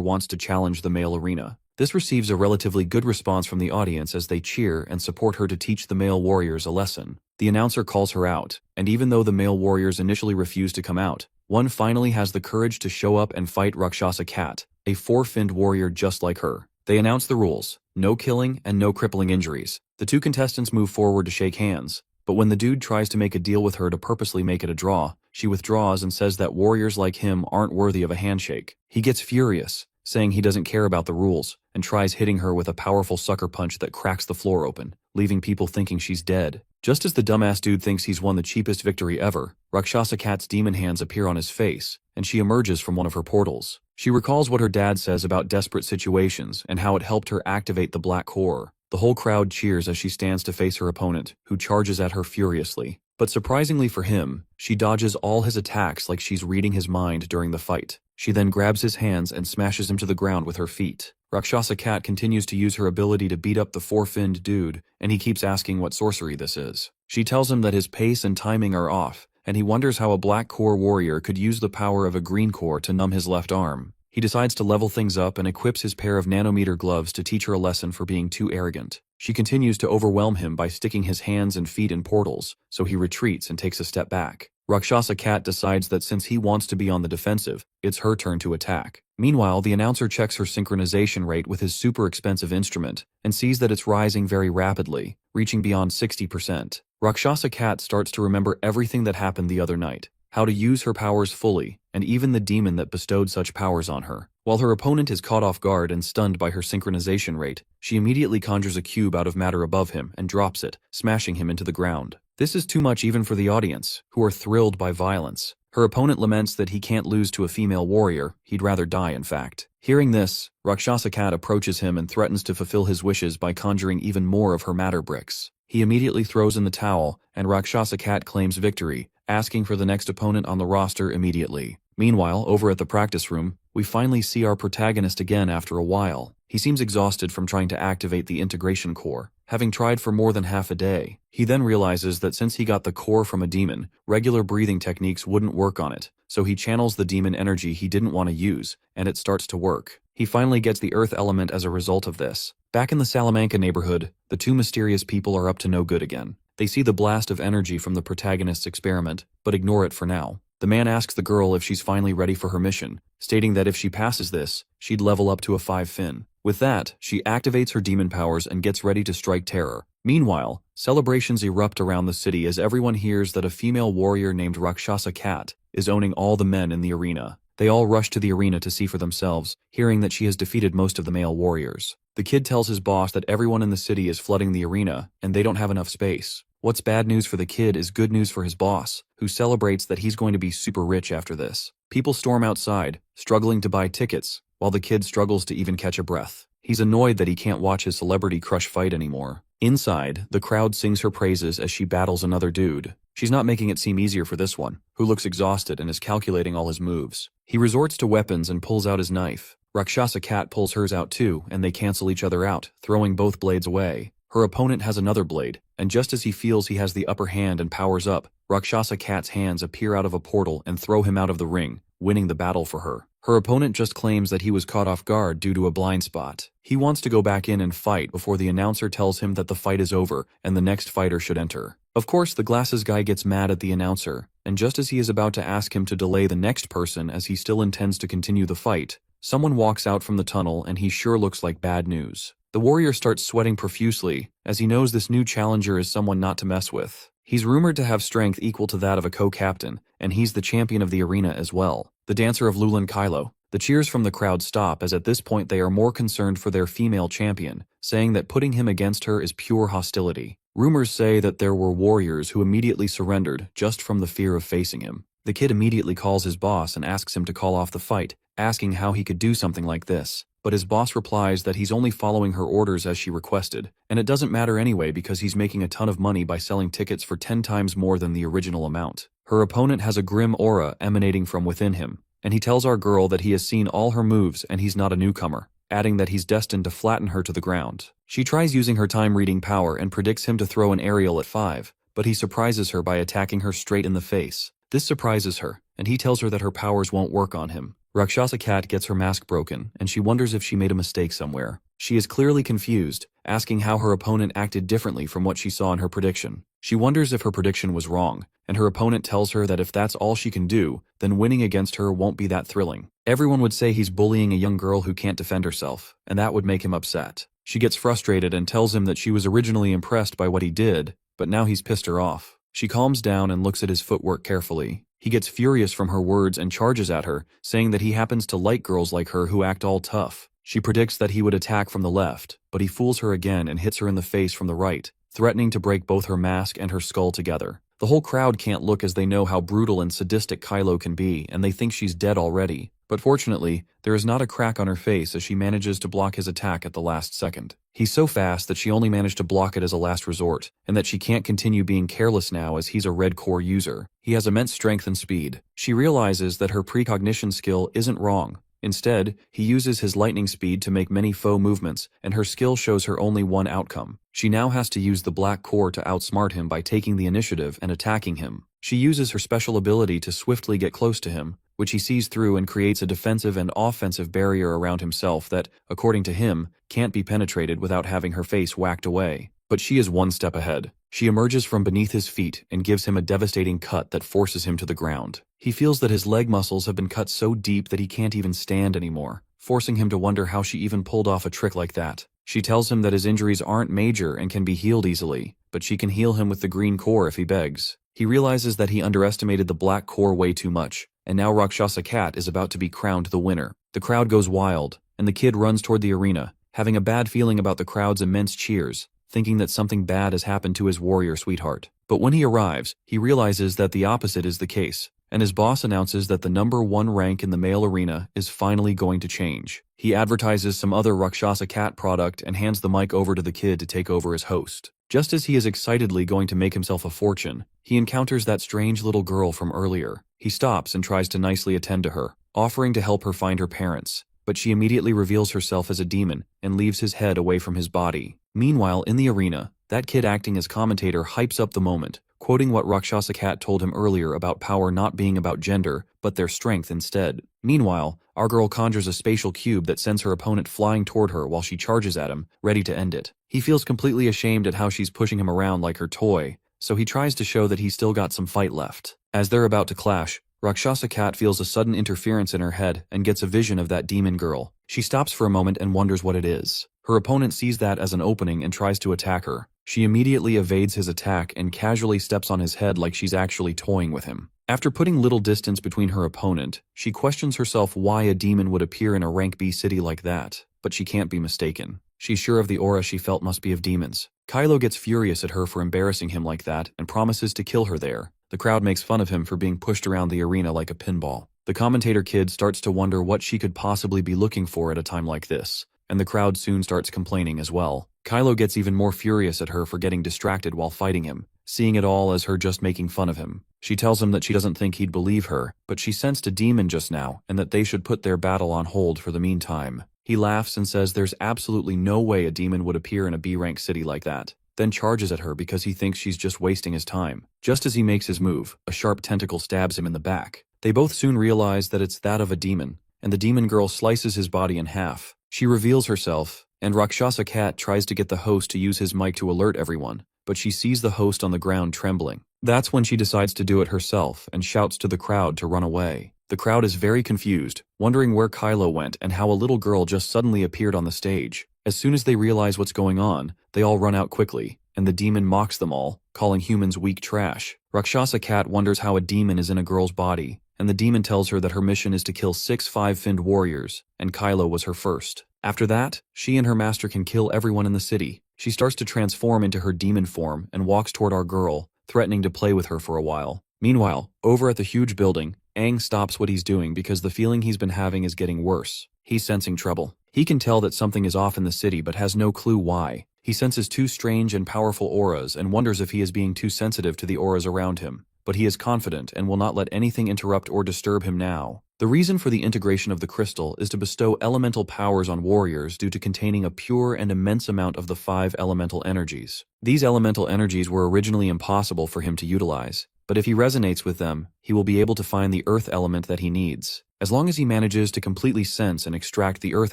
wants to challenge the male arena. This receives a relatively good response from the audience as they cheer and support her to teach the male warriors a lesson. The announcer calls her out, and even though the male warriors initially refuse to come out, one finally has the courage to show up and fight Rakshasa Cat, a four-finned warrior just like her. They announce the rules: no killing and no crippling injuries. The two contestants move forward to shake hands, but when the dude tries to make a deal with her to purposely make it a draw, she withdraws and says that warriors like him aren't worthy of a handshake. He gets furious, saying he doesn't care about the rules, and tries hitting her with a powerful sucker punch that cracks the floor open, leaving people thinking she's dead. Just as the dumbass dude thinks he's won the cheapest victory ever, Rakshasa Cat's demon hands appear on his face, and she emerges from one of her portals. She recalls what her dad says about desperate situations and how it helped her activate the black core. The whole crowd cheers as she stands to face her opponent, who charges at her furiously. But surprisingly for him, she dodges all his attacks like she's reading his mind during the fight. She then grabs his hands and smashes him to the ground with her feet. Rakshasa Cat continues to use her ability to beat up the four-finned dude, and he keeps asking what sorcery this is. She tells him that his pace and timing are off, and he wonders how a black core warrior could use the power of a green core to numb his left arm. He decides to level things up and equips his pair of nanometer gloves to teach her a lesson for being too arrogant. She continues to overwhelm him by sticking his hands and feet in portals, so he retreats and takes a step back. Rakshasa Cat decides that since he wants to be on the defensive, it's her turn to attack. Meanwhile, the announcer checks her synchronization rate with his super expensive instrument and sees that it's rising very rapidly, reaching beyond 60%. Rakshasa Cat starts to remember everything that happened the other night, how to use her powers fully, and even the demon that bestowed such powers on her. While her opponent is caught off guard and stunned by her synchronization rate, she immediately conjures a cube out of matter above him and drops it, smashing him into the ground. This is too much even for the audience, who are thrilled by violence. Her opponent laments that he can't lose to a female warrior, he'd rather die in fact. Hearing this, Rakshasa Cat approaches him and threatens to fulfill his wishes by conjuring even more of her matter bricks. He immediately throws in the towel, and Rakshasa Cat claims victory, asking for the next opponent on the roster immediately. Meanwhile, over at the practice room, we finally see our protagonist again after a while. He seems exhausted from trying to activate the integration core, having tried for more than half a day. He then realizes that since he got the core from a demon, regular breathing techniques wouldn't work on it, so he channels the demon energy he didn't want to use, and it starts to work. He finally gets the earth element as a result of this. Back in the Salamanca neighborhood, the two mysterious people are up to no good again. They see the blast of energy from the protagonist's experiment, but ignore it for now. The man asks the girl if she's finally ready for her mission, stating that if she passes this, she'd level up to a 5 fin. With that, she activates her demon powers and gets ready to strike terror. Meanwhile, celebrations erupt around the city as everyone hears that a female warrior named Rakshasa Cat is owning all the men in the arena. They all rush to the arena to see for themselves, hearing that she has defeated most of the male warriors. The kid tells his boss that everyone in the city is flooding the arena, and they don't have enough space. What's bad news for the kid is good news for his boss, who celebrates that he's going to be super rich after this. People storm outside, struggling to buy tickets, while the kid struggles to even catch a breath. He's annoyed that he can't watch his celebrity crush fight anymore. Inside, the crowd sings her praises as she battles another dude. She's not making it seem easier for this one, who looks exhausted and is calculating all his moves. He resorts to weapons and pulls out his knife. Rakshasa Cat pulls hers out too, and they cancel each other out, throwing both blades away. Her opponent has another blade, and just as he feels he has the upper hand and powers up, Rakshasa Cat's hands appear out of a portal and throw him out of the ring, winning the battle for her. Her opponent just claims that he was caught off guard due to a blind spot. He wants to go back in and fight before the announcer tells him that the fight is over and the next fighter should enter. Of course, the glasses guy gets mad at the announcer, and just as he is about to ask him to delay the next person as he still intends to continue the fight, someone walks out from the tunnel and he sure looks like bad news. The warrior starts sweating profusely, as he knows this new challenger is someone not to mess with. He's rumored to have strength equal to that of a co-captain, and he's the champion of the arena as well, the dancer of Lulan Kylo. The cheers from the crowd stop as at this point they are more concerned for their female champion, saying that putting him against her is pure hostility. Rumors say that there were warriors who immediately surrendered just from the fear of facing him. The kid immediately calls his boss and asks him to call off the fight, asking how he could do something like this. But his boss replies that he's only following her orders as she requested, and it doesn't matter anyway because he's making a ton of money by selling tickets for 10 times more than the original amount. Her opponent has a grim aura emanating from within him, and he tells our girl that he has seen all her moves and he's not a newcomer, adding that he's destined to flatten her to the ground. She tries using her time-reading power and predicts him to throw an aerial at 5, but he surprises her by attacking her straight in the face. This surprises her, and he tells her that her powers won't work on him. Rakshasa Cat gets her mask broken, and she wonders if she made a mistake somewhere. She is clearly confused, asking how her opponent acted differently from what she saw in her prediction. She wonders if her prediction was wrong, and her opponent tells her that if that's all she can do, then winning against her won't be that thrilling. Everyone would say he's bullying a young girl who can't defend herself, and that would make him upset. She gets frustrated and tells him that she was originally impressed by what he did, but now he's pissed her off. She calms down and looks at his footwork carefully. He gets furious from her words and charges at her, saying that he happens to like girls like her who act all tough. She predicts that he would attack from the left, but he fools her again and hits her in the face from the right, threatening to break both her mask and her skull together. The whole crowd can't look as they know how brutal and sadistic Kylo can be, and they think she's dead already. But fortunately, there is not a crack on her face as she manages to block his attack at the last second. He's so fast that she only managed to block it as a last resort, and that she can't continue being careless now as he's a red core user. He has immense strength and speed. She realizes that her precognition skill isn't wrong. Instead, he uses his lightning speed to make many faux movements, and her skill shows her only one outcome. She now has to use the black core to outsmart him by taking the initiative and attacking him. She uses her special ability to swiftly get close to him, which he sees through and creates a defensive and offensive barrier around himself that, according to him, can't be penetrated without having her face whacked away. But she is one step ahead. She emerges from beneath his feet and gives him a devastating cut that forces him to the ground. He feels that his leg muscles have been cut so deep that he can't even stand anymore, forcing him to wonder how she even pulled off a trick like that. She tells him that his injuries aren't major and can be healed easily, but she can heal him with the green core if he begs. He realizes that he underestimated the black core way too much, and now Rakshasa Cat is about to be crowned the winner. The crowd goes wild, and the kid runs toward the arena, having a bad feeling about the crowd's immense cheers, thinking that something bad has happened to his warrior sweetheart. But when he arrives, he realizes that the opposite is the case, and his boss announces that the #1 rank in the male arena is finally going to change. He advertises some other Rakshasa Cat product and hands the mic over to the kid to take over as host. Just as he is excitedly going to make himself a fortune, he encounters that strange little girl from earlier. He stops and tries to nicely attend to her, offering to help her find her parents, but she immediately reveals herself as a demon and leaves his head away from his body. Meanwhile, in the arena, that kid acting as commentator hypes up the moment, quoting what Rakshasa Cat told him earlier about power not being about gender, but their strength instead. Meanwhile, our girl conjures a spatial cube that sends her opponent flying toward her while she charges at him, ready to end it. He feels completely ashamed at how she's pushing him around like her toy, so he tries to show that he's still got some fight left. As they're about to clash, Rakshasa Cat feels a sudden interference in her head and gets a vision of that demon girl. She stops for a moment and wonders what it is. Her opponent sees that as an opening and tries to attack her. She immediately evades his attack and casually steps on his head like she's actually toying with him. After putting little distance between her opponent, she questions herself why a demon would appear in a rank B city like that, but she can't be mistaken. She's sure of the aura she felt must be of demons. Kylo gets furious at her for embarrassing him like that and promises to kill her there. The crowd makes fun of him for being pushed around the arena like a pinball. The commentator kid starts to wonder what she could possibly be looking for at a time like this, and the crowd soon starts complaining as well. Kylo gets even more furious at her for getting distracted while fighting him, seeing it all as her just making fun of him. She tells him that she doesn't think he'd believe her, but she sensed a demon just now and that they should put their battle on hold for the meantime. He laughs and says there's absolutely no way a demon would appear in a B-rank city like that, then charges at her because he thinks she's just wasting his time. Just as he makes his move, a sharp tentacle stabs him in the back. They both soon realize that it's that of a demon, and the demon girl slices his body in half. She reveals herself, and Rakshasa Cat tries to get the host to use his mic to alert everyone, but she sees the host on the ground trembling. That's when she decides to do it herself and shouts to the crowd to run away. The crowd is very confused, wondering where Kylo went and how a little girl just suddenly appeared on the stage. As soon as they realize what's going on, they all run out quickly, and the demon mocks them all, calling humans weak trash. Rakshasa Cat wonders how a demon is in a girl's body, and the demon tells her that her mission is to kill 6 five-finned warriors, and Kylo was her first. After that, she and her master can kill everyone in the city. She starts to transform into her demon form and walks toward our girl, threatening to play with her for a while. Meanwhile, over at the huge building, Aang stops what he's doing because the feeling he's been having is getting worse. He's sensing trouble. He can tell that something is off in the city but has no clue why. He senses 2 strange and powerful auras and wonders if he is being too sensitive to the auras around him. But he is confident and will not let anything interrupt or disturb him now. The reason for the integration of the crystal is to bestow elemental powers on warriors due to containing a pure and immense amount of the 5 elemental energies. These elemental energies were originally impossible for him to utilize, but if he resonates with them, he will be able to find the earth element that he needs. As long as he manages to completely sense and extract the earth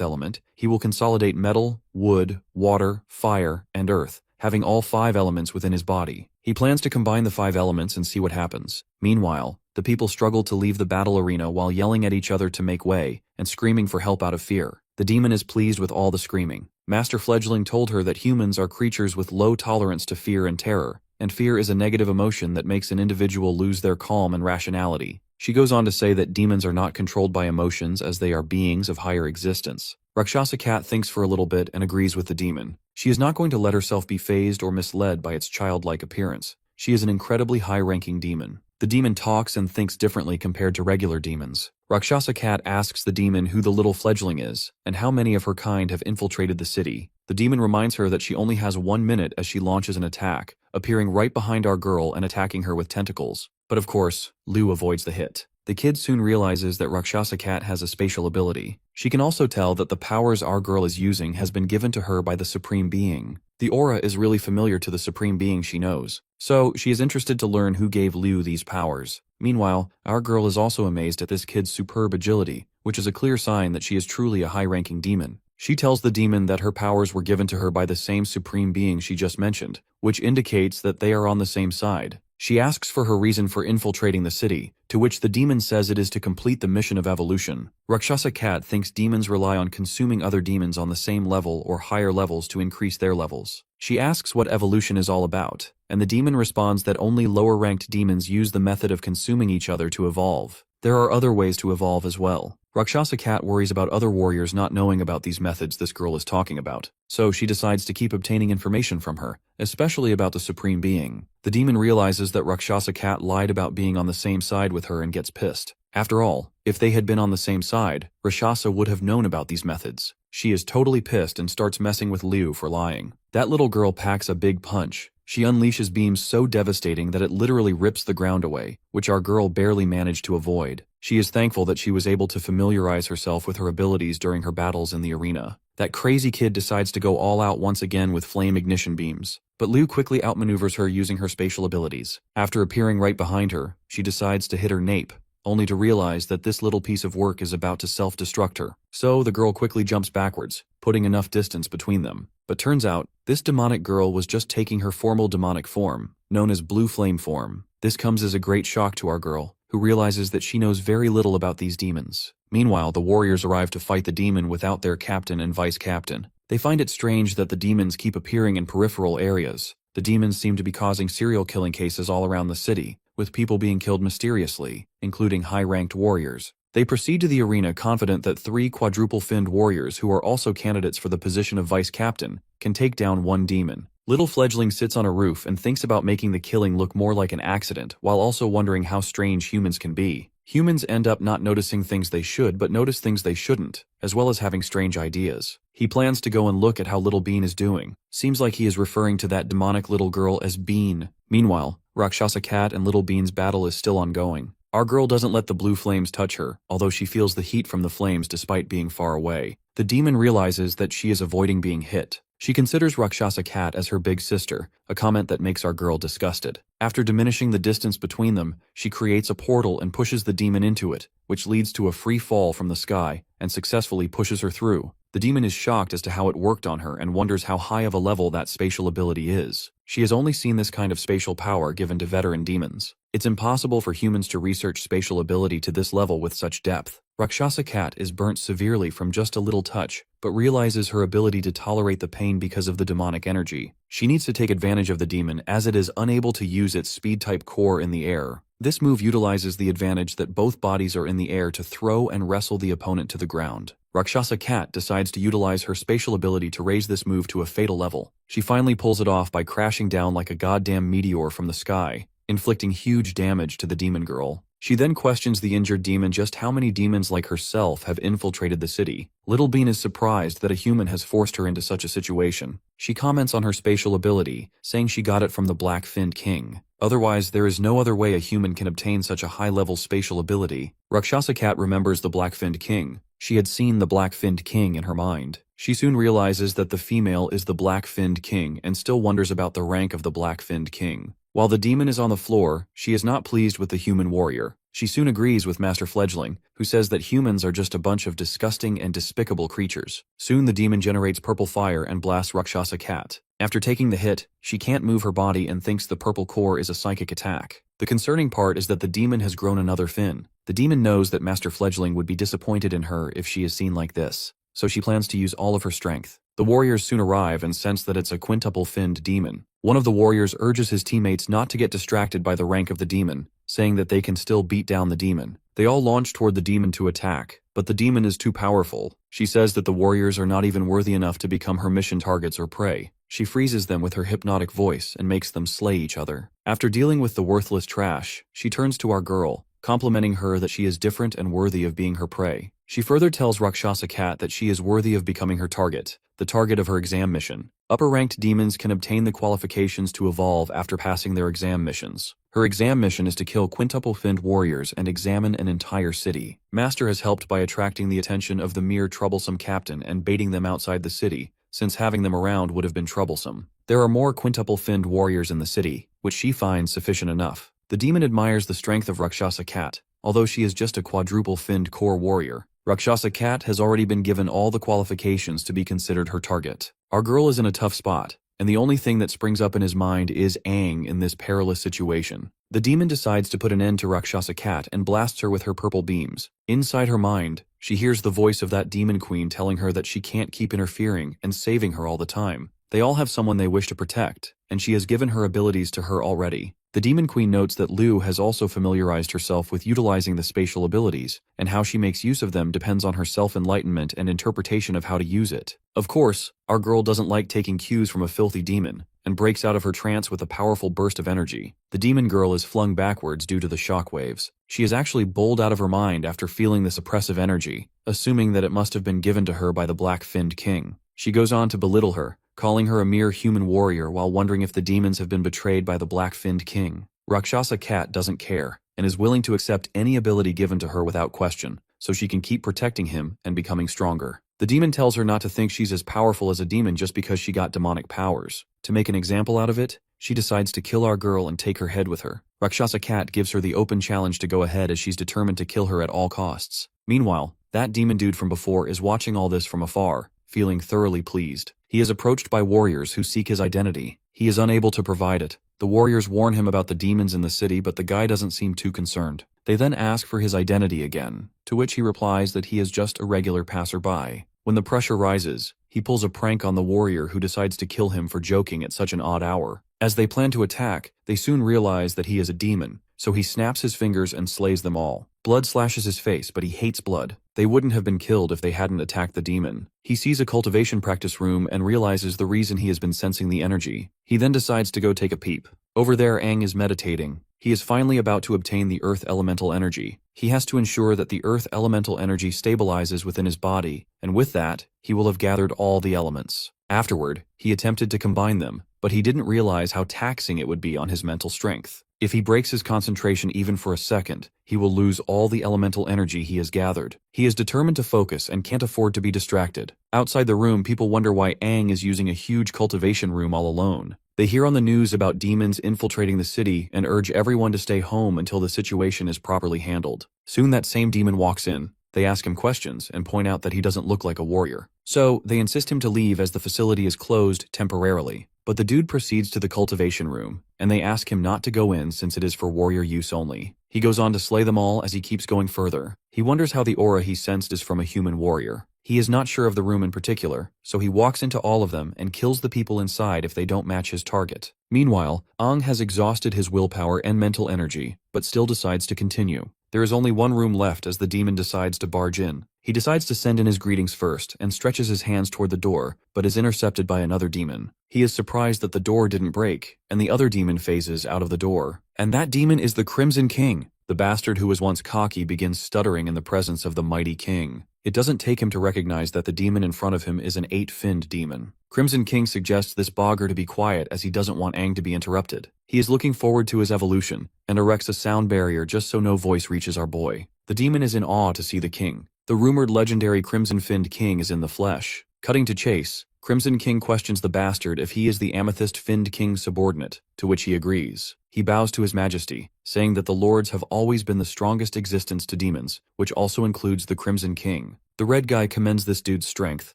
element, he will consolidate metal, wood, water, fire, and earth, having all 5 elements within his body. He plans to combine the 5 elements and see what happens. Meanwhile, the people struggle to leave the battle arena while yelling at each other to make way and screaming for help out of fear. The demon is pleased with all the screaming. Master Fledgling told her that humans are creatures with low tolerance to fear and terror, and fear is a negative emotion that makes an individual lose their calm and rationality. She goes on to say that demons are not controlled by emotions as they are beings of higher existence. Rakshasa Cat thinks for a little bit and agrees with the demon. She is not going to let herself be fazed or misled by its childlike appearance. She is an incredibly high-ranking demon. The demon talks and thinks differently compared to regular demons. Rakshasa Cat asks the demon who the little fledgling is, and how many of her kind have infiltrated the city. The demon reminds her that she only has 1 minute as she launches an attack, appearing right behind our girl and attacking her with tentacles. But of course, Liu avoids the hit. The kid soon realizes that Rakshasa Cat has a spatial ability. She can also tell that the powers our girl is using has been given to her by the Supreme Being. The aura is really familiar to the Supreme Being she knows, so she is interested to learn who gave Liu these powers. Meanwhile, our girl is also amazed at this kid's superb agility, which is a clear sign that she is truly a high-ranking demon. She tells the demon that her powers were given to her by the same Supreme Being she just mentioned, which indicates that they are on the same side. She asks for her reason for infiltrating the city, to which the demon says it is to complete the mission of evolution. Rakshasa Cat thinks demons rely on consuming other demons on the same level or higher levels to increase their levels. She asks what evolution is all about, and the demon responds that only lower-ranked demons use the method of consuming each other to evolve. There are other ways to evolve as well. Rakshasa Cat worries about other warriors not knowing about these methods this girl is talking about, so she decides to keep obtaining information from her, especially about the Supreme Being. The demon realizes that Rakshasa Cat lied about being on the same side with her and gets pissed. After all, if they had been on the same side, Rakshasa would have known about these methods. She is totally pissed and starts messing with Liu for lying. That little girl packs a big punch, She unleashes beams so devastating that it literally rips the ground away, which our girl barely managed to avoid. She is thankful that she was able to familiarize herself with her abilities during her battles in the arena. That crazy kid decides to go all out once again with flame ignition beams, but Liu quickly outmaneuvers her using her spatial abilities. After appearing right behind her, she decides to hit her nape, only to realize that this little piece of work is about to self-destruct her. So the girl quickly jumps backwards, putting enough distance between them. But turns out, this demonic girl was just taking her formal demonic form, known as blue flame form. This comes as a great shock to our girl, who realizes that she knows very little about these demons. Meanwhile, the warriors arrive to fight the demon without their captain and vice-captain. They find it strange that the demons keep appearing in peripheral areas. The demons seem to be causing serial killing cases all around the city, with people being killed mysteriously, including high-ranked warriors. They proceed to the arena confident that 3 quadruple-finned warriors who are also candidates for the position of vice-captain can take down one demon. Little Fledgling sits on a roof and thinks about making the killing look more like an accident, while also wondering how strange humans can be. Humans end up not noticing things they should but notice things they shouldn't, as well as having strange ideas. He plans to go and look at how Little Bean is doing. Seems like he is referring to that demonic little girl as Bean. Meanwhile, Rakshasa Cat and Little Bean's battle is still ongoing. Our girl doesn't let the blue flames touch her, although she feels the heat from the flames despite being far away. The demon realizes that she is avoiding being hit. She considers Rakshasa Cat as her big sister, a comment that makes our girl disgusted. After diminishing the distance between them, she creates a portal and pushes the demon into it, which leads to a free fall from the sky, and successfully pushes her through. The demon is shocked as to how it worked on her and wonders how high of a level that spatial ability is. She has only seen this kind of spatial power given to veteran demons. It's impossible for humans to research spatial ability to this level with such depth. Rakshasa Cat is burnt severely from just a little touch, but realizes her ability to tolerate the pain because of the demonic energy. She needs to take advantage of the demon as it is unable to use its speed-type core in the air. This move utilizes the advantage that both bodies are in the air to throw and wrestle the opponent to the ground. Rakshasa Cat decides to utilize her spatial ability to raise this move to a fatal level. She finally pulls it off by crashing down like a goddamn meteor from the sky, inflicting huge damage to the demon girl. She then questions the injured demon just how many demons like herself have infiltrated the city. Little Bean is surprised that a human has forced her into such a situation. She comments on her spatial ability, saying she got it from the Black-Finned King. Otherwise, there is no other way a human can obtain such a high-level spatial ability. Rakshasa Cat remembers the Black-Finned King. She had seen the Black-Finned King in her mind. She soon realizes that the female is the Black-Finned King and still wonders about the rank of the Black-Finned King. While the demon is on the floor, she is not pleased with the human warrior. She soon agrees with Master Fledgling, who says that humans are just a bunch of disgusting and despicable creatures. Soon the demon generates purple fire and blasts Rakshasa Cat. After taking the hit, she can't move her body and thinks the purple core is a psychic attack. The concerning part is that the demon has grown another fin. The demon knows that Master Fledgling would be disappointed in her if she is seen like this, so she plans to use all of her strength. The warriors soon arrive and sense that it's a quintuple-finned demon. One of the warriors urges his teammates not to get distracted by the rank of the demon, saying that they can still beat down the demon. They all launch toward the demon to attack, but the demon is too powerful. She says that the warriors are not even worthy enough to become her mission targets or prey. She freezes them with her hypnotic voice and makes them slay each other. After dealing with the worthless trash, she turns to our girl, complimenting her that she is different and worthy of being her prey. She further tells Rakshasa Cat that she is worthy of becoming her target, the target of her exam mission. Upper-ranked demons can obtain the qualifications to evolve after passing their exam missions. Her exam mission is to kill quintuple-finned warriors and examine an entire city. Master has helped by attracting the attention of the mere troublesome captain and baiting them outside the city, since having them around would have been troublesome. There are more quintuple-finned warriors in the city, which she finds sufficient enough. The demon admires the strength of Rakshasa Cat, although she is just a quadruple-finned core warrior. Rakshasa Cat has already been given all the qualifications to be considered her target. Our girl is in a tough spot, and the only thing that springs up in his mind is Aang in this perilous situation. The demon decides to put an end to Rakshasa Cat and blasts her with her purple beams. Inside her mind, she hears the voice of that demon queen telling her that she can't keep interfering and saving her all the time. They all have someone they wish to protect, and she has given her abilities to her already. The Demon Queen notes that Liu has also familiarized herself with utilizing the spatial abilities, and how she makes use of them depends on her self-enlightenment and interpretation of how to use it. Of course, our girl doesn't like taking cues from a filthy demon, and breaks out of her trance with a powerful burst of energy. The demon girl is flung backwards due to the shock waves. She is actually bowled out of her mind after feeling this oppressive energy, assuming that it must have been given to her by the Black-Finned King. She goes on to belittle her, calling her a mere human warrior while wondering if the demons have been betrayed by the black-finned king. Rakshasa Cat doesn't care, and is willing to accept any ability given to her without question, so she can keep protecting him and becoming stronger. The demon tells her not to think she's as powerful as a demon just because she got demonic powers. To make an example out of it, she decides to kill our girl and take her head with her. Rakshasa Cat gives her the open challenge to go ahead as she's determined to kill her at all costs. Meanwhile, that demon dude from before is watching all this from afar, feeling thoroughly pleased. He is approached by warriors who seek his identity. He is unable to provide it. The warriors warn him about the demons in the city, but the guy doesn't seem too concerned. They then ask for his identity again, to which he replies that he is just a regular passerby. When the pressure rises, he pulls a prank on the warrior who decides to kill him for joking at such an odd hour. As they plan to attack, they soon realize that he is a demon, so he snaps his fingers and slays them all. Blood slashes his face, but he hates blood. They wouldn't have been killed if they hadn't attacked the demon. He sees a cultivation practice room and realizes the reason he has been sensing the energy. He then decides to go take a peep. Over there, Aang is meditating. He is finally about to obtain the earth elemental energy. He has to ensure that the earth elemental energy stabilizes within his body, and with that, he will have gathered all the elements. Afterward, he attempted to combine them, but he didn't realize how taxing it would be on his mental strength. If he breaks his concentration even for a second, he will lose all the elemental energy he has gathered. He is determined to focus and can't afford to be distracted. Outside the room, people wonder why Aang is using a huge cultivation room all alone. They hear on the news about demons infiltrating the city and urge everyone to stay home until the situation is properly handled. Soon that same demon walks in. They ask him questions and point out that he doesn't look like a warrior. So, they insist him to leave as the facility is closed temporarily. But the dude proceeds to the cultivation room, and they ask him not to go in since it is for warrior use only. He goes on to slay them all as he keeps going further. He wonders how the aura he sensed is from a human warrior. He is not sure of the room in particular, so he walks into all of them and kills the people inside if they don't match his target. Meanwhile, Aang has exhausted his willpower and mental energy, but still decides to continue. There is only one room left as the demon decides to barge in. He decides to send in his greetings first and stretches his hands toward the door, but is intercepted by another demon. He is surprised that the door didn't break, and the other demon phases out of the door. And that demon is the Crimson King. The bastard who was once cocky begins stuttering in the presence of the mighty king. It doesn't take him to recognize that the demon in front of him is an 8-finned demon. Crimson King suggests this bogger to be quiet as he doesn't want Aang to be interrupted. He is looking forward to his evolution, and erects a sound barrier just so no voice reaches our boy. The demon is in awe to see the king. The rumored legendary Crimson-finned king is in the flesh. Cutting to chase, Crimson King questions the bastard if he is the Amethyst-finned king's subordinate, to which he agrees. He bows to his majesty, saying that the lords have always been the strongest existence to demons, which also includes the Crimson King. The red guy commends this dude's strength,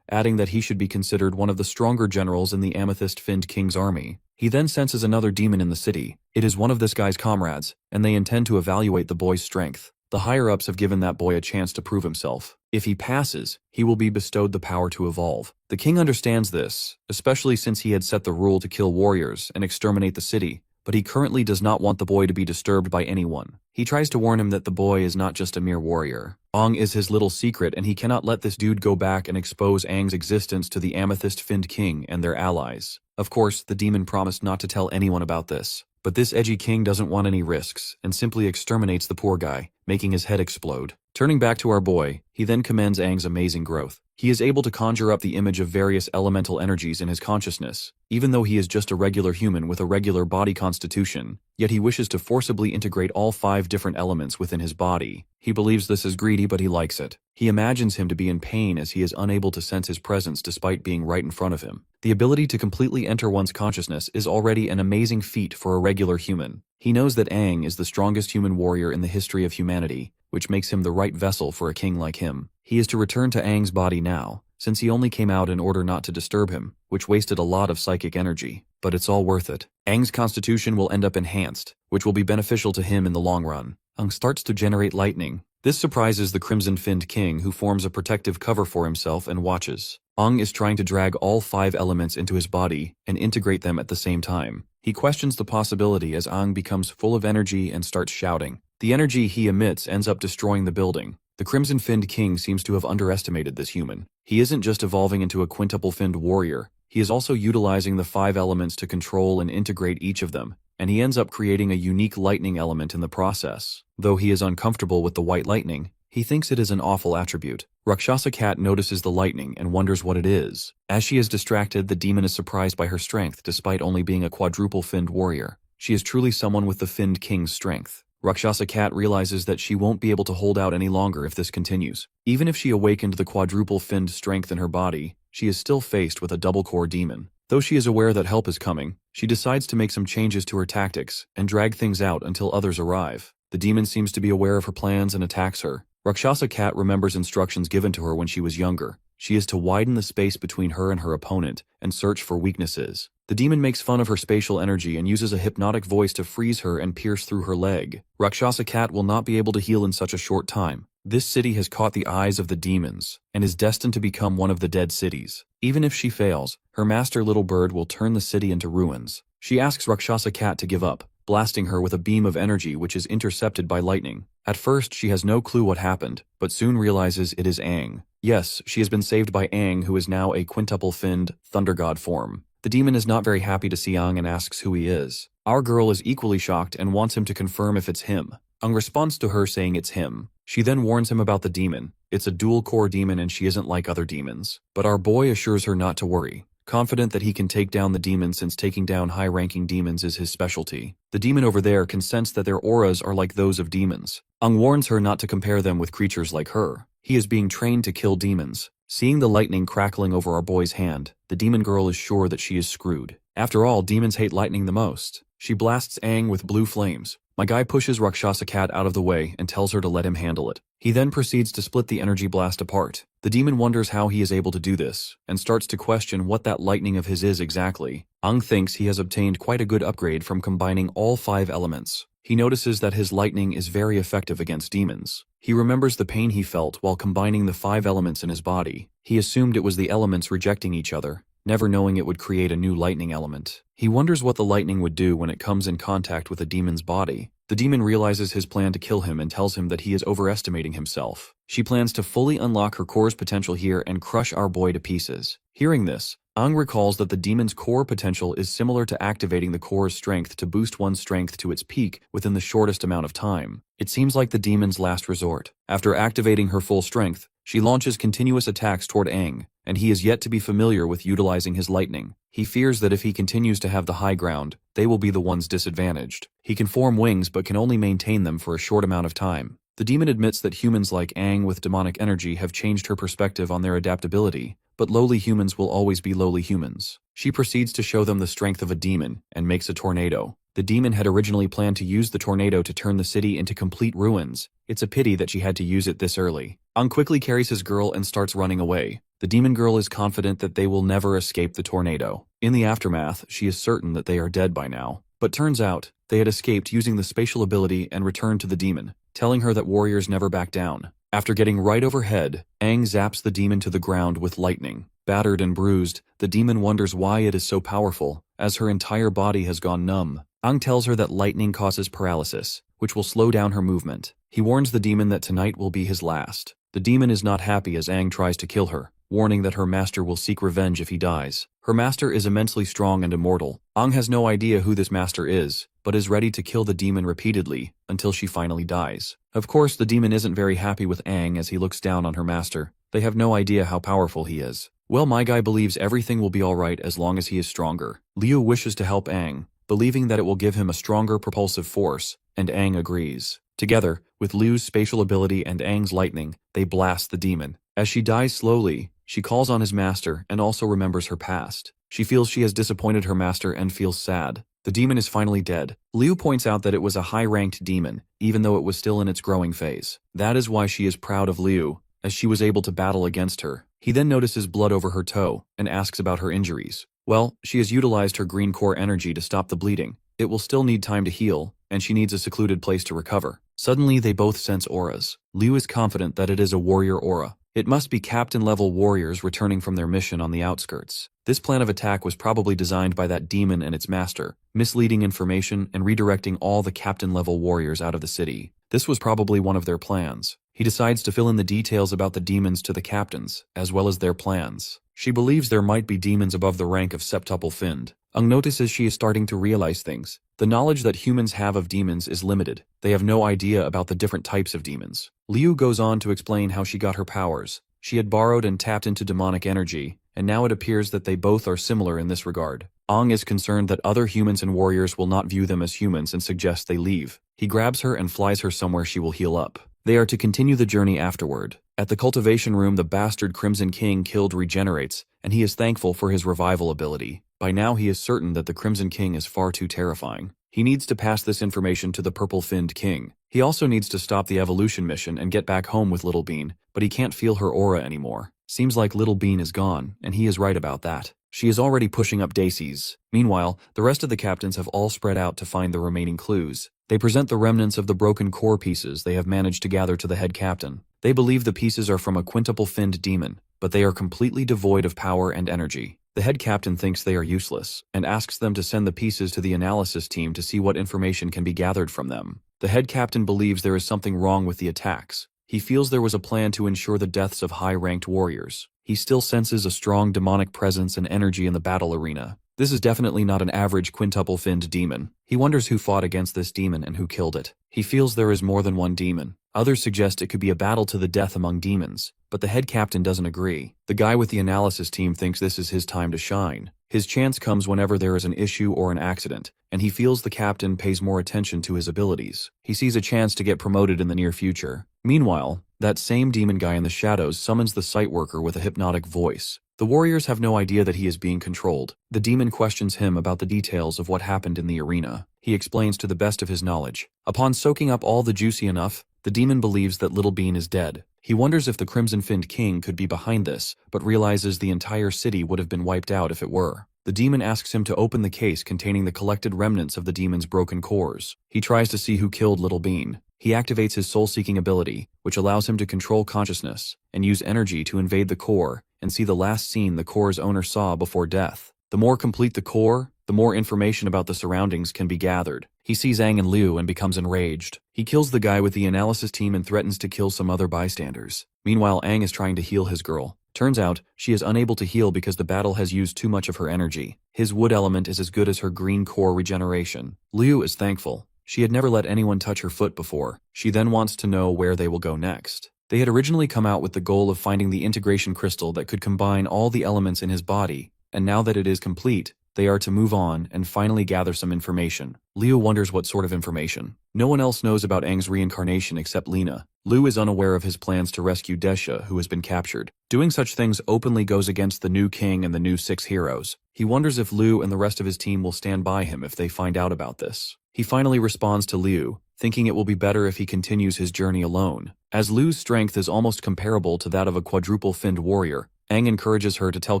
adding that he should be considered one of the stronger generals in the Amethyst-finned king's army. He then senses another demon in the city. It is one of this guy's comrades, and they intend to evaluate the boy's strength. The higher-ups have given that boy a chance to prove himself. If he passes, he will be bestowed the power to evolve. The king understands this, especially since he had set the rule to kill warriors and exterminate the city, but he currently does not want the boy to be disturbed by anyone. He tries to warn him that the boy is not just a mere warrior. Aang is his little secret, and he cannot let this dude go back and expose Aang's existence to the Amethyst-finned king and their allies. Of course, the demon promised not to tell anyone about this. But this edgy king doesn't want any risks, and simply exterminates the poor guy, making his head explode. Turning back to our boy, he then commends Aang's amazing growth. He is able to conjure up the image of various elemental energies in his consciousness, even though he is just a regular human with a regular body constitution, yet he wishes to forcibly integrate all 5 different elements within his body. He believes this is greedy, but he likes it. He imagines him to be in pain as he is unable to sense his presence despite being right in front of him. The ability to completely enter one's consciousness is already an amazing feat for a regular human. He knows that Aang is the strongest human warrior in the history of humanity, which makes him the right vessel for a king like him. He is to return to Aang's body now, since he only came out in order not to disturb him, which wasted a lot of psychic energy. But it's all worth it. Aang's constitution will end up enhanced, which will be beneficial to him in the long run. Aang starts to generate lightning. This surprises the Crimson-finned king, who forms a protective cover for himself and watches. Aang is trying to drag all 5 elements into his body and integrate them at the same time. He questions the possibility as Aang becomes full of energy and starts shouting. The energy he emits ends up destroying the building. The Crimson-finned king seems to have underestimated this human. He isn't just evolving into a quintuple-finned warrior. He is also utilizing the 5 elements to control and integrate each of them, and he ends up creating a unique lightning element in the process. Though he is uncomfortable with the white lightning, He thinks it is an awful attribute. Rakshasa Cat notices the lightning and wonders what it is. As she is distracted, the demon is surprised by her strength despite only being a quadruple-finned warrior. She is truly someone with the finned king's strength. Rakshasa Cat realizes that she won't be able to hold out any longer if this continues. Even if she awakened the quadruple-finned strength in her body, she is still faced with a double-core demon. Though she is aware that help is coming, she decides to make some changes to her tactics and drag things out until others arrive. The demon seems to be aware of her plans and attacks her. Rakshasa Cat remembers instructions given to her when she was younger. She is to widen the space between her and her opponent and search for weaknesses. The demon makes fun of her spatial energy and uses a hypnotic voice to freeze her and pierce through her leg. Rakshasa Cat will not be able to heal in such a short time. This city has caught the eyes of the demons and is destined to become one of the dead cities. Even if she fails, her master Little Bird will turn the city into ruins. She asks Rakshasa Cat to give up, blasting her with a beam of energy which is intercepted by lightning. At first, she has no clue what happened, but soon realizes it is Aang. Yes, she has been saved by Aang, who is now a quintuple-finned thunder god form. The demon is not very happy to see Aang and asks who he is. Our girl is equally shocked and wants him to confirm if it's him. Aang responds to her saying it's him. She then warns him about the demon. It's a dual-core demon and she isn't like other demons. But our boy assures her not to worry, confident that he can take down the demon since taking down high-ranking demons is his specialty. The demon over there can sense that their auras are like those of demons. Aang warns her not to compare them with creatures like her. He is being trained to kill demons. Seeing the lightning crackling over our boy's hand, the demon girl is sure that she is screwed. After all, demons hate lightning the most. She blasts Aang with blue flames. My guy pushes Rakshasa Cat out of the way and tells her to let him handle it. He then proceeds to split the energy blast apart. The demon wonders how he is able to do this, and starts to question what that lightning of his is exactly. Aang thinks he has obtained quite a good upgrade from combining all 5 elements. He notices that his lightning is very effective against demons. He remembers the pain he felt while combining the 5 elements in his body. He assumed it was the elements rejecting each other, never knowing it would create a new lightning element. He wonders what the lightning would do when it comes in contact with a demon's body. The demon realizes his plan to kill him and tells him that he is overestimating himself. She plans to fully unlock her core's potential here and crush our boy to pieces. Hearing this, Aang recalls that the demon's core potential is similar to activating the core's strength to boost one's strength to its peak within the shortest amount of time. It seems like the demon's last resort. After activating her full strength, she launches continuous attacks toward Aang, and he is yet to be familiar with utilizing his lightning. He fears that if he continues to have the high ground, they will be the ones disadvantaged. He can form wings but can only maintain them for a short amount of time. The demon admits that humans like Aang with demonic energy have changed her perspective on their adaptability, but lowly humans will always be lowly humans. She proceeds to show them the strength of a demon and makes a tornado. The demon had originally planned to use the tornado to turn the city into complete ruins. It's a pity that she had to use it this early. Aang quickly carries his girl and starts running away. The demon girl is confident that they will never escape the tornado. In the aftermath, she is certain that they are dead by now. But turns out, they had escaped using the spatial ability and returned to the demon, telling her that warriors never back down. After getting right overhead, Aang zaps the demon to the ground with lightning. Battered and bruised, the demon wonders why it is so powerful, as her entire body has gone numb. Aang tells her that lightning causes paralysis, which will slow down her movement. He warns the demon that tonight will be his last. The demon is not happy as Aang tries to kill her, warning that her master will seek revenge if he dies. Her master is immensely strong and immortal. Aang has no idea who this master is, but is ready to kill the demon repeatedly until she finally dies. Of course, the demon isn't very happy with Aang as he looks down on her master. They have no idea how powerful he is. Well, my guy believes everything will be alright as long as he is stronger. Liu wishes to help Aang, believing that it will give him a stronger propulsive force, and Aang agrees. Together, with Liu's spatial ability and Aang's lightning, they blast the demon. As she dies slowly, she calls on his master and also remembers her past. She feels she has disappointed her master and feels sad. The demon is finally dead. Liu points out that it was a high-ranked demon, even though it was still in its growing phase. That is why she is proud of Liu, as she was able to battle against her. He then notices blood over her toe and asks about her injuries. Well, she has utilized her green core energy to stop the bleeding. It will still need time to heal, and she needs a secluded place to recover. Suddenly, they both sense auras. Liu is confident that it is a warrior aura. It must be captain-level warriors returning from their mission on the outskirts. This plan of attack was probably designed by that demon and its master, misleading information and redirecting all the captain-level warriors out of the city. This was probably one of their plans. He decides to fill in the details about the demons to the captains, as well as their plans. She believes there might be demons above the rank of septuple finned. Ang notices she is starting to realize things. The knowledge that humans have of demons is limited. They have no idea about the different types of demons. Liu goes on to explain how she got her powers. She had borrowed and tapped into demonic energy, and now it appears that they both are similar in this regard. Ang is concerned that other humans and warriors will not view them as humans and suggests they leave. He grabs her and flies her somewhere she will heal up. They are to continue the journey afterward. At the cultivation room, the bastard Crimson King killed regenerates, and he is thankful for his revival ability. By now he is certain that the Crimson King is far too terrifying. He needs to pass this information to the Purple-Finned King. He also needs to stop the evolution mission and get back home with Little Bean, but he can't feel her aura anymore. Seems like Little Bean is gone, and he is right about that. She is already pushing up daisies. Meanwhile, the rest of the captains have all spread out to find the remaining clues. They present the remnants of the broken core pieces they have managed to gather to the head captain. They believe the pieces are from a quintuple-finned demon, but they are completely devoid of power and energy. The head captain thinks they are useless, and asks them to send the pieces to the analysis team to see what information can be gathered from them. The head captain believes there is something wrong with the attacks. He feels there was a plan to ensure the deaths of high-ranked warriors. He still senses a strong demonic presence and energy in the battle arena. This is definitely not an average quintuple-finned demon. He wonders who fought against this demon and who killed it. He feels there is more than one demon. Others suggest it could be a battle to the death among demons, but the head captain doesn't agree. The guy with the analysis team thinks this is his time to shine. His chance comes whenever there is an issue or an accident, and he feels the captain pays more attention to his abilities. He sees a chance to get promoted in the near future. Meanwhile, that same demon guy in the shadows summons the sight worker with a hypnotic voice. The warriors have no idea that he is being controlled. The demon questions him about the details of what happened in the arena. He explains to the best of his knowledge. Upon soaking up all the juicy enough, the demon believes that Little Bean is dead. He wonders if the Crimson-Finned King could be behind this, but realizes the entire city would have been wiped out if it were. The demon asks him to open the case containing the collected remnants of the demon's broken cores. He tries to see who killed Little Bean. He activates his soul-seeking ability, which allows him to control consciousness, and use energy to invade the core, and see the last scene the core's owner saw before death. The more complete the core, the more information about the surroundings can be gathered. He sees Aang and Liu and becomes enraged. He kills the guy with the analysis team and threatens to kill some other bystanders. Meanwhile, Aang is trying to heal his girl. Turns out, she is unable to heal because the battle has used too much of her energy. His wood element is as good as her green core regeneration. Liu is thankful. She had never let anyone touch her foot before. She then wants to know where they will go next. They had originally come out with the goal of finding the integration crystal that could combine all the elements in his body, and now that it is complete, they are to move on and finally gather some information. Liu wonders what sort of information. No one else knows about Aang's reincarnation except Lena. Liu is unaware of his plans to rescue Desha, who has been captured. Doing such things openly goes against the new king and the new 6 heroes. He wonders if Liu and the rest of his team will stand by him if they find out about this. He finally responds to Liu, thinking it will be better if he continues his journey alone. As Liu's strength is almost comparable to that of a quadruple-finned warrior, Aang encourages her to tell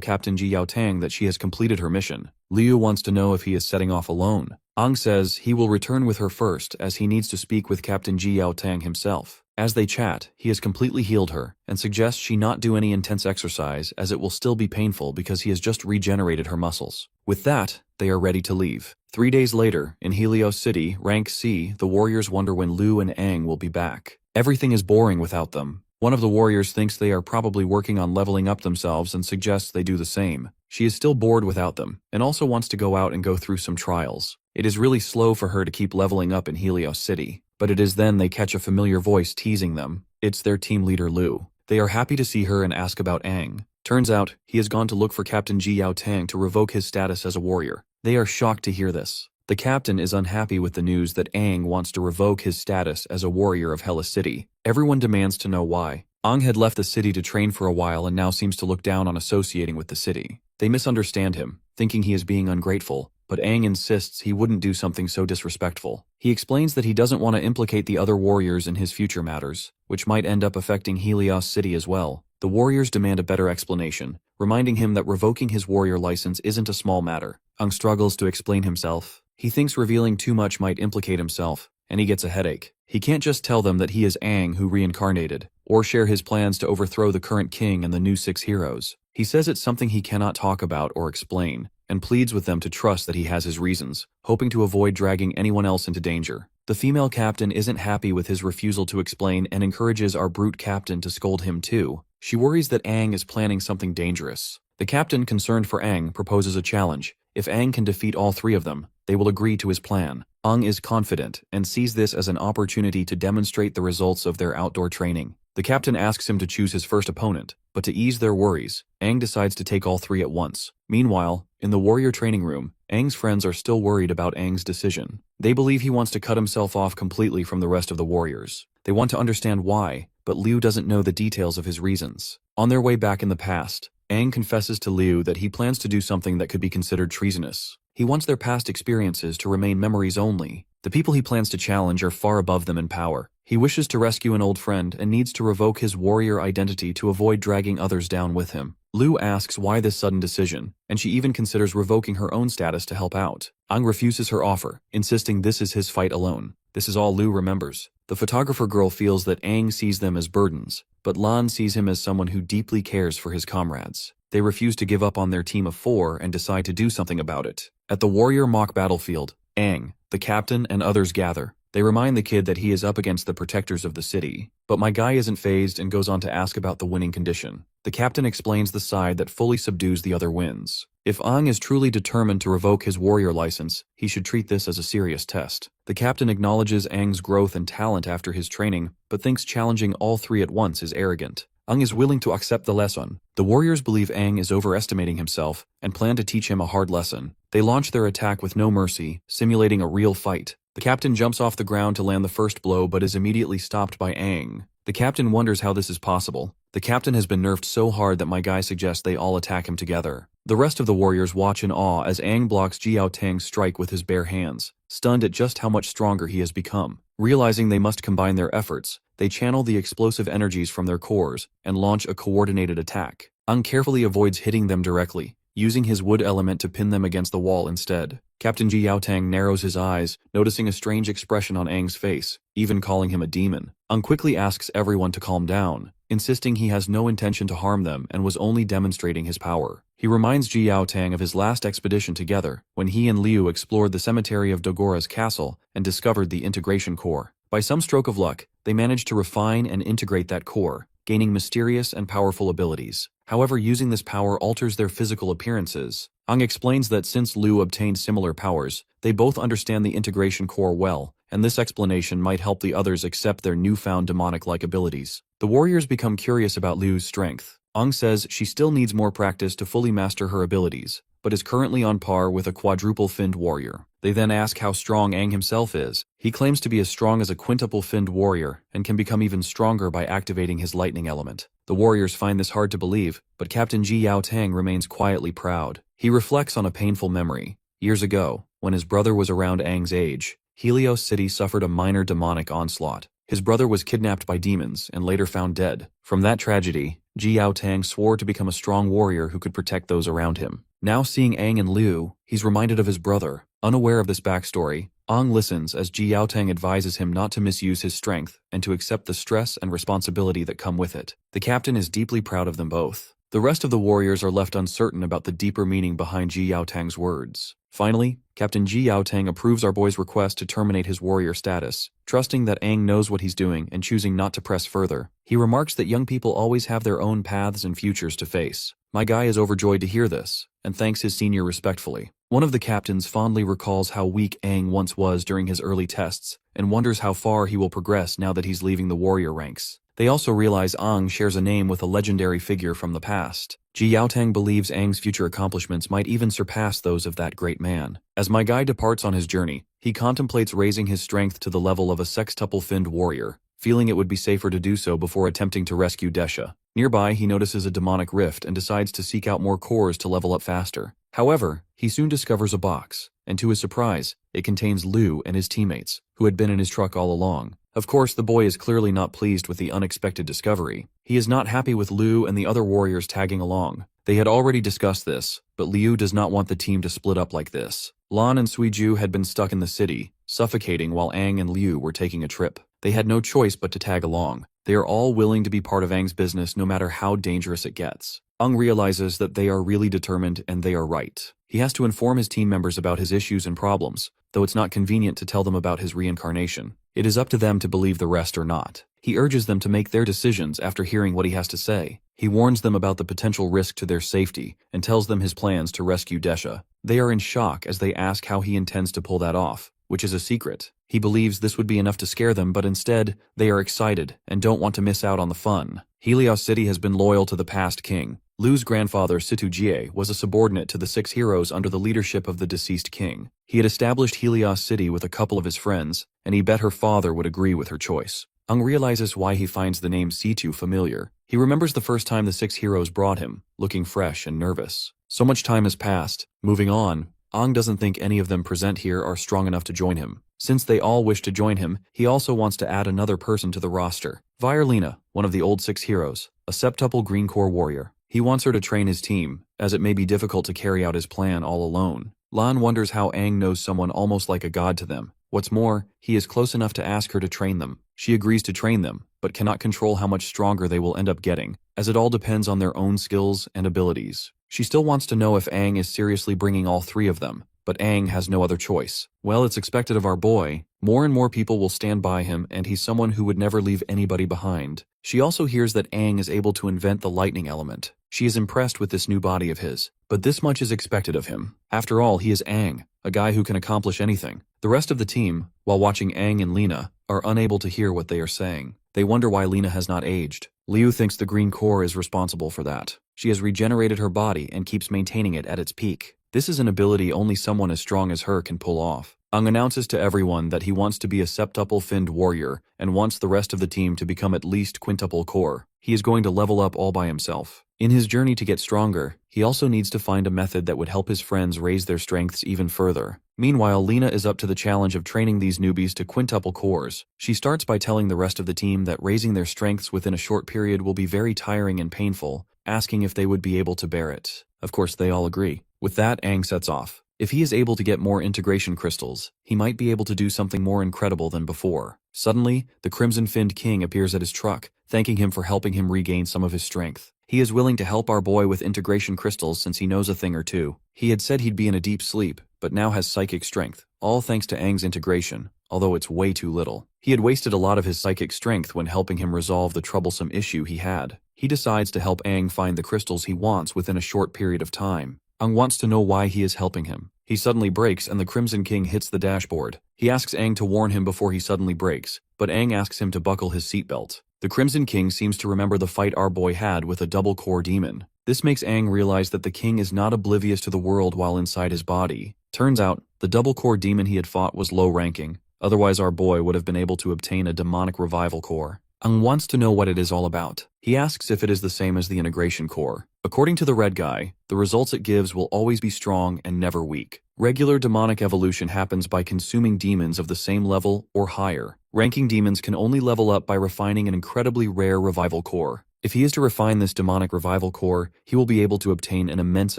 Captain Ji Yaotang that she has completed her mission. Liu wants to know if he is setting off alone. Aang says he will return with her first as he needs to speak with Captain Ji Yaotang himself. As they chat, he has completely healed her and suggests she not do any intense exercise as it will still be painful because he has just regenerated her muscles. With that, they are ready to leave. 3 days later, in Helios City, Rank C, the warriors wonder when Liu and Aang will be back. Everything is boring without them. One of the warriors thinks they are probably working on leveling up themselves and suggests they do the same. She is still bored without them, and also wants to go out and go through some trials. It is really slow for her to keep leveling up in Helios City, but it is then they catch a familiar voice teasing them. It's their team leader Liu. They are happy to see her and ask about Aang. Turns out, he has gone to look for Captain Ji Yaotang to revoke his status as a warrior. They are shocked to hear this. The captain is unhappy with the news that Aang wants to revoke his status as a warrior of Hela City. Everyone demands to know why. Aang had left the city to train for a while and now seems to look down on associating with the city. They misunderstand him, thinking he is being ungrateful, but Aang insists he wouldn't do something so disrespectful. He explains that he doesn't want to implicate the other warriors in his future matters, which might end up affecting Helios City as well. The warriors demand a better explanation, reminding him that revoking his warrior license isn't a small matter. Aang struggles to explain himself. He thinks revealing too much might implicate himself, and he gets a headache. He can't just tell them that he is Aang who reincarnated, or share his plans to overthrow the current king and the new 6 heroes. He says it's something he cannot talk about or explain, and pleads with them to trust that he has his reasons, hoping to avoid dragging anyone else into danger. The female captain isn't happy with his refusal to explain and encourages our brute captain to scold him too. She worries that Aang is planning something dangerous. The captain, concerned for Aang, proposes a challenge. If Aang can defeat all three of them, they will agree to his plan. Aang is confident and sees this as an opportunity to demonstrate the results of their outdoor training. The captain asks him to choose his first opponent, but to ease their worries, Aang decides to take all three at once. Meanwhile, in the warrior training room, Aang's friends are still worried about Aang's decision. They believe he wants to cut himself off completely from the rest of the warriors. They want to understand why, but Liu doesn't know the details of his reasons. On their way back in the past, Aang confesses to Liu that he plans to do something that could be considered treasonous. He wants their past experiences to remain memories only. The people he plans to challenge are far above them in power. He wishes to rescue an old friend and needs to revoke his warrior identity to avoid dragging others down with him. Liu asks why this sudden decision, and she even considers revoking her own status to help out. Aang refuses her offer, insisting this is his fight alone. This is all Liu remembers. The photographer girl feels that Aang sees them as burdens, but Lan sees him as someone who deeply cares for his comrades. They refuse to give up on their team of 4 and decide to do something about it. At the warrior mock battlefield, Aang, the captain, and others gather. They remind the kid that he is up against the protectors of the city. But my guy isn't fazed and goes on to ask about the winning condition. The captain explains the side that fully subdues the other wins. If Aang is truly determined to revoke his warrior license, he should treat this as a serious test. The captain acknowledges Aang's growth and talent after his training, but thinks challenging all three at once is arrogant. Aang is willing to accept the lesson. The warriors believe Aang is overestimating himself and plan to teach him a hard lesson. They launch their attack with no mercy, simulating a real fight. The captain jumps off the ground to land the first blow but is immediately stopped by Aang. The captain wonders how this is possible. The captain has been nerfed so hard that my guy suggests they all attack him together. The rest of the warriors watch in awe as Aang blocks Jiao Tang's strike with his bare hands, stunned at just how much stronger he has become. Realizing they must combine their efforts, they channel the explosive energies from their cores and launch a coordinated attack. Aang carefully avoids hitting them directly, using his wood element to pin them against the wall instead. Captain Jiao Tang narrows his eyes, noticing a strange expression on Aang's face, even calling him a demon. Aang quickly asks everyone to calm down, insisting he has no intention to harm them and was only demonstrating his power. He reminds Jiao Tang of his last expedition together, when he and Liu explored the cemetery of Dogora's castle and discovered the integration core. By some stroke of luck, they managed to refine and integrate that core, gaining mysterious and powerful abilities. However, using this power alters their physical appearances. Aang explains that since Liu obtained similar powers, they both understand the integration core well, and this explanation might help the others accept their newfound demonic-like abilities. The warriors become curious about Liu's strength. Aang says she still needs more practice to fully master her abilities, but is currently on par with a quadruple-finned warrior. They then ask how strong Aang himself is. He claims to be as strong as a quintuple-finned warrior and can become even stronger by activating his lightning element. The warriors find this hard to believe, but Captain Jiao Tang remains quietly proud. He reflects on a painful memory. Years ago, when his brother was around Aang's age, Helios City suffered a minor demonic onslaught. His brother was kidnapped by demons and later found dead. From that tragedy, Jiao Tang swore to become a strong warrior who could protect those around him. Now seeing Aang and Liu, he's reminded of his brother. Unaware of this backstory, Aang listens as Jiao Tang advises him not to misuse his strength and to accept the stress and responsibility that come with it. The captain is deeply proud of them both. The rest of the warriors are left uncertain about the deeper meaning behind Jiao Tang's words. Finally, Captain Jiao Tang approves our boy's request to terminate his warrior status, trusting that Aang knows what he's doing and choosing not to press further. He remarks that young people always have their own paths and futures to face. My guy is overjoyed to hear this, and thanks his senior respectfully. One of the captains fondly recalls how weak Aang once was during his early tests, and wonders how far he will progress now that he's leaving the warrior ranks. They also realize Aang shares a name with a legendary figure from the past. Jiao Tang believes Aang's future accomplishments might even surpass those of that great man. As my guy departs on his journey, he contemplates raising his strength to the level of a sextuple-finned warrior, feeling it would be safer to do so before attempting to rescue Desha. Nearby, he notices a demonic rift and decides to seek out more cores to level up faster. However, he soon discovers a box, and to his surprise, it contains Liu and his teammates, who had been in his truck all along. Of course, the boy is clearly not pleased with the unexpected discovery. He is not happy with Liu and the other warriors tagging along. They had already discussed this, but Liu does not want the team to split up like this. Lan and Suiju had been stuck in the city, suffocating while Aang and Liu were taking a trip. They had no choice but to tag along. They are all willing to be part of Aang's business no matter how dangerous it gets. Aang realizes that they are really determined and they are right. He has to inform his team members about his issues and problems, though it's not convenient to tell them about his reincarnation. It is up to them to believe the rest or not. He urges them to make their decisions after hearing what he has to say. He warns them about the potential risk to their safety and tells them his plans to rescue Desha. They are in shock as they ask how he intends to pull that off, which is a secret. He believes this would be enough to scare them, but instead, they are excited and don't want to miss out on the fun. Helios City has been loyal to the past king. Lu's grandfather, Situjie, was a subordinate to the 6 heroes under the leadership of the deceased king. He had established Helios City with a couple of his friends, and he bet her father would agree with her choice. Ung realizes why he finds the name Situ familiar. He remembers the first time the 6 heroes brought him, looking fresh and nervous. So much time has passed. Moving on, Ung doesn't think any of them present here are strong enough to join him. Since they all wish to join him, he also wants to add another person to the roster. Vierlina, one of the old 6 heroes, a septuple green core warrior. He wants her to train his team, as it may be difficult to carry out his plan all alone. Lan wonders how Aang knows someone almost like a god to them. What's more, he is close enough to ask her to train them. She agrees to train them, but cannot control how much stronger they will end up getting, as it all depends on their own skills and abilities. She still wants to know if Aang is seriously bringing all 3 of them, but Aang has no other choice. Well, it's expected of our boy. More and more people will stand by him, and he's someone who would never leave anybody behind. She also hears that Aang is able to invent the lightning element. She is impressed with this new body of his, but this much is expected of him. After all, he is Aang, a guy who can accomplish anything. The rest of the team, while watching Aang and Lena, are unable to hear what they are saying. They wonder why Lena has not aged. Liu thinks the green core is responsible for that. She has regenerated her body and keeps maintaining it at its peak. This is an ability only someone as strong as her can pull off. Ung announces to everyone that he wants to be a septuple finned warrior and wants the rest of the team to become at least quintuple core. He is going to level up all by himself. In his journey to get stronger, he also needs to find a method that would help his friends raise their strengths even further. Meanwhile, Lena is up to the challenge of training these newbies to quintuple cores. She starts by telling the rest of the team that raising their strengths within a short period will be very tiring and painful, asking if they would be able to bear it. Of course, they all agree. With that, Aang sets off. If he is able to get more integration crystals, he might be able to do something more incredible than before. Suddenly, the Crimson-Finned King appears at his truck, thanking him for helping him regain some of his strength. He is willing to help our boy with integration crystals since he knows a thing or two. He had said he'd be in a deep sleep, but now has psychic strength, all thanks to Aang's integration, although it's way too little. He had wasted a lot of his psychic strength when helping him resolve the troublesome issue he had. He decides to help Aang find the crystals he wants within a short period of time. Aang wants to know why he is helping him. He suddenly brakes and the Crimson King hits the dashboard. He asks Aang to warn him before he suddenly brakes, but Aang asks him to buckle his seatbelt. The Crimson King seems to remember the fight our boy had with a double-core demon. This makes Aang realize that the king is not oblivious to the world while inside his body. Turns out, the double-core demon he had fought was low-ranking, otherwise our boy would have been able to obtain a demonic revival core. Aang wants to know what it is all about. He asks if it is the same as the integration core. According to the red guy, the results it gives will always be strong and never weak. Regular demonic evolution happens by consuming demons of the same level or higher. Ranking demons can only level up by refining an incredibly rare revival core. If he is to refine this demonic revival core, he will be able to obtain an immense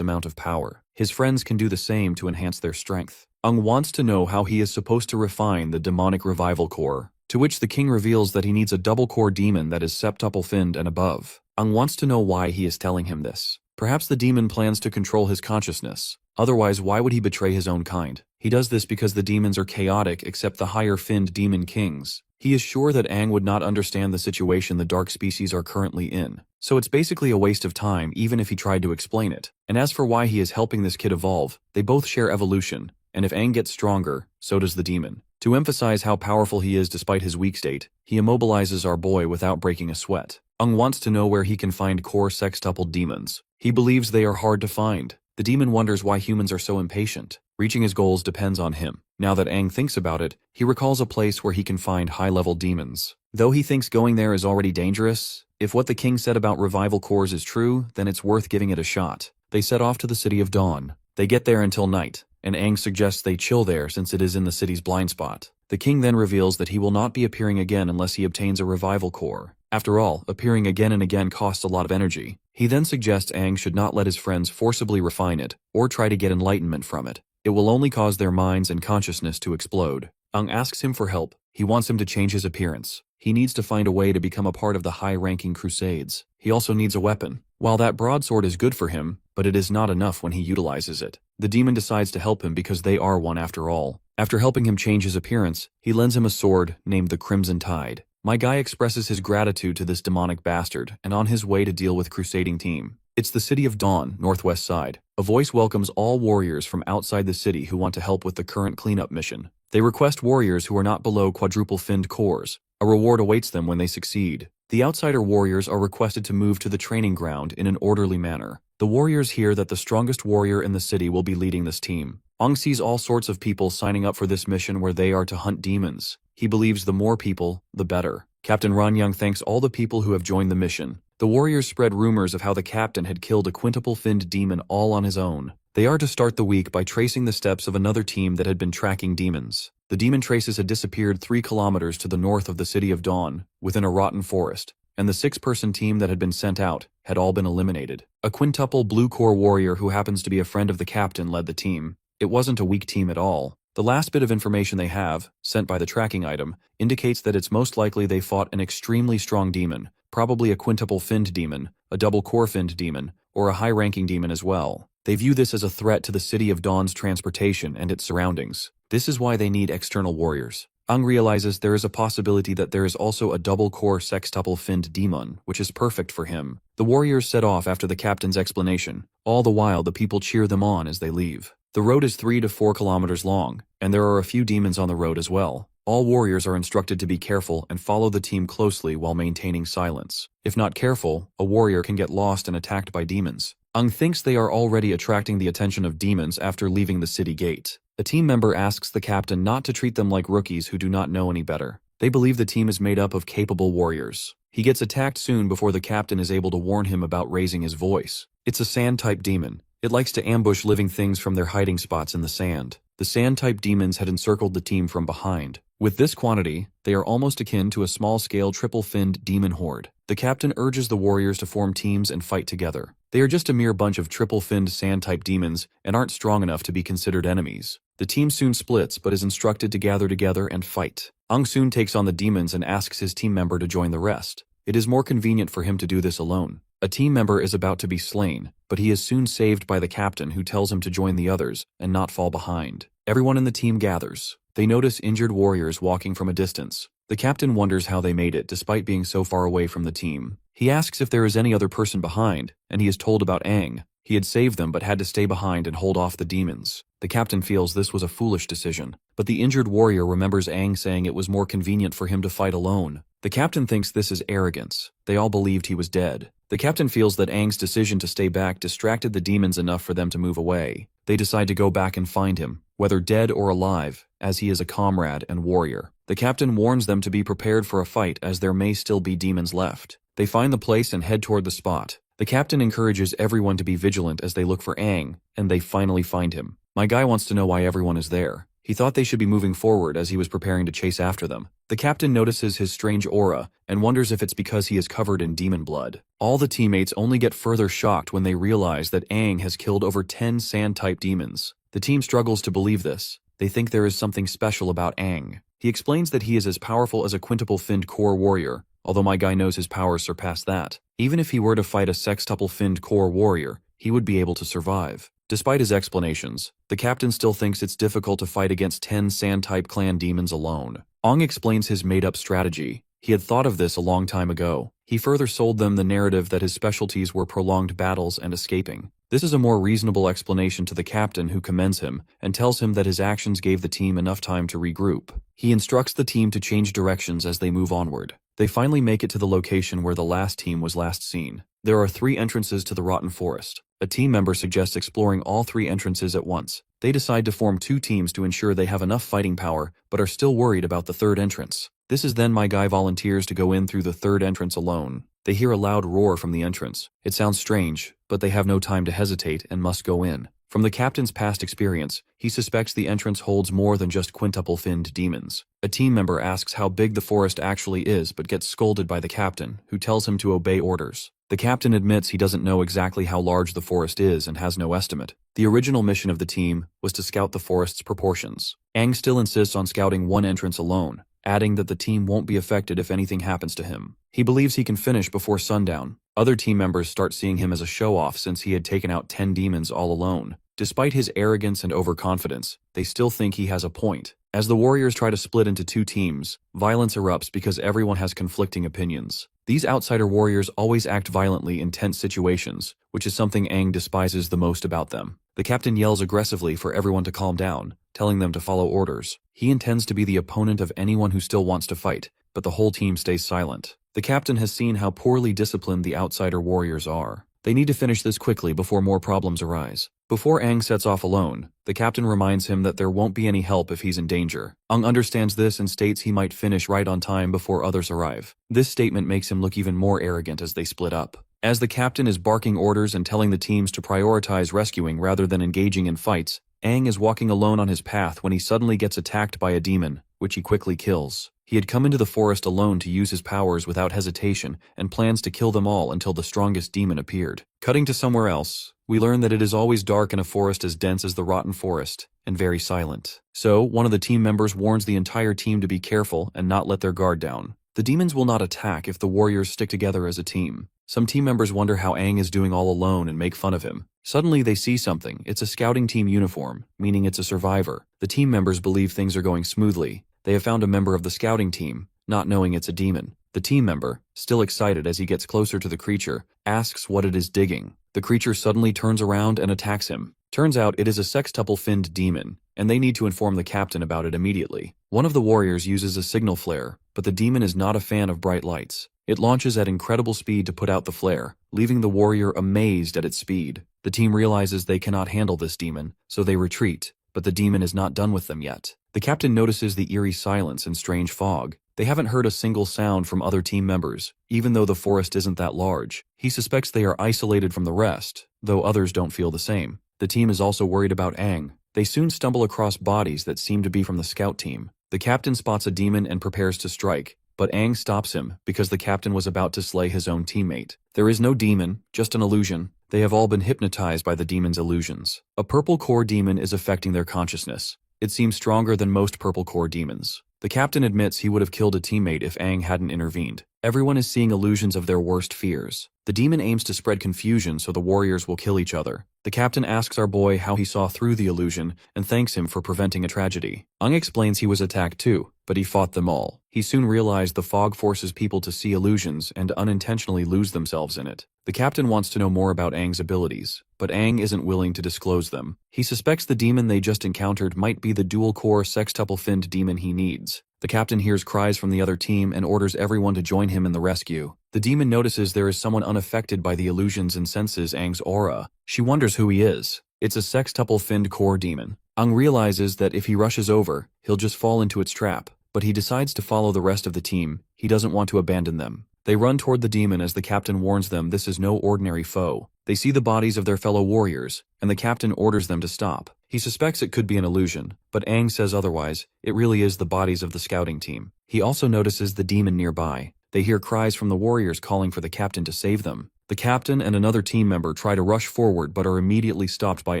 amount of power. His friends can do the same to enhance their strength. Aang wants to know how he is supposed to refine the demonic revival core, to which the king reveals that he needs a double-core demon that is septuple finned and above. Aang wants to know why he is telling him this. Perhaps the demon plans to control his consciousness. Otherwise, why would he betray his own kind? He does this because the demons are chaotic except the higher finned demon kings. He is sure that Aang would not understand the situation the dark species are currently in. So it's basically a waste of time even if he tried to explain it. And as for why he is helping this kid evolve, they both share evolution. And if Aang gets stronger, so does the demon. To emphasize how powerful he is despite his weak state, he immobilizes our boy without breaking a sweat. Aang wants to know where he can find core sextupled demons. He believes they are hard to find. The demon wonders why humans are so impatient. Reaching his goals depends on him. Now that Aang thinks about it, he recalls a place where he can find high-level demons. Though he thinks going there is already dangerous, if what the king said about revival cores is true, then it's worth giving it a shot. They set off to the City of Dawn. They get there until night, and Aang suggests they chill there since it is in the city's blind spot. The king then reveals that he will not be appearing again unless he obtains a revival core. After all, appearing again and again costs a lot of energy. He then suggests Aang should not let his friends forcibly refine it, or try to get enlightenment from it. It will only cause their minds and consciousness to explode. Aang asks him for help. He wants him to change his appearance. He needs to find a way to become a part of the high-ranking crusades. He also needs a weapon. While that broadsword is good for him, but it is not enough when he utilizes it. The demon decides to help him because they are one after all. After helping him change his appearance, he lends him a sword named the Crimson Tide. My guy expresses his gratitude to this demonic bastard and on his way to deal with crusading team. It's the city of Dawn, northwest side. A voice welcomes all warriors from outside the city who want to help with the current cleanup mission. They request warriors who are not below quadruple-finned cores. A reward awaits them when they succeed. The outsider warriors are requested to move to the training ground in an orderly manner. The warriors hear that the strongest warrior in the city will be leading this team. Ong sees all sorts of people signing up for this mission where they are to hunt demons. He believes the more people, the better. Captain Ranyang thanks all the people who have joined the mission. The warriors spread rumors of how the captain had killed a quintuple-finned demon all on his own. They are to start the week by tracing the steps of another team that had been tracking demons. The demon traces had disappeared 3 kilometers to the north of the city of Dawn, within a rotten forest, and the 6-person team that had been sent out had all been eliminated. A quintuple blue core warrior who happens to be a friend of the captain led the team. It wasn't a weak team at all. The last bit of information they have, sent by the tracking item, indicates that it's most likely they fought an extremely strong demon, probably a quintuple-finned demon, a double-core-finned demon, or a high-ranking demon as well. They view this as a threat to the city of Dawn's transportation and its surroundings. This is why they need external warriors. Ung realizes there is a possibility that there is also a double-core sextuple-finned demon, which is perfect for him. The warriors set off after the captain's explanation. All the while the people cheer them on as they leave. The road is 3 to 4 kilometers long, and there are a few demons on the road as well. All warriors are instructed to be careful and follow the team closely while maintaining silence. If not careful, a warrior can get lost and attacked by demons. Ung thinks they are already attracting the attention of demons after leaving the city gate. A team member asks the captain not to treat them like rookies who do not know any better. They believe the team is made up of capable warriors. He gets attacked soon before the captain is able to warn him about raising his voice. It's a sand-type demon. It likes to ambush living things from their hiding spots in the sand. The sand-type demons had encircled the team from behind. With this quantity, they are almost akin to a small-scale triple-finned demon horde. The captain urges the warriors to form teams and fight together. They are just a mere bunch of triple-finned sand-type demons and aren't strong enough to be considered enemies. The team soon splits but is instructed to gather together and fight. Ung soon takes on the demons and asks his team member to join the rest. It is more convenient for him to do this alone. A team member is about to be slain, but he is soon saved by the captain who tells him to join the others and not fall behind. Everyone in the team gathers. They notice injured warriors walking from a distance. The captain wonders how they made it despite being so far away from the team. He asks if there is any other person behind, and he is told about Aang. He had saved them but had to stay behind and hold off the demons. The captain feels this was a foolish decision, but the injured warrior remembers Aang saying it was more convenient for him to fight alone. The captain thinks this is arrogance. They all believed he was dead. The captain feels that Aang's decision to stay back distracted the demons enough for them to move away. They decide to go back and find him, whether dead or alive, as he is a comrade and warrior. The captain warns them to be prepared for a fight as there may still be demons left. They find the place and head toward the spot. The captain encourages everyone to be vigilant as they look for Aang, and they finally find him. My guy wants to know why everyone is there. He thought they should be moving forward as he was preparing to chase after them. The captain notices his strange aura and wonders if it's because he is covered in demon blood. All the teammates only get further shocked when they realize that Aang has killed over 10 sand-type demons. The team struggles to believe this. They think there is something special about Aang. He explains that he is as powerful as a quintuple-finned core warrior, although my guy knows his powers surpass that. Even if he were to fight a sextuple-finned core warrior, he would be able to survive. Despite his explanations, the captain still thinks it's difficult to fight against 10 sand-type clan demons alone. Ong explains his made-up strategy. He had thought of this a long time ago. He further sold them the narrative that his specialties were prolonged battles and escaping. This is a more reasonable explanation to the captain, who commends him and tells him that his actions gave the team enough time to regroup. He instructs the team to change directions as they move onward. They finally make it to the location where the last team was last seen. There are 3 entrances to the rotten forest. A team member suggests exploring all 3 entrances at once. They decide to form 2 teams to ensure they have enough fighting power, but are still worried about the 3rd entrance. This is then my guy volunteers to go in through the 3rd entrance alone. They hear a loud roar from the entrance. It sounds strange, but they have no time to hesitate and must go in. From the captain's past experience, he suspects the entrance holds more than just quintuple-finned demons. A team member asks how big the forest actually is but gets scolded by the captain, who tells him to obey orders. The captain admits he doesn't know exactly how large the forest is and has no estimate. The original mission of the team was to scout the forest's proportions. Aang still insists on scouting one entrance alone, adding that the team won't be affected if anything happens to him. He believes he can finish before sundown. Other team members start seeing him as a show-off since he had taken out 10 demons all alone. Despite his arrogance and overconfidence, they still think he has a point. As the warriors try to split into two teams, violence erupts because everyone has conflicting opinions. These outsider warriors always act violently in tense situations, which is something Aang despises the most about them. The captain yells aggressively for everyone to calm down, telling them to follow orders. He intends to be the opponent of anyone who still wants to fight, but the whole team stays silent. The captain has seen how poorly disciplined the outsider warriors are. They need to finish this quickly before more problems arise. Before Aang sets off alone, the captain reminds him that there won't be any help if he's in danger. Aang understands this and states he might finish right on time before others arrive. This statement makes him look even more arrogant as they split up. As the captain is barking orders and telling the teams to prioritize rescuing rather than engaging in fights, Aang is walking alone on his path when he suddenly gets attacked by a demon, which he quickly kills. He had come into the forest alone to use his powers without hesitation and plans to kill them all until the strongest demon appeared. Cutting to somewhere else, we learn that it is always dark in a forest as dense as the rotten forest, and very silent. So, one of the team members warns the entire team to be careful and not let their guard down. The demons will not attack if the warriors stick together as a team. Some team members wonder how Aang is doing all alone and make fun of him. Suddenly they see something. It's a scouting team uniform, meaning it's a survivor. The team members believe things are going smoothly. They have found a member of the scouting team, not knowing it's a demon. The team member, still excited as he gets closer to the creature, asks what it is digging. The creature suddenly turns around and attacks him. Turns out it is a sextuple-finned demon, and they need to inform the captain about it immediately. One of the warriors uses a signal flare, but the demon is not a fan of bright lights. It launches at incredible speed to put out the flare, leaving the warrior amazed at its speed. The team realizes they cannot handle this demon, so they retreat, but the demon is not done with them yet. The captain notices the eerie silence and strange fog. They haven't heard a single sound from other team members, even though the forest isn't that large. He suspects they are isolated from the rest, though others don't feel the same. The team is also worried about Aang. They soon stumble across bodies that seem to be from the scout team. The captain spots a demon and prepares to strike, but Aang stops him because the captain was about to slay his own teammate. There is no demon, just an illusion. They have all been hypnotized by the demon's illusions. A purple core demon is affecting their consciousness. It seems stronger than most purple core demons. The captain admits he would have killed a teammate if Aang hadn't intervened. Everyone is seeing illusions of their worst fears. The demon aims to spread confusion so the warriors will kill each other. The captain asks our boy how he saw through the illusion and thanks him for preventing a tragedy. Aang explains he was attacked too, but he fought them all. He soon realized the fog forces people to see illusions and unintentionally lose themselves in it. The captain wants to know more about Aang's abilities, but Aang isn't willing to disclose them. He suspects the demon they just encountered might be the dual-core sextuple-finned demon he needs. The captain hears cries from the other team and orders everyone to join him in the rescue. The demon notices there is someone unaffected by the illusions and senses Aang's aura. She wonders who he is. It's a sextuple-finned core demon. Aang realizes that if he rushes over, he'll just fall into its trap, but he decides to follow the rest of the team. He doesn't want to abandon them. They run toward the demon as the captain warns them this is no ordinary foe. They see the bodies of their fellow warriors, and the captain orders them to stop. He suspects it could be an illusion, but Aang says otherwise. It really is the bodies of the scouting team. He also notices the demon nearby. They hear cries from the warriors calling for the captain to save them. The captain and another team member try to rush forward but are immediately stopped by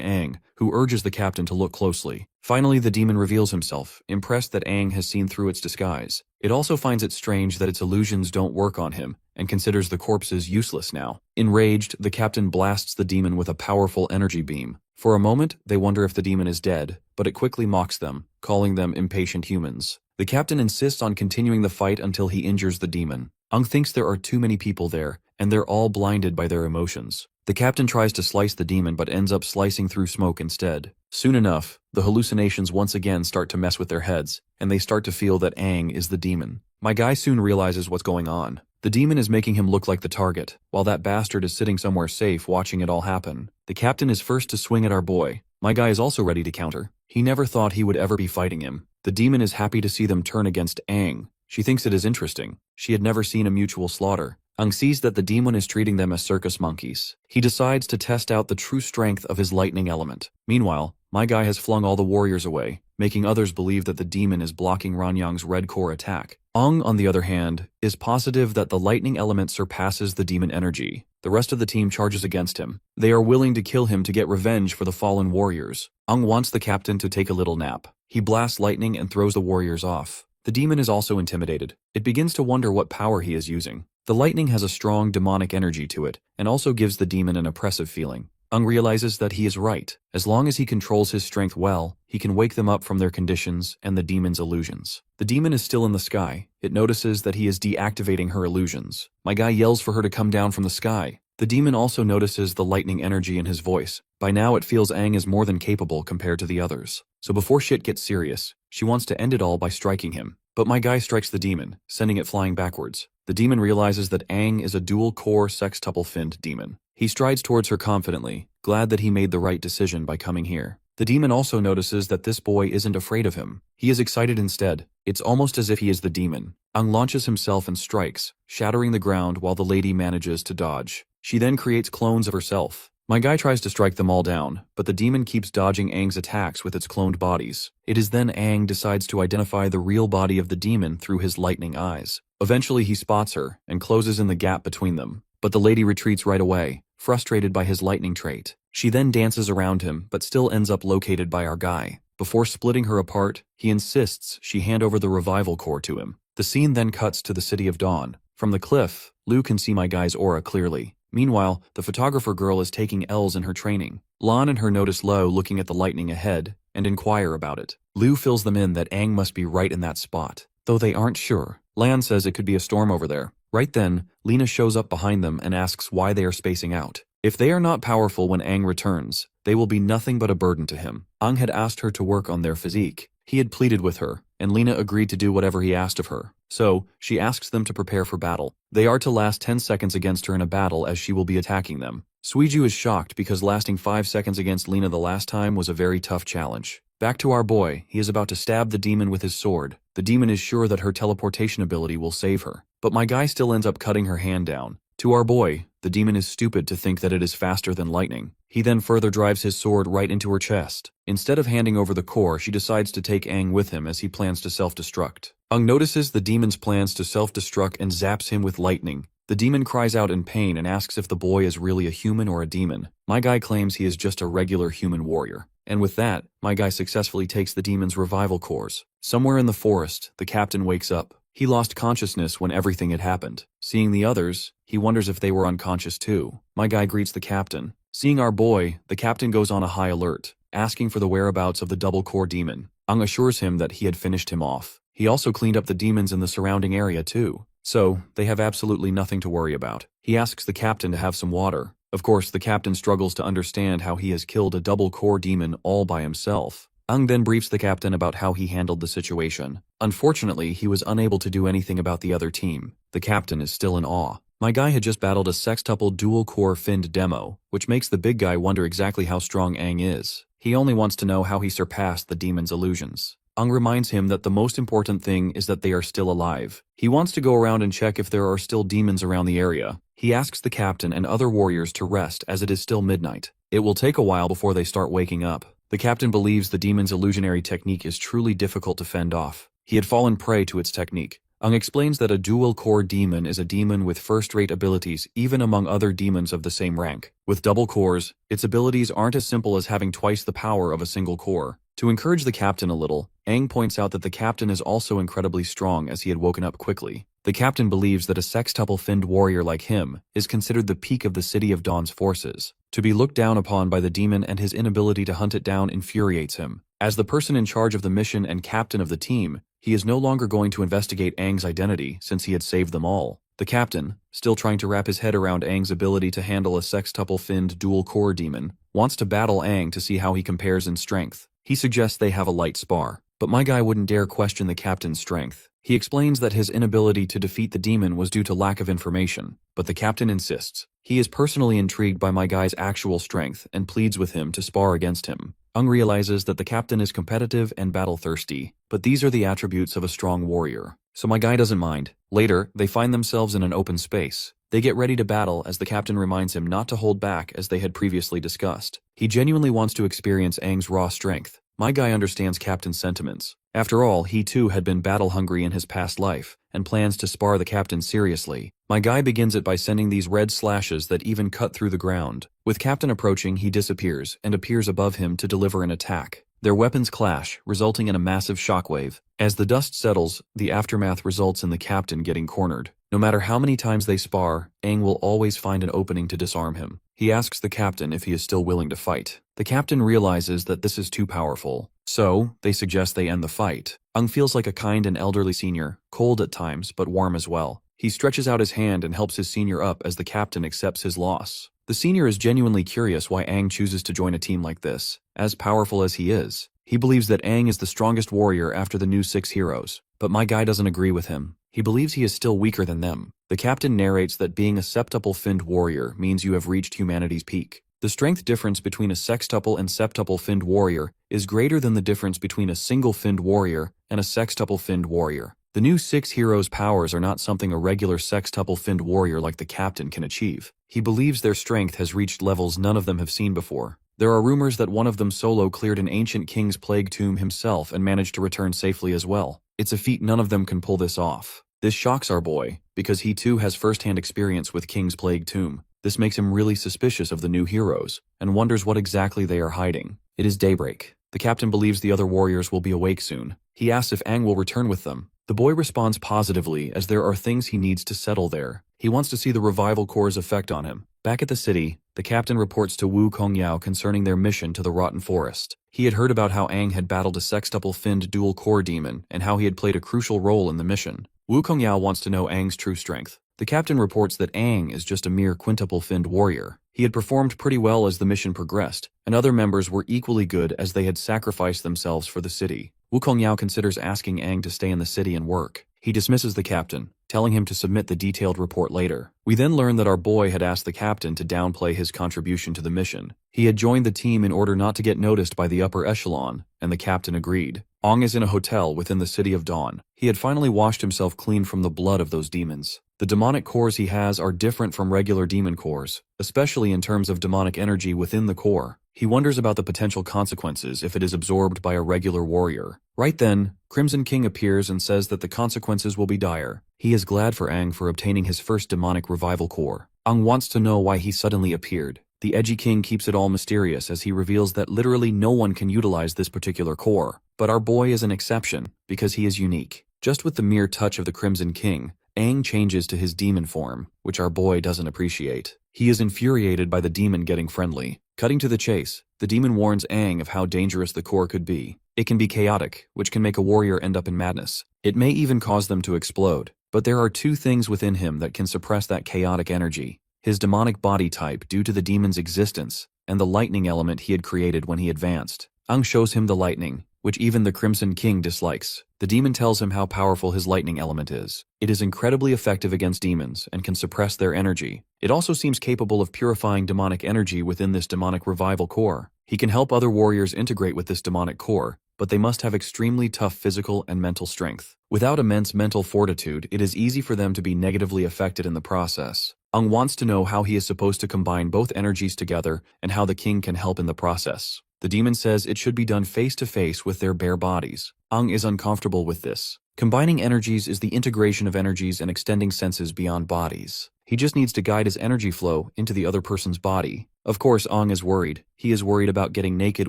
Aang, who urges the captain to look closely. Finally, the demon reveals himself, impressed that Aang has seen through its disguise. It also finds it strange that its illusions don't work on him, and considers the corpses useless now. Enraged, the captain blasts the demon with a powerful energy beam. For a moment, they wonder if the demon is dead, but it quickly mocks them, calling them impatient humans. The captain insists on continuing the fight until he injures the demon. Aang thinks there are too many people there, and they're all blinded by their emotions. The captain tries to slice the demon but ends up slicing through smoke instead. Soon enough, the hallucinations once again start to mess with their heads, and they start to feel that Aang is the demon. My guy soon realizes what's going on. The demon is making him look like the target, while that bastard is sitting somewhere safe watching it all happen. The captain is first to swing at our boy. My guy is also ready to counter. He never thought he would ever be fighting him. The demon is happy to see them turn against Aang. She thinks it is interesting. She had never seen a mutual slaughter. Aang sees that the demon is treating them as circus monkeys. He decides to test out the true strength of his lightning element. Meanwhile, my guy has flung all the warriors away, making others believe that the demon is blocking Ranyang's red core attack. Aang, on the other hand, is positive that the lightning element surpasses the demon energy. The rest of the team charges against him. They are willing to kill him to get revenge for the fallen warriors. Aang wants the captain to take a little nap. He blasts lightning and throws the warriors off. The demon is also intimidated. It begins to wonder what power he is using. The lightning has a strong demonic energy to it, and also gives the demon an oppressive feeling. Realizes that he is right. As long as he controls his strength well, he can wake them up from their conditions and the demon's illusions. The demon is still in the sky. It notices that he is deactivating her illusions. My guy yells for her to come down from the sky. The demon also notices the lightning energy in his voice. By now it feels Aang is more than capable compared to the others. So before shit gets serious, she wants to end it all by striking him. But my guy strikes the demon, sending it flying backwards. The demon realizes that Aang is a dual-core sextuple-finned demon. He strides towards her confidently, glad that he made the right decision by coming here. The demon also notices that this boy isn't afraid of him. He is excited instead. It's almost as if he is the demon. Aang launches himself and strikes, shattering the ground while the lady manages to dodge. She then creates clones of herself. My guy tries to strike them all down, but the demon keeps dodging Aang's attacks with its cloned bodies. It is then Aang decides to identify the real body of the demon through his lightning eyes. Eventually he spots her and closes in the gap between them, but the lady retreats right away, frustrated by his lightning trait. She then dances around him, but still ends up located by our guy. Before splitting her apart, he insists she hand over the revival core to him. The scene then cuts to the City of Dawn. From the cliff, Lu can see my guy's aura clearly. Meanwhile, the photographer girl is taking L's in her training. Lan and her notice Lo looking at the lightning ahead and inquire about it. Lu fills them in that Aang must be right in that spot, though they aren't sure. Lan says it could be a storm over there. Right then, Lena shows up behind them and asks why they are spacing out. If they are not powerful when Aang returns, they will be nothing but a burden to him. Aang had asked her to work on their physique. He had pleaded with her, and Lena agreed to do whatever he asked of her. So, she asks them to prepare for battle. They are to last 10 seconds against her in a battle as she will be attacking them. Suiju is shocked because lasting 5 seconds against Lena the last time was a very tough challenge. Back to our boy, he is about to stab the demon with his sword. The demon is sure that her teleportation ability will save her. But my guy still ends up cutting her hand down. To our boy, the demon is stupid to think that it is faster than lightning. He then further drives his sword right into her chest. Instead of handing over the core, she decides to take Aang with him as he plans to self-destruct. Aang notices the demon's plans to self-destruct and zaps him with lightning. The demon cries out in pain and asks if the boy is really a human or a demon. My guy claims he is just a regular human warrior. And with that, my guy successfully takes the demon's revival cores. Somewhere in the forest, the captain wakes up. He lost consciousness when everything had happened. Seeing the others, he wonders if they were unconscious too. My guy greets the captain. Seeing our boy, the captain goes on a high alert, asking for the whereabouts of the double-core demon. Aang assures him that he had finished him off. He also cleaned up the demons in the surrounding area too. So, they have absolutely nothing to worry about. He asks the captain to have some water. Of course, the captain struggles to understand how he has killed a double-core demon all by himself. Aang then briefs the captain about how he handled the situation. Unfortunately, he was unable to do anything about the other team. The captain is still in awe. My guy had just battled a sextuple dual-core finned demo, which makes the big guy wonder exactly how strong Aang is. He only wants to know how he surpassed the demon's illusions. Aang reminds him that the most important thing is that they are still alive. He wants to go around and check if there are still demons around the area. He asks the captain and other warriors to rest as it is still midnight. It will take a while before they start waking up. The captain believes the demon's illusionary technique is truly difficult to fend off. He had fallen prey to its technique. Aang explains that a dual-core demon is a demon with first-rate abilities even among other demons of the same rank. With double cores, its abilities aren't as simple as having twice the power of a single core. To encourage the captain a little, Aang points out that the captain is also incredibly strong as he had woken up quickly. The captain believes that a sextuple-finned warrior like him is considered the peak of the City of Dawn's forces. To be looked down upon by the demon and his inability to hunt it down infuriates him. As the person in charge of the mission and captain of the team, he is no longer going to investigate Aang's identity since he had saved them all. The captain, still trying to wrap his head around Aang's ability to handle a sextuple-finned dual-core demon, wants to battle Aang to see how he compares in strength. He suggests they have a light spar, but my guy wouldn't dare question the captain's strength. He explains that his inability to defeat the demon was due to lack of information, but the captain insists. He is personally intrigued by my guy's actual strength and pleads with him to spar against him. Aang realizes that the captain is competitive and battle-thirsty, but these are the attributes of a strong warrior. So my guy doesn't mind. Later, they find themselves in an open space. They get ready to battle as the captain reminds him not to hold back as they had previously discussed. He genuinely wants to experience Aang's raw strength. My guy understands Captain's sentiments. After all, he too had been battle-hungry in his past life, and plans to spar the captain seriously. My guy begins it by sending these red slashes that even cut through the ground. With Captain approaching, he disappears, and appears above him to deliver an attack. Their weapons clash, resulting in a massive shockwave. As the dust settles, the aftermath results in the captain getting cornered. No matter how many times they spar, Aang will always find an opening to disarm him. He asks the captain if he is still willing to fight. The captain realizes that this is too powerful, so they suggest they end the fight. Aang feels like a kind and elderly senior, cold at times but warm as well. He stretches out his hand and helps his senior up as the captain accepts his loss. The senior is genuinely curious why Aang chooses to join a team like this. As powerful as he is, he believes that Aang is the strongest warrior after the new 6 heroes. But my guy doesn't agree with him. He believes he is still weaker than them. The captain narrates that being a septuple-finned warrior means you have reached humanity's peak. The strength difference between a sextuple and septuple-finned warrior is greater than the difference between a single-finned warrior and a sextuple-finned warrior. The new 6 heroes' powers are not something a regular sextuple-finned warrior like the captain can achieve. He believes their strength has reached levels none of them have seen before. There are rumors that one of them solo cleared an ancient king's plague tomb himself and managed to return safely as well. It's a feat none of them can pull this off. This shocks our boy, because he too has first-hand experience with King's Plague Tomb. This makes him really suspicious of the new heroes, and wonders what exactly they are hiding. It is daybreak. The captain believes the other warriors will be awake soon. He asks if Aang will return with them. The boy responds positively as there are things he needs to settle there. He wants to see the revival core's effect on him. Back at the city, the captain reports to Wu Kongyao concerning their mission to the Rotten Forest. He had heard about how Aang had battled a sextuple-finned dual-core demon and how he had played a crucial role in the mission. Wu Kongyao wants to know Aang's true strength. The captain reports that Aang is just a mere quintuple-finned warrior. He had performed pretty well as the mission progressed, and other members were equally good as they had sacrificed themselves for the city. Wu Kongyao considers asking Aang to stay in the city and work. He dismisses the captain, telling him to submit the detailed report later. We then learn that our boy had asked the captain to downplay his contribution to the mission. He had joined the team in order not to get noticed by the upper echelon, and the captain agreed. Aang is in a hotel within the City of Dawn. He had finally washed himself clean from the blood of those demons. The demonic cores he has are different from regular demon cores, especially in terms of demonic energy within the core. He wonders about the potential consequences if it is absorbed by a regular warrior. Right then, Crimson King appears and says that the consequences will be dire. He is glad for Aang for obtaining his first demonic revival core. Aang wants to know why he suddenly appeared. The edgy king keeps it all mysterious as he reveals that literally no one can utilize this particular core. But our boy is an exception, because he is unique. Just with the mere touch of the Crimson King, Aang changes to his demon form, which our boy doesn't appreciate. He is infuriated by the demon getting friendly. Cutting to the chase, the demon warns Aang of how dangerous the core could be. It can be chaotic, which can make a warrior end up in madness. It may even cause them to explode. But there are 2 things within him that can suppress that chaotic energy. His demonic body type due to the demon's existence, and the lightning element he had created when he advanced. Aang shows him the lightning, which even the Crimson King dislikes. The demon tells him how powerful his lightning element is. It is incredibly effective against demons and can suppress their energy. It also seems capable of purifying demonic energy within this demonic revival core. He can help other warriors integrate with this demonic core, but they must have extremely tough physical and mental strength. Without immense mental fortitude, it is easy for them to be negatively affected in the process. Aang wants to know how he is supposed to combine both energies together and how the king can help in the process. The demon says it should be done face-to-face with their bare bodies. Aang is uncomfortable with this. Combining energies is the integration of energies and extending senses beyond bodies. He just needs to guide his energy flow into the other person's body. Of course, Aang is worried. He is worried about getting naked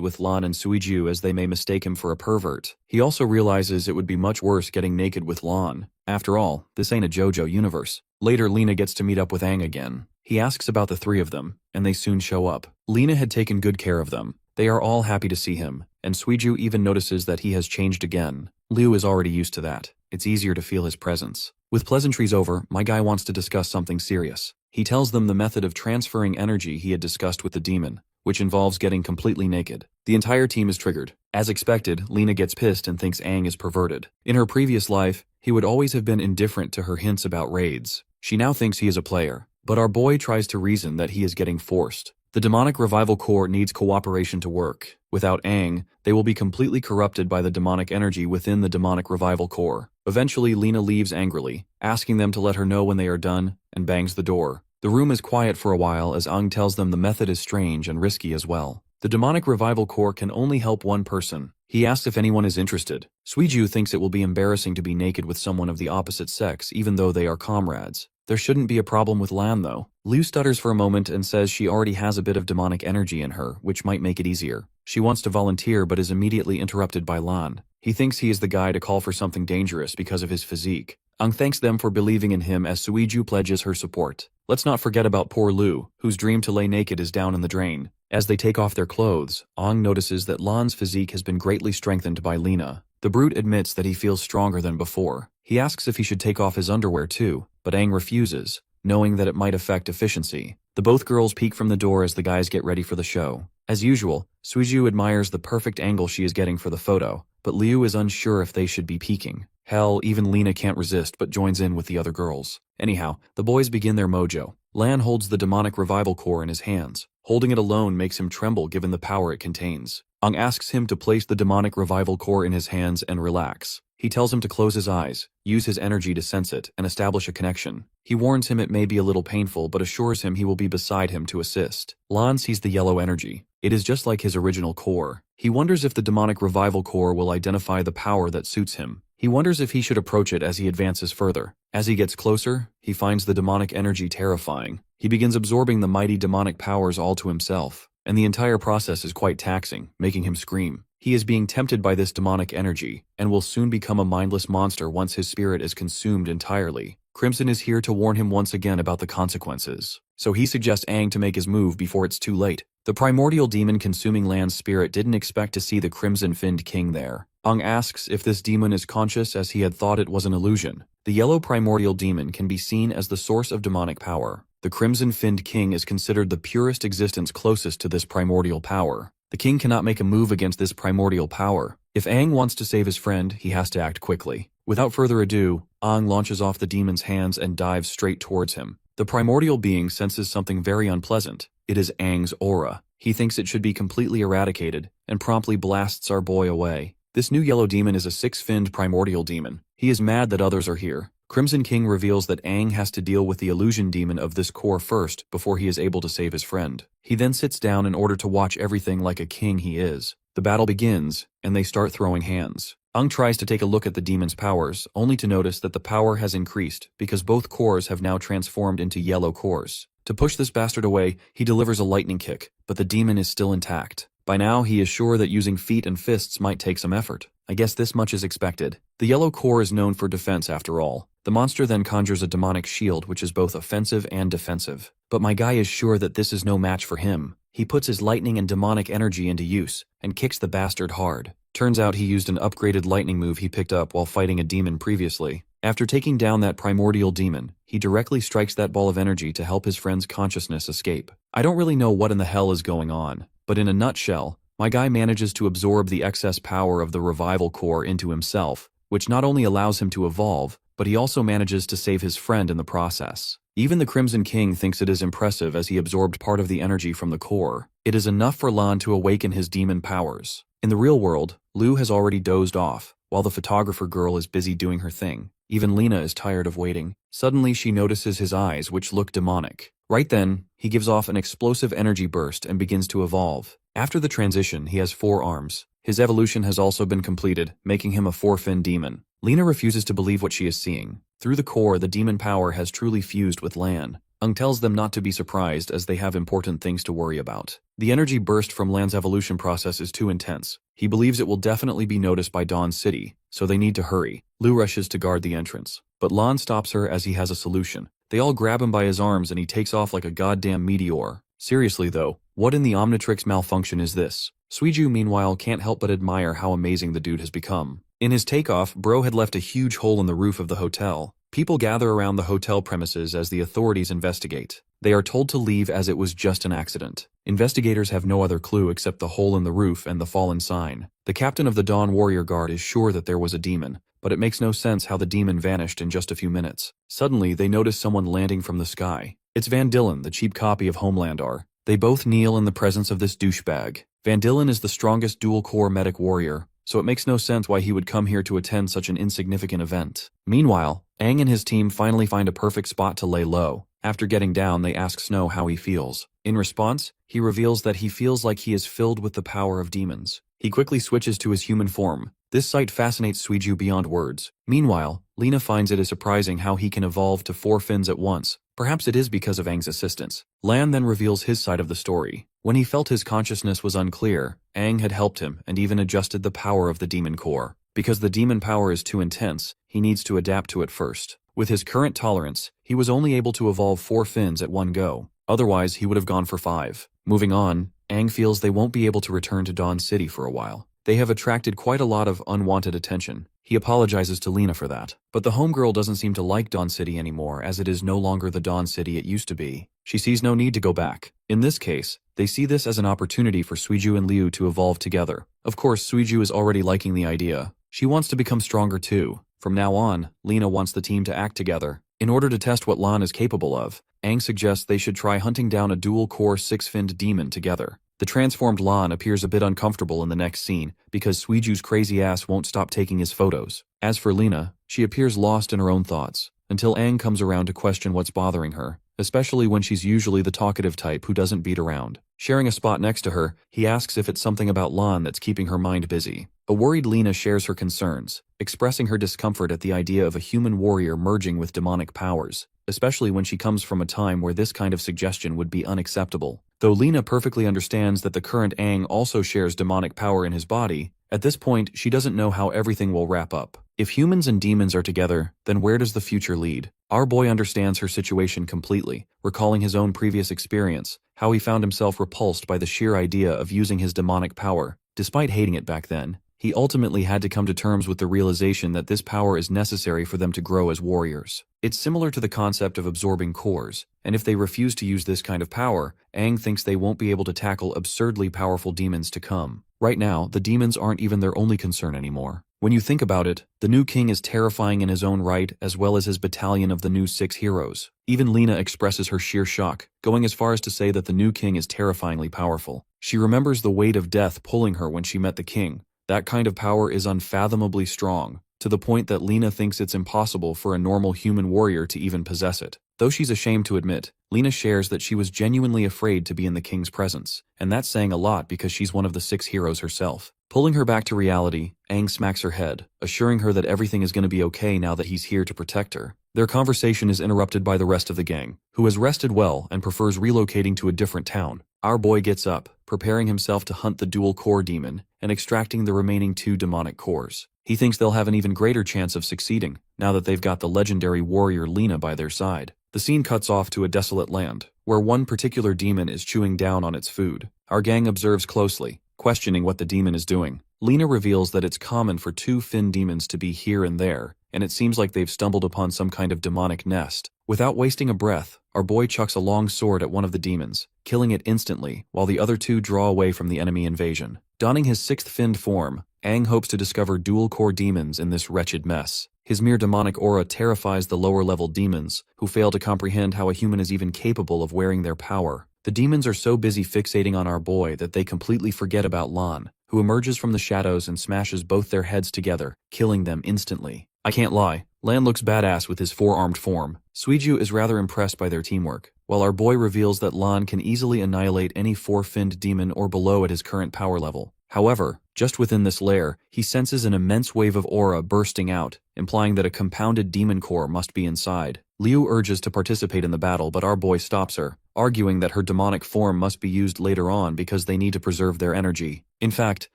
with Lan and Suiju as they may mistake him for a pervert. He also realizes it would be much worse getting naked with Lan. After all, this ain't a JoJo universe. Later, Lena gets to meet up with Aang again. He asks about the 3 of them, and they soon show up. Lena had taken good care of them. They are all happy to see him, and Suiju even notices that he has changed again. Liu is already used to that. It's easier to feel his presence. With pleasantries over, my guy wants to discuss something serious. He tells them the method of transferring energy he had discussed with the demon, which involves getting completely naked. The entire team is triggered. As expected, Lena gets pissed and thinks Aang is perverted. In her previous life, he would always have been indifferent to her hints about raids. She now thinks he is a player, but our boy tries to reason that he is getting forced. The demonic revival core needs cooperation to work. Without Aang, they will be completely corrupted by the demonic energy within the demonic revival core. Eventually, Lena leaves angrily, asking them to let her know when they are done, and bangs the door. The room is quiet for a while as Aang tells them the method is strange and risky as well. The demonic revival core can only help one person. He asks if anyone is interested. Suiju thinks it will be embarrassing to be naked with someone of the opposite sex even though they are comrades. There shouldn't be a problem with Lan though. Liu stutters for a moment and says she already has a bit of demonic energy in her, which might make it easier. She wants to volunteer but is immediately interrupted by Lan. He thinks he is the guy to call for something dangerous because of his physique. Ang thanks them for believing in him as Suiju pledges her support. Let's not forget about poor Lu, whose dream to lay naked is down in the drain. As they take off their clothes, Ang notices that Lan's physique has been greatly strengthened by Lena. The brute admits that he feels stronger than before. He asks if he should take off his underwear too, but Ang refuses, knowing that it might affect efficiency. The both girls peek from the door as the guys get ready for the show. As usual, Suiju admires the perfect angle she is getting for the photo, but Liu is unsure if they should be peeking. Hell, even Lena can't resist but joins in with the other girls. Anyhow, the boys begin their mojo. Lan holds the demonic revival core in his hands. Holding it alone makes him tremble given the power it contains. Ang asks him to place the demonic revival core in his hands and relax. He tells him to close his eyes, use his energy to sense it, and establish a connection. He warns him it may be a little painful but assures him he will be beside him to assist. Lan sees the yellow energy. It is just like his original core. He wonders if the demonic revival core will identify the power that suits him. He wonders if he should approach it as he advances further. As he gets closer, he finds the demonic energy terrifying. He begins absorbing the mighty demonic powers all to himself, and the entire process is quite taxing, making him scream. He is being tempted by this demonic energy, and will soon become a mindless monster once his spirit is consumed entirely. Crimson is here to warn him once again about the consequences, so he suggests Aang to make his move before it's too late. The primordial demon consuming Lan's spirit didn't expect to see the crimson-finned king there. Aang asks if this demon is conscious as he had thought it was an illusion. The yellow primordial demon can be seen as the source of demonic power. The crimson-finned king is considered the purest existence closest to this primordial power. The king cannot make a move against this primordial power. If Aang wants to save his friend, he has to act quickly. Without further ado, Aang launches off the demon's hands and dives straight towards him. The primordial being senses something very unpleasant. It is Aang's aura. He thinks it should be completely eradicated, and promptly blasts our boy away. This new yellow demon is a six-finned primordial demon. He is mad that others are here. Crimson King reveals that Aang has to deal with the illusion demon of this core first before he is able to save his friend. He then sits down in order to watch everything like a king he is. The battle begins, and they start throwing hands. Aang tries to take a look at the demon's powers, only to notice that the power has increased because both cores have now transformed into yellow cores. To push this bastard away, he delivers a lightning kick, but the demon is still intact. By now, he is sure that using feet and fists might take some effort. I guess this much is expected. The yellow core is known for defense after all. The monster then conjures a demonic shield which is both offensive and defensive. But my guy is sure that this is no match for him. He puts his lightning and demonic energy into use, and kicks the bastard hard. Turns out he used an upgraded lightning move he picked up while fighting a demon previously. After taking down that primordial demon, he directly strikes that ball of energy to help his friend's consciousness escape. I don't really know what in the hell is going on, but in a nutshell, my guy manages to absorb the excess power of the revival core into himself, which not only allows him to evolve, but he also manages to save his friend in the process. Even the Crimson King thinks it is impressive as he absorbed part of the energy from the core. It is enough for Lan to awaken his demon powers. In the real world, Lu has already dozed off, while the photographer girl is busy doing her thing. Even Lena is tired of waiting. Suddenly she notices his eyes, which look demonic. Right then, he gives off an explosive energy burst and begins to evolve. After the transition, he has 4 arms. His evolution has also been completed, making him a 4-fin demon. Lena refuses to believe what she is seeing. Through the core, the demon power has truly fused with Lan. Aang tells them not to be surprised as they have important things to worry about. The energy burst from Lan's evolution process is too intense. He believes it will definitely be noticed by Dawn City, so they need to hurry. Lu rushes to guard the entrance, but Lan stops her as he has a solution. They all grab him by his arms and he takes off like a goddamn meteor. Seriously though, what in the Omnitrix malfunction is this? Suiju meanwhile can't help but admire how amazing the dude has become. In his takeoff, Bro had left a huge hole in the roof of the hotel. People gather around the hotel premises as the authorities investigate. They are told to leave as it was just an accident. Investigators have no other clue except the hole in the roof and the fallen sign. The captain of the Dawn Warrior Guard is sure that there was a demon, but it makes no sense how the demon vanished in just a few minutes. Suddenly, they notice someone landing from the sky. It's Van Dillen, the cheap copy of Homelander. They both kneel in the presence of this douchebag. Van Dillen is the strongest dual-core medic warrior, so it makes no sense why he would come here to attend such an insignificant event. Meanwhile, Aang and his team finally find a perfect spot to lay low. After getting down, they ask Snow how he feels. In response, he reveals that he feels like he is filled with the power of demons. He quickly switches to his human form. This sight fascinates Suiju beyond words. Meanwhile, Lena finds it is surprising how he can evolve to 4 fins at once. Perhaps it is because of Aang's assistance. Lan then reveals his side of the story. When he felt his consciousness was unclear, Aang had helped him and even adjusted the power of the demon core. Because the demon power is too intense, he needs to adapt to it first. With his current tolerance, he was only able to evolve 4 fins at one go. Otherwise, he would have gone for 5. Moving on, Aang feels they won't be able to return to Dawn City for a while. They have attracted quite a lot of unwanted attention. He apologizes to Lena for that. But the homegirl doesn't seem to like Dawn City anymore, as it is no longer the Dawn City it used to be. She sees no need to go back. In this case, they see this as an opportunity for Suiju and Liu to evolve together. Of course, Suiju is already liking the idea. She wants to become stronger too. From now on, Lena wants the team to act together. In order to test what Lan is capable of, Aang suggests they should try hunting down a dual-core 6-finned demon together. The transformed Lan appears a bit uncomfortable in the next scene because Suiju's crazy ass won't stop taking his photos. As for Lena, she appears lost in her own thoughts, until Aang comes around to question what's bothering her, especially when she's usually the talkative type who doesn't beat around. Sharing a spot next to her, he asks if it's something about Lan that's keeping her mind busy. A worried Lena shares her concerns, expressing her discomfort at the idea of a human warrior merging with demonic powers, especially when she comes from a time where this kind of suggestion would be unacceptable. Though Lena perfectly understands that the current Aang also shares demonic power in his body, at this point she doesn't know how everything will wrap up. If humans and demons are together, then where does the future lead? Our boy understands her situation completely, recalling his own previous experience, how he found himself repulsed by the sheer idea of using his demonic power. Despite hating it back then, he ultimately had to come to terms with the realization that this power is necessary for them to grow as warriors. It's similar to the concept of absorbing cores, and if they refuse to use this kind of power, Aang thinks they won't be able to tackle absurdly powerful demons to come. Right now, the demons aren't even their only concern anymore. When you think about it, the new king is terrifying in his own right, as well as his battalion of the new 6 heroes. Even Lena expresses her sheer shock, going as far as to say that the new king is terrifyingly powerful. She remembers the weight of death pulling her when she met the king. That kind of power is unfathomably strong, to the point that Lena thinks it's impossible for a normal human warrior to even possess it. Though she's ashamed to admit, Lena shares that she was genuinely afraid to be in the king's presence, and that's saying a lot because she's one of the 6 heroes herself. Pulling her back to reality, Aang smacks her head, assuring her that everything is going to be okay now that he's here to protect her. Their conversation is interrupted by the rest of the gang, who has rested well and prefers relocating to a different town. Our boy gets up, preparing himself to hunt the dual-core demon and extracting the remaining 2 demonic cores. He thinks they'll have an even greater chance of succeeding, now that they've got the legendary warrior Lena by their side. The scene cuts off to a desolate land, where one particular demon is chewing down on its food. Our gang observes closely, questioning what the demon is doing. Lena reveals that it's common for 2 fin demons to be here and there, and it seems like they've stumbled upon some kind of demonic nest. Without wasting a breath, our boy chucks a long sword at one of the demons, killing it instantly, while the other 2 draw away from the enemy invasion. Donning his 6th finned form, Aang hopes to discover dual-core demons in this wretched mess. His mere demonic aura terrifies the lower-level demons, who fail to comprehend how a human is even capable of wearing their power. The demons are so busy fixating on our boy that they completely forget about Lan, who emerges from the shadows and smashes both their heads together, killing them instantly. I can't lie, Lan looks badass with his 4-armed form. Suiju is rather impressed by their teamwork, while our boy reveals that Lan can easily annihilate any 4-finned demon or below at his current power level. However, just within this lair, he senses an immense wave of aura bursting out, implying that a compounded demon core must be inside. Liu urges to participate in the battle, but our boy stops her, arguing that her demonic form must be used later on because they need to preserve their energy. In fact,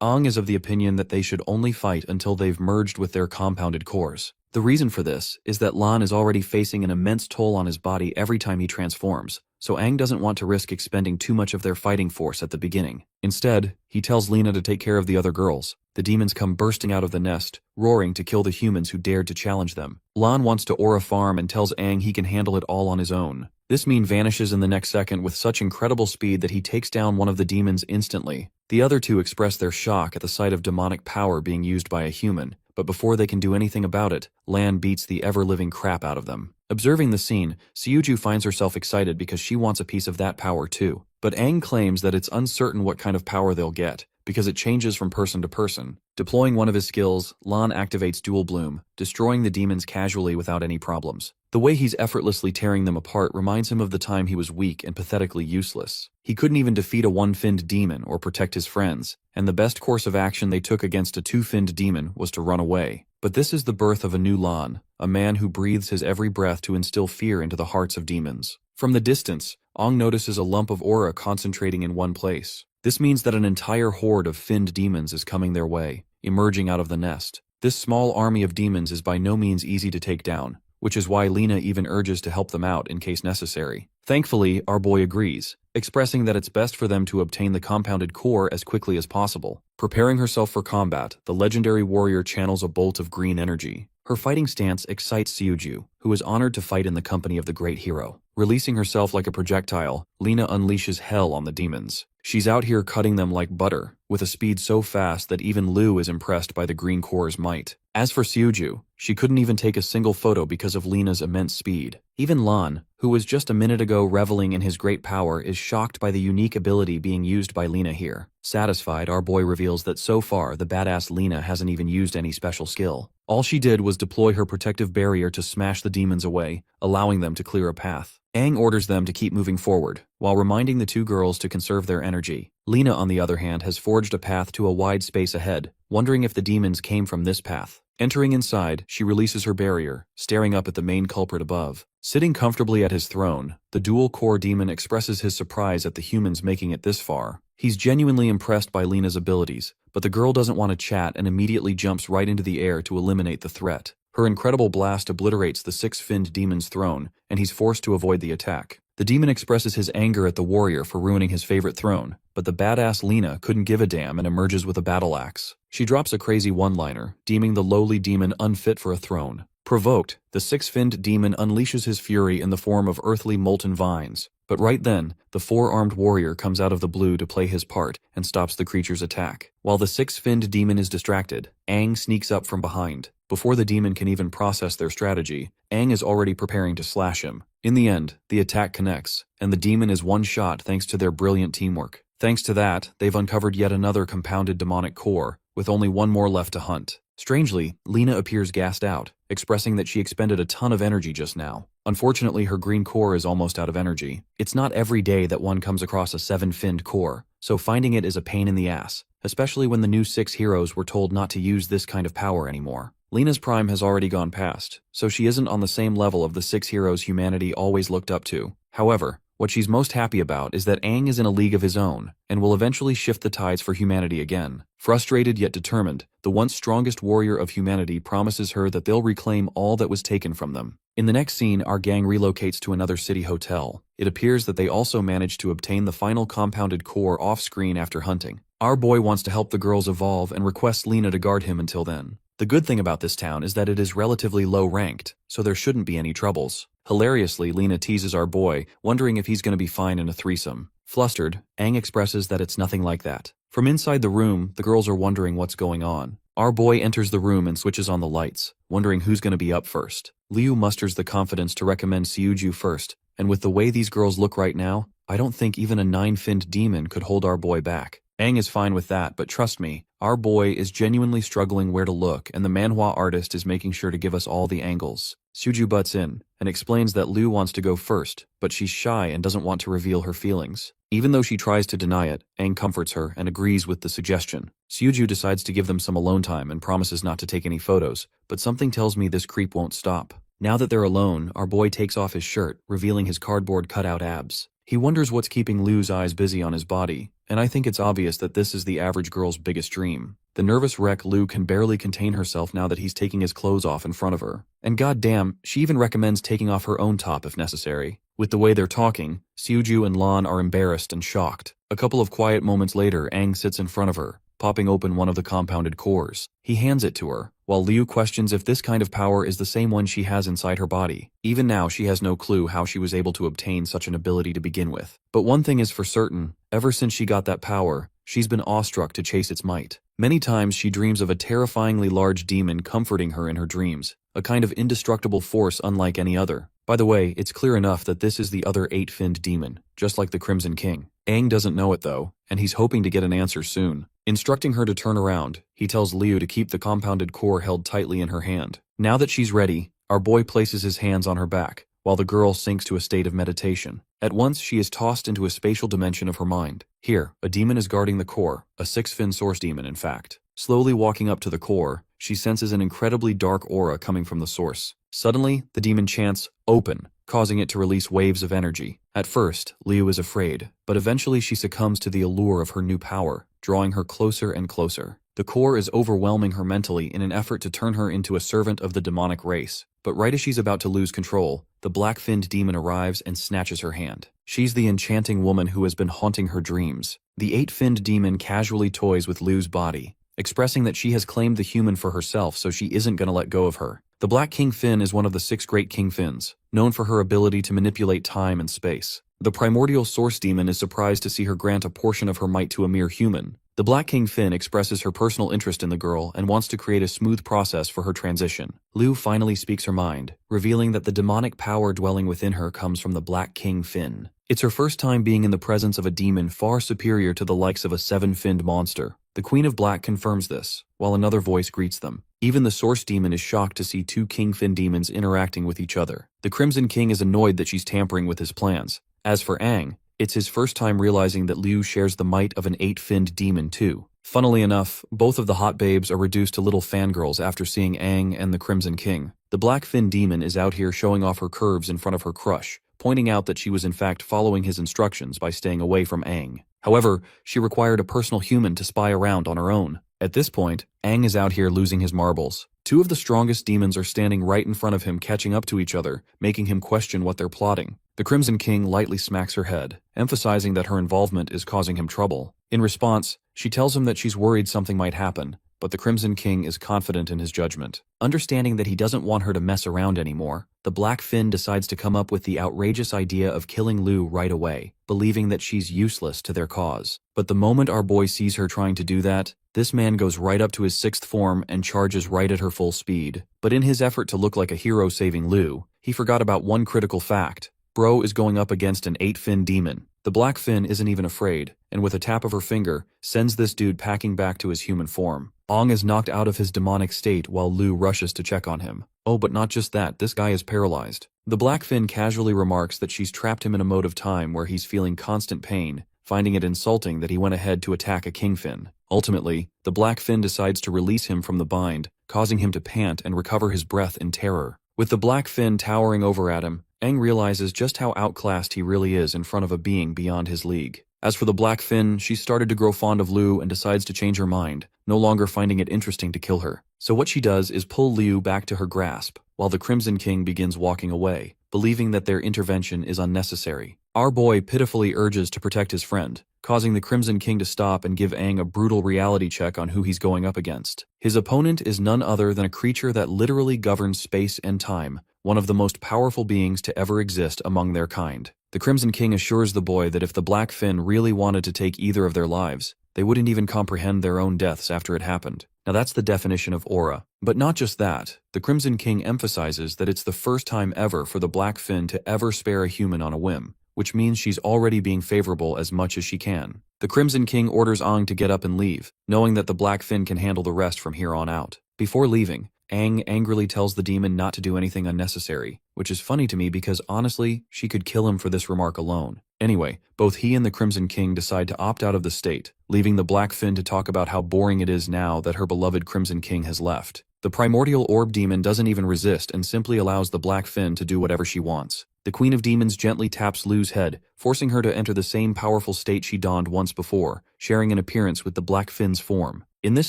Aang is of the opinion that they should only fight until they've merged with their compounded cores. The reason for this is that Lan is already facing an immense toll on his body every time he transforms, so Aang doesn't want to risk expending too much of their fighting force at the beginning. Instead, he tells Lena to take care of the other girls. The demons come bursting out of the nest, roaring to kill the humans who dared to challenge them. Lan wants to aura farm and tells Aang he can handle it all on his own. This meme vanishes in the next second with such incredible speed that he takes down one of the demons instantly. The other 2 express their shock at the sight of demonic power being used by a human, but before they can do anything about it, Lan beats the ever-living crap out of them. Observing the scene, Suiju finds herself excited because she wants a piece of that power too. But Aang claims that it's uncertain what kind of power they'll get, because it changes from person to person. Deploying one of his skills, Lan activates Dual Bloom, destroying the demons casually without any problems. The way he's effortlessly tearing them apart reminds him of the time he was weak and pathetically useless. He couldn't even defeat a 1-finned demon or protect his friends, and the best course of action they took against a 2-finned demon was to run away. But this is the birth of a new Lan, a man who breathes his every breath to instill fear into the hearts of demons. From the distance, Aang notices a lump of aura concentrating in one place. This means that an entire horde of finned demons is coming their way, emerging out of the nest. This small army of demons is by no means easy to take down, which is why Lena even urges to help them out in case necessary. Thankfully, our boy agrees, expressing that it's best for them to obtain the compounded core as quickly as possible. Preparing herself for combat, the legendary warrior channels a bolt of green energy. Her fighting stance excites Seoju, who is honored to fight in the company of the great hero. Releasing herself like a projectile, Lena unleashes hell on the demons. She's out here cutting them like butter, with a speed so fast that even Lu is impressed by the green core's might. As for Seoju, she couldn't even take a single photo because of Lena's immense speed. Even Lan, who was just a minute ago reveling in his great power, is shocked by the unique ability being used by Lena here. Satisfied, our boy reveals that so far the badass Lena hasn't even used any special skill. All she did was deploy her protective barrier to smash the demons away, allowing them to clear a path. Aang orders them to keep moving forward, while reminding the two girls to conserve their energy. Lena, on the other hand, has forged a path to a wide space ahead, wondering if the demons came from this path. Entering inside, she releases her barrier, staring up at the main culprit above. Sitting comfortably at his throne, the dual-core demon expresses his surprise at the humans making it this far. He's genuinely impressed by Lena's abilities, but the girl doesn't want to chat and immediately jumps right into the air to eliminate the threat. Her incredible blast obliterates the six-finned demon's throne, and he's forced to avoid the attack. The demon expresses his anger at the warrior for ruining his favorite throne, but the badass Lena couldn't give a damn and emerges with a battle axe. She drops a crazy one-liner, deeming the lowly demon unfit for a throne. Provoked, the six-finned demon unleashes his fury in the form of earthly molten vines. But right then, the four-armed warrior comes out of the blue to play his part and stops the creature's attack. While the six-finned demon is distracted, Aang sneaks up from behind. Before the demon can even process their strategy, Aang is already preparing to slash him. In the end, the attack connects, and the demon is one shot thanks to their brilliant teamwork. Thanks to that, they've uncovered yet another compounded demonic core, with only one more left to hunt. Strangely, Lena appears gassed out, expressing that she expended a ton of energy just now. Unfortunately, her green core is almost out of energy. It's not every day that one comes across a seven-finned core, so finding it is a pain in the ass, especially when the new 6 heroes were told not to use this kind of power anymore. Lena's prime has already gone past, so she isn't on the same level of the 6 heroes humanity always looked up to. However, what she's most happy about is that Aang is in a league of his own, and will eventually shift the tides for humanity again. Frustrated yet determined, the once strongest warrior of humanity promises her that they'll reclaim all that was taken from them. In the next scene, our gang relocates to another city hotel. It appears that they also managed to obtain the final compounded core off-screen after hunting. Our boy wants to help the girls evolve and requests Lena to guard him until then. The good thing about this town is that it is relatively low-ranked, so there shouldn't be any troubles. Hilariously, Lena teases our boy, wondering if he's going to be fine in a threesome. Flustered, Aang expresses that it's nothing like that. From inside the room, the girls are wondering what's going on. Our boy enters the room and switches on the lights, wondering who's going to be up first. Liu musters the confidence to recommend Seoju first, and with the way these girls look right now, I don't think even a 9-finned demon could hold our boy back. Aang is fine with that, but trust me, our boy is genuinely struggling where to look, and the manhwa artist is making sure to give us all the angles. Seoju butts in, and explains that Liu wants to go first, but she's shy and doesn't want to reveal her feelings. Even though she tries to deny it, Aang comforts her and agrees with the suggestion. Seoju decides to give them some alone time and promises not to take any photos, but something tells me this creep won't stop. Now that they're alone, our boy takes off his shirt, revealing his cardboard cutout abs. He wonders what's keeping Liu's eyes busy on his body, and I think it's obvious that this is the average girl's biggest dream. The nervous wreck Liu can barely contain herself now that he's taking his clothes off in front of her. And goddamn, she even recommends taking off her own top if necessary. With the way they're talking, Seoju and Lan are embarrassed and shocked. A couple of quiet moments later, Aang sits in front of her, popping open one of the compounded cores. He hands it to her, while Liu questions if this kind of power is the same one she has inside her body. Even now, she has no clue how she was able to obtain such an ability to begin with. But one thing is for certain, ever since she got that power, she's been awestruck to chase its might. Many times she dreams of a terrifyingly large demon comforting her in her dreams, a kind of indestructible force unlike any other. By the way, it's clear enough that this is the other 8-finned demon, just like the Crimson King. Aang doesn't know it though, and he's hoping to get an answer soon. Instructing her to turn around, he tells Liu to keep the compounded core held tightly in her hand. Now that she's ready, our boy places his hands on her back, while the girl sinks to a state of meditation. At once, she is tossed into a spatial dimension of her mind. Here, a demon is guarding the core, a 6-fin source demon in fact. Slowly walking up to the core, she senses an incredibly dark aura coming from the source. Suddenly, the demon chants, "Open," causing it to release waves of energy. At first, Liu is afraid, but eventually she succumbs to the allure of her new power. drawing her closer and closer. The core is overwhelming her mentally in an effort to turn her into a servant of the demonic race. But right as she's about to lose control, the black-finned demon arrives and snatches her hand. She's the enchanting woman who has been haunting her dreams. The 8-finned demon casually toys with Lu's body, expressing that she has claimed the human for herself, so she isn't gonna let go of her. The Black King Fin is one of the 6 great King Fins, known for her ability to manipulate time and space. The primordial source demon is surprised to see her grant a portion of her might to a mere human. The Black King Fin expresses her personal interest in the girl and wants to create a smooth process for her transition. Lu finally speaks her mind, revealing that the demonic power dwelling within her comes from the Black King Fin. It's her first time being in the presence of a demon far superior to the likes of a 7-finned monster. The Queen of Black confirms this, while another voice greets them. Even the Source Demon is shocked to see 2 Kingfin demons interacting with each other. The Crimson King is annoyed that she's tampering with his plans. As for Aang, it's his first time realizing that Liu shares the might of an 8-finned demon too. Funnily enough, both of the hot babes are reduced to little fangirls after seeing Aang and the Crimson King. The Black Fin demon is out here showing off her curves in front of her crush, pointing out that she was in fact following his instructions by staying away from Aang. However, she required a personal human to spy around on her own. At this point, Aang is out here losing his marbles. 2 of the strongest demons are standing right in front of him, catching up to each other, making him question what they're plotting. The Crimson King lightly smacks her head, emphasizing that her involvement is causing him trouble. In response, she tells him that she's worried something might happen, but the Crimson King is confident in his judgment. Understanding that he doesn't want her to mess around anymore, the Black Fin decides to come up with the outrageous idea of killing Lu right away, believing that she's useless to their cause. But the moment our boy sees her trying to do that, this man goes right up to his 6th form and charges right at her full speed. But in his effort to look like a hero saving Lu, he forgot about one critical fact. Bro is going up against an 8-fin demon. The Black Fin isn't even afraid, and with a tap of her finger, sends this dude packing back to his human form. Aang is knocked out of his demonic state while Lu rushes to check on him. Oh, but not just that, this guy is paralyzed. The Black Fin casually remarks that she's trapped him in a mode of time where he's feeling constant pain, finding it insulting that he went ahead to attack a Kingfin. Ultimately, the Black Fin decides to release him from the bind, causing him to pant and recover his breath in terror. With the Black Fin towering over at him, Aang realizes just how outclassed he really is in front of a being beyond his league. As for the Black Fin, she started to grow fond of Lu and decides to change her mind, no longer finding it interesting to kill her. So what she does is pull Liu back to her grasp, while the Crimson King begins walking away, believing that their intervention is unnecessary. Our boy pitifully urges to protect his friend, causing the Crimson King to stop and give Aang a brutal reality check on who he's going up against. His opponent is none other than a creature that literally governs space and time, one of the most powerful beings to ever exist among their kind. The Crimson King assures the boy that if the Black Fin really wanted to take either of their lives, they wouldn't even comprehend their own deaths after it happened. Now that's the definition of aura. But not just that, the Crimson King emphasizes that it's the first time ever for the Black Fin to ever spare a human on a whim, which means she's already being favorable as much as she can. The Crimson King orders Aang to get up and leave, knowing that the Black Fin can handle the rest from here on out. Before leaving, Aang angrily tells the demon not to do anything unnecessary, which is funny to me because honestly, she could kill him for this remark alone. Anyway, both he and the Crimson King decide to opt out of the state, leaving the Black Fin to talk about how boring it is now that her beloved Crimson King has left. The primordial orb demon doesn't even resist and simply allows the Black Fin to do whatever she wants. The Queen of Demons gently taps Lu's head, forcing her to enter the same powerful state she donned once before, sharing an appearance with the Black Fin's form. In this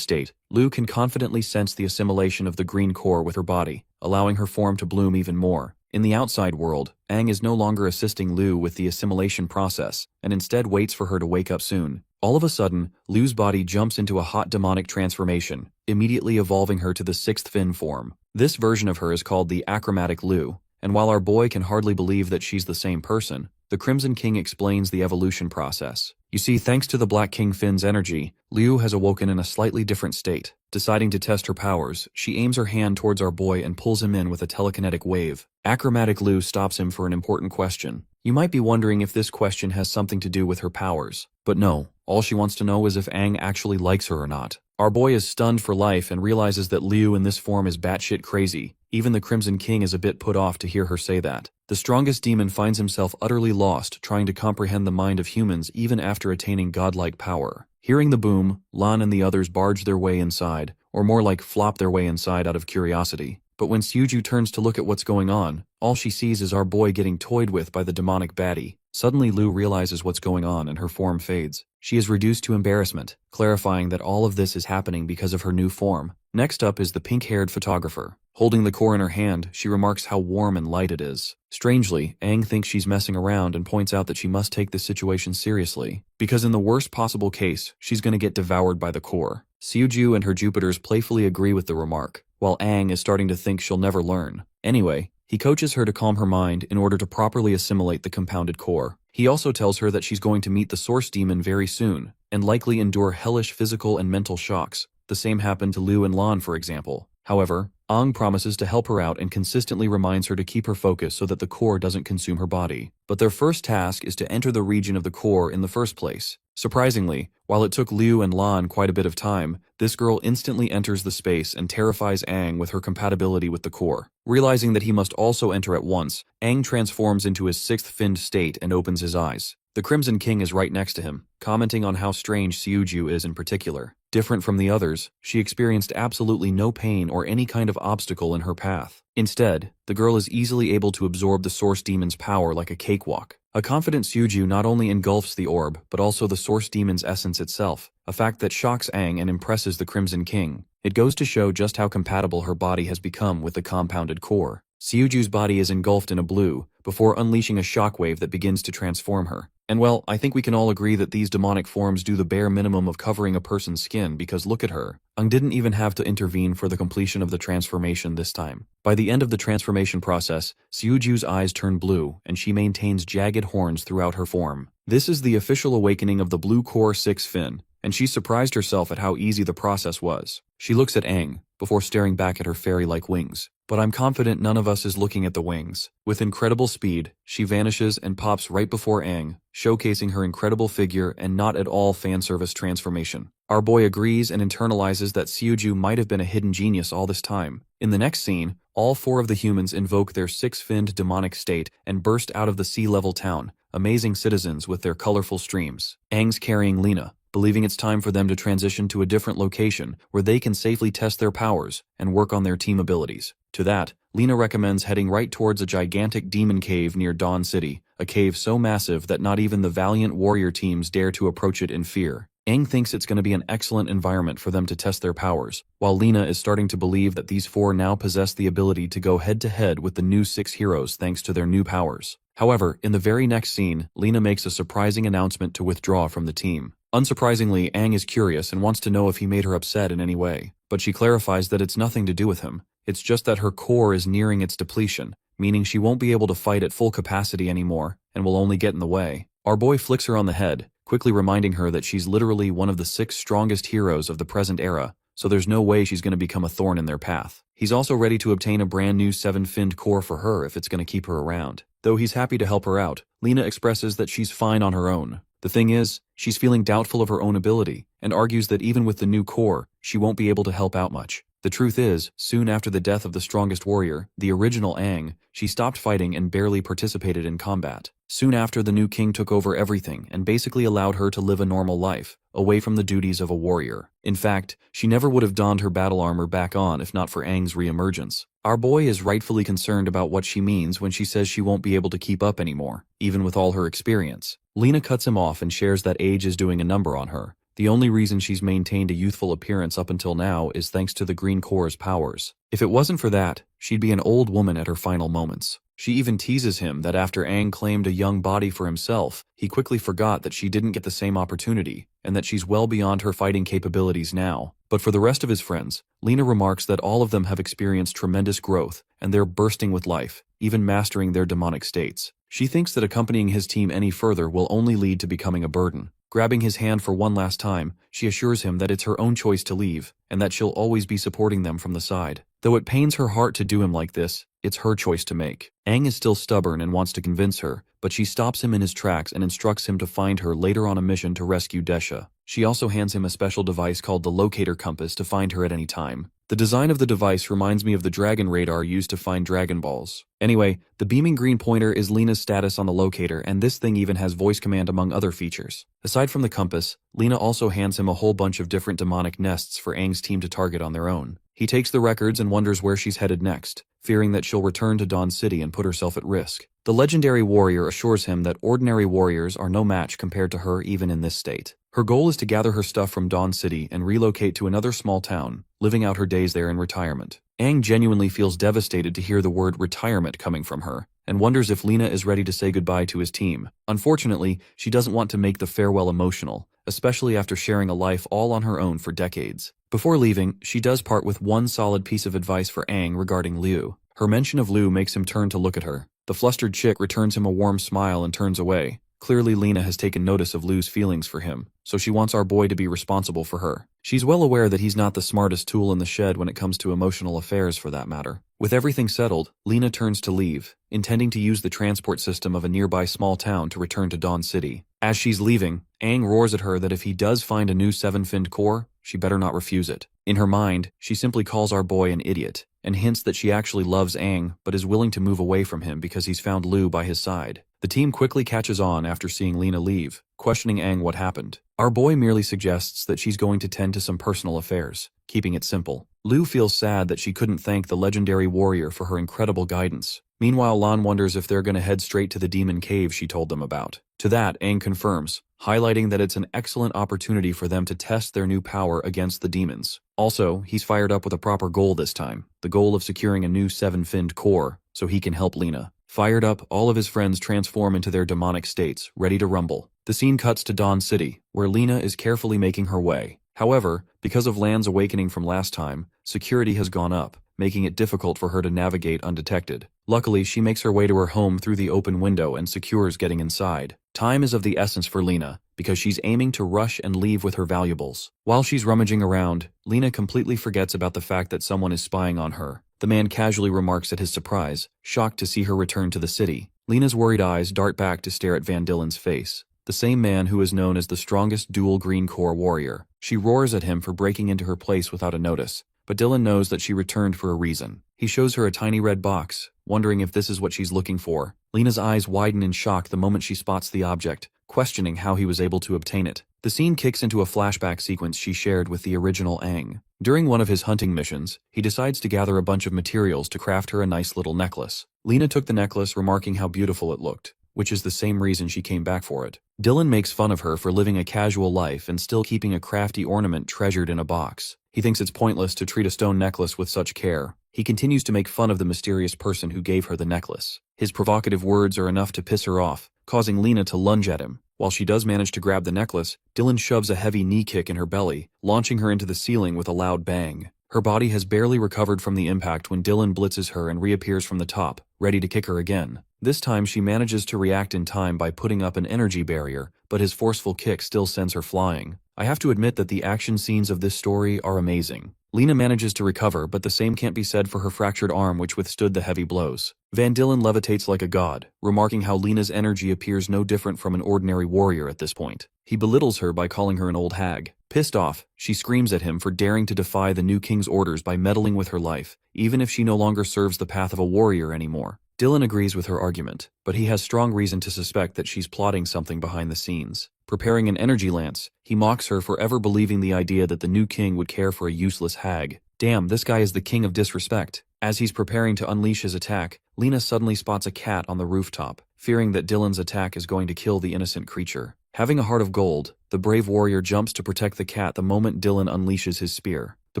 state, Lu can confidently sense the assimilation of the green core with her body, allowing her form to bloom even more. In the outside world, Aang is no longer assisting Lu with the assimilation process, and instead waits for her to wake up soon. All of a sudden, Lu's body jumps into a hot demonic transformation, immediately evolving her to the 6th fin form. This version of her is called the achromatic Lu, and while our boy can hardly believe that she's the same person, the Crimson King explains the evolution process. You see, thanks to the Black King Fin's energy, Liu has awoken in a slightly different state. Deciding to test her powers, she aims her hand towards our boy and pulls him in with a telekinetic wave. Achromatic Liu stops him for an important question. You might be wondering if this question has something to do with her powers. But no, all she wants to know is if Aang actually likes her or not. Our boy is stunned for life and realizes that Liu in this form is batshit crazy. Even the Crimson King is a bit put off to hear her say that. The strongest demon finds himself utterly lost trying to comprehend the mind of humans even after attaining godlike power. Hearing the boom, Lan and the others barge their way inside, or more like flop their way inside out of curiosity. But when Suju turns to look at what's going on, all she sees is our boy getting toyed with by the demonic baddie. Suddenly Lu realizes what's going on and her form fades. She is reduced to embarrassment, clarifying that all of this is happening because of her new form. Next up is the pink-haired photographer. Holding the core in her hand, she remarks how warm and light it is. Strangely, Aang thinks she's messing around and points out that she must take this situation seriously, because in the worst possible case, she's gonna get devoured by the core. Suju and her Jupiters playfully agree with the remark, while Aang is starting to think she'll never learn. Anyway, he coaches her to calm her mind in order to properly assimilate the compounded core. He also tells her that she's going to meet the source demon very soon, and likely endure hellish physical and mental shocks. The same happened to Liu and Lan, for example. However, Aang promises to help her out and consistently reminds her to keep her focus so that the core doesn't consume her body. But their first task is to enter the region of the core in the first place. Surprisingly, while it took Liu and Lan quite a bit of time, this girl instantly enters the space and terrifies Aang with her compatibility with the core. Realizing that he must also enter at once, Aang transforms into his sixth finned state and opens his eyes. The Crimson King is right next to him, commenting on how strange Suju is in particular. Different from the others, she experienced absolutely no pain or any kind of obstacle in her path. Instead, the girl is easily able to absorb the source demon's power like a cakewalk. A confident Suju not only engulfs the orb, but also the source demon's essence itself, a fact that shocks Aang and impresses the Crimson King. It goes to show just how compatible her body has become with the compounded core. Suju's body is engulfed in a blue, before unleashing a shockwave that begins to transform her. And well, I think we can all agree that these demonic forms do the bare minimum of covering a person's skin because look at her. Aang didn't even have to intervene for the completion of the transformation this time. By the end of the transformation process, Suju's eyes turn blue and she maintains jagged horns throughout her form. This is the official awakening of the blue core 6 fin, and she surprised herself at how easy the process was. She looks at Aang, before staring back at her fairy-like wings. But I'm confident none of us is looking at the wings. With incredible speed, she vanishes and pops right before Aang, showcasing her incredible figure and not at all fan-service transformation. Our boy agrees and internalizes that Suju might have been a hidden genius all this time. In the next scene, all 4 of the humans invoke their 6-finned demonic state and burst out of the sea-level town, amazing citizens with their colorful streams. Aang's carrying Lena, believing it's time for them to transition to a different location where they can safely test their powers and work on their team abilities. To that, Lena recommends heading right towards a gigantic demon cave near Dawn City, a cave so massive that not even the valiant warrior teams dare to approach it in fear. Aang thinks it's going to be an excellent environment for them to test their powers, while Lena is starting to believe that these 4 now possess the ability to go head-to-head with the new 6 heroes thanks to their new powers. However, in the very next scene, Lena makes a surprising announcement to withdraw from the team. Unsurprisingly, Aang is curious and wants to know if he made her upset in any way, but she clarifies that it's nothing to do with him. It's just that her core is nearing its depletion, meaning she won't be able to fight at full capacity anymore and will only get in the way. Our boy flicks her on the head, quickly reminding her that she's literally one of the 6 strongest heroes of the present era, so there's no way she's going to become a thorn in their path. He's also ready to obtain a brand new 7-finned core for her if it's going to keep her around. Though he's happy to help her out, Lena expresses that she's fine on her own. The thing is, she's feeling doubtful of her own ability, and argues that even with the new core, she won't be able to help out much. The truth is, soon after the death of the strongest warrior, the original Aang, she stopped fighting and barely participated in combat. Soon after, the new king took over everything and basically allowed her to live a normal life, away from the duties of a warrior. In fact, she never would have donned her battle armor back on if not for Aang's re-emergence. Our boy is rightfully concerned about what she means when she says she won't be able to keep up anymore, even with all her experience. Lena cuts him off and shares that age is doing a number on her. The only reason she's maintained a youthful appearance up until now is thanks to the Green Core's powers. If it wasn't for that, she'd be an old woman at her final moments. She even teases him that after Aang claimed a young body for himself, he quickly forgot that she didn't get the same opportunity, and that she's well beyond her fighting capabilities now. But for the rest of his friends, Lena remarks that all of them have experienced tremendous growth, and they're bursting with life, even mastering their demonic states. She thinks that accompanying his team any further will only lead to becoming a burden. Grabbing his hand for one last time, she assures him that it's her own choice to leave, and that she'll always be supporting them from the side. Though it pains her heart to do him like this, it's her choice to make. Aang is still stubborn and wants to convince her, but she stops him in his tracks and instructs him to find her later on a mission to rescue Desha. She also hands him a special device called the locator compass to find her at any time. The design of the device reminds me of the dragon radar used to find Dragon Balls. Anyway, the beaming green pointer is Lena's status on the locator, and this thing even has voice command among other features. Aside from the compass, Lena also hands him a whole bunch of different demonic nests for Aang's team to target on their own. He takes the records and wonders where she's headed next, fearing that she'll return to Dawn City and put herself at risk. The legendary warrior assures him that ordinary warriors are no match compared to her even in this state. Her goal is to gather her stuff from Dawn City and relocate to another small town, living out her days there in retirement. Aang genuinely feels devastated to hear the word retirement coming from her, and wonders if Lena is ready to say goodbye to his team. Unfortunately, she doesn't want to make the farewell emotional, especially after sharing a life all on her own for decades. Before leaving, she does part with one solid piece of advice for Aang regarding Liu. Her mention of Liu makes him turn to look at her. The flustered chick returns him a warm smile and turns away. Clearly Lena has taken notice of Liu's feelings for him, so she wants our boy to be responsible for her. She's well aware that he's not the smartest tool in the shed when it comes to emotional affairs for that matter. With everything settled, Lena turns to leave, intending to use the transport system of a nearby small town to return to Dawn City. As she's leaving, Aang roars at her that if he does find a new seven-finned core, she better not refuse it. In her mind, she simply calls our boy an idiot, and hints that she actually loves Aang but is willing to move away from him because he's found Liu by his side. The team quickly catches on after seeing Lena leave, questioning Aang what happened. Our boy merely suggests that she's going to tend to some personal affairs, keeping it simple. Liu feels sad that she couldn't thank the legendary warrior for her incredible guidance. Meanwhile, Lan wonders if they're going to head straight to the demon cave she told them about. To that, Aang confirms, highlighting that it's an excellent opportunity for them to test their new power against the demons. Also, he's fired up with a proper goal this time, the goal of securing a new seven-finned core, so he can help Lena. Fired up, all of his friends transform into their demonic states, ready to rumble. The scene cuts to Dawn City, where Lena is carefully making her way. However, because of Lan's awakening from last time, security has gone up, making it difficult for her to navigate undetected. Luckily, she makes her way to her home through the open window and secures getting inside. Time is of the essence for Lena, because she's aiming to rush and leave with her valuables. While she's rummaging around, Lena completely forgets about the fact that someone is spying on her. The man casually remarks at his surprise, shocked to see her return to the city. Lena's worried eyes dart back to stare at Van Dillen's face, the same man who is known as the strongest dual green core warrior. She roars at him for breaking into her place without a notice, but Dylan knows that she returned for a reason. He shows her a tiny red box, wondering if this is what she's looking for. Lena's eyes widen in shock the moment she spots the object, questioning how he was able to obtain it. The scene kicks into a flashback sequence she shared with the original Aang. During one of his hunting missions, he decides to gather a bunch of materials to craft her a nice little necklace. Lena took the necklace, remarking how beautiful it looked, which is the same reason she came back for it. Dylan makes fun of her for living a casual life and still keeping a crafty ornament treasured in a box. He thinks it's pointless to treat a stone necklace with such care. He continues to make fun of the mysterious person who gave her the necklace. His provocative words are enough to piss her off, causing Lena to lunge at him. While she does manage to grab the necklace, Dylan shoves a heavy knee kick in her belly, launching her into the ceiling with a loud bang. Her body has barely recovered from the impact when Dylan blitzes her and reappears from the top, ready to kick her again. This time she manages to react in time by putting up an energy barrier, but his forceful kick still sends her flying. I have to admit that the action scenes of this story are amazing. Lena manages to recover, but the same can't be said for her fractured arm, which withstood the heavy blows. Van Dillen levitates like a god, remarking how Lena's energy appears no different from an ordinary warrior at this point. He belittles her by calling her an old hag. Pissed off, she screams at him for daring to defy the new king's orders by meddling with her life, even if she no longer serves the path of a warrior anymore. Dylan agrees with her argument, but he has strong reason to suspect that she's plotting something behind the scenes. Preparing an energy lance, he mocks her for ever believing the idea that the new king would care for a useless hag. Damn, this guy is the king of disrespect. As he's preparing to unleash his attack, Lena suddenly spots a cat on the rooftop, fearing that Dylan's attack is going to kill the innocent creature. Having a heart of gold, the brave warrior jumps to protect the cat the moment Dylan unleashes his spear. The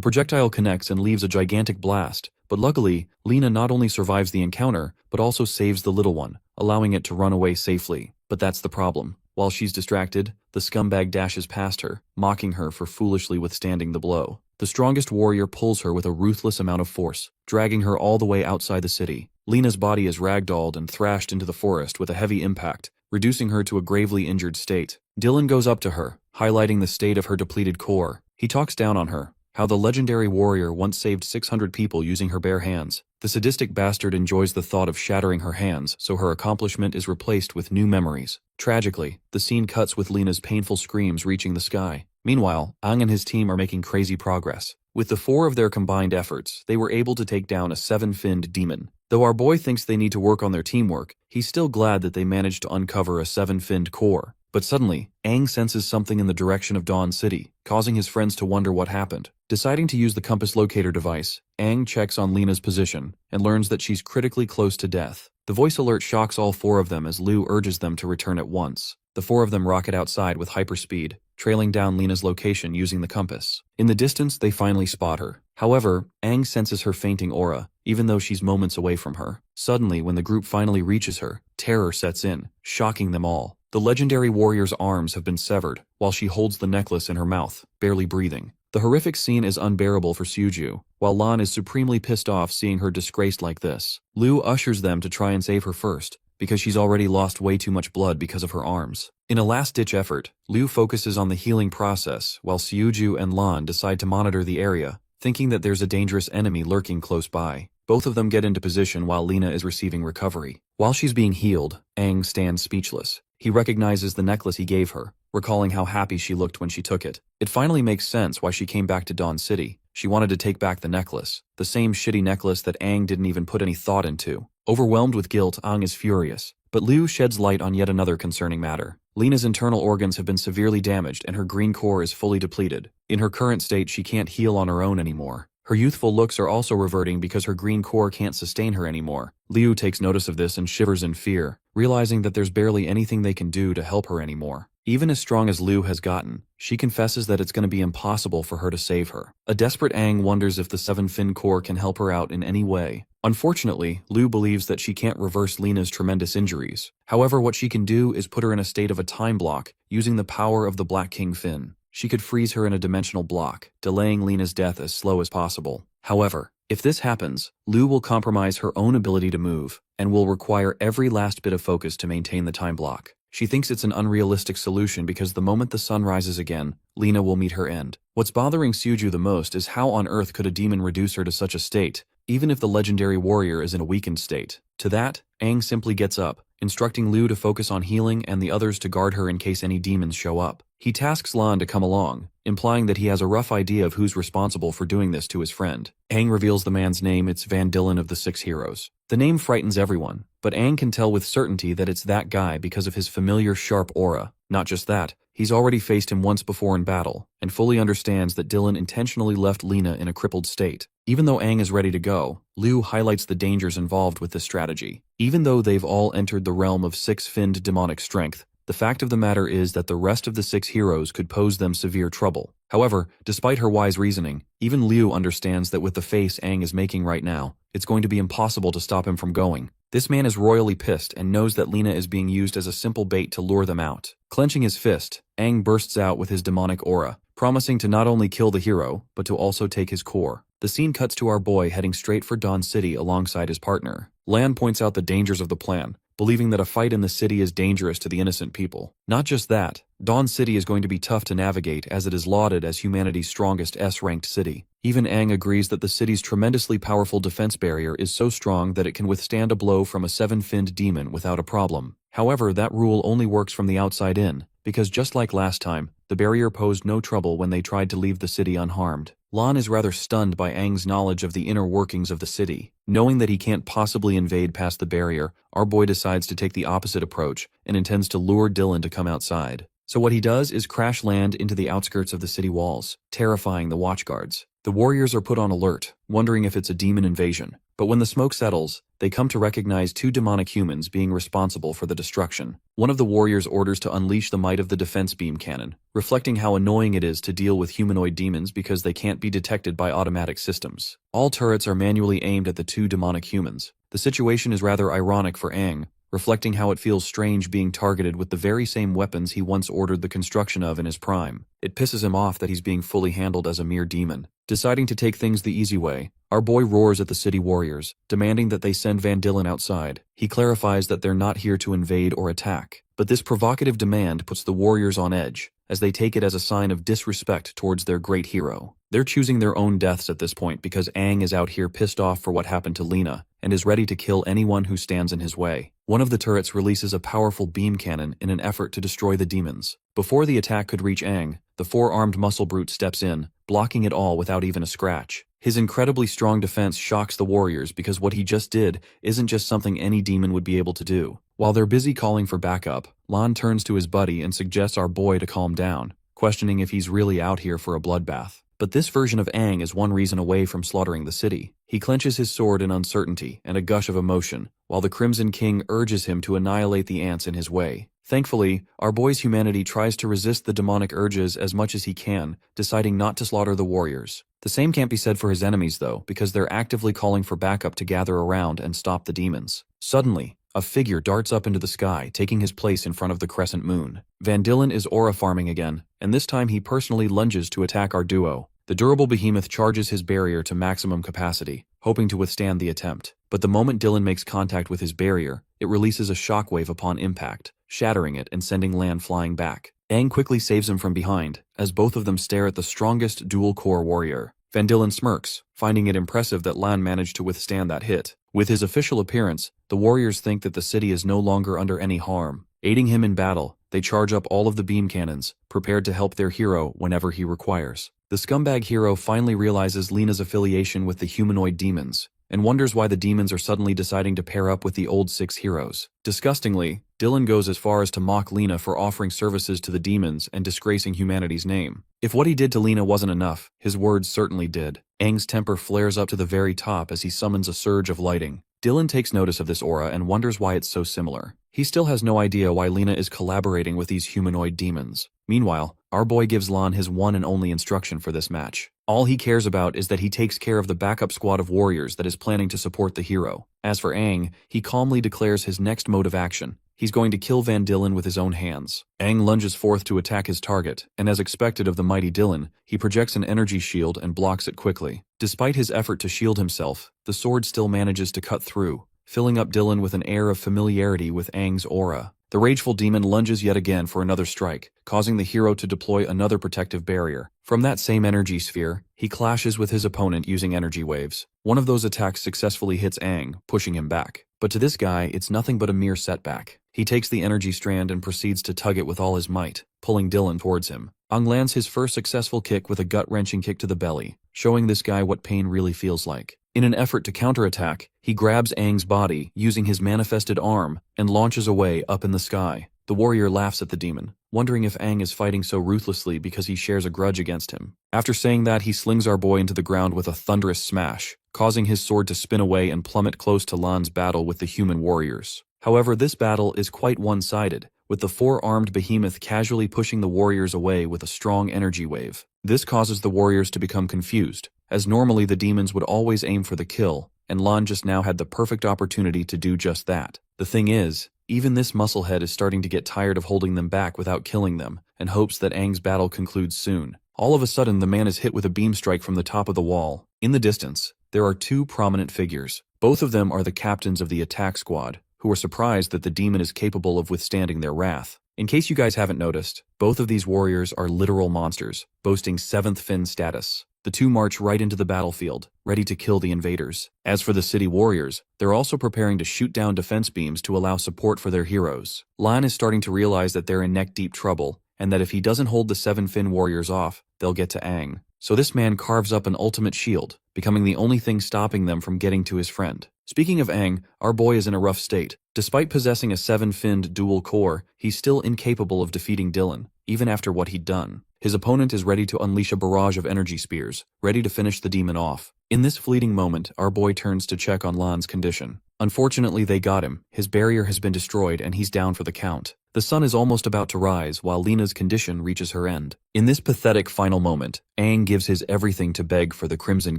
projectile connects and leaves a gigantic blast, but luckily, Lena not only survives the encounter, but also saves the little one, allowing it to run away safely. But that's the problem. While she's distracted, the scumbag dashes past her, mocking her for foolishly withstanding the blow. The strongest warrior pulls her with a ruthless amount of force, dragging her all the way outside the city. Lena's body is ragdolled and thrashed into the forest with a heavy impact, reducing her to a gravely injured state. Dylan goes up to her, highlighting the state of her depleted core. He talks down on her, how the legendary warrior once saved 600 people using her bare hands. The sadistic bastard enjoys the thought of shattering her hands, so her accomplishment is replaced with new memories. Tragically, the scene cuts with Lena's painful screams reaching the sky. Meanwhile, Aang and his team are making crazy progress. With the 4 of their combined efforts, they were able to take down a 7-finned demon. Though our boy thinks they need to work on their teamwork, he's still glad that they managed to uncover a 7-finned core. But suddenly, Aang senses something in the direction of Dawn City, causing his friends to wonder what happened. Deciding to use the compass locator device, Aang checks on Lena's position and learns that she's critically close to death. The voice alert shocks all four of them as Liu urges them to return at once. The four of them rocket outside with hyperspeed, trailing down Lena's location using the compass. In the distance, they finally spot her. However, Aang senses her fainting aura, even though she's moments away from her. Suddenly, when the group finally reaches her, terror sets in, shocking them all. The legendary warrior's arms have been severed, while she holds the necklace in her mouth, barely breathing. The horrific scene is unbearable for Suju, while Lan is supremely pissed off seeing her disgraced like this. Liu ushers them to try and save her first, because she's already lost way too much blood because of her arms. In a last-ditch effort, Liu focuses on the healing process, while Suju and Lan decide to monitor the area, thinking that there's a dangerous enemy lurking close by. Both of them get into position while Lena is receiving recovery. While she's being healed, Aang stands speechless. He recognizes the necklace he gave her, recalling how happy she looked when she took it. It finally makes sense why she came back to Dawn City. She wanted to take back the necklace, the same shitty necklace that Aang didn't even put any thought into. Overwhelmed with guilt, Aang is furious. But Liu sheds light on yet another concerning matter. Lena's internal organs have been severely damaged and her green core is fully depleted. In her current state, she can't heal on her own anymore. Her youthful looks are also reverting because her green core can't sustain her anymore. Liu takes notice of this and shivers in fear, realizing that there's barely anything they can do to help her anymore. Even as strong as Liu has gotten, she confesses that it's going to be impossible for her to save her. A desperate Aang wonders if the seven-fin core can help her out in any way. Unfortunately, Liu believes that she can't reverse Lena's tremendous injuries. However, what she can do is put her in a state of a time block, using the power of the Black King Fin. She could freeze her in a dimensional block, delaying Lena's death as slow as possible. However, if this happens, Liu will compromise her own ability to move, and will require every last bit of focus to maintain the time block. She thinks it's an unrealistic solution because the moment the sun rises again, Lena will meet her end. What's bothering Suju the most is how on earth could a demon reduce her to such a state, even if the legendary warrior is in a weakened state. To that, Aang simply gets up, instructing Liu to focus on healing and the others to guard her in case any demons show up. He tasks Lan to come along, implying that he has a rough idea of who's responsible for doing this to his friend. Aang reveals the man's name. It's Van Dillen of the Six Heroes. The name frightens everyone, but Aang can tell with certainty that it's that guy because of his familiar sharp aura. Not just that, he's already faced him once before in battle, and fully understands that Dillen intentionally left Lena in a crippled state. Even though Aang is ready to go, Liu highlights the dangers involved with this strategy. Even though they've all entered the realm of six-finned demonic strength, the fact of the matter is that the rest of the six heroes could pose them severe trouble. However, despite her wise reasoning, even Liu understands that with the face Aang is making right now, it's going to be impossible to stop him from going. This man is royally pissed and knows that Lena is being used as a simple bait to lure them out. Clenching his fist, Aang bursts out with his demonic aura, promising to not only kill the hero, but to also take his core. The scene cuts to our boy heading straight for Dawn City alongside his partner. Lan points out the dangers of the plan, believing that a fight in the city is dangerous to the innocent people. Not just that, Dawn City is going to be tough to navigate as it is lauded as humanity's strongest S-ranked city. Even Aang agrees that the city's tremendously powerful defense barrier is so strong that it can withstand a blow from a seven-finned demon without a problem. However, that rule only works from the outside in, because just like last time, the barrier posed no trouble when they tried to leave the city unharmed. Lan is rather stunned by Aang's knowledge of the inner workings of the city. Knowing that he can't possibly invade past the barrier, our boy decides to take the opposite approach and intends to lure Dillen to come outside. So what he does is crash land into the outskirts of the city walls, terrifying the watchguards. The warriors are put on alert, wondering if it's a demon invasion. But when the smoke settles, they come to recognize two demonic humans being responsible for the destruction. One of the warriors orders to unleash the might of the defense beam cannon, reflecting how annoying it is to deal with humanoid demons because they can't be detected by automatic systems. All turrets are manually aimed at the two demonic humans. The situation is rather ironic for Aang, reflecting how it feels strange being targeted with the very same weapons he once ordered the construction of in his prime. It pisses him off that he's being fully handled as a mere demon. Deciding to take things the easy way, our boy roars at the city warriors, demanding that they send Van Dillen outside. He clarifies that they're not here to invade or attack, but this provocative demand puts the warriors on edge, as they take it as a sign of disrespect towards their great hero. They're choosing their own deaths at this point because Aang is out here pissed off for what happened to Lena, and is ready to kill anyone who stands in his way. One of the turrets releases a powerful beam cannon in an effort to destroy the demons. Before the attack could reach Aang, the four-armed muscle brute steps in, blocking it all without even a scratch. His incredibly strong defense shocks the warriors because what he just did isn't just something any demon would be able to do. While they're busy calling for backup, Lan turns to his buddy and suggests our boy to calm down, questioning if he's really out here for a bloodbath. But this version of Aang is one reason away from slaughtering the city. He clenches his sword in uncertainty and a gush of emotion, while the Crimson King urges him to annihilate the ants in his way. Thankfully, our boy's humanity tries to resist the demonic urges as much as he can, deciding not to slaughter the warriors. The same can't be said for his enemies though, because they're actively calling for backup to gather around and stop the demons. Suddenly, a figure darts up into the sky, taking his place in front of the crescent moon. Van Dillen is aura farming again, and this time he personally lunges to attack our duo. The durable behemoth charges his barrier to maximum capacity, hoping to withstand the attempt. But the moment Dillen makes contact with his barrier, it releases a shockwave upon impact, shattering it and sending Lan flying back. Aang quickly saves him from behind, as both of them stare at the strongest dual-core warrior. Van Dillen smirks, finding it impressive that Lan managed to withstand that hit. With his official appearance, the warriors think that the city is no longer under any harm. Aiding him in battle, they charge up all of the beam cannons, prepared to help their hero whenever he requires. The scumbag hero finally realizes Lena's affiliation with the humanoid demons, and wonders why the demons are suddenly deciding to pair up with the old 6 heroes. Disgustingly, Dillen goes as far as to mock Lena for offering services to the demons and disgracing humanity's name. If what he did to Lena wasn't enough, his words certainly did. Aang's temper flares up to the very top as he summons a surge of lighting. Dillen takes notice of this aura and wonders why it's so similar. He still has no idea why Lena is collaborating with these humanoid demons. Meanwhile, our boy gives Lan his one and only instruction for this match. All he cares about is that he takes care of the backup squad of warriors that is planning to support the hero. As for Aang, he calmly declares his next mode of action. He's going to kill Van Dillen with his own hands. Aang lunges forth to attack his target, and as expected of the mighty Dillen, he projects an energy shield and blocks it quickly. Despite his effort to shield himself, the sword still manages to cut through, filling up Dillen with an air of familiarity with Aang's aura. The rageful demon lunges yet again for another strike, causing the hero to deploy another protective barrier. From that same energy sphere, he clashes with his opponent using energy waves. One of those attacks successfully hits Aang, pushing him back. But to this guy, it's nothing but a mere setback. He takes the energy strand and proceeds to tug it with all his might, pulling Dillen towards him. Aang lands his first successful kick with a gut-wrenching kick to the belly, showing this guy what pain really feels like. In an effort to counterattack, he grabs Aang's body using his manifested arm and launches away up in the sky. The warrior laughs at the demon, wondering if Aang is fighting so ruthlessly because he shares a grudge against him. After saying that, he slings our boy into the ground with a thunderous smash, causing his sword to spin away and plummet close to Lan's battle with the human warriors. However, this battle is quite one-sided, with the 4-armed behemoth casually pushing the warriors away with a strong energy wave. This causes the warriors to become confused, as normally the demons would always aim for the kill, and Lan just now had the perfect opportunity to do just that. The thing is, even this musclehead is starting to get tired of holding them back without killing them, and hopes that Aang's battle concludes soon. All of a sudden, the man is hit with a beam strike from the top of the wall. In the distance, there are 2 prominent figures. Both of them are the captains of the attack squad, who are surprised that the demon is capable of withstanding their wrath. In case you guys haven't noticed, both of these warriors are literal monsters, boasting 7th fin status. The 2 march right into the battlefield, ready to kill the invaders. As for the city warriors, they're also preparing to shoot down defense beams to allow support for their heroes. Lan is starting to realize that they're in neck-deep trouble, and that if he doesn't hold the 7 fin warriors off, they'll get to Aang. So this man carves up an ultimate shield, becoming the only thing stopping them from getting to his friend. Speaking of Aang, our boy is in a rough state. Despite possessing a 7-finned dual core, he's still incapable of defeating Dillen, even after what he'd done. His opponent is ready to unleash a barrage of energy spears, ready to finish the demon off. In this fleeting moment, our boy turns to check on Lan's condition. Unfortunately, they got him. His barrier has been destroyed and he's down for the count. The sun is almost about to rise while Lena's condition reaches her end. In this pathetic final moment, Aang gives his everything to beg for the Crimson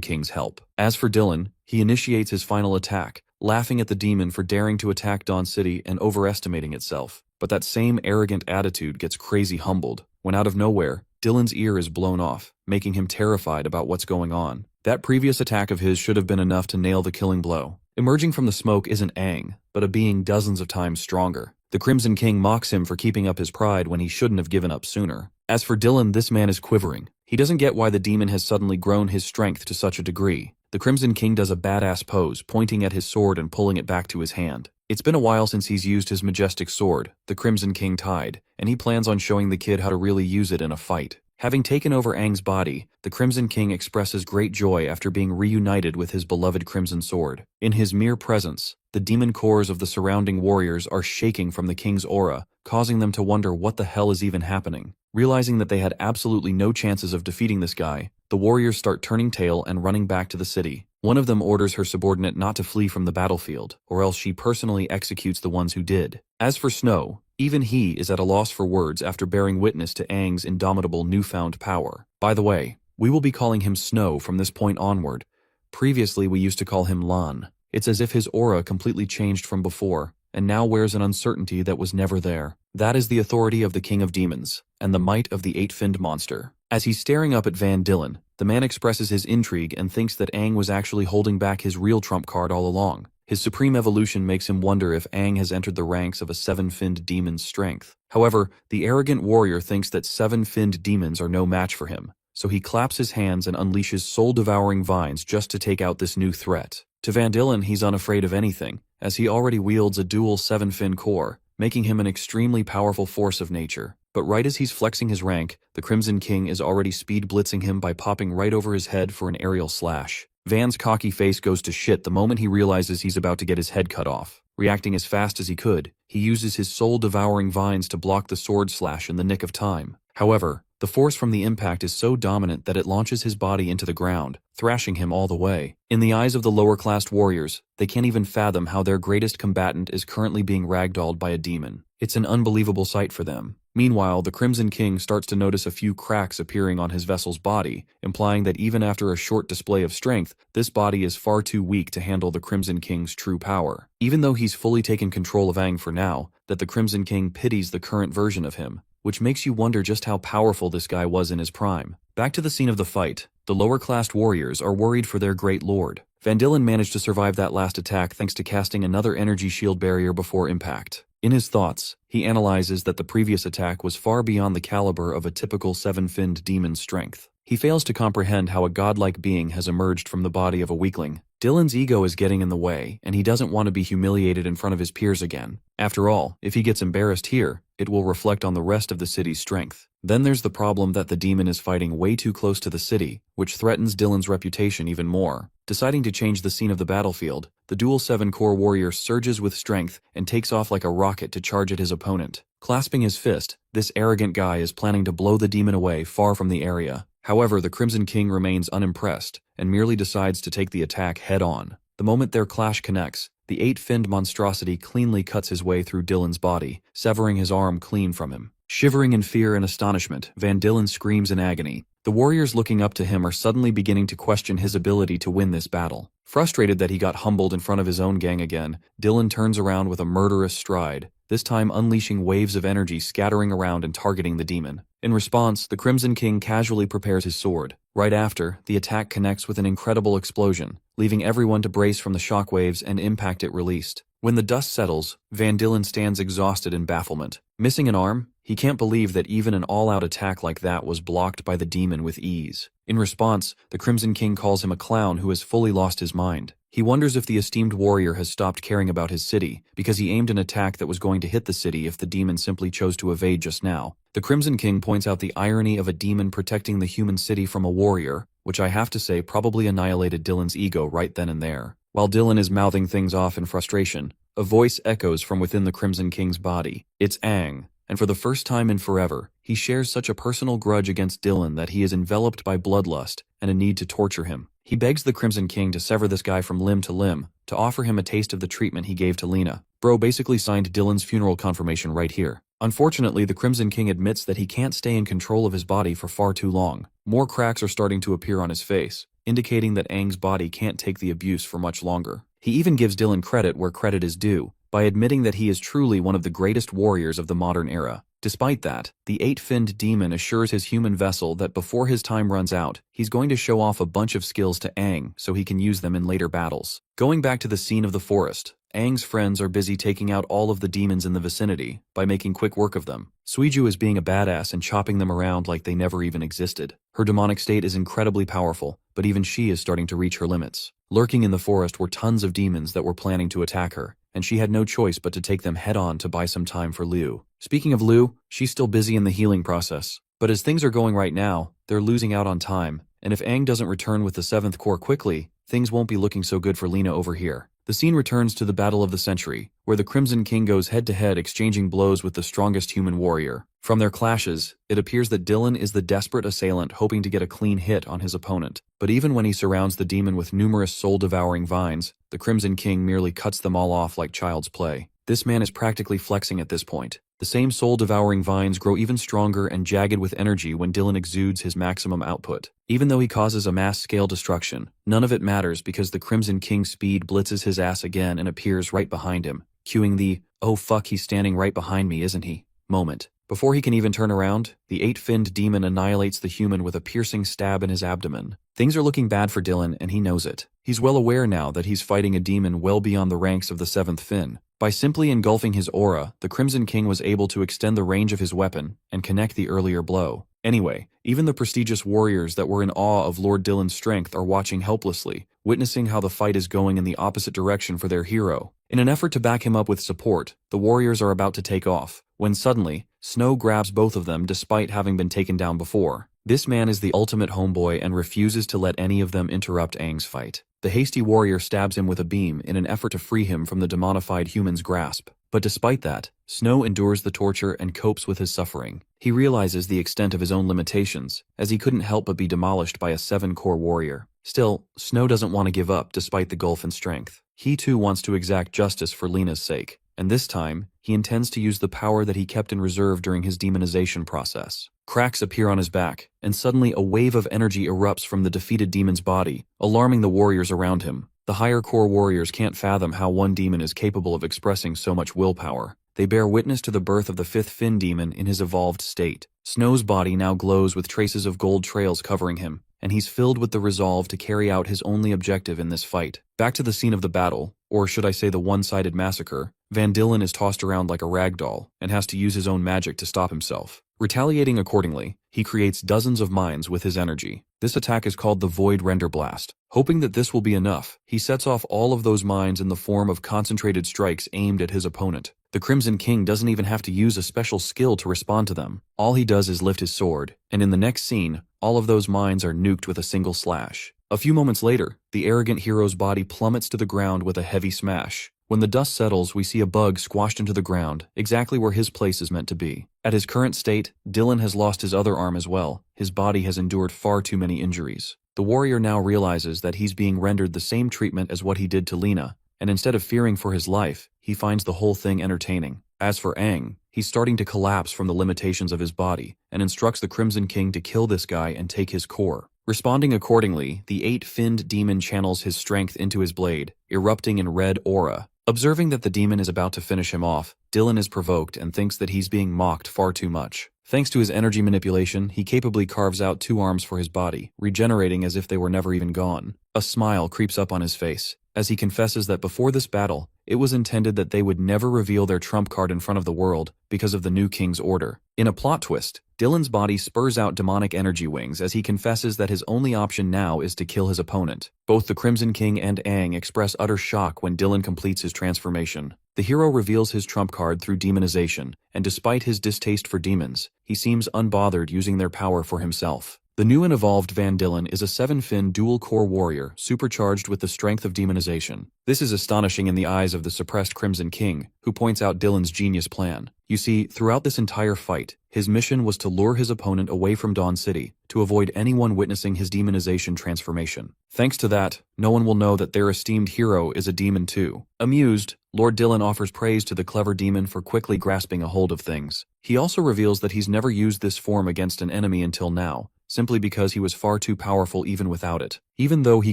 King's help. As for Dillen, he initiates his final attack, laughing at the demon for daring to attack Dawn City and overestimating itself. But that same arrogant attitude gets crazy humbled, when out of nowhere, Dillen's ear is blown off, making him terrified about what's going on. That previous attack of his should have been enough to nail the killing blow. Emerging from the smoke isn't Aang, but a being dozens of times stronger. The Crimson King mocks him for keeping up his pride when he shouldn't have given up sooner. As for Dillen, this man is quivering. He doesn't get why the demon has suddenly grown his strength to such a degree. The Crimson King does a badass pose, pointing at his sword and pulling it back to his hand. It's been a while since he's used his majestic sword, the Crimson King Tide, and he plans on showing the kid how to really use it in a fight. Having taken over Aang's body, the Crimson King expresses great joy after being reunited with his beloved Crimson Sword. In his mere presence, the demon cores of the surrounding warriors are shaking from the king's aura, causing them to wonder what the hell is even happening. Realizing that they had absolutely no chances of defeating this guy, the warriors start turning tail and running back to the city. One of them orders her subordinate not to flee from the battlefield, or else she personally executes the ones who did. As for Snow, even he is at a loss for words after bearing witness to Aang's indomitable newfound power. By the way, we will be calling him Snow from this point onward. Previously we used to call him Lan. It's as if his aura completely changed from before, and now wears an uncertainty that was never there. That is the authority of the King of Demons, and the might of the eight-finned monster. As he's staring up at Van Dillen, the man expresses his intrigue and thinks that Aang was actually holding back his real trump card all along. His supreme evolution makes him wonder if Aang has entered the ranks of a seven-finned demon's strength. However, the arrogant warrior thinks that seven-finned demons are no match for him, so he claps his hands and unleashes soul-devouring vines just to take out this new threat. To Van Dillen, he's unafraid of anything, as he already wields a dual seven-fin core, making him an extremely powerful force of nature. But right as he's flexing his rank, the Crimson King is already speed blitzing him by popping right over his head for an aerial slash. Van's cocky face goes to shit the moment he realizes he's about to get his head cut off. Reacting as fast as he could, he uses his soul-devouring vines to block the sword slash in the nick of time. However, the force from the impact is so dominant that it launches his body into the ground, thrashing him all the way. In the eyes of the lower-classed warriors, they can't even fathom how their greatest combatant is currently being ragdolled by a demon. It's an unbelievable sight for them. Meanwhile, the Crimson King starts to notice a few cracks appearing on his vessel's body, implying that even after a short display of strength, this body is far too weak to handle the Crimson King's true power. Even though he's fully taken control of Aang for now, that the Crimson King pities the current version of him, which makes you wonder just how powerful this guy was in his prime. Back to the scene of the fight, the lower-classed warriors are worried for their great lord. Van Dillen managed to survive that last attack thanks to casting another energy shield barrier before impact. In his thoughts, he analyzes that the previous attack was far beyond the caliber of a typical seven-finned demon's strength. He fails to comprehend how a godlike being has emerged from the body of a weakling. Dillen's ego is getting in the way, and he doesn't want to be humiliated in front of his peers again. After all, if he gets embarrassed here, it will reflect on the rest of the city's strength. Then there's the problem that the demon is fighting way too close to the city, which threatens Dillen's reputation even more. Deciding to change the scene of the battlefield, the dual seven-core warrior surges with strength and takes off like a rocket to charge at his opponent. Clasping his fist, this arrogant guy is planning to blow the demon away far from the area. However, the Crimson King remains unimpressed and merely decides to take the attack head-on. The moment their clash connects, the eight-finned monstrosity cleanly cuts his way through Dillen's body, severing his arm clean from him. Shivering in fear and astonishment, Van Dillen screams in agony. The warriors looking up to him are suddenly beginning to question his ability to win this battle. Frustrated that he got humbled in front of his own gang again, Dillen turns around with a murderous stride, this time unleashing waves of energy scattering around and targeting the demon. In response, the Crimson King casually prepares his sword. Right after, the attack connects with an incredible explosion, leaving everyone to brace from the shockwaves and impact it released. When the dust settles, Van Dillen stands exhausted in bafflement. Missing an arm, he can't believe that even an all-out attack like that was blocked by the demon with ease. In response, the Crimson King calls him a clown who has fully lost his mind. He wonders if the esteemed warrior has stopped caring about his city, because he aimed an attack that was going to hit the city if the demon simply chose to evade just now. The Crimson King points out the irony of a demon protecting the human city from a warrior, which I have to say probably annihilated Dillen's ego right then and there. While Dillen is mouthing things off in frustration, a voice echoes from within the Crimson King's body. It's Aang, and for the first time in forever, he shares such a personal grudge against Dillen that he is enveloped by bloodlust and a need to torture him. He begs the Crimson King to sever this guy from limb to limb, to offer him a taste of the treatment he gave to Lena. Bro basically signed Dillen's funeral confirmation right here. Unfortunately, the Crimson King admits that he can't stay in control of his body for far too long. More cracks are starting to appear on his face, indicating that Aang's body can't take the abuse for much longer. He even gives Dillen credit where credit is due, by admitting that he is truly one of the greatest warriors of the modern era. Despite that, the eight-finned demon assures his human vessel that before his time runs out, he's going to show off a bunch of skills to Aang so he can use them in later battles. Going back to the scene of the forest, Aang's friends are busy taking out all of the demons in the vicinity by making quick work of them. Suiju is being a badass and chopping them around like they never even existed. Her demonic state is incredibly powerful, but even she is starting to reach her limits. Lurking in the forest were tons of demons that were planning to attack her, and she had no choice but to take them head-on to buy some time for Liu. Speaking of Liu, she's still busy in the healing process, But as things are going right now, they're losing out on time, and if Aang doesn't return with the 7th Corps quickly, things won't be looking so good for Lena over here. The scene returns to the Battle of the Century, where the Crimson King goes head-to-head exchanging blows with the strongest human warrior. From their clashes, it appears that Dylan is the desperate assailant hoping to get a clean hit on his opponent. But even when he surrounds the demon with numerous soul-devouring vines, the Crimson King merely cuts them all off like child's play. This man is practically flexing at this point. The same soul-devouring vines grow even stronger and jagged with energy when Dylan exudes his maximum output. Even though he causes a mass-scale destruction, none of it matters because the Crimson King's speed blitzes his ass again and appears right behind him, cueing the, "Oh fuck, he's standing right behind me, isn't he?" moment. Before he can even turn around, the 8-finned demon annihilates the human with a piercing stab in his abdomen. Things are looking bad for Dylan, and he knows it. He's well aware now that he's fighting a demon well beyond the ranks of the 7th fin. By simply engulfing his aura, the Crimson King was able to extend the range of his weapon and connect the earlier blow. Anyway, even the prestigious warriors that were in awe of Lord Dylan's strength are watching helplessly, witnessing how the fight is going in the opposite direction for their hero. In an effort to back him up with support, the warriors are about to take off, when suddenly, Snow grabs both of them despite having been taken down before. This man is the ultimate homeboy and refuses to let any of them interrupt Aang's fight. The hasty warrior stabs him with a beam in an effort to free him from the demonified human's grasp. But despite that, Snow endures the torture and copes with his suffering. He realizes the extent of his own limitations, as he couldn't help but be demolished by a 7-Corps warrior. Still, Snow doesn't want to give up despite the gulf in strength. He too wants to exact justice for Lena's sake, and this time, he intends to use the power that he kept in reserve during his demonization process. Cracks appear on his back, and suddenly a wave of energy erupts from the defeated demon's body, alarming the warriors around him. The higher core warriors can't fathom how one demon is capable of expressing so much willpower. They bear witness to the birth of the 5th fin demon in his evolved state. Snow's body now glows with traces of gold trails covering him, and he's filled with the resolve to carry out his only objective in this fight. Back to the scene of the battle, or should I say the one-sided massacre, Van Dylen is tossed around like a rag doll and has to use his own magic to stop himself. Retaliating accordingly, he creates dozens of mines with his energy. This attack is called the Void Render Blast. Hoping that this will be enough, he sets off all of those mines in the form of concentrated strikes aimed at his opponent. The Crimson King doesn't even have to use a special skill to respond to them. All he does is lift his sword, and in the next scene, all of those mines are nuked with a single slash. A few moments later, the arrogant hero's body plummets to the ground with a heavy smash. When the dust settles, we see a bug squashed into the ground, exactly where his place is meant to be. At his current state, Dylan has lost his other arm as well. His body has endured far too many injuries. The warrior now realizes that he's being rendered the same treatment as what he did to Lena, and instead of fearing for his life, he finds the whole thing entertaining. As for Aang, he's starting to collapse from the limitations of his body, and instructs the Crimson King to kill this guy and take his core. Responding accordingly, the 8-finned demon channels his strength into his blade, erupting in red aura. Observing that the demon is about to finish him off, Dylan is provoked and thinks that he's being mocked far too much. Thanks to his energy manipulation, he capably carves out 2 arms for his body, regenerating as if they were never even gone. A smile creeps up on his face, as he confesses that before this battle, it was intended that they would never reveal their trump card in front of the world because of the new king's order. In a plot twist, Dylan's body spurs out demonic energy wings as he confesses that his only option now is to kill his opponent. Both the Crimson King and Aang express utter shock when Dylan completes his transformation. The hero reveals his trump card through demonization, and despite his distaste for demons, he seems unbothered using their power for himself. The new and evolved Van Dylen is a 7-fin dual-core warrior supercharged with the strength of demonization. This is astonishing in the eyes of the suppressed Crimson King, who points out Dylan's genius plan. You see, throughout this entire fight, his mission was to lure his opponent away from Dawn City, to avoid anyone witnessing his demonization transformation. Thanks to that, no one will know that their esteemed hero is a demon too. Amused, Lord Dylan offers praise to the clever demon for quickly grasping a hold of things. He also reveals that he's never used this form against an enemy until now, simply because he was far too powerful even without it. Even though he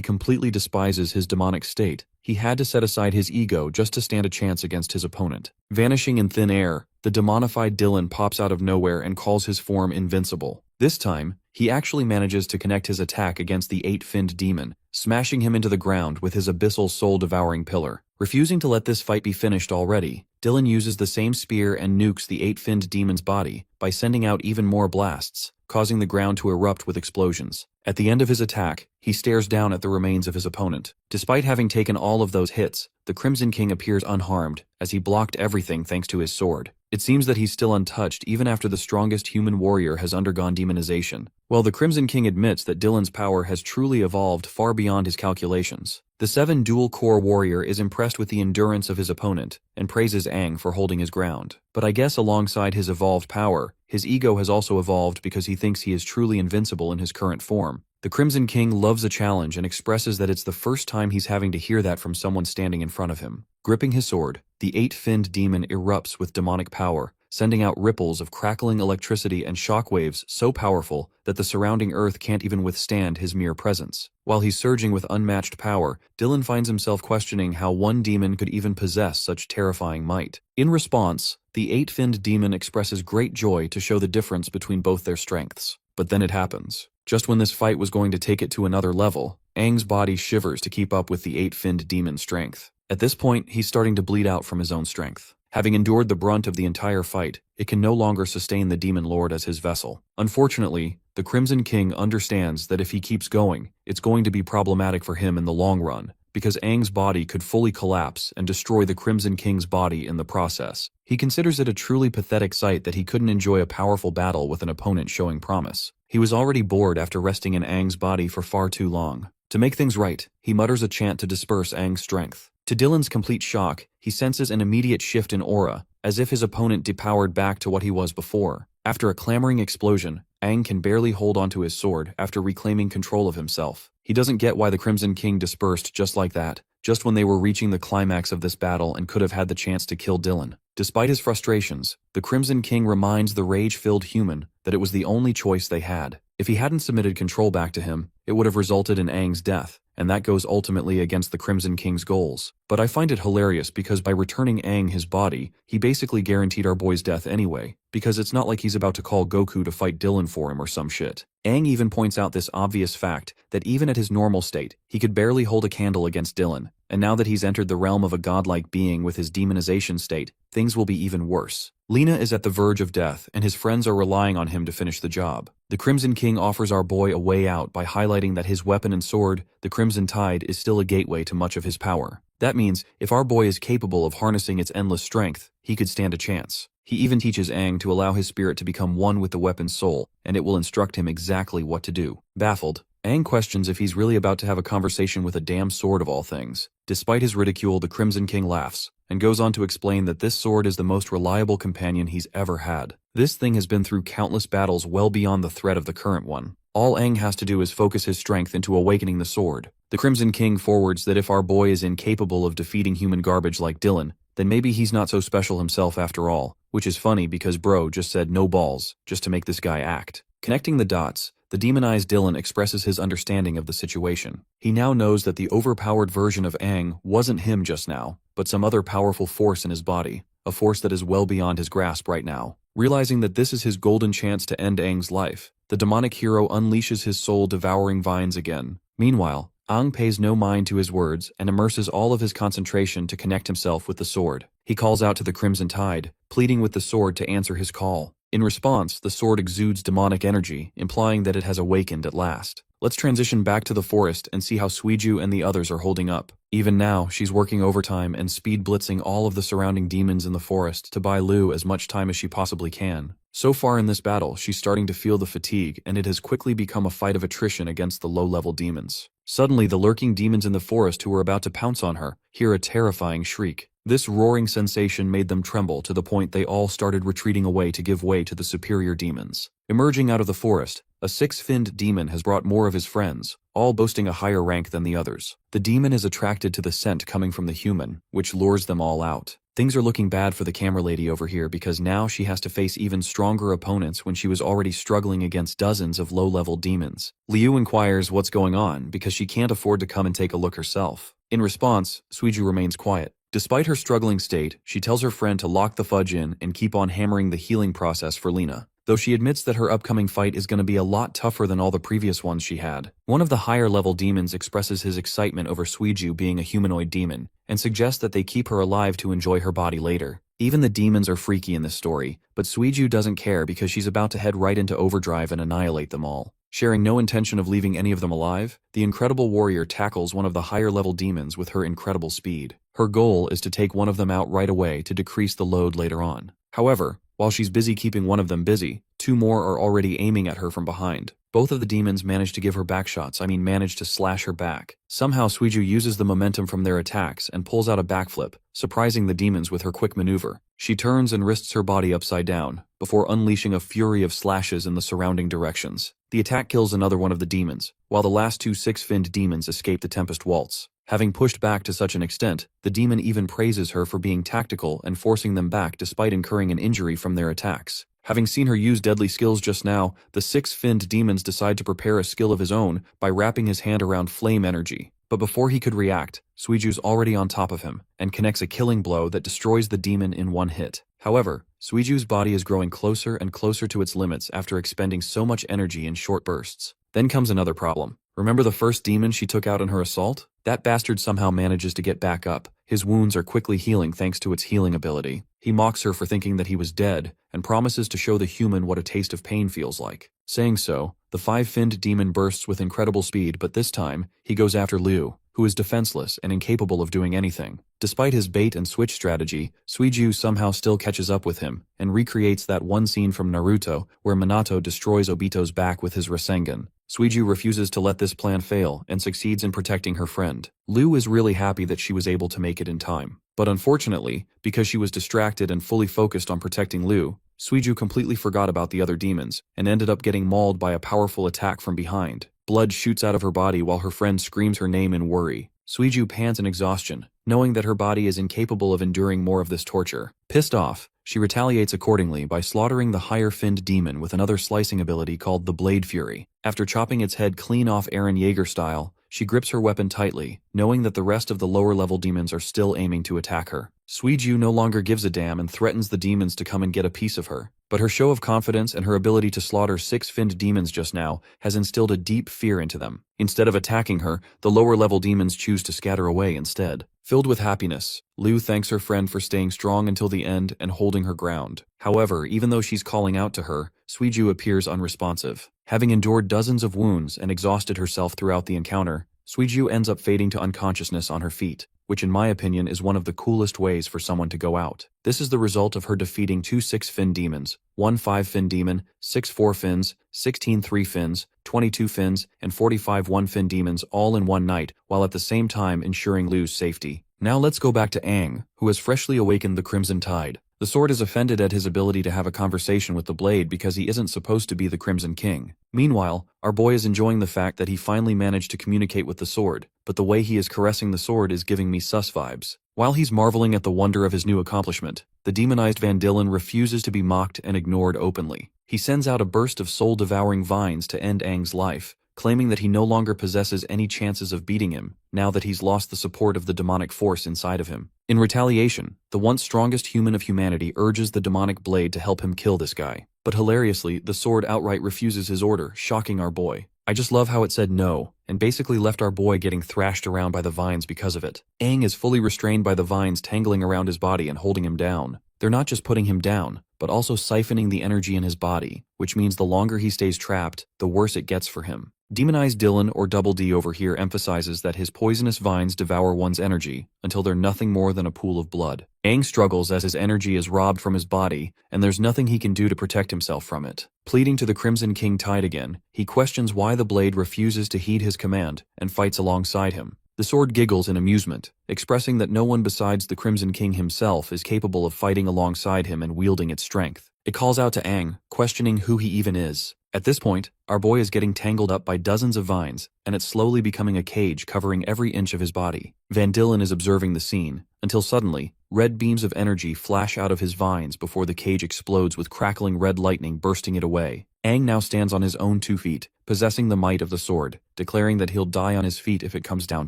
completely despises his demonic state, he had to set aside his ego just to stand a chance against his opponent. Vanishing in thin air, the demonified Dylan pops out of nowhere and calls his form invincible. This time, he actually manages to connect his attack against the 8-finned demon, smashing him into the ground with his abyssal soul-devouring pillar. Refusing to let this fight be finished already, Dylan uses the same spear and nukes the 8-finned demon's body by sending out even more blasts, causing the ground to erupt with explosions. At the end of his attack, he stares down at the remains of his opponent. Despite having taken all of those hits, the Crimson King appears unharmed, as he blocked everything thanks to his sword. It seems that he's still untouched even after the strongest human warrior has undergone demonization. While the Crimson King admits that Dylan's power has truly evolved far beyond his calculations, the 7 dual-core warrior is impressed with the endurance of his opponent and praises Aang for holding his ground. But I guess alongside his evolved power, his ego has also evolved because he thinks he is truly invincible in his current form. The Crimson King loves a challenge and expresses that it's the first time he's having to hear that from someone standing in front of him. Gripping his sword, the 8-finned demon erupts with demonic power, sending out ripples of crackling electricity and shockwaves so powerful that the surrounding earth can't even withstand his mere presence. While he's surging with unmatched power, Dylan finds himself questioning how one demon could even possess such terrifying might. In response, the 8-finned demon expresses great joy to show the difference between both their strengths. But then it happens. Just when this fight was going to take it to another level, Aang's body shivers to keep up with the 8-finned demon's strength. At this point, he's starting to bleed out from his own strength. Having endured the brunt of the entire fight, it can no longer sustain the Demon Lord as his vessel. Unfortunately, the Crimson King understands that if he keeps going, it's going to be problematic for him in the long run, because Aang's body could fully collapse and destroy the Crimson King's body in the process. He considers it a truly pathetic sight that he couldn't enjoy a powerful battle with an opponent showing promise. He was already bored after resting in Aang's body for far too long. To make things right, he mutters a chant to disperse Aang's strength. To Dylan's complete shock, he senses an immediate shift in aura, as if his opponent depowered back to what he was before. After a clamoring explosion, Aang can barely hold onto his sword after reclaiming control of himself. He doesn't get why the Crimson King dispersed just like that, just when they were reaching the climax of this battle and could have had the chance to kill Dylan. Despite his frustrations, the Crimson King reminds the rage-filled human that it was the only choice they had. If he hadn't submitted control back to him, it would have resulted in Aang's death, and that goes ultimately against the Crimson King's goals. But I find it hilarious because by returning Aang his body, he basically guaranteed our boy's death anyway, because it's not like he's about to call Goku to fight Dylan for him or some shit. Aang even points out this obvious fact that even at his normal state, he could barely hold a candle against Dylan, and now that he's entered the realm of a godlike being with his demonization state, things will be even worse. Lena is at the verge of death, and his friends are relying on him to finish the job. The Crimson King offers our boy a way out by highlighting that his weapon and sword, the Crimson Tide, is still a gateway to much of his power. That means, if our boy is capable of harnessing its endless strength, he could stand a chance. He even teaches Aang to allow his spirit to become one with the weapon's soul, and it will instruct him exactly what to do. Baffled, Aang questions if he's really about to have a conversation with a damn sword of all things. Despite his ridicule, the Crimson King laughs, and goes on to explain that this sword is the most reliable companion he's ever had. This thing has been through countless battles well beyond the threat of the current one. All Aang has to do is focus his strength into awakening the sword. The Crimson King forwards that if our boy is incapable of defeating human garbage like Dylan, then maybe he's not so special himself after all, which is funny because bro just said no balls, just to make this guy act. Connecting the dots, the demonized Dylan expresses his understanding of the situation. He now knows that the overpowered version of Aang wasn't him just now, but some other powerful force in his body, a force that is well beyond his grasp right now. Realizing that this is his golden chance to end Aang's life, the demonic hero unleashes his soul-devouring vines again. Meanwhile, Aang pays no mind to his words and immerses all of his concentration to connect himself with the sword. He calls out to the Crimson Tide, pleading with the sword to answer his call. In response, the sword exudes demonic energy, implying that it has awakened at last. Let's transition back to the forest and see how Suiju and the others are holding up. Even now, she's working overtime and speed blitzing all of the surrounding demons in the forest to buy Lu as much time as she possibly can. So far in this battle, she's starting to feel the fatigue, and it has quickly become a fight of attrition against the low-level demons. Suddenly, the lurking demons in the forest who were about to pounce on her hear a terrifying shriek. This roaring sensation made them tremble to the point they all started retreating away to give way to the superior demons. Emerging out of the forest, a 6-finned demon has brought more of his friends, all boasting a higher rank than the others. The demon is attracted to the scent coming from the human, which lures them all out. Things are looking bad for the camera lady over here because now she has to face even stronger opponents when she was already struggling against dozens of low-level demons. Liu inquires what's going on because she can't afford to come and take a look herself. In response, Suiju remains quiet. Despite her struggling state, she tells her friend to lock the fudge in and keep on hammering the healing process for Lena, though she admits that her upcoming fight is going to be a lot tougher than all the previous ones she had. One of the higher-level demons expresses his excitement over Suiju being a humanoid demon, and suggests that they keep her alive to enjoy her body later. Even the demons are freaky in this story, but Suiju doesn't care because she's about to head right into overdrive and annihilate them all. Sharing no intention of leaving any of them alive, the incredible warrior tackles one of the higher-level demons with her incredible speed. Her goal is to take one of them out right away to decrease the load later on. However, while she's busy keeping one of them busy, two more are already aiming at her from behind. Both of the demons manage to give her backshots, manage to slash her back. Somehow Suiju uses the momentum from their attacks and pulls out a backflip, surprising the demons with her quick maneuver. She turns and wrists her body upside down, before unleashing a fury of slashes in the surrounding directions. The attack kills another one of the demons, while the last two six-finned demons escape the Tempest Waltz. Having pushed back to such an extent, the demon even praises her for being tactical and forcing them back despite incurring an injury from their attacks. Having seen her use deadly skills just now, the six-finned demons decide to prepare a skill of his own by wrapping his hand around flame energy. But before he could react, Suiju's already on top of him, and connects a killing blow that destroys the demon in one hit. However, Suiju's body is growing closer and closer to its limits after expending so much energy in short bursts. Then comes another problem. Remember the first demon she took out in her assault? That bastard somehow manages to get back up. His wounds are quickly healing thanks to its healing ability. He mocks her for thinking that he was dead, and promises to show the human what a taste of pain feels like. Saying so, the five-finned demon bursts with incredible speed, but this time, he goes after Liu, who is defenseless and incapable of doing anything. Despite his bait-and-switch strategy, Suiju somehow still catches up with him, and recreates that one scene from Naruto where Minato destroys Obito's back with his Rasengan. Suiju refuses to let this plan fail and succeeds in protecting her friend. Liu is really happy that she was able to make it in time. But unfortunately, because she was distracted and fully focused on protecting Liu, Suiju completely forgot about the other demons, and ended up getting mauled by a powerful attack from behind. Blood shoots out of her body while her friend screams her name in worry. Suiju pants in exhaustion, knowing that her body is incapable of enduring more of this torture. Pissed off, she retaliates accordingly by slaughtering the higher-finned demon with another slicing ability called the Blade Fury. After chopping its head clean off Eren Yeager style, she grips her weapon tightly, knowing that the rest of the lower-level demons are still aiming to attack her. Suiju no longer gives a damn and threatens the demons to come and get a piece of her. But her show of confidence and her ability to slaughter six-finned demons just now has instilled a deep fear into them. Instead of attacking her, the lower-level demons choose to scatter away instead. Filled with happiness, Liu thanks her friend for staying strong until the end and holding her ground. However, even though she's calling out to her, Suiju appears unresponsive. Having endured dozens of wounds and exhausted herself throughout the encounter, Suiju ends up fading to unconsciousness on her feet, which in my opinion is one of the coolest ways for someone to go out. This is the result of her defeating two six-fin demons, one five-fin demon, 6 4-fins, 16 3-fins, 22 fins, and 45 1-fin demons all in one night, while at the same time ensuring Liu's safety. Now let's go back to Aang, who has freshly awakened the Crimson Tide. The sword is offended at his ability to have a conversation with the blade because he isn't supposed to be the Crimson King. Meanwhile, our boy is enjoying the fact that he finally managed to communicate with the sword, but the way he is caressing the sword is giving me sus vibes. While he's marveling at the wonder of his new accomplishment, the demonized Van Dillen refuses to be mocked and ignored openly. He sends out a burst of soul-devouring vines to end Aang's life, claiming that he no longer possesses any chances of beating him, now that he's lost the support of the demonic force inside of him. In retaliation, the once strongest human of humanity urges the demonic blade to help him kill this guy. But hilariously, the sword outright refuses his order, shocking our boy. I just love how it said no, and basically left our boy getting thrashed around by the vines because of it. Aang is fully restrained by the vines tangling around his body and holding him down. They're not just putting him down, but also siphoning the energy in his body, which means the longer he stays trapped, the worse it gets for him. Demonized Dylan, or Double D over here, emphasizes that his poisonous vines devour one's energy until they're nothing more than a pool of blood. Aang struggles as his energy is robbed from his body, and there's nothing he can do to protect himself from it. Pleading to the Crimson King Tide again, he questions why the blade refuses to heed his command and fights alongside him. The sword giggles in amusement, expressing that no one besides the Crimson King himself is capable of fighting alongside him and wielding its strength. It calls out to Aang, questioning who he even is. At this point, our boy is getting tangled up by dozens of vines, and it's slowly becoming a cage covering every inch of his body. Van Dillen is observing the scene, until suddenly, red beams of energy flash out of his vines before the cage explodes with crackling red lightning bursting it away. Aang now stands on his own 2 feet, possessing the might of the sword, declaring that he'll die on his feet if it comes down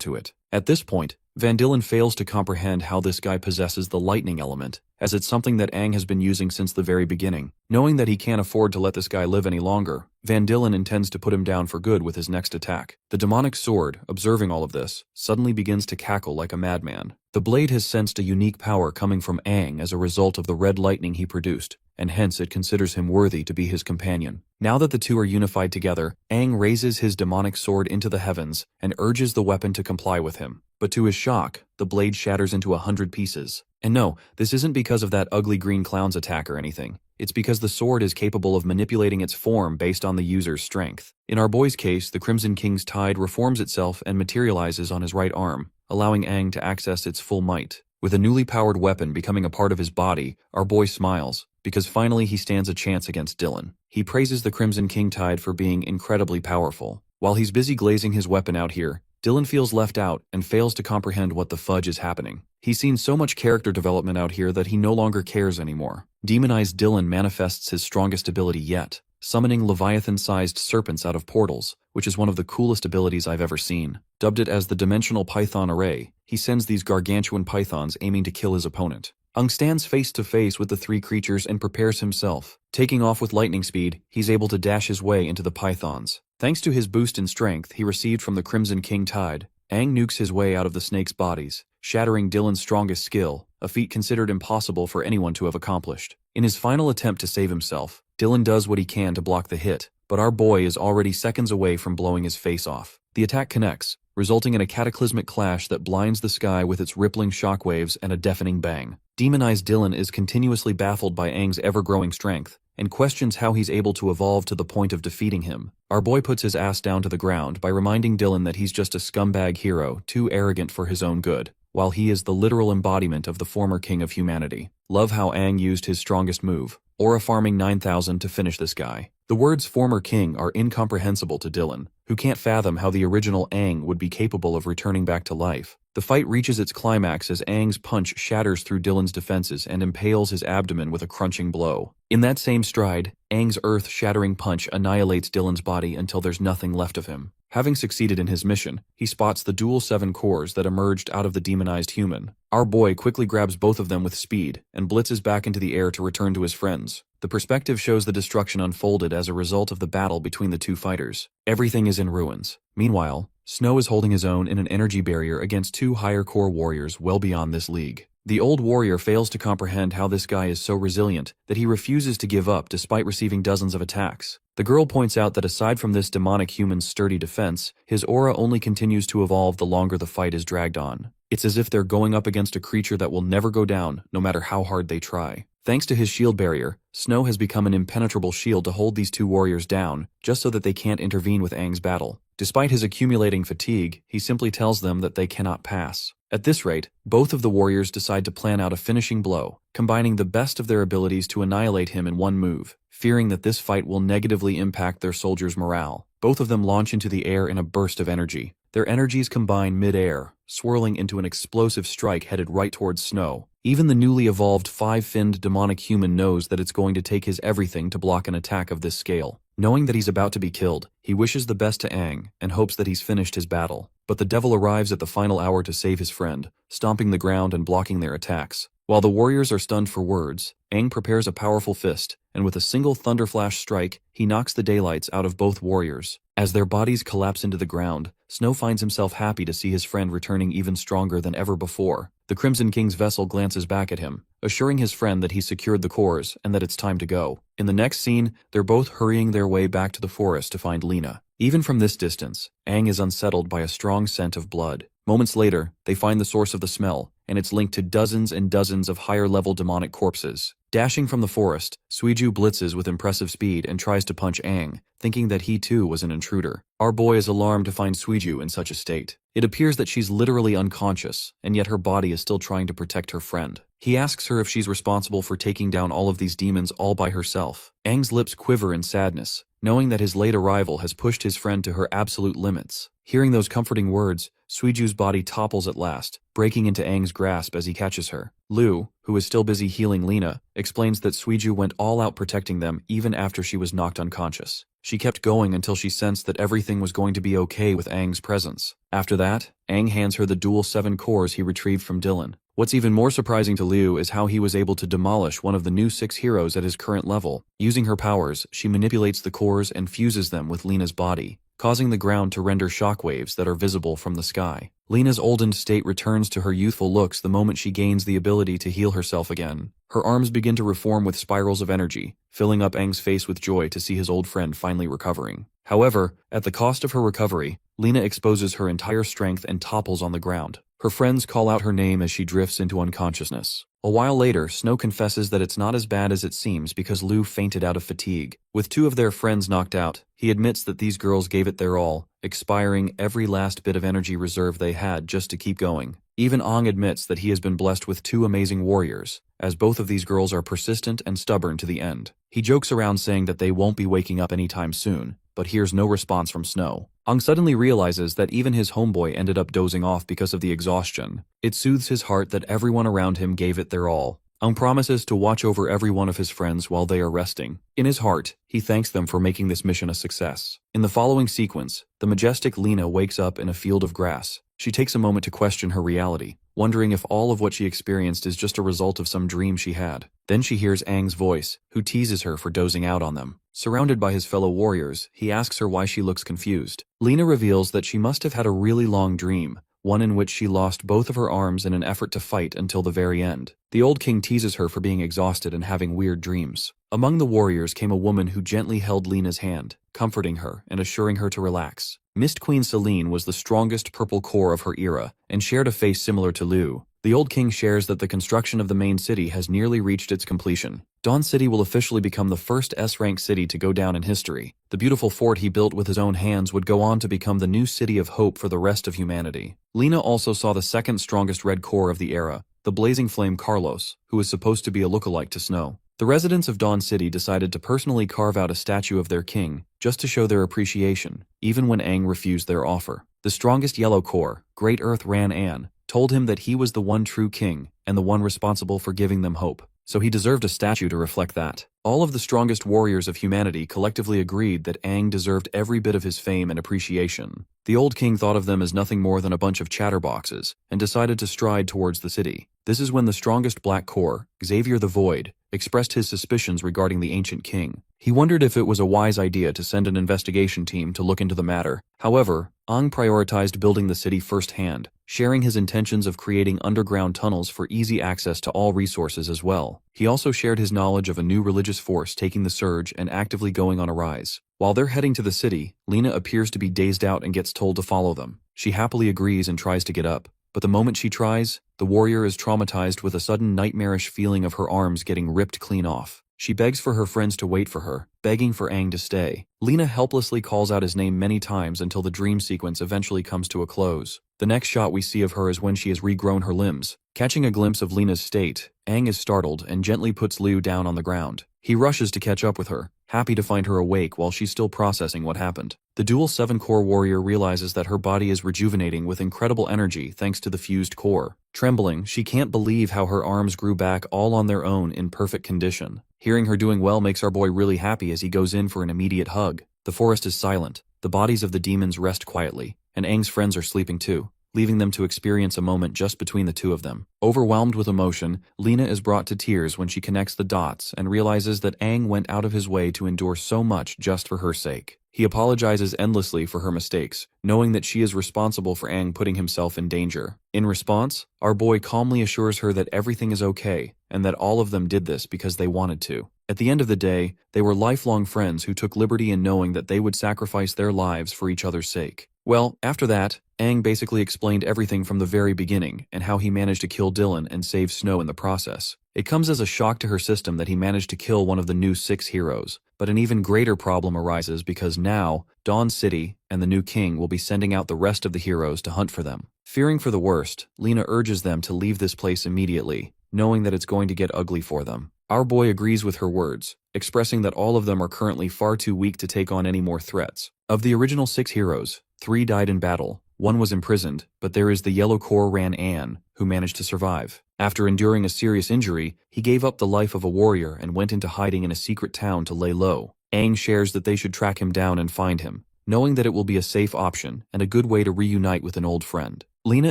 to it. At this point, Van Dillen fails to comprehend how this guy possesses the lightning element, as it's something that Aang has been using since the very beginning. Knowing that he can't afford to let this guy live any longer, Van Dillen intends to put him down for good with his next attack. The demonic sword, observing all of this, suddenly begins to cackle like a madman. The blade has sensed a unique power coming from Aang as a result of the red lightning he produced, and hence it considers him worthy to be his companion. Now that the two are unified together, Aang raises his demonic sword into the heavens and urges the weapon to comply with him. but to his shock, the blade shatters into 100 pieces. And no, this isn't because of that ugly green clown's attack or anything. It's because the sword is capable of manipulating its form based on the user's strength. In our boy's case, the Crimson King's tide reforms itself and materializes on his right arm, allowing Aang to access its full might. With a newly powered weapon becoming a part of his body, our boy smiles, because finally he stands a chance against Dylan. He praises the Crimson King tide for being incredibly powerful. While he's busy glazing his weapon out here, Dylan feels left out and fails to comprehend what the fudge is happening. He's seen so much character development out here that he no longer cares anymore. Demonized Dylan manifests his strongest ability yet, summoning Leviathan-sized serpents out of portals, which is one of the coolest abilities I've ever seen. Dubbed it as the Dimensional Python Array, he sends these gargantuan pythons aiming to kill his opponent. Aang stands face to face with the three creatures and prepares himself. Taking off with lightning speed, he's able to dash his way into the pythons. Thanks to his boost in strength he received from the Crimson King tide, Aang nukes his way out of the snakes' bodies, shattering Dylan's strongest skill, a feat considered impossible for anyone to have accomplished. In his final attempt to save himself, Dylan does what he can to block the hit, but our boy is already seconds away from blowing his face off. The attack connects, resulting in a cataclysmic clash that blinds the sky with its rippling shockwaves and a deafening bang. Demonized Dylan is continuously baffled by Aang's ever-growing strength, and questions how he's able to evolve to the point of defeating him. Our boy puts his ass down to the ground by reminding Dylan that he's just a scumbag hero, too arrogant for his own good, while he is the literal embodiment of the former king of humanity. Love how Aang used his strongest move, Aura farming 9,000 to finish this guy. The words former king are incomprehensible to Dylan, who can't fathom how the original Aang would be capable of returning back to life. The fight reaches its climax as Aang's punch shatters through Dylan's defenses and impales his abdomen with a crunching blow. In that same stride, Aang's earth-shattering punch annihilates Dylan's body until there's nothing left of him. Having succeeded in his mission, he spots the dual 7 cores that emerged out of the demonized human. Our boy quickly grabs both of them with speed and blitzes back into the air to return to his friends. The perspective shows the destruction unfolded as a result of the battle between the two fighters. Everything is in ruins. Meanwhile, Snow is holding his own in an energy barrier against 2 higher core warriors well beyond this league. The old warrior fails to comprehend how this guy is so resilient that he refuses to give up despite receiving dozens of attacks. The girl points out that aside from this demonic human's sturdy defense, his aura only continues to evolve the longer the fight is dragged on. It's as if they're going up against a creature that will never go down, no matter how hard they try. Thanks to his shield barrier, Snow has become an impenetrable shield to hold these 2 warriors down, just so that they can't intervene with Aang's battle. Despite his accumulating fatigue, he simply tells them that they cannot pass. At this rate, both of the warriors decide to plan out a finishing blow, combining the best of their abilities to annihilate him in one move, fearing that this fight will negatively impact their soldiers' morale. Both of them launch into the air in a burst of energy. Their energies combine mid-air, swirling into an explosive strike headed right towards Snow. Even the newly evolved 5-finned demonic human knows that it's going to take his everything to block an attack of this scale. Knowing that he's about to be killed, he wishes the best to Aang and hopes that he's finished his battle. But the devil arrives at the final hour to save his friend, stomping the ground and blocking their attacks. While the warriors are stunned for words, Aang prepares a powerful fist, and with a single thunderflash strike, he knocks the daylights out of both warriors. As their bodies collapse into the ground, Snow finds himself happy to see his friend returning even stronger than ever before. The Crimson King's vessel glances back at him, assuring his friend that he's secured the cores and that it's time to go. In the next scene, they're both hurrying their way back to the forest to find Lena. Even from this distance, Aang is unsettled by a strong scent of blood. Moments later, they find the source of the smell, and it's linked to dozens and dozens of higher-level demonic corpses. Dashing from the forest, Suiju blitzes with impressive speed and tries to punch Aang, thinking that he too was an intruder. Our boy is alarmed to find Suiju in such a state. It appears that she's literally unconscious, and yet her body is still trying to protect her friend. He asks her if she's responsible for taking down all of these demons all by herself. Aang's lips quiver in sadness, knowing that his late arrival has pushed his friend to her absolute limits. Hearing those comforting words, Suiju's body topples at last, breaking into Aang's grasp as he catches her. Liu, who is still busy healing Lena, explains that Suiju went all out protecting them even after she was knocked unconscious. She kept going until she sensed that everything was going to be okay with Aang's presence. After that, Aang hands her the dual 7 cores he retrieved from Dylan. What's even more surprising to Liu is how he was able to demolish one of the new 6 heroes at his current level. Using her powers, she manipulates the cores and fuses them with Lena's body, causing the ground to render shockwaves that are visible from the sky. Lena's oldened state returns to her youthful looks the moment she gains the ability to heal herself again. Her arms begin to reform with spirals of energy, filling up Aang's face with joy to see his old friend finally recovering. However, at the cost of her recovery, Lena exposes her entire strength and topples on the ground. Her friends call out her name as she drifts into unconsciousness. A while later, Snow confesses that it's not as bad as it seems because Lu fainted out of fatigue. With two of their friends knocked out, he admits that these girls gave it their all, expiring every last bit of energy reserve they had just to keep going. Even Ong admits that he has been blessed with two amazing warriors, as both of these girls are persistent and stubborn to the end. He jokes around saying that they won't be waking up anytime soon, but hears no response from Snow. Ong suddenly realizes that even his homeboy ended up dozing off because of the exhaustion. It soothes his heart that everyone around him gave it their all. Ong promises to watch over every one of his friends while they are resting. In his heart, he thanks them for making this mission a success. In the following sequence, the majestic Lena wakes up in a field of grass. She takes a moment to question her reality, wondering if all of what she experienced is just a result of some dream she had. Then she hears Aang's voice, who teases her for dozing out on them. Surrounded by his fellow warriors, he asks her why she looks confused. Lena reveals that she must have had a really long dream, one in which she lost both of her arms in an effort to fight until the very end. The old king teases her for being exhausted and having weird dreams. Among the warriors came a woman who gently held Lena's hand, comforting her and assuring her to relax. Mist Queen Selene was the strongest purple core of her era, and shared a face similar to Lu. The old king shares that the construction of the main city has nearly reached its completion. Dawn City will officially become the first S-rank city to go down in history. The beautiful fort he built with his own hands would go on to become the new city of hope for the rest of humanity. Lena also saw the second strongest red core of the era, the blazing flame Carlos, who is supposed to be a lookalike to Snow. The residents of Dawn City decided to personally carve out a statue of their king, just to show their appreciation, even when Aang refused their offer. The strongest yellow core, Great Earth Ran An, told him that he was the one true king, and the one responsible for giving them hope. So he deserved a statue to reflect that. All of the strongest warriors of humanity collectively agreed that Aang deserved every bit of his fame and appreciation. The old king thought of them as nothing more than a bunch of chatterboxes, and decided to stride towards the city. This is when the strongest black core, Xavier the Void, expressed his suspicions regarding the ancient king. He wondered if it was a wise idea to send an investigation team to look into the matter. However, Aang prioritized building the city firsthand, sharing his intentions of creating underground tunnels for easy access to all resources as well. He also shared his knowledge of a new religious force taking the surge and actively going on a rise. While they're heading to the city, Lena appears to be dazed out and gets told to follow them. She happily agrees and tries to get up. But the moment she tries, the warrior is traumatized with a sudden nightmarish feeling of her arms getting ripped clean off. She begs for her friends to wait for her, begging for Aang to stay. Lena helplessly calls out his name many times until the dream sequence eventually comes to a close. The next shot we see of her is when she has regrown her limbs. Catching a glimpse of Lena's state, Aang is startled and gently puts Liu down on the ground. He rushes to catch up with her, happy to find her awake while she's still processing what happened. The dual 7-core warrior realizes that her body is rejuvenating with incredible energy thanks to the fused core. Trembling, she can't believe how her arms grew back all on their own in perfect condition. Hearing her doing well makes our boy really happy as he goes in for an immediate hug. The forest is silent, the bodies of the demons rest quietly, and Aang's friends are sleeping too, leaving them to experience a moment just between the two of them. Overwhelmed with emotion, Lena is brought to tears when she connects the dots and realizes that Aang went out of his way to endure so much just for her sake. He apologizes endlessly for her mistakes, knowing that she is responsible for Aang putting himself in danger. In response, our boy calmly assures her that everything is okay, and that all of them did this because they wanted to. At the end of the day, they were lifelong friends who took liberty in knowing that they would sacrifice their lives for each other's sake. Well, after that, Aang basically explained everything from the very beginning and how he managed to kill Dylan and save Snow in the process. It comes as a shock to her system that he managed to kill one of the new 6 heroes, but an even greater problem arises because now, Dawn City and the new king will be sending out the rest of the heroes to hunt for them. Fearing for the worst, Lena urges them to leave this place immediately, knowing that it's going to get ugly for them. Our boy agrees with her words, expressing that all of them are currently far too weak to take on any more threats. Of the original 6 heroes, 3 died in battle, 1 was imprisoned, but there is the yellow core Ran An, who managed to survive. After enduring a serious injury, he gave up the life of a warrior and went into hiding in a secret town to lay low. Aang shares that they should track him down and find him, knowing that it will be a safe option and a good way to reunite with an old friend. Lena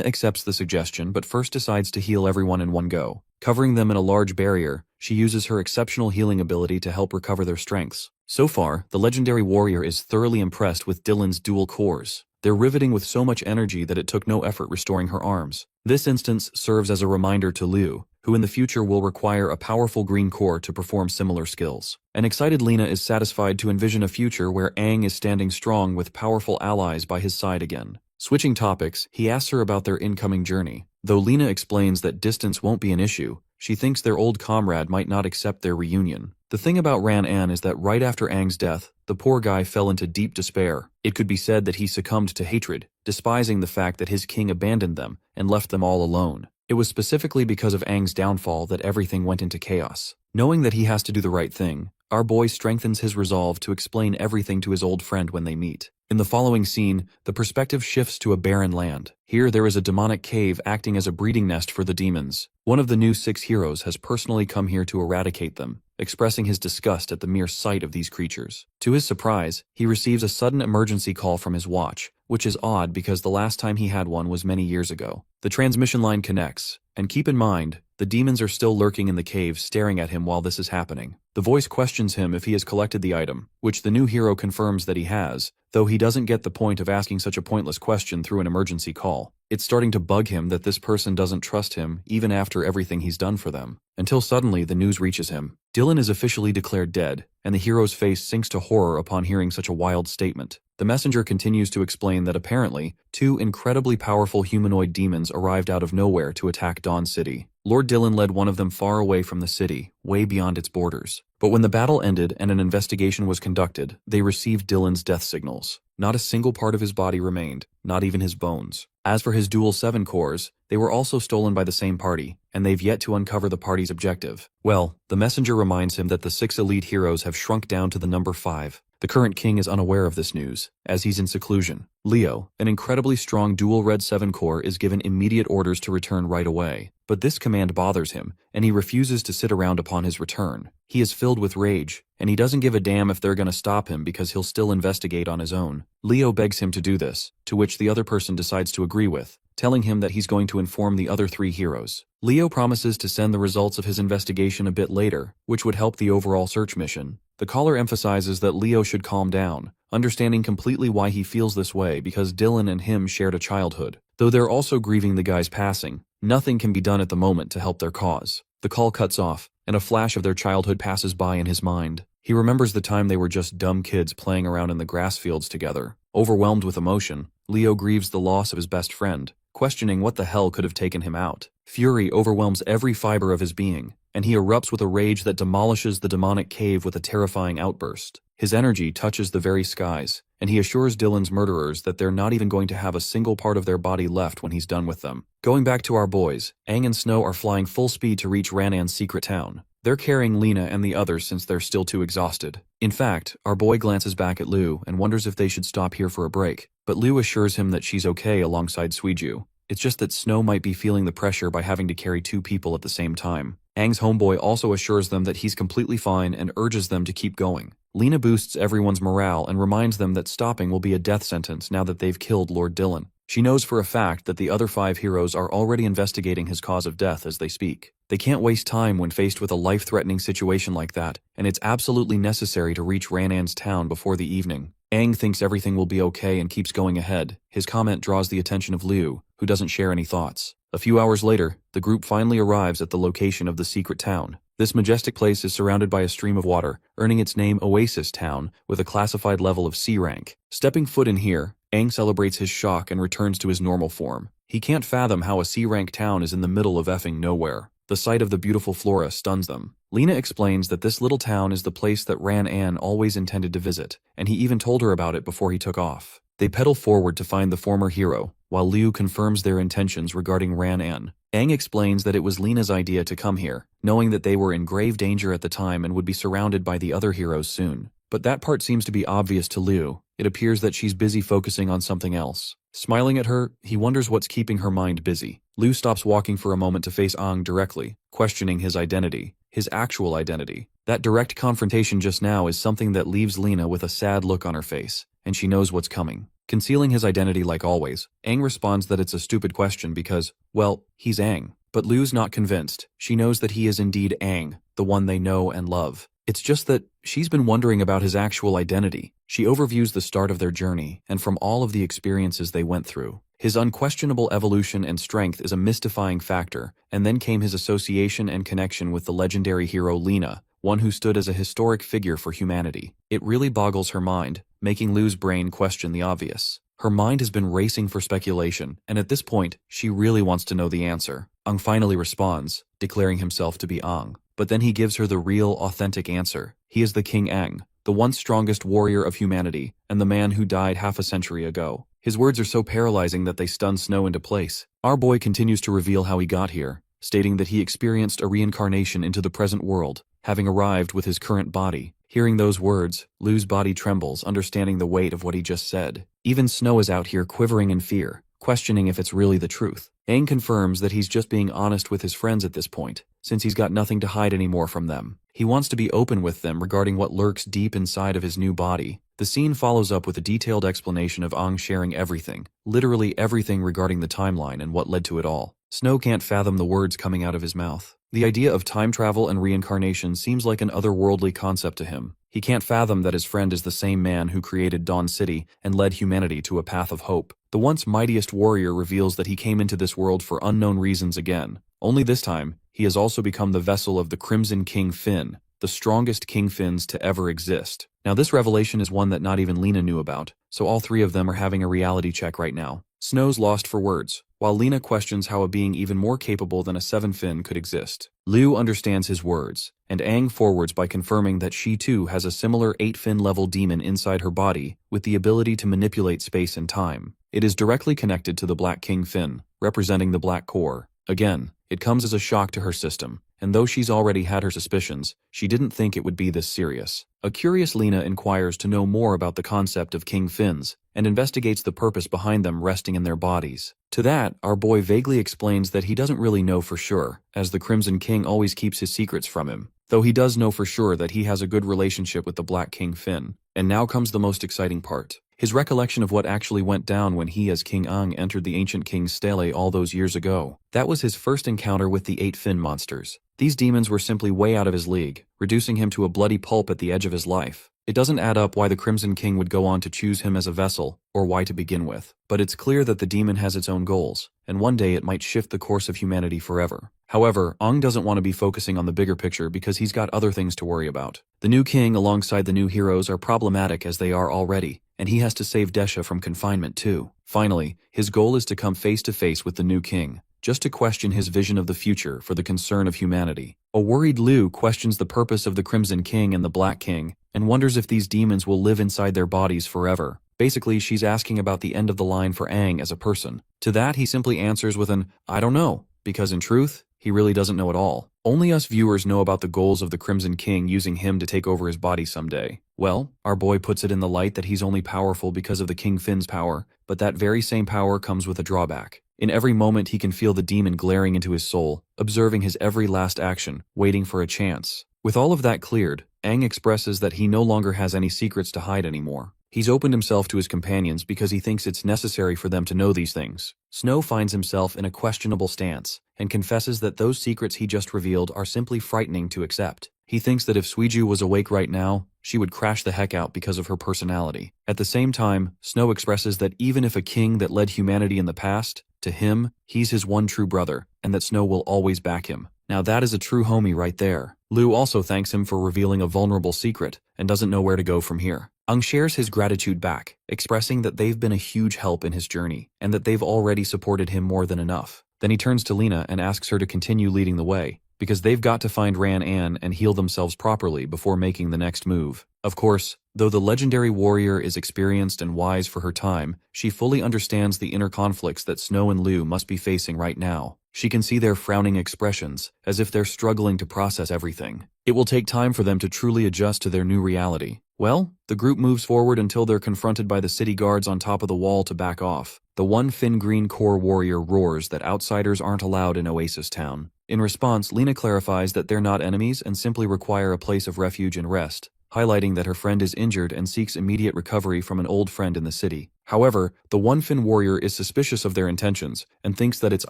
accepts the suggestion but first decides to heal everyone in one go. Covering them in a large barrier, she uses her exceptional healing ability to help recover their strengths. So far, the legendary warrior is thoroughly impressed with Dylan's dual cores. They're riveting with so much energy that it took no effort restoring her arms. This instance serves as a reminder to Liu, who in the future will require a powerful green core to perform similar skills. An excited Lena is satisfied to envision a future where Aang is standing strong with powerful allies by his side again. Switching topics, he asks her about their incoming journey. Though Lena explains that distance won't be an issue, she thinks their old comrade might not accept their reunion. The thing about Ran An is that right after Aang's death, the poor guy fell into deep despair. It could be said that he succumbed to hatred, despising the fact that his king abandoned them and left them all alone. It was specifically because of Aang's downfall that everything went into chaos. Knowing that he has to do the right thing, our boy strengthens his resolve to explain everything to his old friend when they meet. In the following scene, the perspective shifts to a barren land. Here there is a demonic cave acting as a breeding nest for the demons. One of the new 6 heroes has personally come here to eradicate them, expressing his disgust at the mere sight of these creatures. To his surprise, he receives a sudden emergency call from his watch, which is odd because the last time he had one was many years ago. The transmission line connects, and keep in mind, the demons are still lurking in the cave staring at him while this is happening. The voice questions him if he has collected the item, which the new hero confirms that he has, though he doesn't get the point of asking such a pointless question through an emergency call. It's starting to bug him that this person doesn't trust him even after everything he's done for them. Until suddenly the news reaches him. Dylan is officially declared dead, and the hero's face sinks to horror upon hearing such a wild statement. The messenger continues to explain that apparently, 2 incredibly powerful humanoid demons arrived out of nowhere to attack Dawn City. Lord Dylan led one of them far away from the city, way beyond its borders. But when the battle ended and an investigation was conducted, they received Dylan's death signals. Not a single part of his body remained, not even his bones. As for his dual 7 cores, they were also stolen by the same party, and they've yet to uncover the party's objective. Well, the messenger reminds him that the 6 elite heroes have shrunk down to the number 5. The current king is unaware of this news, as he's in seclusion. Leo, an incredibly strong dual red 7 core, is given immediate orders to return right away. But this command bothers him, and he refuses to sit around upon his return. He is filled with rage, and he doesn't give a damn if they're gonna stop him because he'll still investigate on his own. Leo begs him to do this, to which the other person decides to agree with, telling him that he's going to inform the other 3 heroes. Leo promises to send the results of his investigation a bit later, which would help the overall search mission. The caller emphasizes that Leo should calm down, understanding completely why he feels this way because Dylan and him shared a childhood. Though they're also grieving the guy's passing, nothing can be done at the moment to help their cause. The call cuts off, and a flash of their childhood passes by in his mind. He remembers the time they were just dumb kids playing around in the grass fields together. Overwhelmed with emotion, Leo grieves the loss of his best friend, questioning what the hell could have taken him out. Fury overwhelms every fiber of his being, and he erupts with a rage that demolishes the demonic cave with a terrifying outburst. His energy touches the very skies, and he assures Dylan's murderers that they're not even going to have a single part of their body left when he's done with them. Going back to our boys, Aang and Snow are flying full speed to reach Ranan's secret town. They're carrying Lena and the others since they're still too exhausted. In fact, our boy glances back at Lu and wonders if they should stop here for a break, but Lu assures him that she's okay alongside Suiju. It's just that Snow might be feeling the pressure by having to carry 2 people at the same time. Aang's homeboy also assures them that he's completely fine and urges them to keep going. Lena boosts everyone's morale and reminds them that stopping will be a death sentence now that they've killed Lord Dylan. She knows for a fact that the other 5 heroes are already investigating his cause of death as they speak. They can't waste time when faced with a life-threatening situation like that, and it's absolutely necessary to reach Ranan's town before the evening. Aang thinks everything will be okay and keeps going ahead. His comment draws the attention of Liu, who doesn't share any thoughts. A few hours later, the group finally arrives at the location of the secret town. This majestic place is surrounded by a stream of water, earning its name Oasis Town, with a classified level of C rank. Stepping foot in here, Aang celebrates his shock and returns to his normal form. He can't fathom how a C-rank town is in the middle of effing nowhere. The sight of the beautiful flora stuns them. Lena explains that this little town is the place that Ran An always intended to visit, and he even told her about it before he took off. They pedal forward to find the former hero, while Liu confirms their intentions regarding Ran An. Aang explains that it was Lena's idea to come here, knowing that they were in grave danger at the time and would be surrounded by the other heroes soon. But that part seems to be obvious to Liu. It appears that she's busy focusing on something else. Smiling at her, he wonders what's keeping her mind busy. Liu stops walking for a moment to face Aang directly, questioning his identity, his actual identity. That direct confrontation just now is something that leaves Lena with a sad look on her face, and she knows what's coming. Concealing his identity like always, Aang responds that it's a stupid question because, well, he's Aang. But Liu's not convinced. She knows that he is indeed Aang, the one they know and love. It's just that she's been wondering about his actual identity. She overviews the start of their journey, and from all of the experiences they went through. His unquestionable evolution and strength is a mystifying factor, and then came his association and connection with the legendary hero Lena, one who stood as a historic figure for humanity. It really boggles her mind, making Liu's brain question the obvious. Her mind has been racing for speculation, and at this point, she really wants to know the answer. Aang finally responds, declaring himself to be Aang. But then he gives her the real, authentic answer. He is the King Aang, the once strongest warrior of humanity, and the man who died half a century ago. His words are so paralyzing that they stun Snow into place. Our boy continues to reveal how he got here, stating that he experienced a reincarnation into the present world, having arrived with his current body. Hearing those words, Lu's body trembles, understanding the weight of what he just said. Even Snow is out here quivering in fear, questioning if it's really the truth. Aang confirms that he's just being honest with his friends at this point, since he's got nothing to hide anymore from them. He wants to be open with them regarding what lurks deep inside of his new body. The scene follows up with a detailed explanation of Aang sharing everything, literally everything regarding the timeline and what led to it all. Snow can't fathom the words coming out of his mouth. The idea of time travel and reincarnation seems like an otherworldly concept to him. He can't fathom that his friend is the same man who created Dawn City and led humanity to a path of hope. The once mightiest warrior reveals that he came into this world for unknown reasons again. Only this time, he has also become the vessel of the Crimson King Finn, the strongest King Finns to ever exist. Now this revelation is one that not even Lena knew about, so all three of them are having a reality check right now. Snow's lost for words, while Lena questions how a being even more capable than a 7-fin could exist. Lu understands his words, and Aang forwards by confirming that she too has a similar 8-fin level demon inside her body with the ability to manipulate space and time. It is directly connected to the Black King Finn, representing the Black Core. Again, it comes as a shock to her system, and though she's already had her suspicions, she didn't think it would be this serious. A curious Lena inquires to know more about the concept of King Finns, and investigates the purpose behind them resting in their bodies. To that, our boy vaguely explains that he doesn't really know for sure, as the Crimson King always keeps his secrets from him, though he does know for sure that he has a good relationship with the Black King Finn. And now comes the most exciting part. His recollection of what actually went down when he as King Aang entered the ancient king's stele all those years ago. That was his first encounter with the 8-fin monsters. These demons were simply way out of his league, reducing him to a bloody pulp at the edge of his life. It doesn't add up why the Crimson King would go on to choose him as a vessel, or why to begin with. But it's clear that the demon has its own goals, and one day it might shift the course of humanity forever. However, Aang doesn't want to be focusing on the bigger picture because he's got other things to worry about. The new king alongside the new heroes are problematic as they are already, and he has to save Desha from confinement too. Finally, his goal is to come face to face with the new king, just to question his vision of the future for the concern of humanity. A worried Lu questions the purpose of the Crimson King and the Black King, and wonders if these demons will live inside their bodies forever. Basically, she's asking about the end of the line for Aang as a person. To that, he simply answers with an, "I don't know," because in truth, he really doesn't know at all. Only us viewers know about the goals of the Crimson King using him to take over his body someday. Well, our boy puts it in the light that he's only powerful because of the King Finn's power, but that very same power comes with a drawback. In every moment he can feel the demon glaring into his soul, observing his every last action, waiting for a chance. With all of that cleared, Aang expresses that he no longer has any secrets to hide anymore. He's opened himself to his companions because he thinks it's necessary for them to know these things. Snow finds himself in a questionable stance, and confesses that those secrets he just revealed are simply frightening to accept. He thinks that if Suiju was awake right now, she would crash the heck out because of her personality. At the same time, Snow expresses that even if a king that led humanity in the past, to him, he's his one true brother, and that Snow will always back him. Now that is a true homie right there. Lu also thanks him for revealing a vulnerable secret, and doesn't know where to go from here. Aang shares his gratitude back, expressing that they've been a huge help in his journey, and that they've already supported him more than enough. Then he turns to Lena and asks her to continue leading the way, because they've got to find Ran An and heal themselves properly before making the next move. Of course, though the legendary warrior is experienced and wise for her time, she fully understands the inner conflicts that Snow and Lu must be facing right now. She can see their frowning expressions, as if they're struggling to process everything. It will take time for them to truly adjust to their new reality. Well, the group moves forward until they're confronted by the city guards on top of the wall to back off. The one Fin Green Core warrior roars that outsiders aren't allowed in Oasis Town. In response, Lena clarifies that they're not enemies and simply require a place of refuge and rest, highlighting that her friend is injured and seeks immediate recovery from an old friend in the city. However, the one Fin warrior is suspicious of their intentions and thinks that it's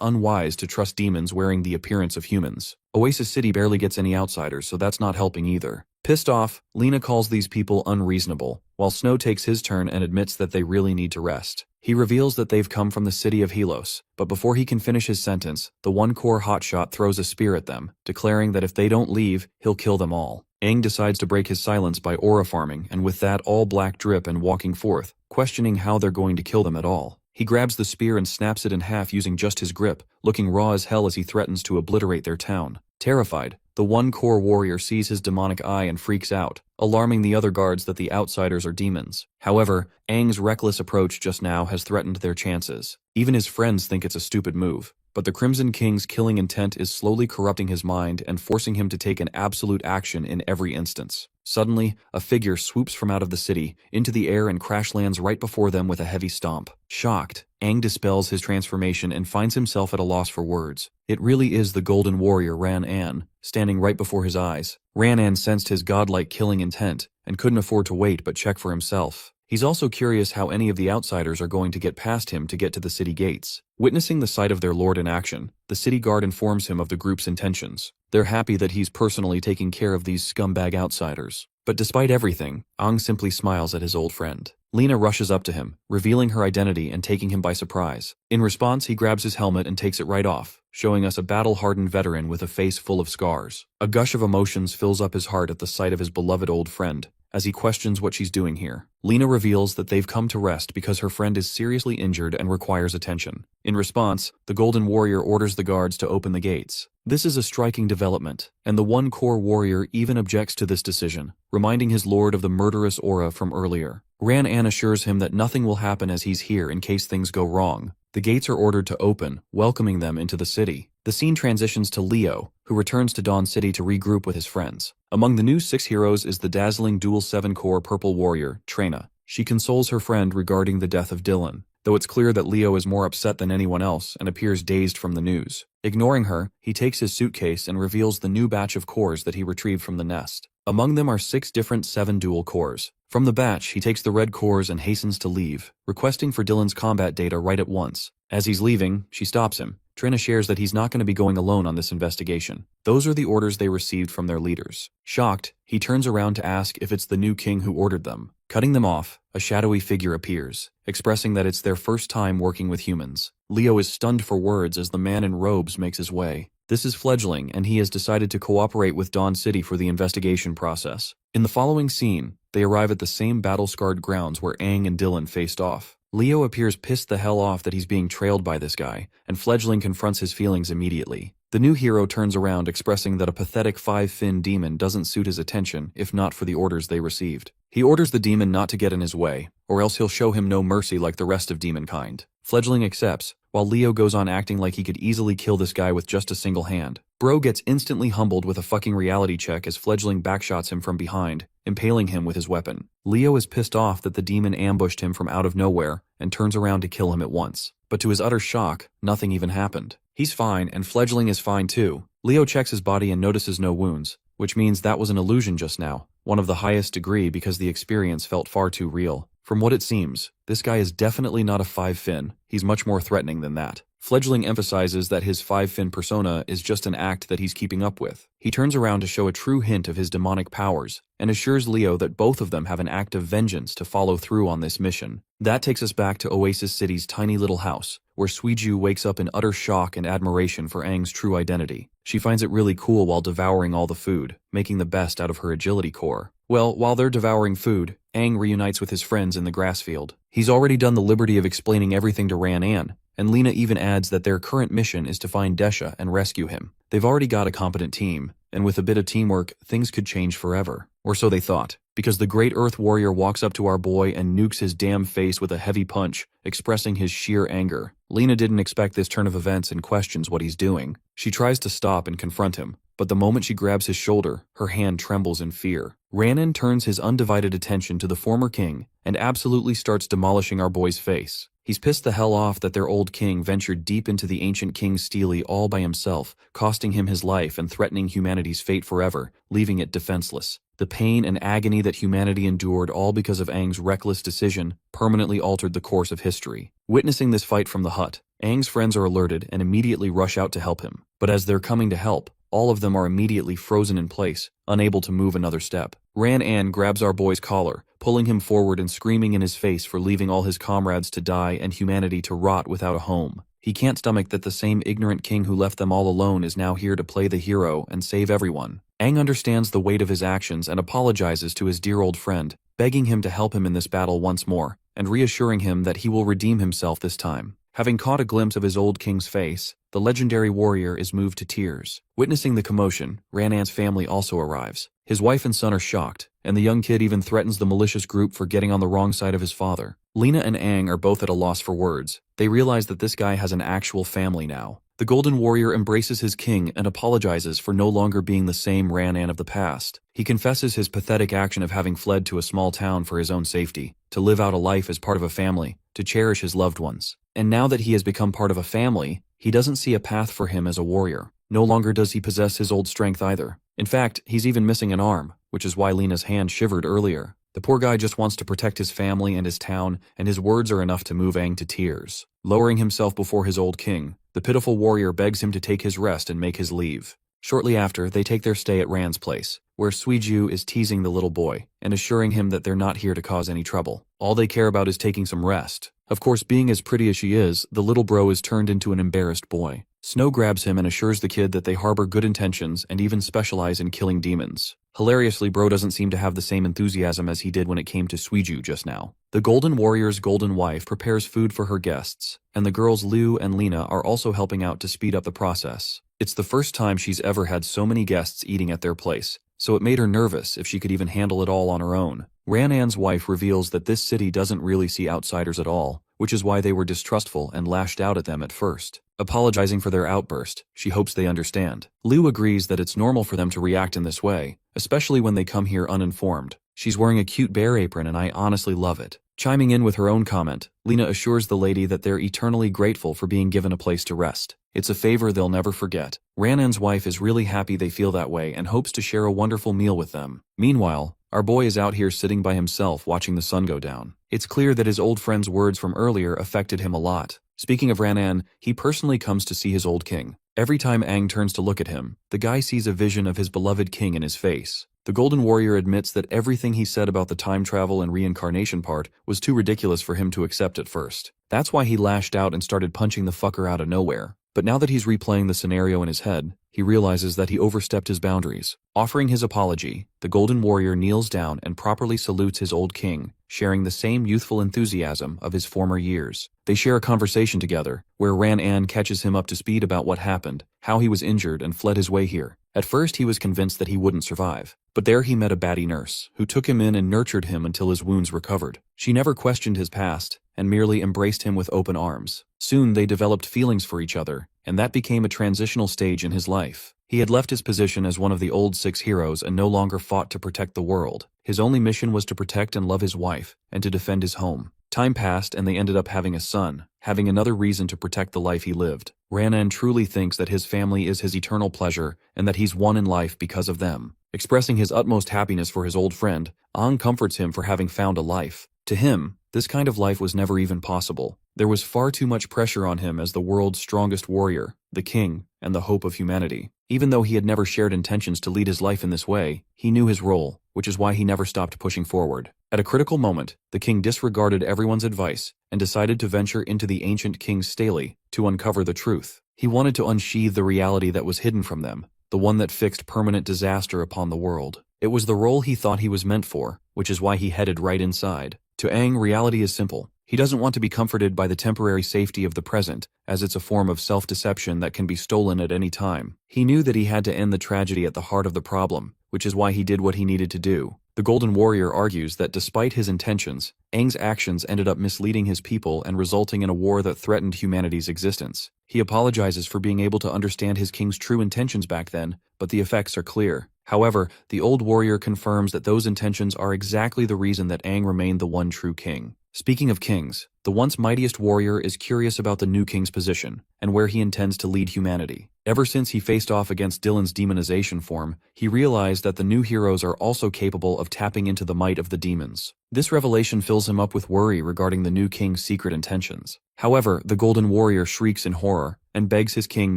unwise to trust demons wearing the appearance of humans. Oasis City barely gets any outsiders, so that's not helping either. Pissed off, Lena calls these people unreasonable, while Snow takes his turn and admits that they really need to rest. He reveals that they've come from the city of Helos, but before he can finish his sentence, the one-core hotshot throws a spear at them, declaring that if they don't leave, he'll kill them all. Aang decides to break his silence by aura farming, and with that all black drip and walking forth, questioning how they're going to kill them at all. He grabs the spear and snaps it in half using just his grip, looking raw as hell as he threatens to obliterate their town. Terrified, the one-core warrior sees his demonic eye and freaks out, alarming the other guards that the outsiders are demons. However, Aang's reckless approach just now has threatened their chances. Even his friends think it's a stupid move, but the Crimson King's killing intent is slowly corrupting his mind and forcing him to take an absolute action in every instance. Suddenly, a figure swoops from out of the city, into the air and crash lands right before them with a heavy stomp. Shocked, Aang dispels his transformation and finds himself at a loss for words. It really is the Golden Warrior Ran-An, standing right before his eyes. Ran-An sensed his godlike killing intent, and couldn't afford to wait but check for himself. He's also curious how any of the outsiders are going to get past him to get to the city gates. Witnessing the sight of their lord in action, the city guard informs him of the group's intentions. They're happy that he's personally taking care of these scumbag outsiders. But despite everything, Aang simply smiles at his old friend. Lena rushes up to him, revealing her identity and taking him by surprise. In response, he grabs his helmet and takes it right off, showing us a battle-hardened veteran with a face full of scars. A gush of emotions fills up his heart at the sight of his beloved old friend, as he questions what she's doing here. Lena reveals that they've come to rest because her friend is seriously injured and requires attention. In response, the Golden Warrior orders the guards to open the gates. This is a striking development, and the one-core warrior even objects to this decision, reminding his lord of the murderous aura from earlier. Ran-An assures him that nothing will happen as he's here in case things go wrong. The gates are ordered to open, welcoming them into the city. The scene transitions to Leo, who returns to Dawn City to regroup with his friends. Among the new 6 heroes is the dazzling dual 7-core purple warrior, Trina. She consoles her friend regarding the death of Dylan, though it's clear that Leo is more upset than anyone else and appears dazed from the news. Ignoring her, he takes his suitcase and reveals the new batch of cores that he retrieved from the nest. Among them are 6 different 7 dual cores. From the batch, he takes the red cores and hastens to leave, requesting for Dylan's combat data right at once. As he's leaving, she stops him. Trina shares that he's not going to be going alone on this investigation. Those are the orders they received from their leaders. Shocked, he turns around to ask if it's the new king who ordered them. Cutting them off, a shadowy figure appears, expressing that it's their first time working with humans. Leo is stunned for words as the man in robes makes his way. This is Fledgling, and he has decided to cooperate with Dawn City for the investigation process. In the following scene, they arrive at the same battle-scarred grounds where Aang and Dylan faced off. Leo appears pissed the hell off that he's being trailed by this guy, and Fledgling confronts his feelings immediately. The new hero turns around expressing that a pathetic 5-fin demon doesn't suit his attention if not for the orders they received. He orders the demon not to get in his way, or else he'll show him no mercy like the rest of demonkind. Fledgling accepts, while Leo goes on acting like he could easily kill this guy with just a single hand. Bro gets instantly humbled with a fucking reality check as Fledgling backshots him from behind, impaling him with his weapon. Leo is pissed off that the demon ambushed him from out of nowhere and turns around to kill him at once. But to his utter shock, nothing even happened. He's fine, and Fledgling is fine too. Leo checks his body and notices no wounds, which means that was an illusion just now, one of the highest degree because the experience felt far too real. From what it seems, this guy is definitely not a 5-fin, he's much more threatening than that. Fledgling emphasizes that his 5-fin persona is just an act that he's keeping up with. He turns around to show a true hint of his demonic powers, and assures Leo that both of them have an act of vengeance to follow through on this mission. That takes us back to Oasis City's tiny little house, where Suiju wakes up in utter shock and admiration for Aang's true identity. She finds it really cool while devouring all the food, making the best out of her agility core. Well, while they're devouring food, Aang reunites with his friends in the grass field. He's already done the liberty of explaining everything to Ran-An, and Lena even adds that their current mission is to find Desha and rescue him. They've already got a competent team, and with a bit of teamwork, things could change forever. Or so they thought, because the Great Earth Warrior walks up to our boy and nukes his damn face with a heavy punch, expressing his sheer anger. Lena didn't expect this turn of events and questions what he's doing. She tries to stop and confront him, but the moment she grabs his shoulder, her hand trembles in fear. Ran-An turns his undivided attention to the former king and absolutely starts demolishing our boy's face. He's pissed the hell off that their old king ventured deep into the ancient King's Steely all by himself, costing him his life and threatening humanity's fate forever, leaving it defenseless. The pain and agony that humanity endured all because of Aang's reckless decision permanently altered the course of history. Witnessing this fight from the hut, Aang's friends are alerted and immediately rush out to help him. But as they're coming to help, all of them are immediately frozen in place, unable to move another step. Ran-an grabs our boy's collar, pulling him forward and screaming in his face for leaving all his comrades to die and humanity to rot without a home. He can't stomach that the same ignorant king who left them all alone is now here to play the hero and save everyone. Aang understands the weight of his actions and apologizes to his dear old friend, begging him to help him in this battle once more, and reassuring him that he will redeem himself this time. Having caught a glimpse of his old king's face, the legendary warrior is moved to tears. Witnessing the commotion, Ran-an's family also arrives. His wife and son are shocked, and the young kid even threatens the malicious group for getting on the wrong side of his father. Lena and Aang are both at a loss for words. They realize that this guy has an actual family now. The Golden Warrior embraces his king and apologizes for no longer being the same Ran-an of the past. He confesses his pathetic action of having fled to a small town for his own safety, to live out a life as part of a family, to cherish his loved ones. And now that he has become part of a family, he doesn't see a path for him as a warrior. No longer does he possess his old strength either. In fact, he's even missing an arm, which is why Lena's hand shivered earlier. The poor guy just wants to protect his family and his town, and his words are enough to move Aang to tears. Lowering himself before his old king, the pitiful warrior begs him to take his rest and make his leave. Shortly after, they take their stay at Ran's place, where Suiju is teasing the little boy and assuring him that they're not here to cause any trouble. All they care about is taking some rest. Of course, being as pretty as she is, the little bro is turned into an embarrassed boy. Snow grabs him and assures the kid that they harbor good intentions and even specialize in killing demons. Hilariously, Bro doesn't seem to have the same enthusiasm as he did when it came to Suiju just now. The Golden Warrior's golden wife prepares food for her guests, and the girls Liu and Lena are also helping out to speed up the process. It's the first time she's ever had so many guests eating at their place, so it made her nervous if she could even handle it all on her own. Ran-an's wife reveals that this city doesn't really see outsiders at all, which is why they were distrustful and lashed out at them at first. Apologizing for their outburst, she hopes they understand. Liu agrees that it's normal for them to react in this way, especially when they come here uninformed. She's wearing a cute bear apron and I honestly love it. Chiming in with her own comment, Lena assures the lady that they're eternally grateful for being given a place to rest. It's a favor they'll never forget. Ran-an's wife is really happy they feel that way and hopes to share a wonderful meal with them. Meanwhile, our boy is out here sitting by himself watching the sun go down. It's clear that his old friend's words from earlier affected him a lot. Speaking of Ran-an, he personally comes to see his old king. Every time Aang turns to look at him, the guy sees a vision of his beloved king in his face. The Golden Warrior admits that everything he said about the time travel and reincarnation part was too ridiculous for him to accept at first. That's why he lashed out and started punching the fucker out of nowhere. But now that he's replaying the scenario in his head, he realizes that he overstepped his boundaries. Offering his apology, the Golden Warrior kneels down and properly salutes his old king, sharing the same youthful enthusiasm of his former years. They share a conversation together, where Ran-an catches him up to speed about what happened, how he was injured and fled his way here. At first he was convinced that he wouldn't survive, but there he met a baddie nurse, who took him in and nurtured him until his wounds recovered. She never questioned his past, and merely embraced him with open arms. Soon they developed feelings for each other, and that became a transitional stage in his life. He had left his position as one of the old 6 heroes and no longer fought to protect the world. His only mission was to protect and love his wife, and to defend his home. Time passed and they ended up having a son, having another reason to protect the life he lived. Ran-an truly thinks that his family is his eternal pleasure, and that he's won in life because of them. Expressing his utmost happiness for his old friend, Aang comforts him for having found a life. To him, this kind of life was never even possible. There was far too much pressure on him as the world's strongest warrior, the king, and the hope of humanity. Even though he had never shared intentions to lead his life in this way, he knew his role, which is why he never stopped pushing forward. At a critical moment, the king disregarded everyone's advice and decided to venture into the ancient king's stele to uncover the truth. He wanted to unsheathe the reality that was hidden from them, the one that fixed permanent disaster upon the world. It was the role he thought he was meant for, which is why he headed right inside. To Aang, reality is simple. He doesn't want to be comforted by the temporary safety of the present, as it's a form of self-deception that can be stolen at any time. He knew that he had to end the tragedy at the heart of the problem, which is why he did what he needed to do. The Golden Warrior argues that despite his intentions, Aang's actions ended up misleading his people and resulting in a war that threatened humanity's existence. He apologizes for being able to understand his king's true intentions back then, but the effects are clear. However, the old warrior confirms that those intentions are exactly the reason that Aang remained the one true king. Speaking of kings, the once mightiest warrior is curious about the new king's position, and where he intends to lead humanity. Ever since he faced off against Dylan's demonization form, he realized that the new heroes are also capable of tapping into the might of the demons. This revelation fills him up with worry regarding the new king's secret intentions. However, the Golden Warrior shrieks in horror and begs his king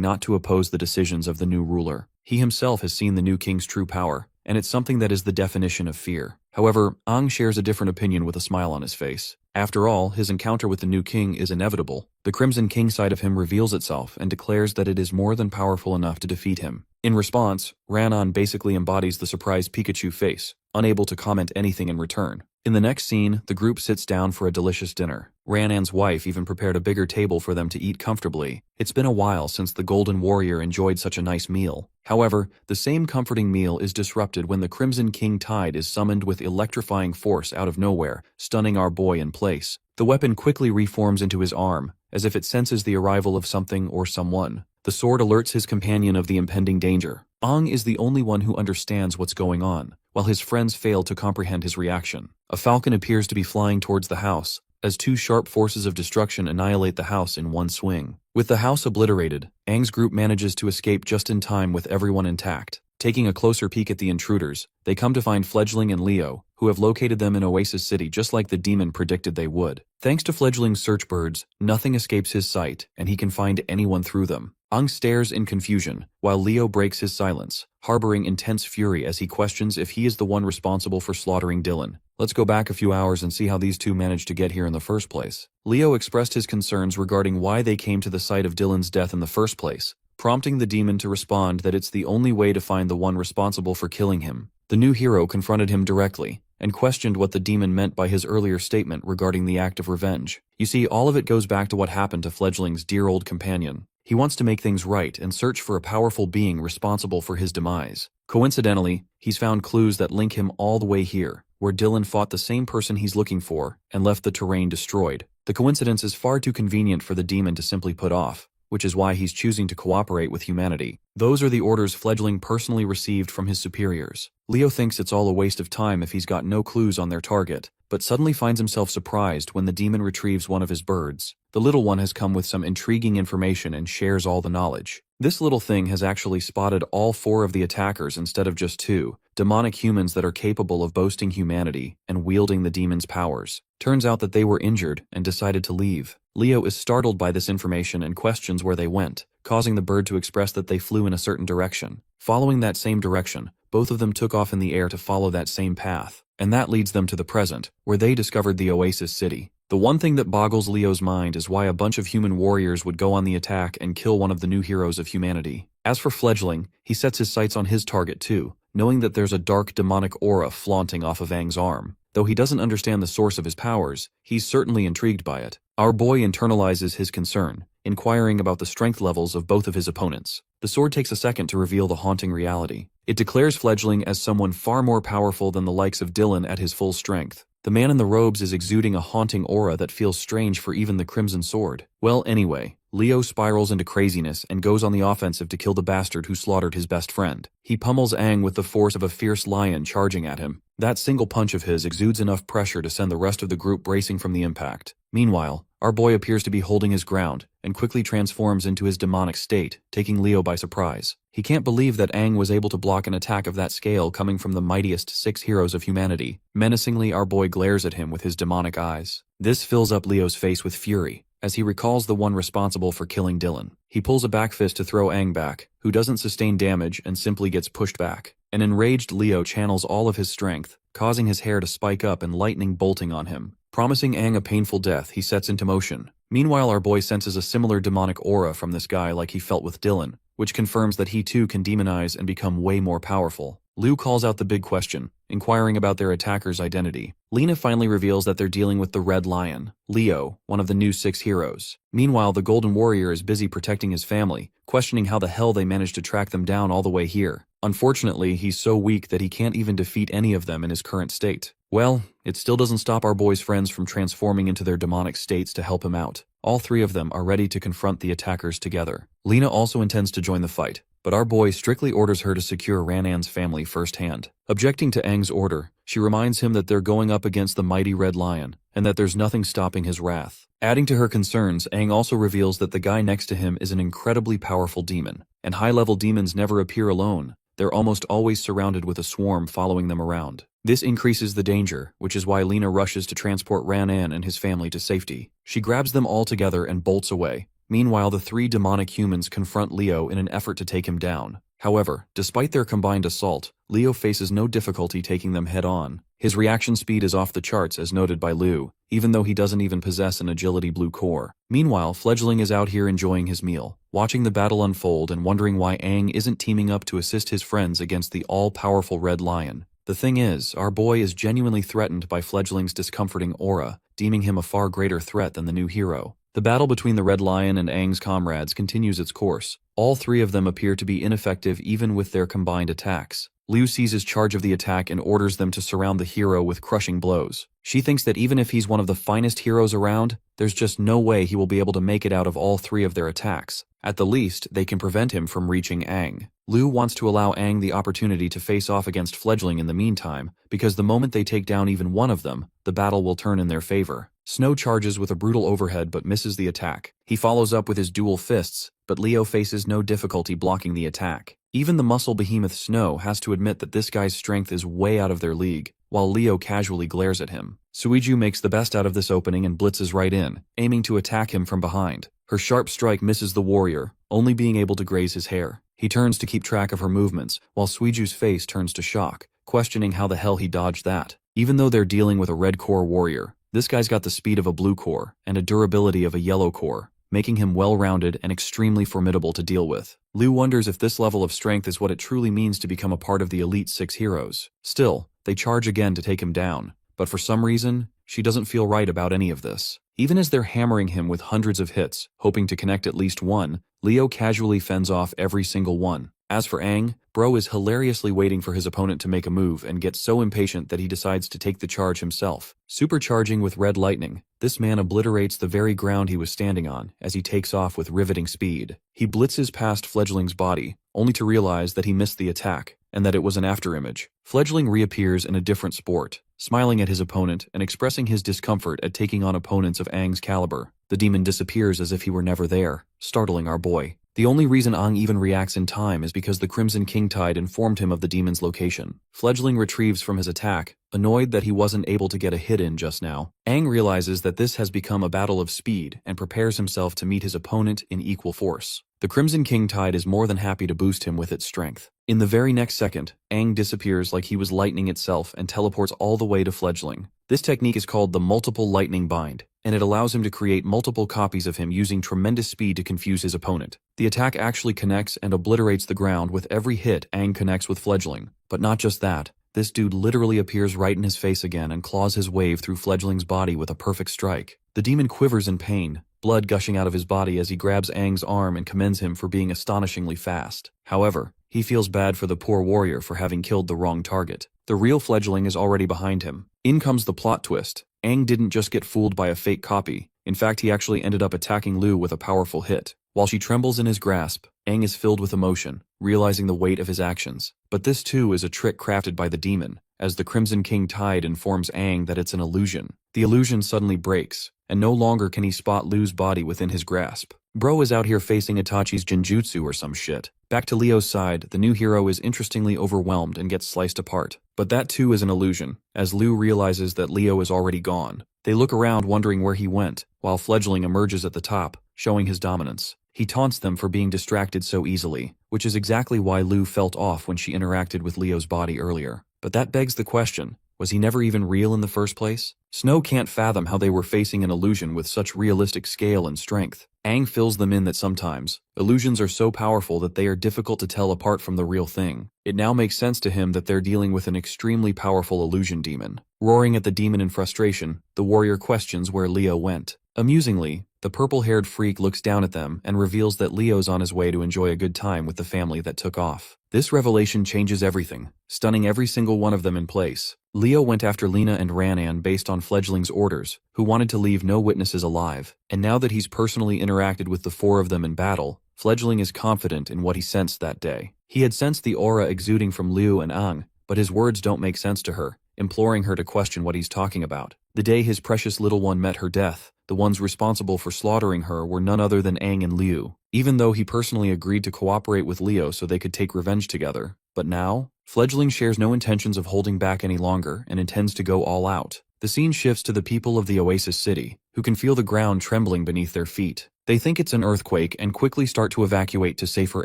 not to oppose the decisions of the new ruler. He himself has seen the new king's true power, and it's something that is the definition of fear. However, Ang shares a different opinion with a smile on his face. After all, his encounter with the new king is inevitable. The Crimson King side of him reveals itself and declares that it is more than powerful enough to defeat him. In response, Ranon basically embodies the surprised Pikachu face, unable to comment anything in return. In the next scene, the group sits down for a delicious dinner. Ranan's wife even prepared a bigger table for them to eat comfortably. It's been a while since the Golden Warrior enjoyed such a nice meal. However, the same comforting meal is disrupted when the Crimson King Tide is summoned with electrifying force out of nowhere, stunning our boy in place. The weapon quickly reforms into his arm, as if it senses the arrival of something or someone. The sword alerts his companion of the impending danger. Ang is the only one who understands what's going on, while his friends fail to comprehend his reaction. A falcon appears to be flying towards the house, as two sharp forces of destruction annihilate the house in one swing. With the house obliterated, Ang's group manages to escape just in time with everyone intact. Taking a closer peek at the intruders, they come to find Fledgling and Leo, who have located them in Oasis City just like the demon predicted they would. Thanks to Fledgling's search birds, nothing escapes his sight, and he can find anyone through them. Ang stares in confusion, while Leo breaks his silence, harboring intense fury as he questions if he is the one responsible for slaughtering Dylan. Let's go back a few hours and see how these two managed to get here in the first place. Leo expressed his concerns regarding why they came to the site of Dylan's death in the first place, prompting the demon to respond that it's the only way to find the one responsible for killing him. The new hero confronted him directly, and questioned what the demon meant by his earlier statement regarding the act of revenge. You see, all of it goes back to what happened to Fledgling's dear old companion. He wants to make things right and search for a powerful being responsible for his demise. Coincidentally, he's found clues that link him all the way here, where Dylan fought the same person he's looking for and left the terrain destroyed. The coincidence is far too convenient for the demon to simply put off, which is why he's choosing to cooperate with humanity. Those are the orders Fledgling personally received from his superiors. Leo thinks it's all a waste of time if he's got no clues on their target, but suddenly finds himself surprised when the demon retrieves one of his birds. The little one has come with some intriguing information and shares all the knowledge. This little thing has actually spotted all 4 of the attackers instead of just 2, demonic humans that are capable of boasting humanity and wielding the demon's powers. Turns out that they were injured and decided to leave. Leo is startled by this information and questions where they went, causing the bird to express that they flew in a certain direction. Following that same direction, both of them took off in the air to follow that same path, and that leads them to the present, where they discovered the Oasis City. The one thing that boggles Leo's mind is why a bunch of human warriors would go on the attack and kill one of the new heroes of humanity. As for Fledgling, he sets his sights on his target too, knowing that there's a dark demonic aura flaunting off of Aang's arm. Though he doesn't understand the source of his powers, he's certainly intrigued by it. Our boy internalizes his concern, inquiring about the strength levels of both of his opponents. The sword takes a second to reveal the haunting reality. It declares Fledgling as someone far more powerful than the likes of Dylan at his full strength. The man in the robes is exuding a haunting aura that feels strange for even the Crimson Sword. Well, anyway, Leo spirals into craziness and goes on the offensive to kill the bastard who slaughtered his best friend. He pummels Aang with the force of a fierce lion charging at him. That single punch of his exudes enough pressure to send the rest of the group bracing from the impact. Meanwhile, our boy appears to be holding his ground, and quickly transforms into his demonic state, taking Leo by surprise. He can't believe that Aang was able to block an attack of that scale coming from the mightiest 6 heroes of humanity. Menacingly, our boy glares at him with his demonic eyes. This fills up Leo's face with fury, as he recalls the one responsible for killing Dylan. He pulls a back fist to throw Aang back, who doesn't sustain damage and simply gets pushed back. An enraged Leo channels all of his strength, causing his hair to spike up and lightning bolting on him. Promising Aang a painful death, he sets into motion. Meanwhile, our boy senses a similar demonic aura from this guy like he felt with Dylan, which confirms that he too can demonize and become way more powerful. Liu calls out the big question, inquiring about their attacker's identity. Lena finally reveals that they're dealing with the Red Lion, Leo, one of the new 6 heroes. Meanwhile, the Golden Warrior is busy protecting his family, questioning how the hell they managed to track them down all the way here. Unfortunately, he's so weak that he can't even defeat any of them in his current state. Well, it still doesn't stop our boy's friends from transforming into their demonic states to help him out. All 3 of them are ready to confront the attackers together. Lena also intends to join the fight, but our boy strictly orders her to secure Ranan's family firsthand. Objecting to Aang's order, she reminds him that they're going up against the mighty Red Lion, and that there's nothing stopping his wrath. Adding to her concerns, Aang also reveals that the guy next to him is an incredibly powerful demon, and high-level demons never appear alone. they're almost always surrounded with a swarm following them around. This increases the danger, which is why Lena rushes to transport Ranan and his family to safety. She grabs them all together and bolts away. Meanwhile, the three demonic humans confront Leo in an effort to take him down. However, despite their combined assault, Leo faces no difficulty taking them head-on. His reaction speed is off the charts as noted by Liu, even though he doesn't even possess an agility blue core. Meanwhile, Fledgling is out here enjoying his meal, watching the battle unfold and wondering why Aang isn't teaming up to assist his friends against the all-powerful Red Lion. The thing is, our boy is genuinely threatened by Fledgling's discomforting aura, deeming him a far greater threat than the new hero. The battle between the Red Lion and Aang's comrades continues its course. All three of them appear to be ineffective even with their combined attacks. Liu seizes charge of the attack and orders them to surround the hero with crushing blows. She thinks that even if he's one of the finest heroes around, there's just no way he will be able to make it out of all three of their attacks. At the least, they can prevent him from reaching Aang. Liu wants to allow Aang the opportunity to face off against Fledgling in the meantime, because the moment they take down even one of them, the battle will turn in their favor. Snow charges with a brutal overhead but misses the attack. He follows up with his dual fists, but Leo faces no difficulty blocking the attack. Even the muscle behemoth Snow has to admit that this guy's strength is way out of their league, while Leo casually glares at him. Suiju makes the best out of this opening and blitzes right in, aiming to attack him from behind. Her sharp strike misses the warrior, only being able to graze his hair. He turns to keep track of her movements, while Suiju's face turns to shock, questioning how the hell he dodged that. Even though they're dealing with a red core warrior, this guy's got the speed of a blue core and a durability of a yellow core, making him well-rounded and extremely formidable to deal with. Liu wonders if this level of strength is what it truly means to become a part of the Elite Six heroes. Still, they charge again to take him down, but for some reason, she doesn't feel right about any of this. Even as they're hammering him with hundreds of hits, hoping to connect at least one, Leo casually fends off every single one. As for Aang, bro is hilariously waiting for his opponent to make a move and gets so impatient that he decides to take the charge himself. Supercharging with red lightning, this man obliterates the very ground he was standing on as he takes off with riveting speed. He blitzes past Fledgling's body, only to realize that he missed the attack, and that it was an afterimage. Fledgling reappears in a different sport, smiling at his opponent and expressing his discomfort at taking on opponents of Aang's caliber. The demon disappears as if he were never there, startling our boy. The only reason Aang even reacts in time is because the Crimson King Tide informed him of the demon's location. Fledgling retrieves from his attack, annoyed that he wasn't able to get a hit in just now. Aang realizes that this has become a battle of speed and prepares himself to meet his opponent in equal force. The Crimson King Tide is more than happy to boost him with its strength. In the very next second, Aang disappears like he was lightning itself and teleports all the way to Fledgling. This technique is called the Multiple Lightning Bind, and it allows him to create multiple copies of him using tremendous speed to confuse his opponent. The attack actually connects and obliterates the ground with every hit Aang connects with Fledgling. But not just that, this dude literally appears right in his face again and claws his wave through Fledgling's body with a perfect strike. The demon quivers in pain, blood gushing out of his body as he grabs Aang's arm and commends him for being astonishingly fast. However, he feels bad for the poor warrior for having killed the wrong target. The real Fledgling is already behind him. In comes the plot twist. Aang didn't just get fooled by a fake copy. In fact, he actually ended up attacking Liu with a powerful hit. While she trembles in his grasp, Aang is filled with emotion, realizing the weight of his actions. But this too is a trick crafted by the demon, as the Crimson King Tide informs Aang that it's an illusion. The illusion suddenly breaks, and no longer can he spot Liu's body within his grasp. Bro is out here facing Itachi's Genjutsu or some shit. Back to Leo's side, the new hero is interestingly overwhelmed and gets sliced apart. But that too is an illusion, as Liu realizes that Leo is already gone. They look around wondering where he went, while Fledgling emerges at the top, showing his dominance. He taunts them for being distracted so easily, which is exactly why Liu felt off when she interacted with Leo's body earlier. But that begs the question, was he never even real in the first place? Snow can't fathom how they were facing an illusion with such realistic scale and strength. Aang fills them in that sometimes, illusions are so powerful that they are difficult to tell apart from the real thing. It now makes sense to him that they're dealing with an extremely powerful illusion demon. Roaring at the demon in frustration, the warrior questions where Leo went. Amusingly, the purple-haired freak looks down at them and reveals that Leo's on his way to enjoy a good time with the family that took off. This revelation changes everything, stunning every single one of them in place. Leo went after Lena and Ranan based on Fledgling's orders, who wanted to leave no witnesses alive. And now that he's personally interacted with the four of them in battle, Fledgling is confident in what he sensed that day. He had sensed the aura exuding from Liu and Aang, but his words don't make sense to her, imploring her to question what he's talking about. The day his precious little one met her death, the ones responsible for slaughtering her were none other than Aang and Liu. Even though he personally agreed to cooperate with Leo so they could take revenge together, But now, Fledgling shares no intentions of holding back any longer and intends to go all out. The scene shifts to the people of the Oasis City, who can feel the ground trembling beneath their feet. They think it's an earthquake and quickly start to evacuate to safer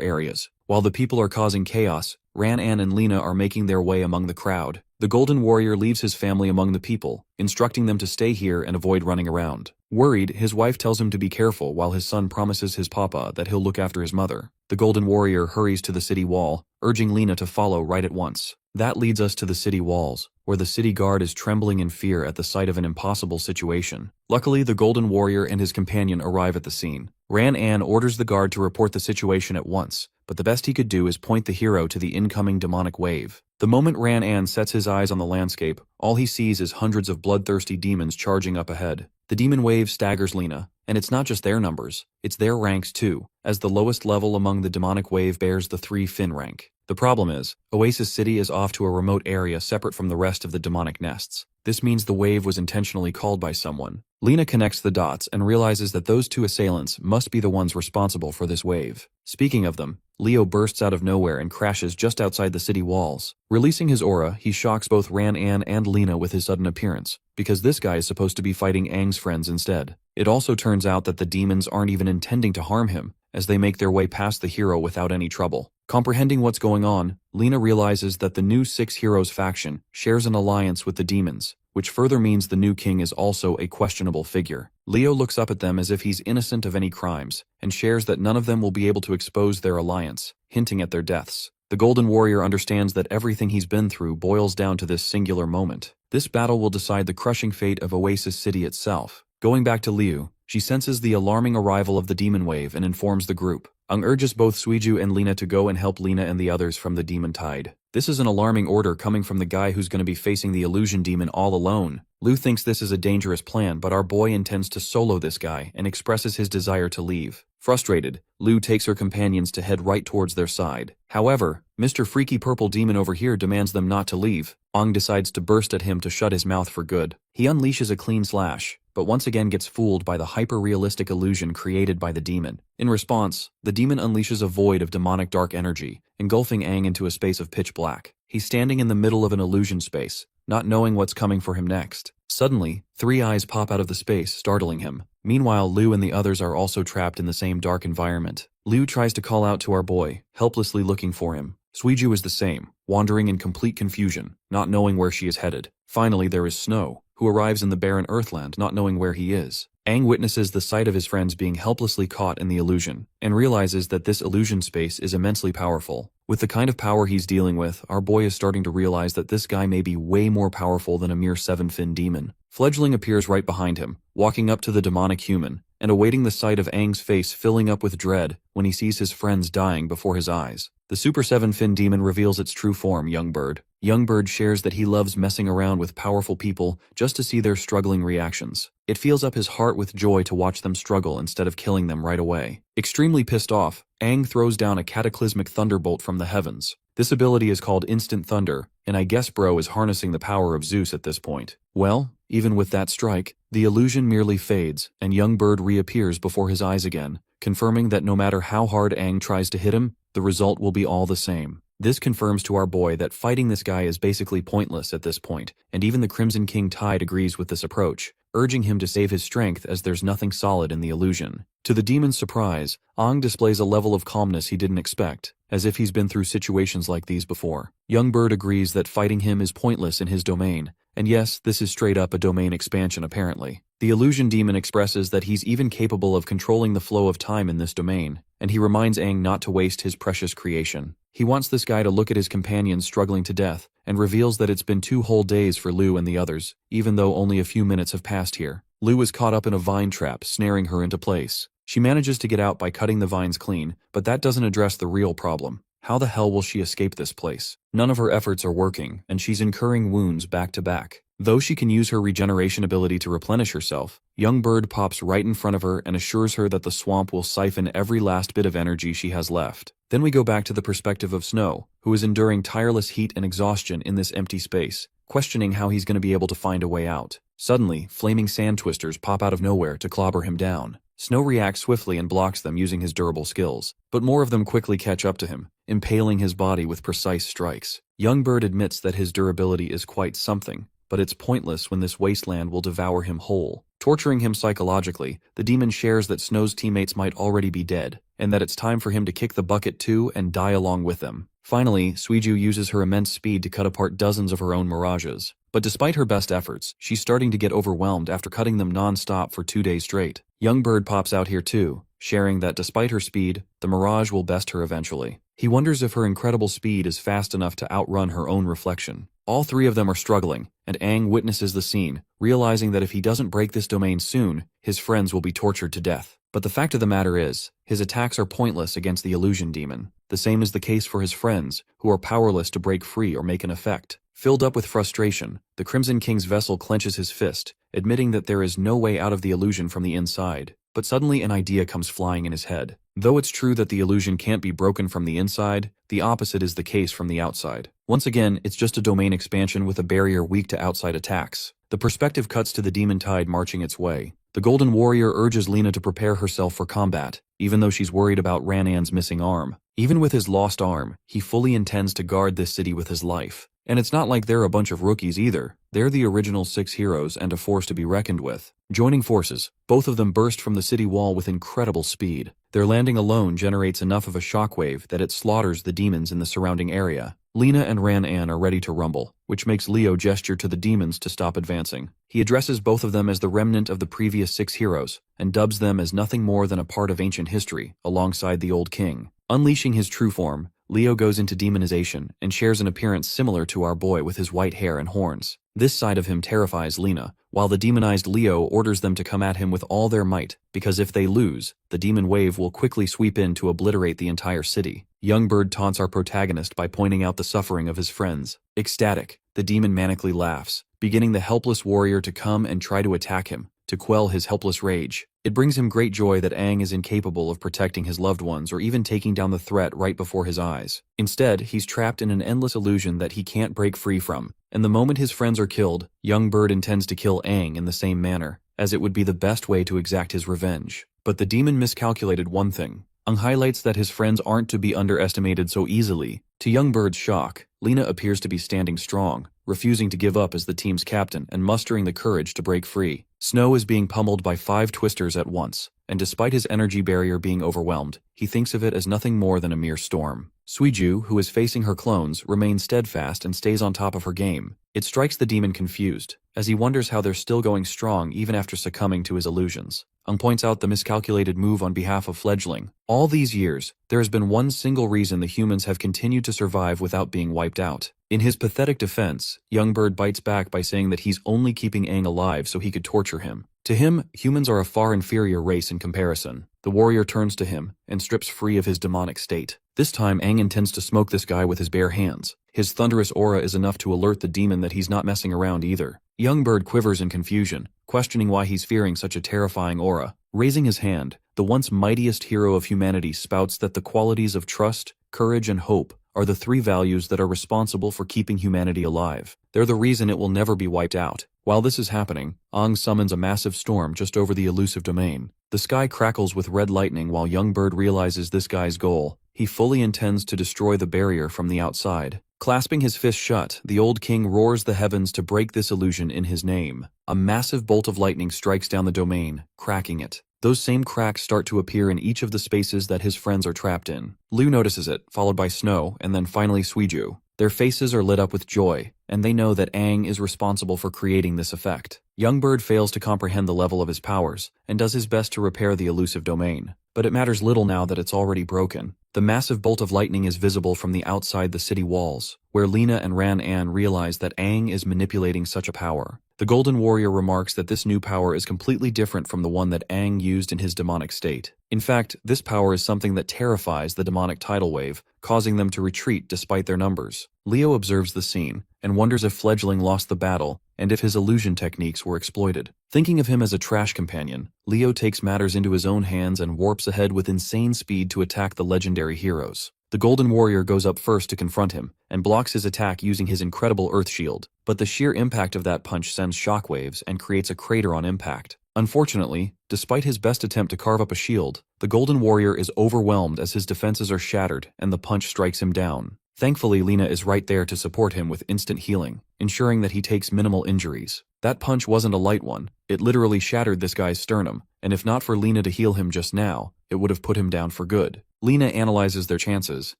areas. While the people are causing chaos, Ran-An and Lena are making their way among the crowd. The Golden Warrior leaves his family among the people, instructing them to stay here and avoid running around. Worried, his wife tells him to be careful while his son promises his papa that he'll look after his mother. The Golden Warrior hurries to the city wall, urging Lena to follow right at once. That leads us to the city walls, where the city guard is trembling in fear at the sight of an impossible situation. Luckily, the Golden Warrior and his companion arrive at the scene. Ran-An orders the guard to report the situation at once, but the best he could do is point the hero to the incoming demonic wave. The moment Ran-An sets his eyes on the landscape, all he sees is hundreds of bloodthirsty demons charging up ahead. The demon wave staggers Lena, and it's not just their numbers, it's their ranks too, as the lowest level among the demonic wave bears the 3 Fin rank. The problem is, Oasis City is off to a remote area separate from the rest of the demonic nests. This means the wave was intentionally called by someone. Lena connects the dots and realizes that those 2 assailants must be the ones responsible for this wave. Speaking of them, Leo bursts out of nowhere and crashes just outside the city walls. Releasing his aura, he shocks both Ran-An and Lena with his sudden appearance, because this guy is supposed to be fighting Aang's friends instead. It also turns out that the demons aren't even intending to harm him, as they make their way past the hero without any trouble. Comprehending what's going on, Lena realizes that the new 6 Heroes faction shares an alliance with the demons, which further means the new king is also a questionable figure. Leo looks up at them as if he's innocent of any crimes, and shares that none of them will be able to expose their alliance, hinting at their deaths. The Golden Warrior understands that everything he's been through boils down to this singular moment. This battle will decide the crushing fate of Oasis City itself. Going back to Liu, she senses the alarming arrival of the demon wave and informs the group. Aang urges both Suiju and Lena to go and help Lena and the others from the demon tide. This is an alarming order coming from the guy who's going to be facing the illusion demon all alone. Liu thinks this is a dangerous plan, but our boy intends to solo this guy and expresses his desire to leave. Frustrated, Liu takes her companions to head right towards their side. However, Mr. Freaky Purple Demon over here demands them not to leave. Aang decides to burst at him to shut his mouth for good. He unleashes a clean slash, but once again gets fooled by the hyper-realistic illusion created by the demon. In response, the demon unleashes a void of demonic dark energy, engulfing Aang into a space of pitch black. He's standing in the middle of an illusion space, not knowing what's coming for him next. Suddenly, 3 eyes pop out of the space, startling him. Meanwhile, Liu and the others are also trapped in the same dark environment. Liu tries to call out to our boy, helplessly looking for him. Suiju is the same, wandering in complete confusion, not knowing where she is headed. Finally, there is Snow, who arrives in the barren Earthland not knowing where he is. Aang witnesses the sight of his friends being helplessly caught in the illusion, and realizes that this illusion space is immensely powerful. With the kind of power he's dealing with, our boy is starting to realize that this guy may be way more powerful than a mere 7-fin demon. Fledgling appears right behind him, walking up to the demonic human, and awaiting the sight of Aang's face filling up with dread when he sees his friends dying before his eyes. The Super 7-fin demon reveals its true form, Youngbird. Youngbird shares that he loves messing around with powerful people just to see their struggling reactions. It fills up his heart with joy to watch them struggle instead of killing them right away. Extremely pissed off, Aang throws down a cataclysmic thunderbolt from the heavens. This ability is called Instant Thunder, and I guess bro is harnessing the power of Zeus at this point. Well, even with that strike, the illusion merely fades, and Youngbird reappears before his eyes again, confirming that no matter how hard Aang tries to hit him, the result will be all the same. This confirms to our boy that fighting this guy is basically pointless at this point, and even the Crimson King Tide agrees with this approach, urging him to save his strength as there's nothing solid in the illusion. To the demon's surprise, Aang displays a level of calmness he didn't expect, as if he's been through situations like these before. Youngbird agrees that fighting him is pointless in his domain, and yes, this is straight up a domain expansion apparently. The illusion demon expresses that he's even capable of controlling the flow of time in this domain, and he reminds Aang not to waste his precious creation. He wants this guy to look at his companions struggling to death, and reveals that it's been 2 whole days for Liu and the others, even though only a few minutes have passed here. Liu is caught up in a vine trap, snaring her into place. She manages to get out by cutting the vines clean, but that doesn't address the real problem. How the hell will she escape this place? None of her efforts are working, and she's incurring wounds back to back. Though she can use her regeneration ability to replenish herself, Youngbird pops right in front of her and assures her that the swamp will siphon every last bit of energy she has left. Then we go back to the perspective of Snow, who is enduring tireless heat and exhaustion in this empty space, questioning how he's going to be able to find a way out. Suddenly, flaming sand twisters pop out of nowhere to clobber him down. Snow reacts swiftly and blocks them using his durable skills, but more of them quickly catch up to him, impaling his body with precise strikes. Young Bird admits that his durability is quite something, but it's pointless when this wasteland will devour him whole. Torturing him psychologically, the demon shares that Snow's teammates might already be dead, and that it's time for him to kick the bucket too and die along with them. Finally, Suiju uses her immense speed to cut apart dozens of her own mirages. But despite her best efforts, she's starting to get overwhelmed after cutting them non-stop for 2 days straight. Young Bird pops out here too, sharing that despite her speed, the mirage will best her eventually. He wonders if her incredible speed is fast enough to outrun her own reflection. All three of them are struggling, and Aang witnesses the scene, realizing that if he doesn't break this domain soon, his friends will be tortured to death. But the fact of the matter is, his attacks are pointless against the illusion demon. The same is the case for his friends, who are powerless to break free or make an effect. Filled up with frustration, the Crimson King's vessel clenches his fist, admitting that there is no way out of the illusion from the inside. But suddenly an idea comes flying in his head. Though it's true that the illusion can't be broken from the inside, the opposite is the case from the outside. Once again, it's just a domain expansion with a barrier weak to outside attacks. The perspective cuts to the demon tide marching its way. The Golden Warrior urges Lena to prepare herself for combat, even though she's worried about Ranan's missing arm. Even with his lost arm, he fully intends to guard this city with his life. And it's not like they're a bunch of rookies either. They're the original 6 heroes and a force to be reckoned with. Joining forces, both of them burst from the city wall with incredible speed. Their landing alone generates enough of a shockwave that it slaughters the demons in the surrounding area. Lena and Ran-An are ready to rumble, which makes Leo gesture to the demons to stop advancing. He addresses both of them as the remnant of the previous 6 heroes, and dubs them as nothing more than a part of ancient history, alongside the old king. Unleashing his true form, Leo goes into demonization and shares an appearance similar to our boy with his white hair and horns. This side of him terrifies Lena, while the demonized Leo orders them to come at him with all their might, because if they lose, the demon wave will quickly sweep in to obliterate the entire city. Young Bird taunts our protagonist by pointing out the suffering of his friends. Ecstatic, the demon manically laughs, beginning the helpless warrior to come and try to attack him, to quell his helpless rage. It brings him great joy that Aang is incapable of protecting his loved ones or even taking down the threat right before his eyes. Instead, he's trapped in an endless illusion that he can't break free from, and the moment his friends are killed, Young Bird intends to kill Aang in the same manner, as it would be the best way to exact his revenge. But the demon miscalculated one thing. Aang highlights that his friends aren't to be underestimated so easily. To Young Bird's shock, Lena appears to be standing strong, refusing to give up as the team's captain and mustering the courage to break free. Snow is being pummeled by 5 twisters at once, and despite his energy barrier being overwhelmed, he thinks of it as nothing more than a mere storm. Suiju, who is facing her clones, remains steadfast and stays on top of her game. It strikes the demon confused, as he wonders how they're still going strong even after succumbing to his illusions. Aang points out the miscalculated move on behalf of Fledgling. All these years, there has been one single reason the humans have continued to survive without being wiped out. In his pathetic defense, Young Bird bites back by saying that he's only keeping Aang alive so he could torture him. To him, humans are a far inferior race in comparison. The warrior turns to him and strips free of his demonic state. This time, Aang intends to smoke this guy with his bare hands. His thunderous aura is enough to alert the demon that he's not messing around either. Young Bird quivers in confusion, questioning why he's fearing such a terrifying aura. Raising his hand, the once mightiest hero of humanity spouts that the qualities of trust, courage, and hope are the 3 values that are responsible for keeping humanity alive. They're the reason it will never be wiped out. While this is happening, Aang summons a massive storm just over the elusive domain. The sky crackles with red lightning while Young Bird realizes this guy's goal. He fully intends to destroy the barrier from the outside. Clasping his fist shut, the old king roars the heavens to break this illusion in his name. A massive bolt of lightning strikes down the domain, cracking it. Those same cracks start to appear in each of the spaces that his friends are trapped in. Liu notices it, followed by Snow, and then finally Suiju. Their faces are lit up with joy, and they know that Aang is responsible for creating this effect. Young Bird fails to comprehend the level of his powers, and does his best to repair the elusive domain. But it matters little now that it's already broken. The massive bolt of lightning is visible from the outside the city walls, where Lena and Ran-An realize that Aang is manipulating such a power. The Golden Warrior remarks that this new power is completely different from the one that Aang used in his demonic state. In fact, this power is something that terrifies the demonic tidal wave, causing them to retreat despite their numbers. Leo observes the scene, and wonders if Fledgling lost the battle, and if his illusion techniques were exploited. Thinking of him as a trash companion, Leo takes matters into his own hands and warps ahead with insane speed to attack the legendary heroes. The Golden Warrior goes up first to confront him, and blocks his attack using his incredible Earth Shield, but the sheer impact of that punch sends shockwaves and creates a crater on impact. Unfortunately, despite his best attempt to carve up a shield, the Golden Warrior is overwhelmed as his defenses are shattered and the punch strikes him down. Thankfully, Lena is right there to support him with instant healing, ensuring that he takes minimal injuries. That punch wasn't a light one, it literally shattered this guy's sternum, and if not for Lena to heal him just now, it would have put him down for good. Lena analyzes their chances,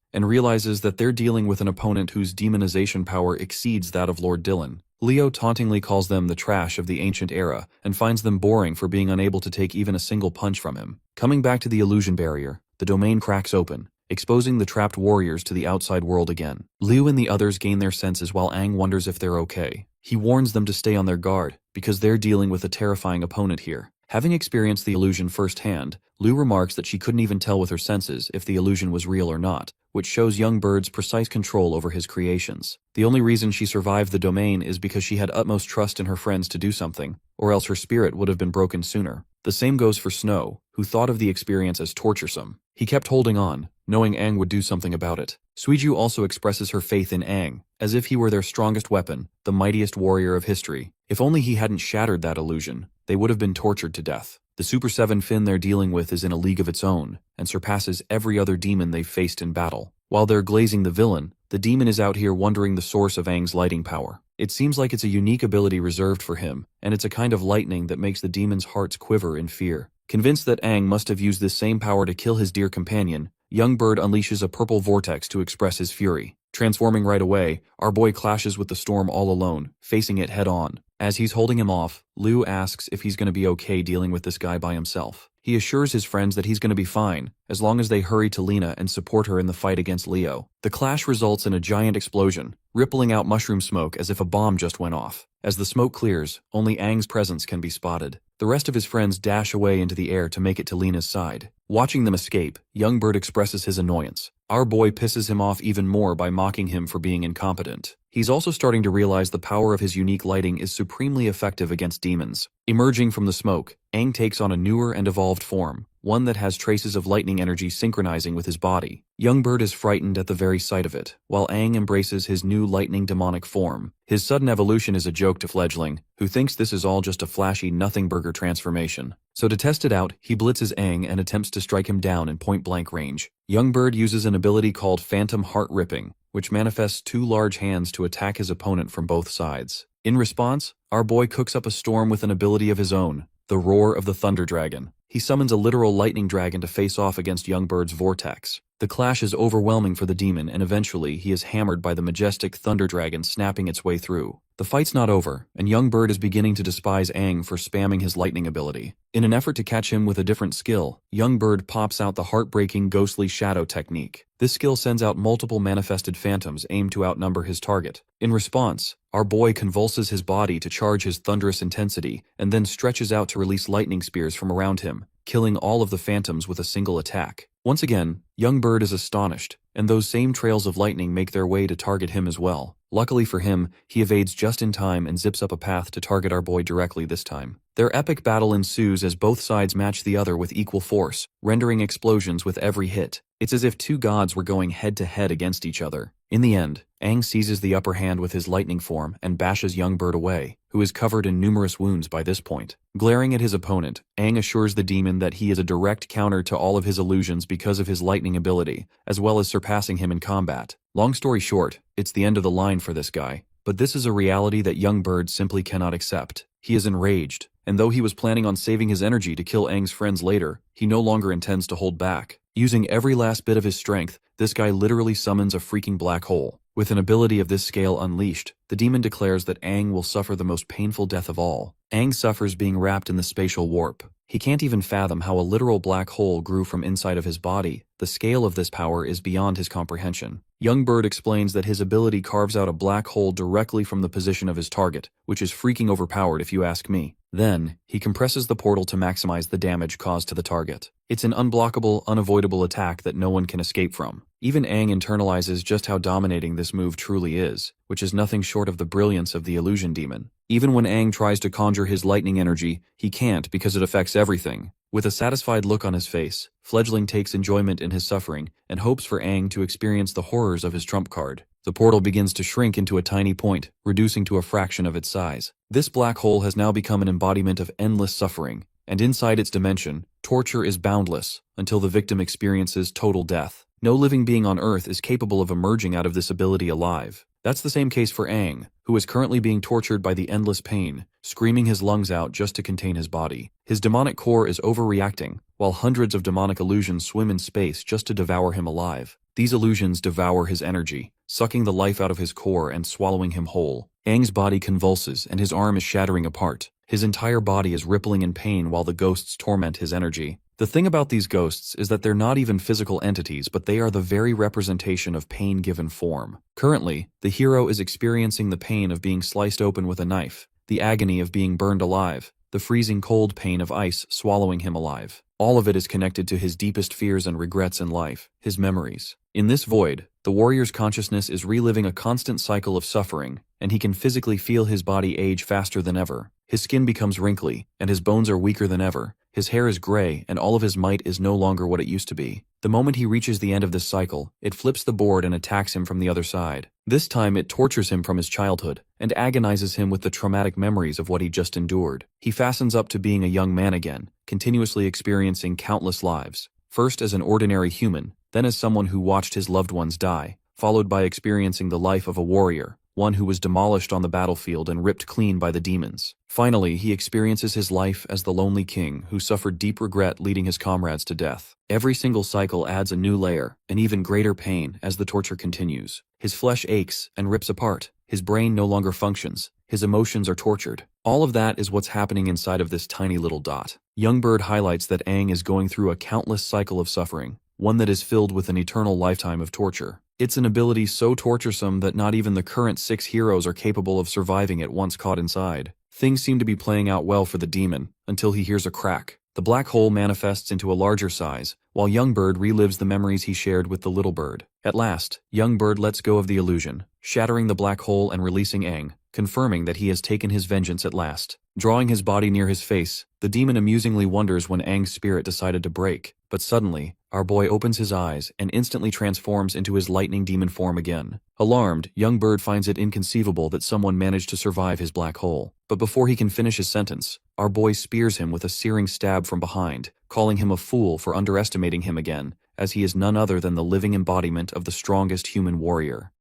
and realizes that they're dealing with an opponent whose demonization power exceeds that of Lord Dylan. Leo tauntingly calls them the trash of the ancient era, and finds them boring for being unable to take even a single punch from him. Coming back to the illusion barrier, the domain cracks open, exposing the trapped warriors to the outside world again. Liu and the others gain their senses while Aang wonders if they're okay. He warns them to stay on their guard, because they're dealing with a terrifying opponent here. Having experienced the illusion firsthand, Liu remarks that she couldn't even tell with her senses if the illusion was real or not, which shows young Bird's precise control over his creations. The only reason she survived the domain is because she had utmost trust in her friends to do something, or else her spirit would have been broken sooner. The same goes for Snow, who thought of the experience as torturesome. He kept holding on, knowing Aang would do something about it. Suiju also expresses her faith in Aang, as if he were their strongest weapon, the mightiest warrior of history. If only he hadn't shattered that illusion, they would have been tortured to death. The Super 7 Fin they're dealing with is in a league of its own, and surpasses every other demon they've faced in battle. While they're glazing the villain, the demon is out here wondering the source of Aang's lighting power. It seems like it's a unique ability reserved for him, and it's a kind of lightning that makes the demon's hearts quiver in fear. Convinced that Aang must have used this same power to kill his dear companion, young Bird unleashes a purple vortex to express his fury. Transforming right away, our boy clashes with the storm all alone, facing it head-on. As he's holding him off, Liu asks if he's going to be okay dealing with this guy by himself. He assures his friends that he's going to be fine, as long as they hurry to Lena and support her in the fight against Leo. The clash results in a giant explosion, rippling out mushroom smoke as if a bomb just went off. As the smoke clears, only Aang's presence can be spotted. The rest of his friends dash away into the air to make it to Lena's side. Watching them escape, young Bird expresses his annoyance. Our boy pisses him off even more by mocking him for being incompetent. He's also starting to realize the power of his unique lighting is supremely effective against demons. Emerging from the smoke, Aang takes on a newer and evolved form, one that has traces of lightning energy synchronizing with his body. Young Bird is frightened at the very sight of it, while Aang embraces his new lightning demonic form. His sudden evolution is a joke to Fledgling, who thinks this is all just a flashy nothing-burger transformation. So to test it out, he blitzes Aang and attempts to strike him down in point-blank range. Young Bird uses an ability called Phantom Heart Ripping, which manifests two large hands to attack his opponent from both sides. In response, our boy cooks up a storm with an ability of his own, the Roar of the Thunder Dragon. He summons a literal lightning dragon to face off against young Bird's vortex. The clash is overwhelming for the demon, and eventually he is hammered by the majestic thunder dragon snapping its way through. The fight's not over, and young Bird is beginning to despise Aang for spamming his lightning ability. In an effort to catch him with a different skill, young Bird pops out the heartbreaking ghostly shadow technique. This skill sends out multiple manifested phantoms aimed to outnumber his target. In response, our boy convulses his body to charge his thunderous intensity, and then stretches out to release lightning spears from around him, killing all of the phantoms with a single attack. Once again, young Bird is astonished, and those same trails of lightning make their way to target him as well. Luckily for him, he evades just in time and zips up a path to target our boy directly this time. Their epic battle ensues as both sides match the other with equal force, rendering explosions with every hit. It's as if two gods were going head-to-head against each other. In the end, Aang seizes the upper hand with his lightning form and bashes young Bird away, who is covered in numerous wounds by this point. Glaring at his opponent, Aang assures the demon that he is a direct counter to all of his illusions because of his lightning ability, as well as surpassing him in combat. Long story short, it's the end of the line for this guy, but this is a reality that young Bird simply cannot accept. He is enraged, and though he was planning on saving his energy to kill Aang's friends later, he no longer intends to hold back. Using every last bit of his strength, this guy literally summons a freaking black hole. With an ability of this scale unleashed, the demon declares that Aang will suffer the most painful death of all. Aang suffers being wrapped in the spatial warp. He can't even fathom how a literal black hole grew from inside of his body. The scale of this power is beyond his comprehension. Young Bird explains that his ability carves out a black hole directly from the position of his target, which is freaking overpowered if you ask me. Then, he compresses the portal to maximize the damage caused to the target. It's an unblockable, unavoidable attack that no one can escape from. Even Aang internalizes just how dominating this move truly is, which is nothing short of the brilliance of the illusion demon. Even when Aang tries to conjure his lightning energy, he can't because it affects everything. With a satisfied look on his face, Fledgling takes enjoyment in his suffering and hopes for Aang to experience the horrors of his trump card. The portal begins to shrink into a tiny point, reducing to a fraction of its size. This black hole has now become an embodiment of endless suffering, and inside its dimension, torture is boundless until the victim experiences total death. No living being on Earth is capable of emerging out of this ability alive. That's the same case for Aang, who is currently being tortured by the endless pain, screaming his lungs out just to contain his body. His demonic core is overreacting, while hundreds of demonic illusions swim in space just to devour him alive. These illusions devour his energy, sucking the life out of his core and swallowing him whole. Aang's body convulses and his arm is shattering apart. His entire body is rippling in pain while the ghosts torment his energy. The thing about these ghosts is that they're not even physical entities, but they are the very representation of pain given form. Currently, the hero is experiencing the pain of being sliced open with a knife, the agony of being burned alive, the freezing cold pain of ice swallowing him alive. All of it is connected to his deepest fears and regrets in life, his memories. In this void, the warrior's consciousness is reliving a constant cycle of suffering, and he can physically feel his body age faster than ever. His skin becomes wrinkly, and his bones are weaker than ever. His hair is gray, and all of his might is no longer what it used to be. The moment he reaches the end of this cycle, it flips the board and attacks him from the other side. This time it tortures him from his childhood, and agonizes him with the traumatic memories of what he just endured. He fastens up to being a young man again, continuously experiencing countless lives, first as an ordinary human, then as someone who watched his loved ones die, followed by experiencing the life of a warrior, one who was demolished on the battlefield and ripped clean by the demons. Finally, he experiences his life as the lonely king who suffered deep regret leading his comrades to death. Every single cycle adds a new layer, an even greater pain as the torture continues. His flesh aches and rips apart. His brain no longer functions. His emotions are tortured. All of that is what's happening inside of this tiny little dot. Youngbird highlights that Aang is going through a countless cycle of suffering, one that is filled with an eternal lifetime of torture. It's an ability so torturesome that not even the current 6 heroes are capable of surviving it once caught inside. Things seem to be playing out well for the demon, until he hears a crack. The black hole manifests into a larger size, while Youngbird relives the memories he shared with the little bird. At last, Youngbird lets go of the illusion, shattering the black hole and releasing Aang, confirming that he has taken his vengeance at last. Drawing his body near his face, the demon amusingly wonders when Aang's spirit decided to break. But suddenly, our boy opens his eyes and instantly transforms into his lightning demon form again. Alarmed, Youngbird finds it inconceivable that someone managed to survive his black hole. But before he can finish his sentence, our boy spears him with a searing stab from behind, calling him a fool for underestimating him again, as he is none other than the living embodiment of the strongest human warrior.